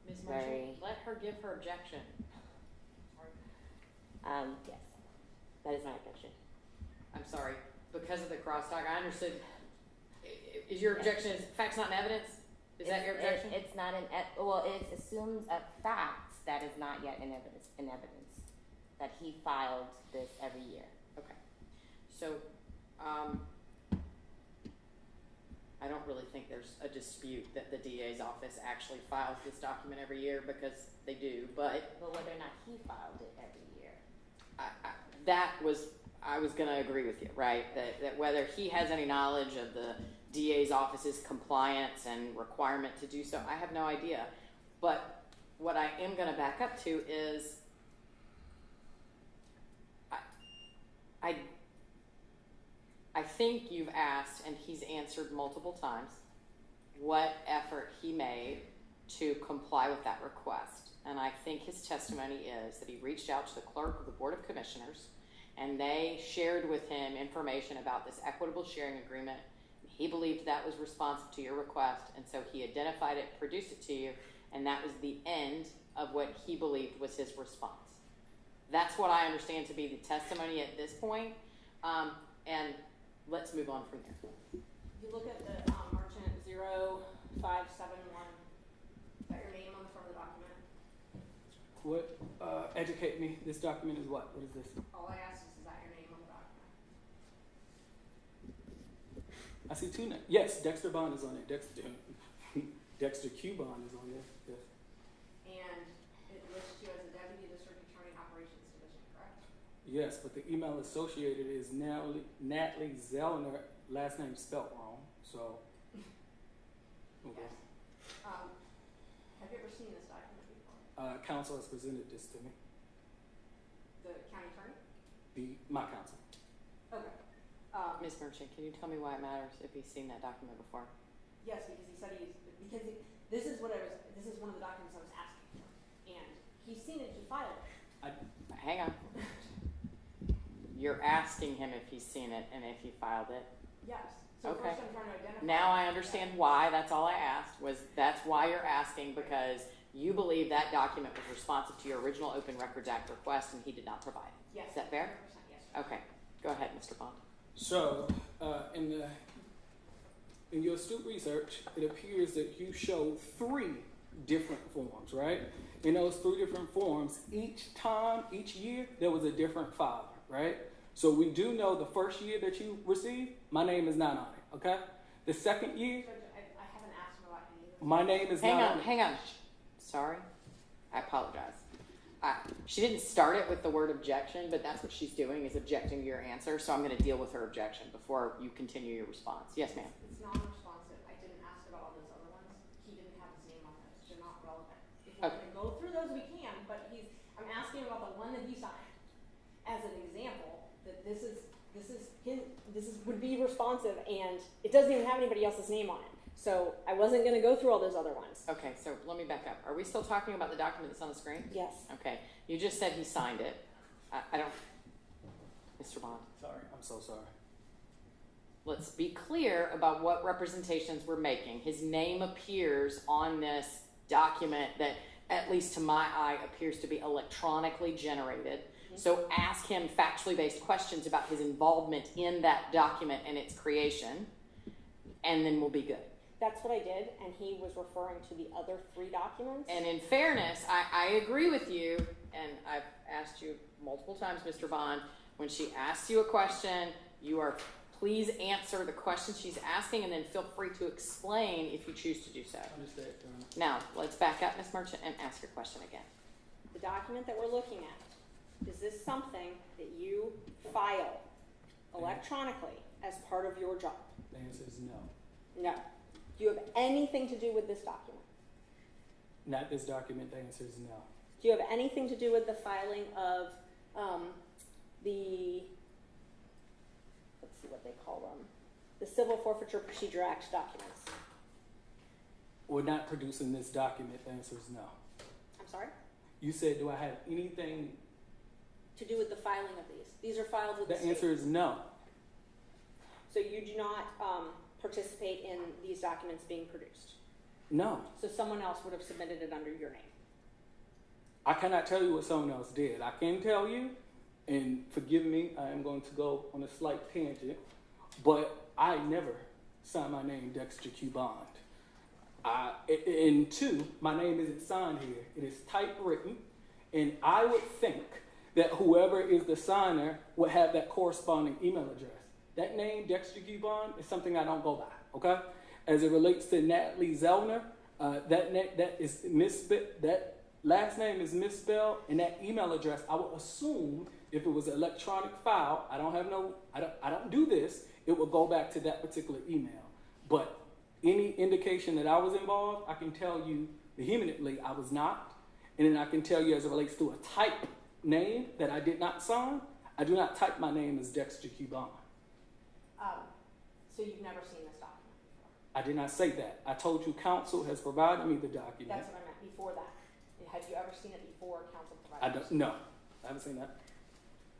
[SPEAKER 7] Ms.
[SPEAKER 4] Very-
[SPEAKER 7] Merchant, let her give her objection.
[SPEAKER 4] yes, that is my objection.
[SPEAKER 7] I'm sorry, because of the crosstalk, I understood. Is your objection is facts not in evidence? Is that your objection?
[SPEAKER 4] It's not an, well, it assumes a fact that is not yet in evidence, that he filed this every year.
[SPEAKER 7] Okay. So, I don't really think there's a dispute that the DA's office actually files this document every year, because they do, but
[SPEAKER 4] But whether or not he filed it every year.
[SPEAKER 7] I was going to agree with you, right? That whether he has any knowledge of the DA's office's compliance and requirement to do so, I have no idea. But what I am going to back up to is I think you've asked, and he's answered multiple times, what effort he made to comply with that request. And I think his testimony is that he reached out to the clerk of the Board of Commissioners, and they shared with him information about this equitable sharing agreement. He believed that was responsive to your request, and so he identified it, produced it to you, and that was the end of what he believed was his response. That's what I understand to be the testimony at this point, and let's move on from there.
[SPEAKER 10] If you look at the merchant 0571, is that your name on the front of the document?
[SPEAKER 6] What? Educate me. This document is what? What is this?
[SPEAKER 10] All I asked is that your name on the document?
[SPEAKER 6] I see two names. Yes, Dexter Bond is on it. Dexter Q Bond is on there. Yes.
[SPEAKER 10] And it lists you as a Deputy District Attorney Operations Division, correct?
[SPEAKER 6] Yes, but the email associated is Natalie Zellner, last name spelt wrong. So. Okay.
[SPEAKER 10] Yes. Have you ever seen this document before?
[SPEAKER 6] Counsel has presented this to me.
[SPEAKER 10] The county attorney?
[SPEAKER 6] My counsel.
[SPEAKER 10] Okay.
[SPEAKER 7] Ms. Merchant, can you tell me why it matters if he's seen that document before?
[SPEAKER 10] Yes, because he said this is one of the documents I was asking for, and he's seen it. He filed it.
[SPEAKER 7] Hang on. You're asking him if he's seen it and if he filed it.
[SPEAKER 10] Yes. So
[SPEAKER 7] Okay.
[SPEAKER 10] first I'm trying to identify.
[SPEAKER 7] Now I understand why. That's all I asked. That's why you're asking, because you believe that document was responsive to your original Open Records Act request, and he did not provide it.
[SPEAKER 10] Yes.
[SPEAKER 7] Is that fair?
[SPEAKER 10] 100%, yes.
[SPEAKER 7] Okay. Go ahead, Mr. Bond.
[SPEAKER 6] So, in your astute research, it appears that you showed 3 different forms, right? In those 3 different forms, each year, there was a different filer, right? So we do know the first year that you received, my name is not on it, okay? The second year,
[SPEAKER 10] Judge, I haven't asked him about any of this.
[SPEAKER 6] my name is not on it.
[SPEAKER 7] Hang on. Sorry. I apologize. She didn't start it with the word objection, but that's what she's doing, is objecting to your answer. So I'm going to deal with her objection before you continue your response. Yes, ma'am.
[SPEAKER 10] It's non-responsive. I didn't ask about all those other ones. He didn't have his name on those. They're not relevant. If we're going to go through those, we can, but I'm asking about the one that he signed as an example, that this would be responsive, and it doesn't even have anybody else's name on it. So I wasn't going to go through all those other ones.
[SPEAKER 7] Okay, so let me back up. Are we still talking about the document that's on the screen?
[SPEAKER 10] Yes.
[SPEAKER 7] Okay. You just said he signed it. I don't... Mr. Bond.
[SPEAKER 6] Sorry, I'm so sorry.
[SPEAKER 7] Let's be clear about what representations we're making. His name appears on this document that, at least to my eye, appears to be electronically generated. So ask him factually based questions about his involvement in that document and its creation, and then we'll be good.
[SPEAKER 10] That's what I did, and he was referring to the other 3 documents.
[SPEAKER 7] And in fairness, I agree with you, and I've asked you multiple times, Mr. Bond, when she asks you a question, please answer the question she's asking, and then feel free to explain if you choose to do so.
[SPEAKER 6] Understood.
[SPEAKER 7] Now, let's back up, Ms. Merchant, and ask your question again.
[SPEAKER 10] The document that we're looking at, is this something that you file electronically as part of your job?
[SPEAKER 6] The answer is no.
[SPEAKER 10] No. Do you have anything to do with this document?
[SPEAKER 6] Not this document, the answer is no.
[SPEAKER 10] Do you have anything to do with the filing of let's see what they call them, the Civil Forfeiture Procedure Act documents?
[SPEAKER 6] We're not producing this document, the answer is no.
[SPEAKER 10] I'm sorry?
[SPEAKER 6] You said, do I have anything
[SPEAKER 10] To do with the filing of these? These are filed with the
[SPEAKER 6] The
[SPEAKER 10] state.
[SPEAKER 6] answer is no.
[SPEAKER 10] So you do not, participate in these documents being produced?
[SPEAKER 6] No.
[SPEAKER 10] So someone else would have submitted it under your name?
[SPEAKER 6] I cannot tell you what someone else did. I can tell you, and forgive me, I am going to go on a slight tangent, but I never signed my name Dexter Q. Bond. And two, my name isn't signed here. It is typewritten, and I would think that whoever is the signer would have that corresponding email address. That name, Dexter Q. Bond, is something I don't go by, okay? As it relates to Natalie Zellner, that last name is misspelled, and that email address, I would assume if it was an electronic file, I don't do this, it will go back to that particular email. But any indication that I was involved, I can tell you vehemently I was not. And then I can tell you as it relates to a type name that I did not sign, I do not type my name as Dexter Q. Bond.
[SPEAKER 10] So you've never seen this document before?
[SPEAKER 6] I did not say that. I told you counsel has provided me the document.
[SPEAKER 10] That's what I meant, before that. Have you ever seen it before counsel provided it?
[SPEAKER 6] No, I haven't seen that.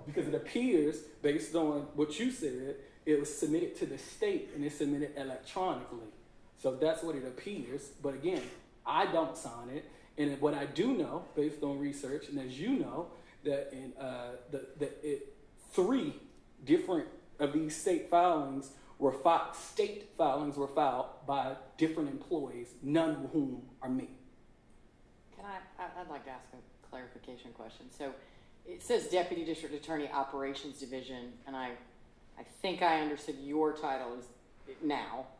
[SPEAKER 6] Because it appears, based on what you said, it was submitted to the state and it's submitted electronically. So that's what it appears. But again, I don't sign it. And what I do know, based on research, and as you know, that in 3 different of these state filings were filed by different employees, none of whom are me.
[SPEAKER 7] I'd like to ask a clarification question. So it says Deputy District Attorney Operations Division, and I think I understood your title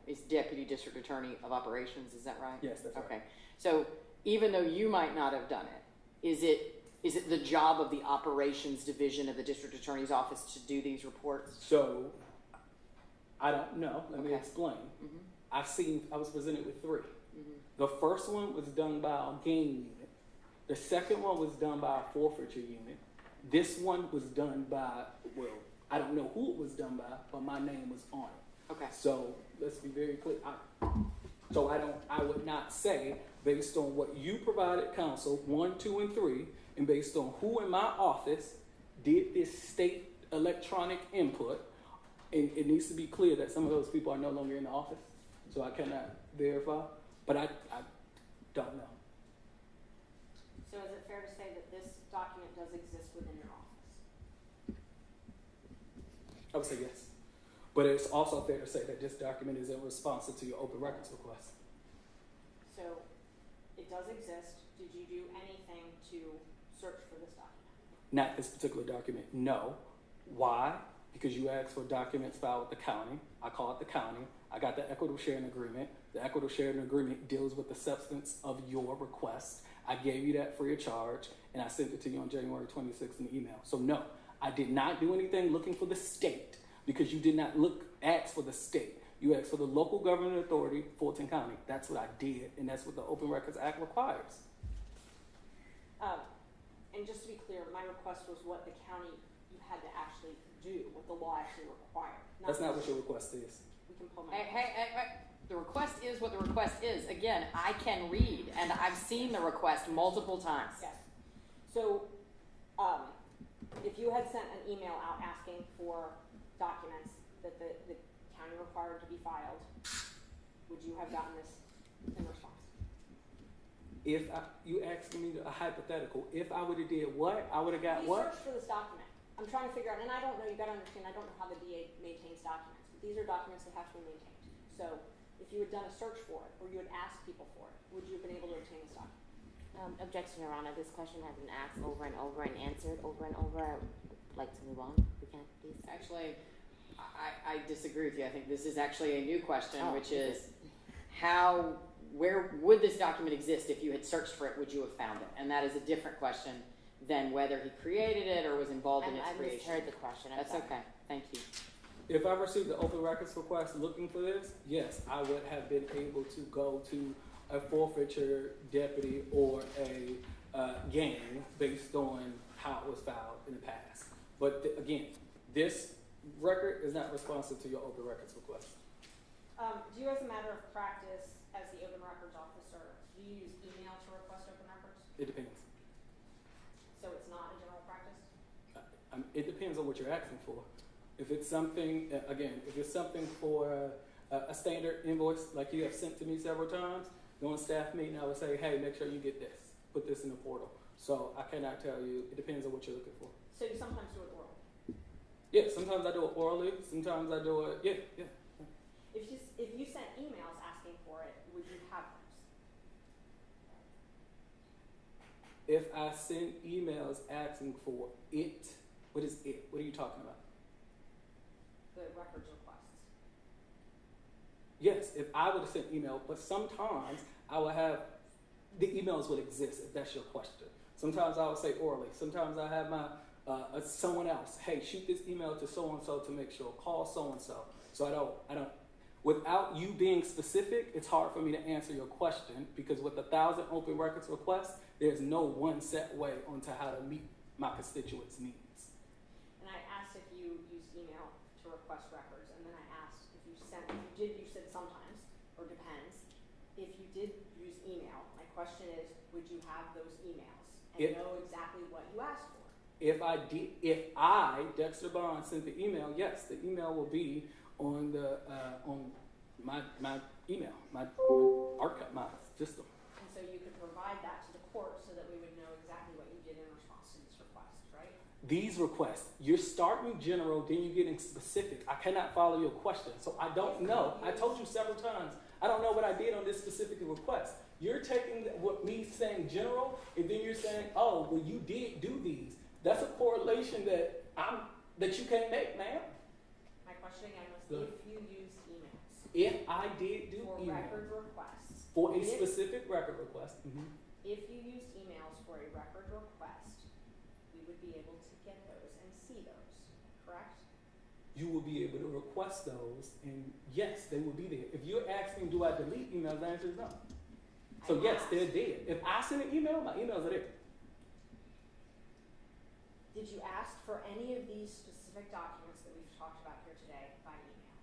[SPEAKER 7] is Deputy District Attorney of Operations. Is that right?
[SPEAKER 6] Yes, that's right.
[SPEAKER 7] Okay. So even though you might not have done it, is it the job of the Operations Division of the District Attorney's Office to do these reports?
[SPEAKER 6] So I don't know. Let me explain. Mm-hmm. I was presented with 3. Mm-hmm. The first one was done by a game unit. The second one was done by a forfeiture unit. This one was done by, I don't know who it was done by, but my name was on it.
[SPEAKER 7] Okay.
[SPEAKER 6] So let's be very clear. I would not say, based on what you provided counsel, 1, 2, and 3, and based on who in my office did this state electronic input, and it needs to be clear that some of those people are no longer in the office, so I cannot verify, but I don't know.
[SPEAKER 10] So is it fair to say that this document does exist within your office?
[SPEAKER 6] I would say yes. But it's also fair to say that this document is in response to your open records request.
[SPEAKER 10] So it does exist. Did you do anything to search for this document?
[SPEAKER 6] Not this particular document, no. Why? Because you asked for documents filed with the county. I called the county. I got the equitable sharing agreement. The equitable sharing agreement deals with the substance of your request. I gave you that free of charge, and I sent it to you on January 26th in the email. So no, I did not do anything looking for the state, because you did not ask for the state. You asked for the local government authority, Fulton County. That's what I did, and that's what the Open Records Act requires.
[SPEAKER 10] And just to be clear, my request was what the county, you had to actually do, what the law actually required.
[SPEAKER 6] That's not what your request is.
[SPEAKER 10] We can pull my
[SPEAKER 7] Hey, the request is what the request is. Again, I can read, and I've seen the request multiple times.
[SPEAKER 10] Yes. So, if you had sent an email out asking for documents that the county required to be filed, would you have gotten this in response?
[SPEAKER 6] If you asked me a hypothetical, if I would have did what, I would have got
[SPEAKER 10] We
[SPEAKER 6] what?
[SPEAKER 10] searched for this document. I'm trying to figure out, and I don't know, you gotta understand, I don't know how the DA maintains documents, but these are documents that have to be maintained. So, if you had done a search for it, or you had asked people for it, would you have been able to obtain this document?
[SPEAKER 4] Objection, Your Honor. This question has been asked over and over and answered over and over. I would like to move on. We can, please.
[SPEAKER 7] Actually, I disagree with you. I think this is actually a new question, which is where would this document exist if you had searched for it? Would you have found it? And that is a different question than whether he created it or was involved in its creation.
[SPEAKER 4] I misheard the question.
[SPEAKER 7] That's okay. Thank you.
[SPEAKER 6] If I received the open records request looking for this, yes, I would have been able to go to a forfeiture deputy or a gang based on how it was filed in the past. But again, this record is not responsive to your open records request.
[SPEAKER 10] Do you, as a matter of practice, as the open records officer, do you use email to request open records?
[SPEAKER 6] It depends.
[SPEAKER 10] So it's not a general practice?
[SPEAKER 6] It depends on what you're asking for. If it's something, again, if it's something for a standard invoice like you have sent to me several times, during staff meeting, I would say, hey, make sure you get this, put this in the portal. So I cannot tell you, it depends on what you're looking for.
[SPEAKER 10] So you sometimes do it oral?
[SPEAKER 6] Yeah, sometimes I do it orally, sometimes I do it, yeah.
[SPEAKER 10] If you sent emails asking for it, would you have those?
[SPEAKER 6] If I send emails asking for it, what is it? What are you talking about?
[SPEAKER 10] The records requests.
[SPEAKER 6] Yes, if I would have sent email, but sometimes I would have, the emails would exist if that's your question. Sometimes I would say orally. Sometimes I have my, someone else, hey, shoot this email to so-and-so to make sure, call so-and-so. So I don't, without you being specific, it's hard for me to answer your question because with 1,000 open records requests, there's no one set way onto how to meet my constituents' needs.
[SPEAKER 10] And I asked if you use email to request records, and then I asked if you said sometimes, or depends. If you did use email, my question is, would you have those emails and know exactly what you asked for?
[SPEAKER 6] If I, Dexter Bond, sent the email, yes, the email will be on the on my email, my archive, my system.
[SPEAKER 10] And so you could provide that to the court so that we would know exactly what you did in response to these requests, right?
[SPEAKER 6] These requests, you're starting general, then you're getting specific. I cannot follow your question, so I don't know. I told you several times, I don't know what I did on this specific request. You're taking what me saying general, and then you're saying, oh, well, you did do these. That's a correlation that you can't make, ma'am.
[SPEAKER 10] My question again was if you used emails.
[SPEAKER 6] If I did do
[SPEAKER 10] for
[SPEAKER 6] email.
[SPEAKER 10] record requests.
[SPEAKER 6] For a specific record request. Mm-hmm.
[SPEAKER 10] If you used emails for a record request, we would be able to get those and see those, correct?
[SPEAKER 6] You will be able to request those, and yes, they will be there. If you're asking, do I delete emails, the answer is no. So yes, they're dead. If I send an email, my emails are there.
[SPEAKER 10] Did you ask for any of these specific documents that we've talked about here today by email?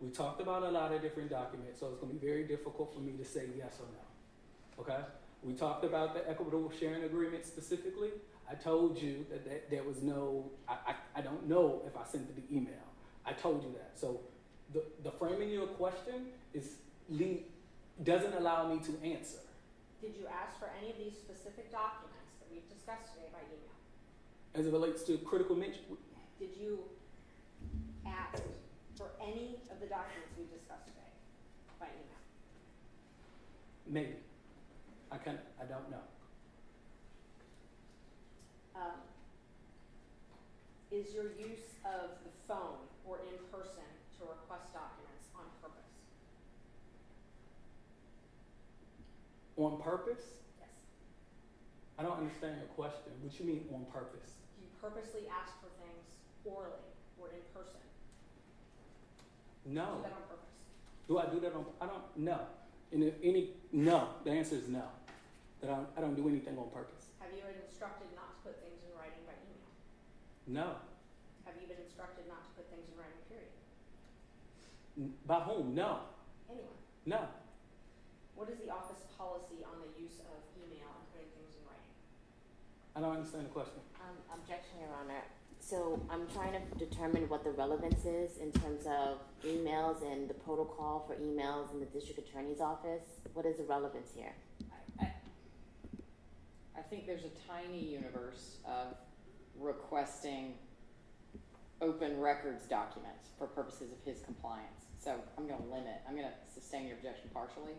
[SPEAKER 6] We talked about a lot of different documents, so it's going to be very difficult for me to say yes or no. Okay? We talked about the equitable sharing agreement specifically. I told you that there was no, I don't know if I sent the email. I told you that. So the framing your question doesn't allow me to answer.
[SPEAKER 10] Did you ask for any of these specific documents that we've discussed today by email?
[SPEAKER 6] As it relates to critical mention.
[SPEAKER 10] Did you ask for any of the documents we discussed today by email?
[SPEAKER 6] Maybe. I don't know.
[SPEAKER 10] Is your use of the phone or in person to request documents on purpose?
[SPEAKER 6] On purpose?
[SPEAKER 10] Yes.
[SPEAKER 6] I don't understand your question. What you mean on purpose?
[SPEAKER 10] Do you purposely ask for things orally or in person?
[SPEAKER 6] No.
[SPEAKER 10] Do that on purpose?
[SPEAKER 6] Do I do that on? I don't. No. No. The answer is no. That I don't do anything on purpose.
[SPEAKER 10] Have you been instructed not to put things in writing by email?
[SPEAKER 6] No.
[SPEAKER 10] Have you been instructed not to put things in writing, period?
[SPEAKER 6] By whom? No.
[SPEAKER 10] Anyone?
[SPEAKER 6] No.
[SPEAKER 10] What is the office policy on the use of email and putting things in writing?
[SPEAKER 6] I don't understand the question.
[SPEAKER 4] Objection, Your Honor. So I'm trying to determine what the relevance is in terms of emails and the protocol for emails in the district attorney's office. What is the relevance here?
[SPEAKER 7] I think there's a tiny universe of requesting open records documents for purposes of his compliance. So I'm going to sustain your objection partially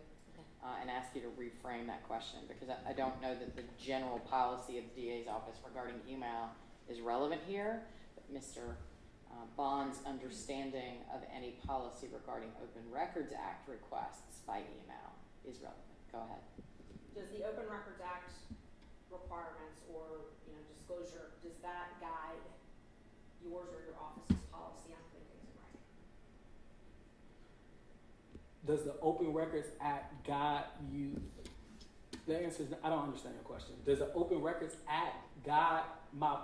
[SPEAKER 7] and ask you to reframe that question because I don't know that the general policy of the DA's office regarding email is relevant here, but Mr. Bond's understanding of any policy regarding Open Records Act requests by email is relevant. Go ahead.
[SPEAKER 10] Does the Open Records Act requirements or disclosure, does that guide yours or your office's policy on putting things in writing?
[SPEAKER 6] Does the Open Records Act guide you? The answer is I don't understand your question. Does the Open Records Act guide my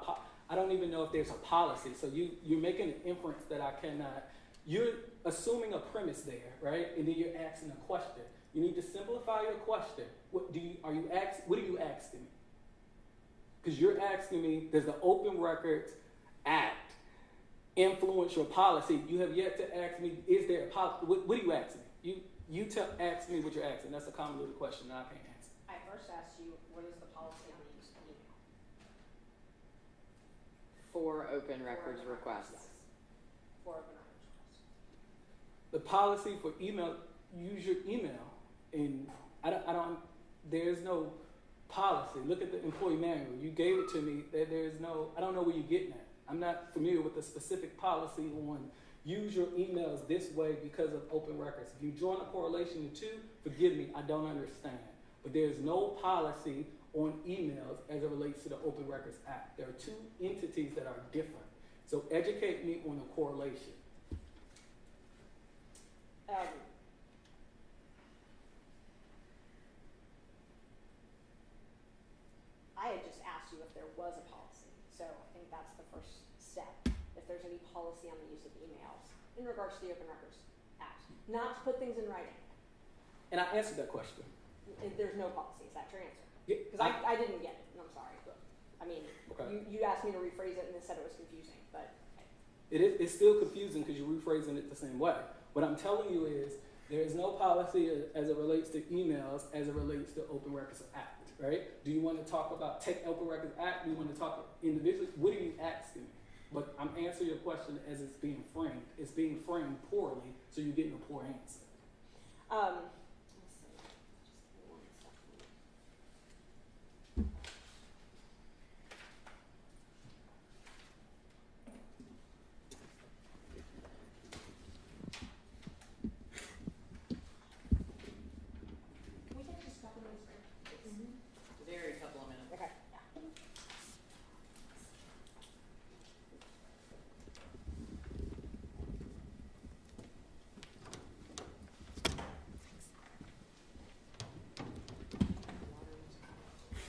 [SPEAKER 6] I don't even know if there's a policy. So you're making an inference that I cannot. You're assuming a premise there, right? And then you're asking a question. You need to simplify your question. What are you asking me? Because you're asking me, does the Open Records Act influence your policy. You have yet to ask me, is there a policy? What are you asking? Ask me what you're asking. That's a convoluted question that I can't answer.
[SPEAKER 10] I first asked you, what is the policy on the use of email?
[SPEAKER 7] For open records requests.
[SPEAKER 10] Yes. For open records requests.
[SPEAKER 6] The policy for email, use your email, and there's no policy. Look at the employee manual. You gave it to me. I don't know where you're getting at. I'm not familiar with the specific policy on use your emails this way because of open records. If you draw a correlation to two, forgive me, I don't understand. But there's no policy on emails as it relates to the Open Records Act. There are two entities that are different. So educate me on the correlation.
[SPEAKER 10] I had just asked you if there was a policy, so I think that's the first step. If there's any policy on the use of emails in regards to the Open Records Act, not to put things in writing.
[SPEAKER 6] And I answered that question.
[SPEAKER 10] There's no policy. Is that your answer?
[SPEAKER 6] Yeah,
[SPEAKER 10] Because I didn't get it, and I'm sorry. But, I mean,
[SPEAKER 6] okay.
[SPEAKER 10] you asked me to rephrase it and then said it was confusing, but.
[SPEAKER 6] It's still confusing because you're rephrasing it the same way. What I'm telling you is there is no policy as it relates to emails as it relates to Open Records Act, right? Do you want to talk about Open Records Act? Do you want to talk individually? What are you asking me? But I'm answering your question as it's being framed. It's being framed poorly, so you're getting a poor answer.
[SPEAKER 7] Very couple of minutes.
[SPEAKER 10] Okay.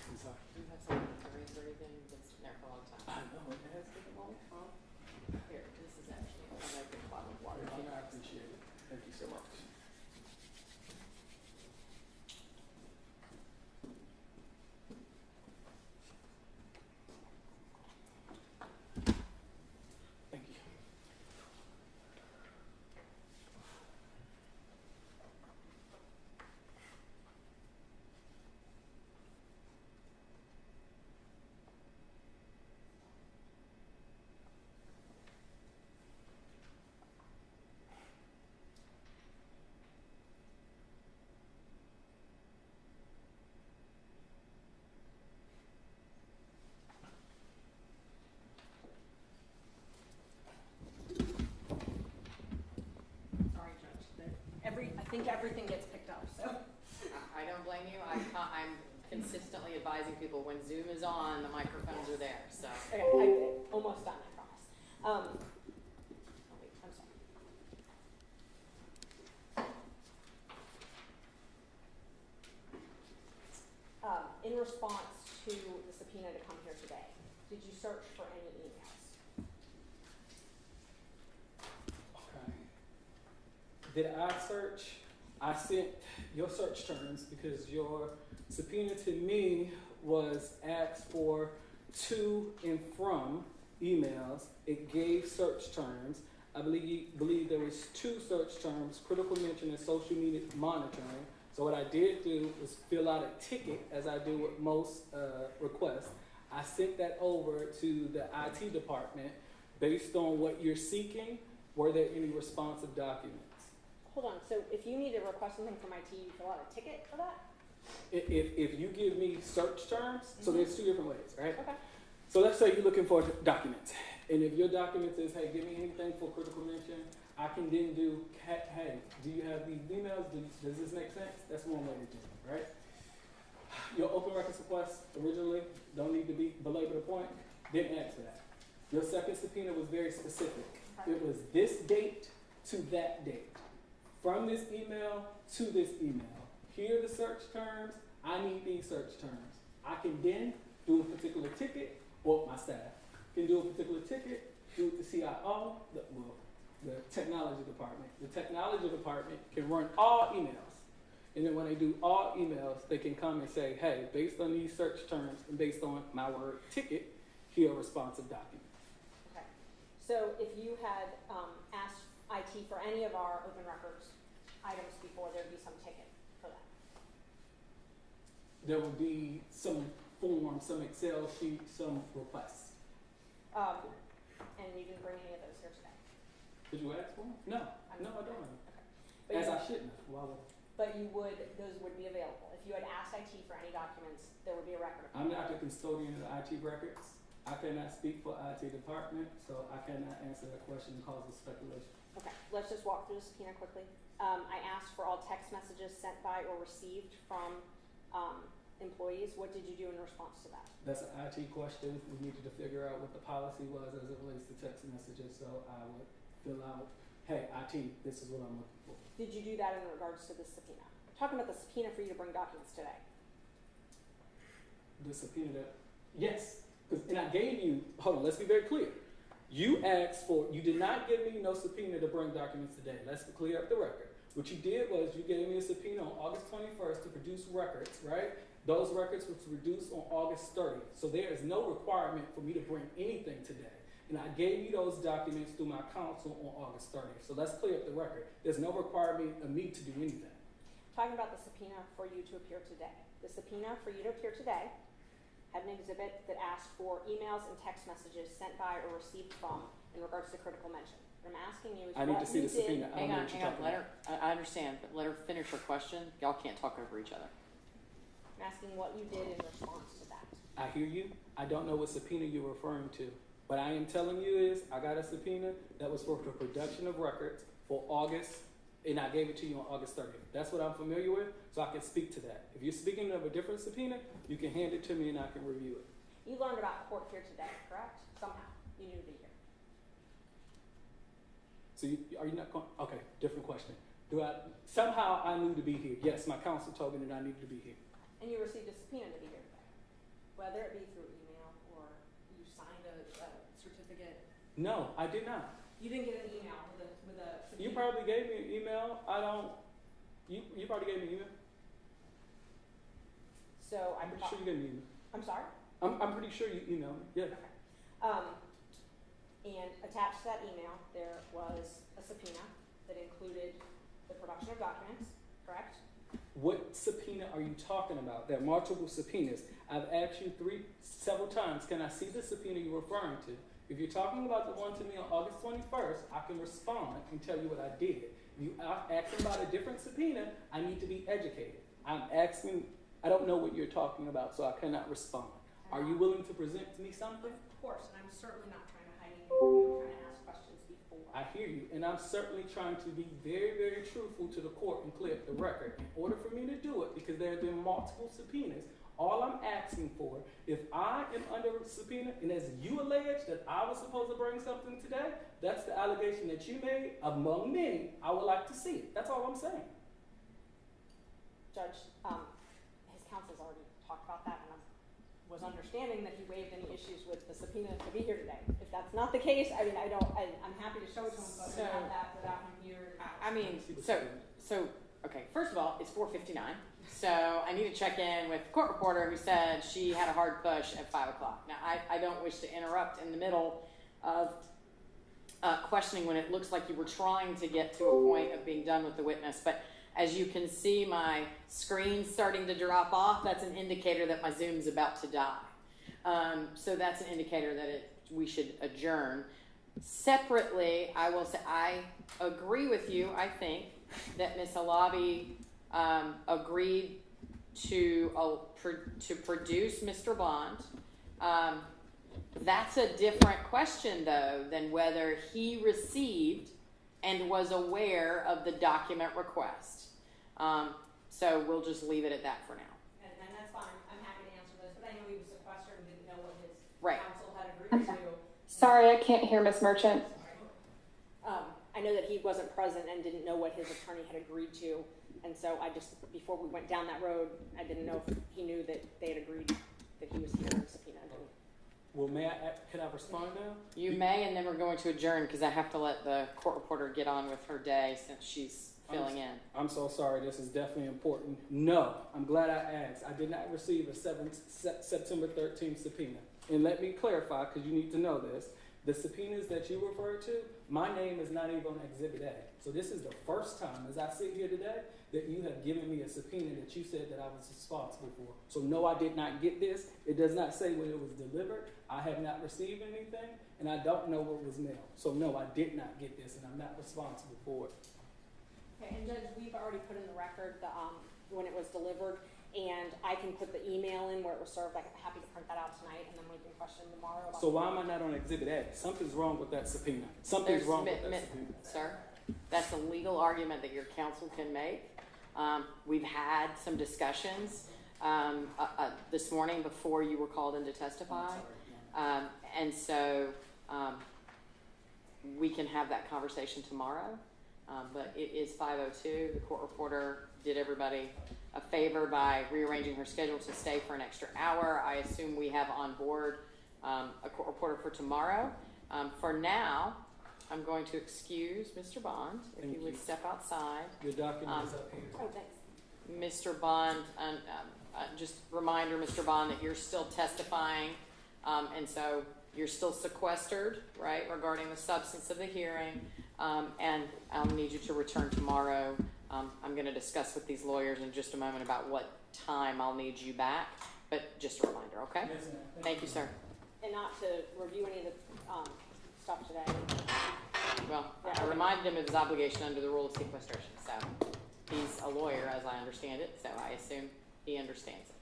[SPEAKER 6] I'm sorry.
[SPEAKER 7] Do you have something to raise or anything? It's been there for a long time.
[SPEAKER 6] I know, it has taken a long time.
[SPEAKER 7] Here, this is actually a nice bottle of water.
[SPEAKER 6] I appreciate it. Thank you so much. Thank you.
[SPEAKER 10] Sorry, Judge. I think everything gets picked up, so.
[SPEAKER 7] I don't blame you. I'm consistently advising people when Zoom is on, the microphones are there. So.
[SPEAKER 10] Okay, I'm almost done, I promise. Oh, wait, I'm sorry. In response to the subpoena to come here today, did you search for any emails?
[SPEAKER 6] Okay. Did I search? I sent your search terms because your subpoena to me was asked for to and from emails. It gave search terms. I believe there was two search terms, critical mention and social media monitoring. So what I did do was fill out a ticket, as I do with most requests. I sent that over to the IT department. Based on what you're seeking, were there any responsive documents?
[SPEAKER 10] Hold on, so if you need to request something from IT, you fill out a ticket for that?
[SPEAKER 6] If you give me search terms, so there's two different ways, right?
[SPEAKER 10] Okay.
[SPEAKER 6] So let's say you're looking for documents. And if your document says, hey, give me anything for critical mention, I can then do, hey, do you have these emails? Does this make sense? That's one way to do it, right? Your open records request originally, don't need to be belabor the point, didn't ask for that. Your second subpoena was very specific. It was this date to that date. From this email to this email. Here are the search terms. I need these search terms. I can then do a particular ticket, or my staff can do a particular ticket, do it to CIO, the technology department. The technology department can run all emails. And then when they do all emails, they can come and say, hey, based on these search terms and based on my word ticket, here are responsive documents.
[SPEAKER 10] Okay. So if you had asked IT for any of our open records items before, there'd be some ticket for that.
[SPEAKER 6] There will be some form, some Excel sheet, some requests.
[SPEAKER 10] And you didn't bring any of those here today.
[SPEAKER 6] Did you ask for them? No, I don't.
[SPEAKER 10] Okay.
[SPEAKER 6] As I shouldn't have. Why would I?
[SPEAKER 10] But those would be available. If you had asked IT for any documents, there would be a record of
[SPEAKER 6] I'm
[SPEAKER 10] them.
[SPEAKER 6] not the custodian of the IT records. I cannot speak for IT department, so I cannot answer that question and cause of speculation.
[SPEAKER 10] Okay, let's just walk through the subpoena quickly. I asked for all text messages sent by or received from employees. What did you do in response to that?
[SPEAKER 6] That's an IT question. We needed to figure out what the policy was as it relates to text messages, so I would fill out, hey, IT, this is what I'm looking for.
[SPEAKER 10] Did you do that in regards to the subpoena? I'm talking about the subpoena for you to bring documents today.
[SPEAKER 6] The subpoena that, yes, and I gave you, hold on, let's be very clear. You asked for, you did not give me no subpoena to bring documents today. Let's clear up the record. What you did was you gave me a subpoena on August 21st to produce records, right? Those records were produced on August 30th. So there is no requirement for me to bring anything today. And I gave you those documents through my counsel on August 30th. So let's clear up the record. There's no requirement of me to do anything.
[SPEAKER 10] Talking about the subpoena for you to appear today. The subpoena for you to appear today had an exhibit that asked for emails and text messages sent by or received from in regards to critical mention. What I'm asking you is
[SPEAKER 6] I need to see the subpoena.
[SPEAKER 7] Hang on, let her, I understand, but let her finish her question. Y'all can't talk over each other.
[SPEAKER 10] I'm asking what you did in response to that.
[SPEAKER 6] I hear you. I don't know what subpoena you're referring to. What I am telling you is I got a subpoena that was for the production of records for August, and I gave it to you on August 30th. That's what I'm familiar with, so I can speak to that. If you're speaking of a different subpoena, you can hand it to me and I can review it.
[SPEAKER 10] You learned about court here today, correct? Somehow. You knew to be here.
[SPEAKER 6] So are you not going, okay, different question. Somehow I knew to be here. Yes, my counsel told me that I needed to be here.
[SPEAKER 10] And you received a subpoena to be here today, whether it be through email or you signed a certificate.
[SPEAKER 6] No, I did not.
[SPEAKER 10] You didn't get an email with a subpoena.
[SPEAKER 6] You probably gave me an email. You probably gave me an email.
[SPEAKER 10] So
[SPEAKER 6] I'm pretty sure you gave me an email.
[SPEAKER 10] I'm sorry?
[SPEAKER 6] I'm pretty sure you emailed me. Yeah.
[SPEAKER 10] Okay. And attached to that email, there was a subpoena that included the production of documents, correct?
[SPEAKER 6] What subpoena are you talking about? There are multiple subpoenas. I've asked you several times, can I see the subpoena you're referring to? If you're talking about the one to me on August 21st, I can respond and tell you what I did. If you are asking about a different subpoena, I need to be educated. I don't know what you're talking about, so I cannot respond. Are you willing to present to me something?
[SPEAKER 10] Of course, and I'm certainly not trying to hide anything from you. I'm trying to ask questions before.
[SPEAKER 6] I hear you, and I'm certainly trying to be very, very truthful to the court and clear up the record. In order for me to do it, because there have been multiple subpoenas, all I'm asking for, if I am under subpoena, and as you allege that I was supposed to bring something today, that's the allegation that you made, among many, I would like to see it. That's all I'm saying.
[SPEAKER 10] Judge, his counsel's already talked about that, and I was understanding that he waived any issues with the subpoena to be here today. If that's not the case, I'm happy to show it to him, but we have that without him here.
[SPEAKER 7] Okay, first of all, it's 4:59, so I need to check in with the court reporter who said she had a hard push at 5 o'clock. Now, I don't wish to interrupt in the middle of questioning when it looks like you were trying to get to a point of being done with the witness, but as you can see my screen starting to drop off, that's an indicator that my Zoom's about to die. So that's an indicator that we should adjourn. Separately, I will say I agree with you. I think that Ms. Alabi agreed to produce Mr. Bond. That's a different question, though, than whether he received and was aware of the document request. So we'll just leave it at that for now.
[SPEAKER 10] And that's fine. I'm happy to answer this, but I know he was sequestered and didn't know what his
[SPEAKER 7] Right.
[SPEAKER 10] counsel had agreed to.
[SPEAKER 2] Sorry, I can't hear Miss Merchant.
[SPEAKER 10] I know that he wasn't present and didn't know what his attorney had agreed to, and so before we went down that road, I didn't know if he knew that they had agreed that he was here and subpoenaed.
[SPEAKER 6] Well, can I respond now?
[SPEAKER 7] You may, and then we're going to adjourn because I have to let the court reporter get on with her day since she's filling in.
[SPEAKER 6] I'm so sorry. This is definitely important. No, I'm glad I asked. I did not receive a September 13th subpoena. And let me clarify, because you need to know this. The subpoenas that you referred to, my name is not even on Exhibit A. So this is the first time, as I sit here today, that you have given me a subpoena that you said that I was responsible for. So no, I did not get this. It does not say when it was delivered. I have not received anything, and I don't know what was mailed. So no, I did not get this, and I'm not responsible for it.
[SPEAKER 10] Okay, and Judge, we've already put in the record the, when it was delivered, and I can put the email in where it was served. I'm happy to print that out tonight, and then we can question tomorrow. About
[SPEAKER 6] So why am I not on Exhibit A? Something's wrong with that subpoena. Something's wrong with that subpoena.
[SPEAKER 7] Sir, that's a legal argument that your counsel can make. We've had some discussions this morning before you were called in to testify. And so we can have that conversation tomorrow. But it is 5:02. The court reporter did everybody a favor by rearranging her schedule to stay for an extra hour. I assume we have on board a court reporter for tomorrow. For now, I'm going to excuse Mr. Bond, if you would step outside.
[SPEAKER 6] Your document is up here.
[SPEAKER 10] Oh, thanks.
[SPEAKER 7] Mr. Bond, just reminder, Mr. Bond, that you're still testifying, and so you're still sequestered, right, regarding the substance of the hearing, and I'll need you to return tomorrow. I'm going to discuss with these lawyers in just a moment about what time I'll need you back, but just a reminder, okay?
[SPEAKER 6] Yes, ma'am.
[SPEAKER 7] Thank you, sir.
[SPEAKER 10] And not to review any of the stuff today.
[SPEAKER 7] Well, I reminded him of his obligation under the rule of sequestration, so he's a lawyer, as I understand it, so I assume he understands it.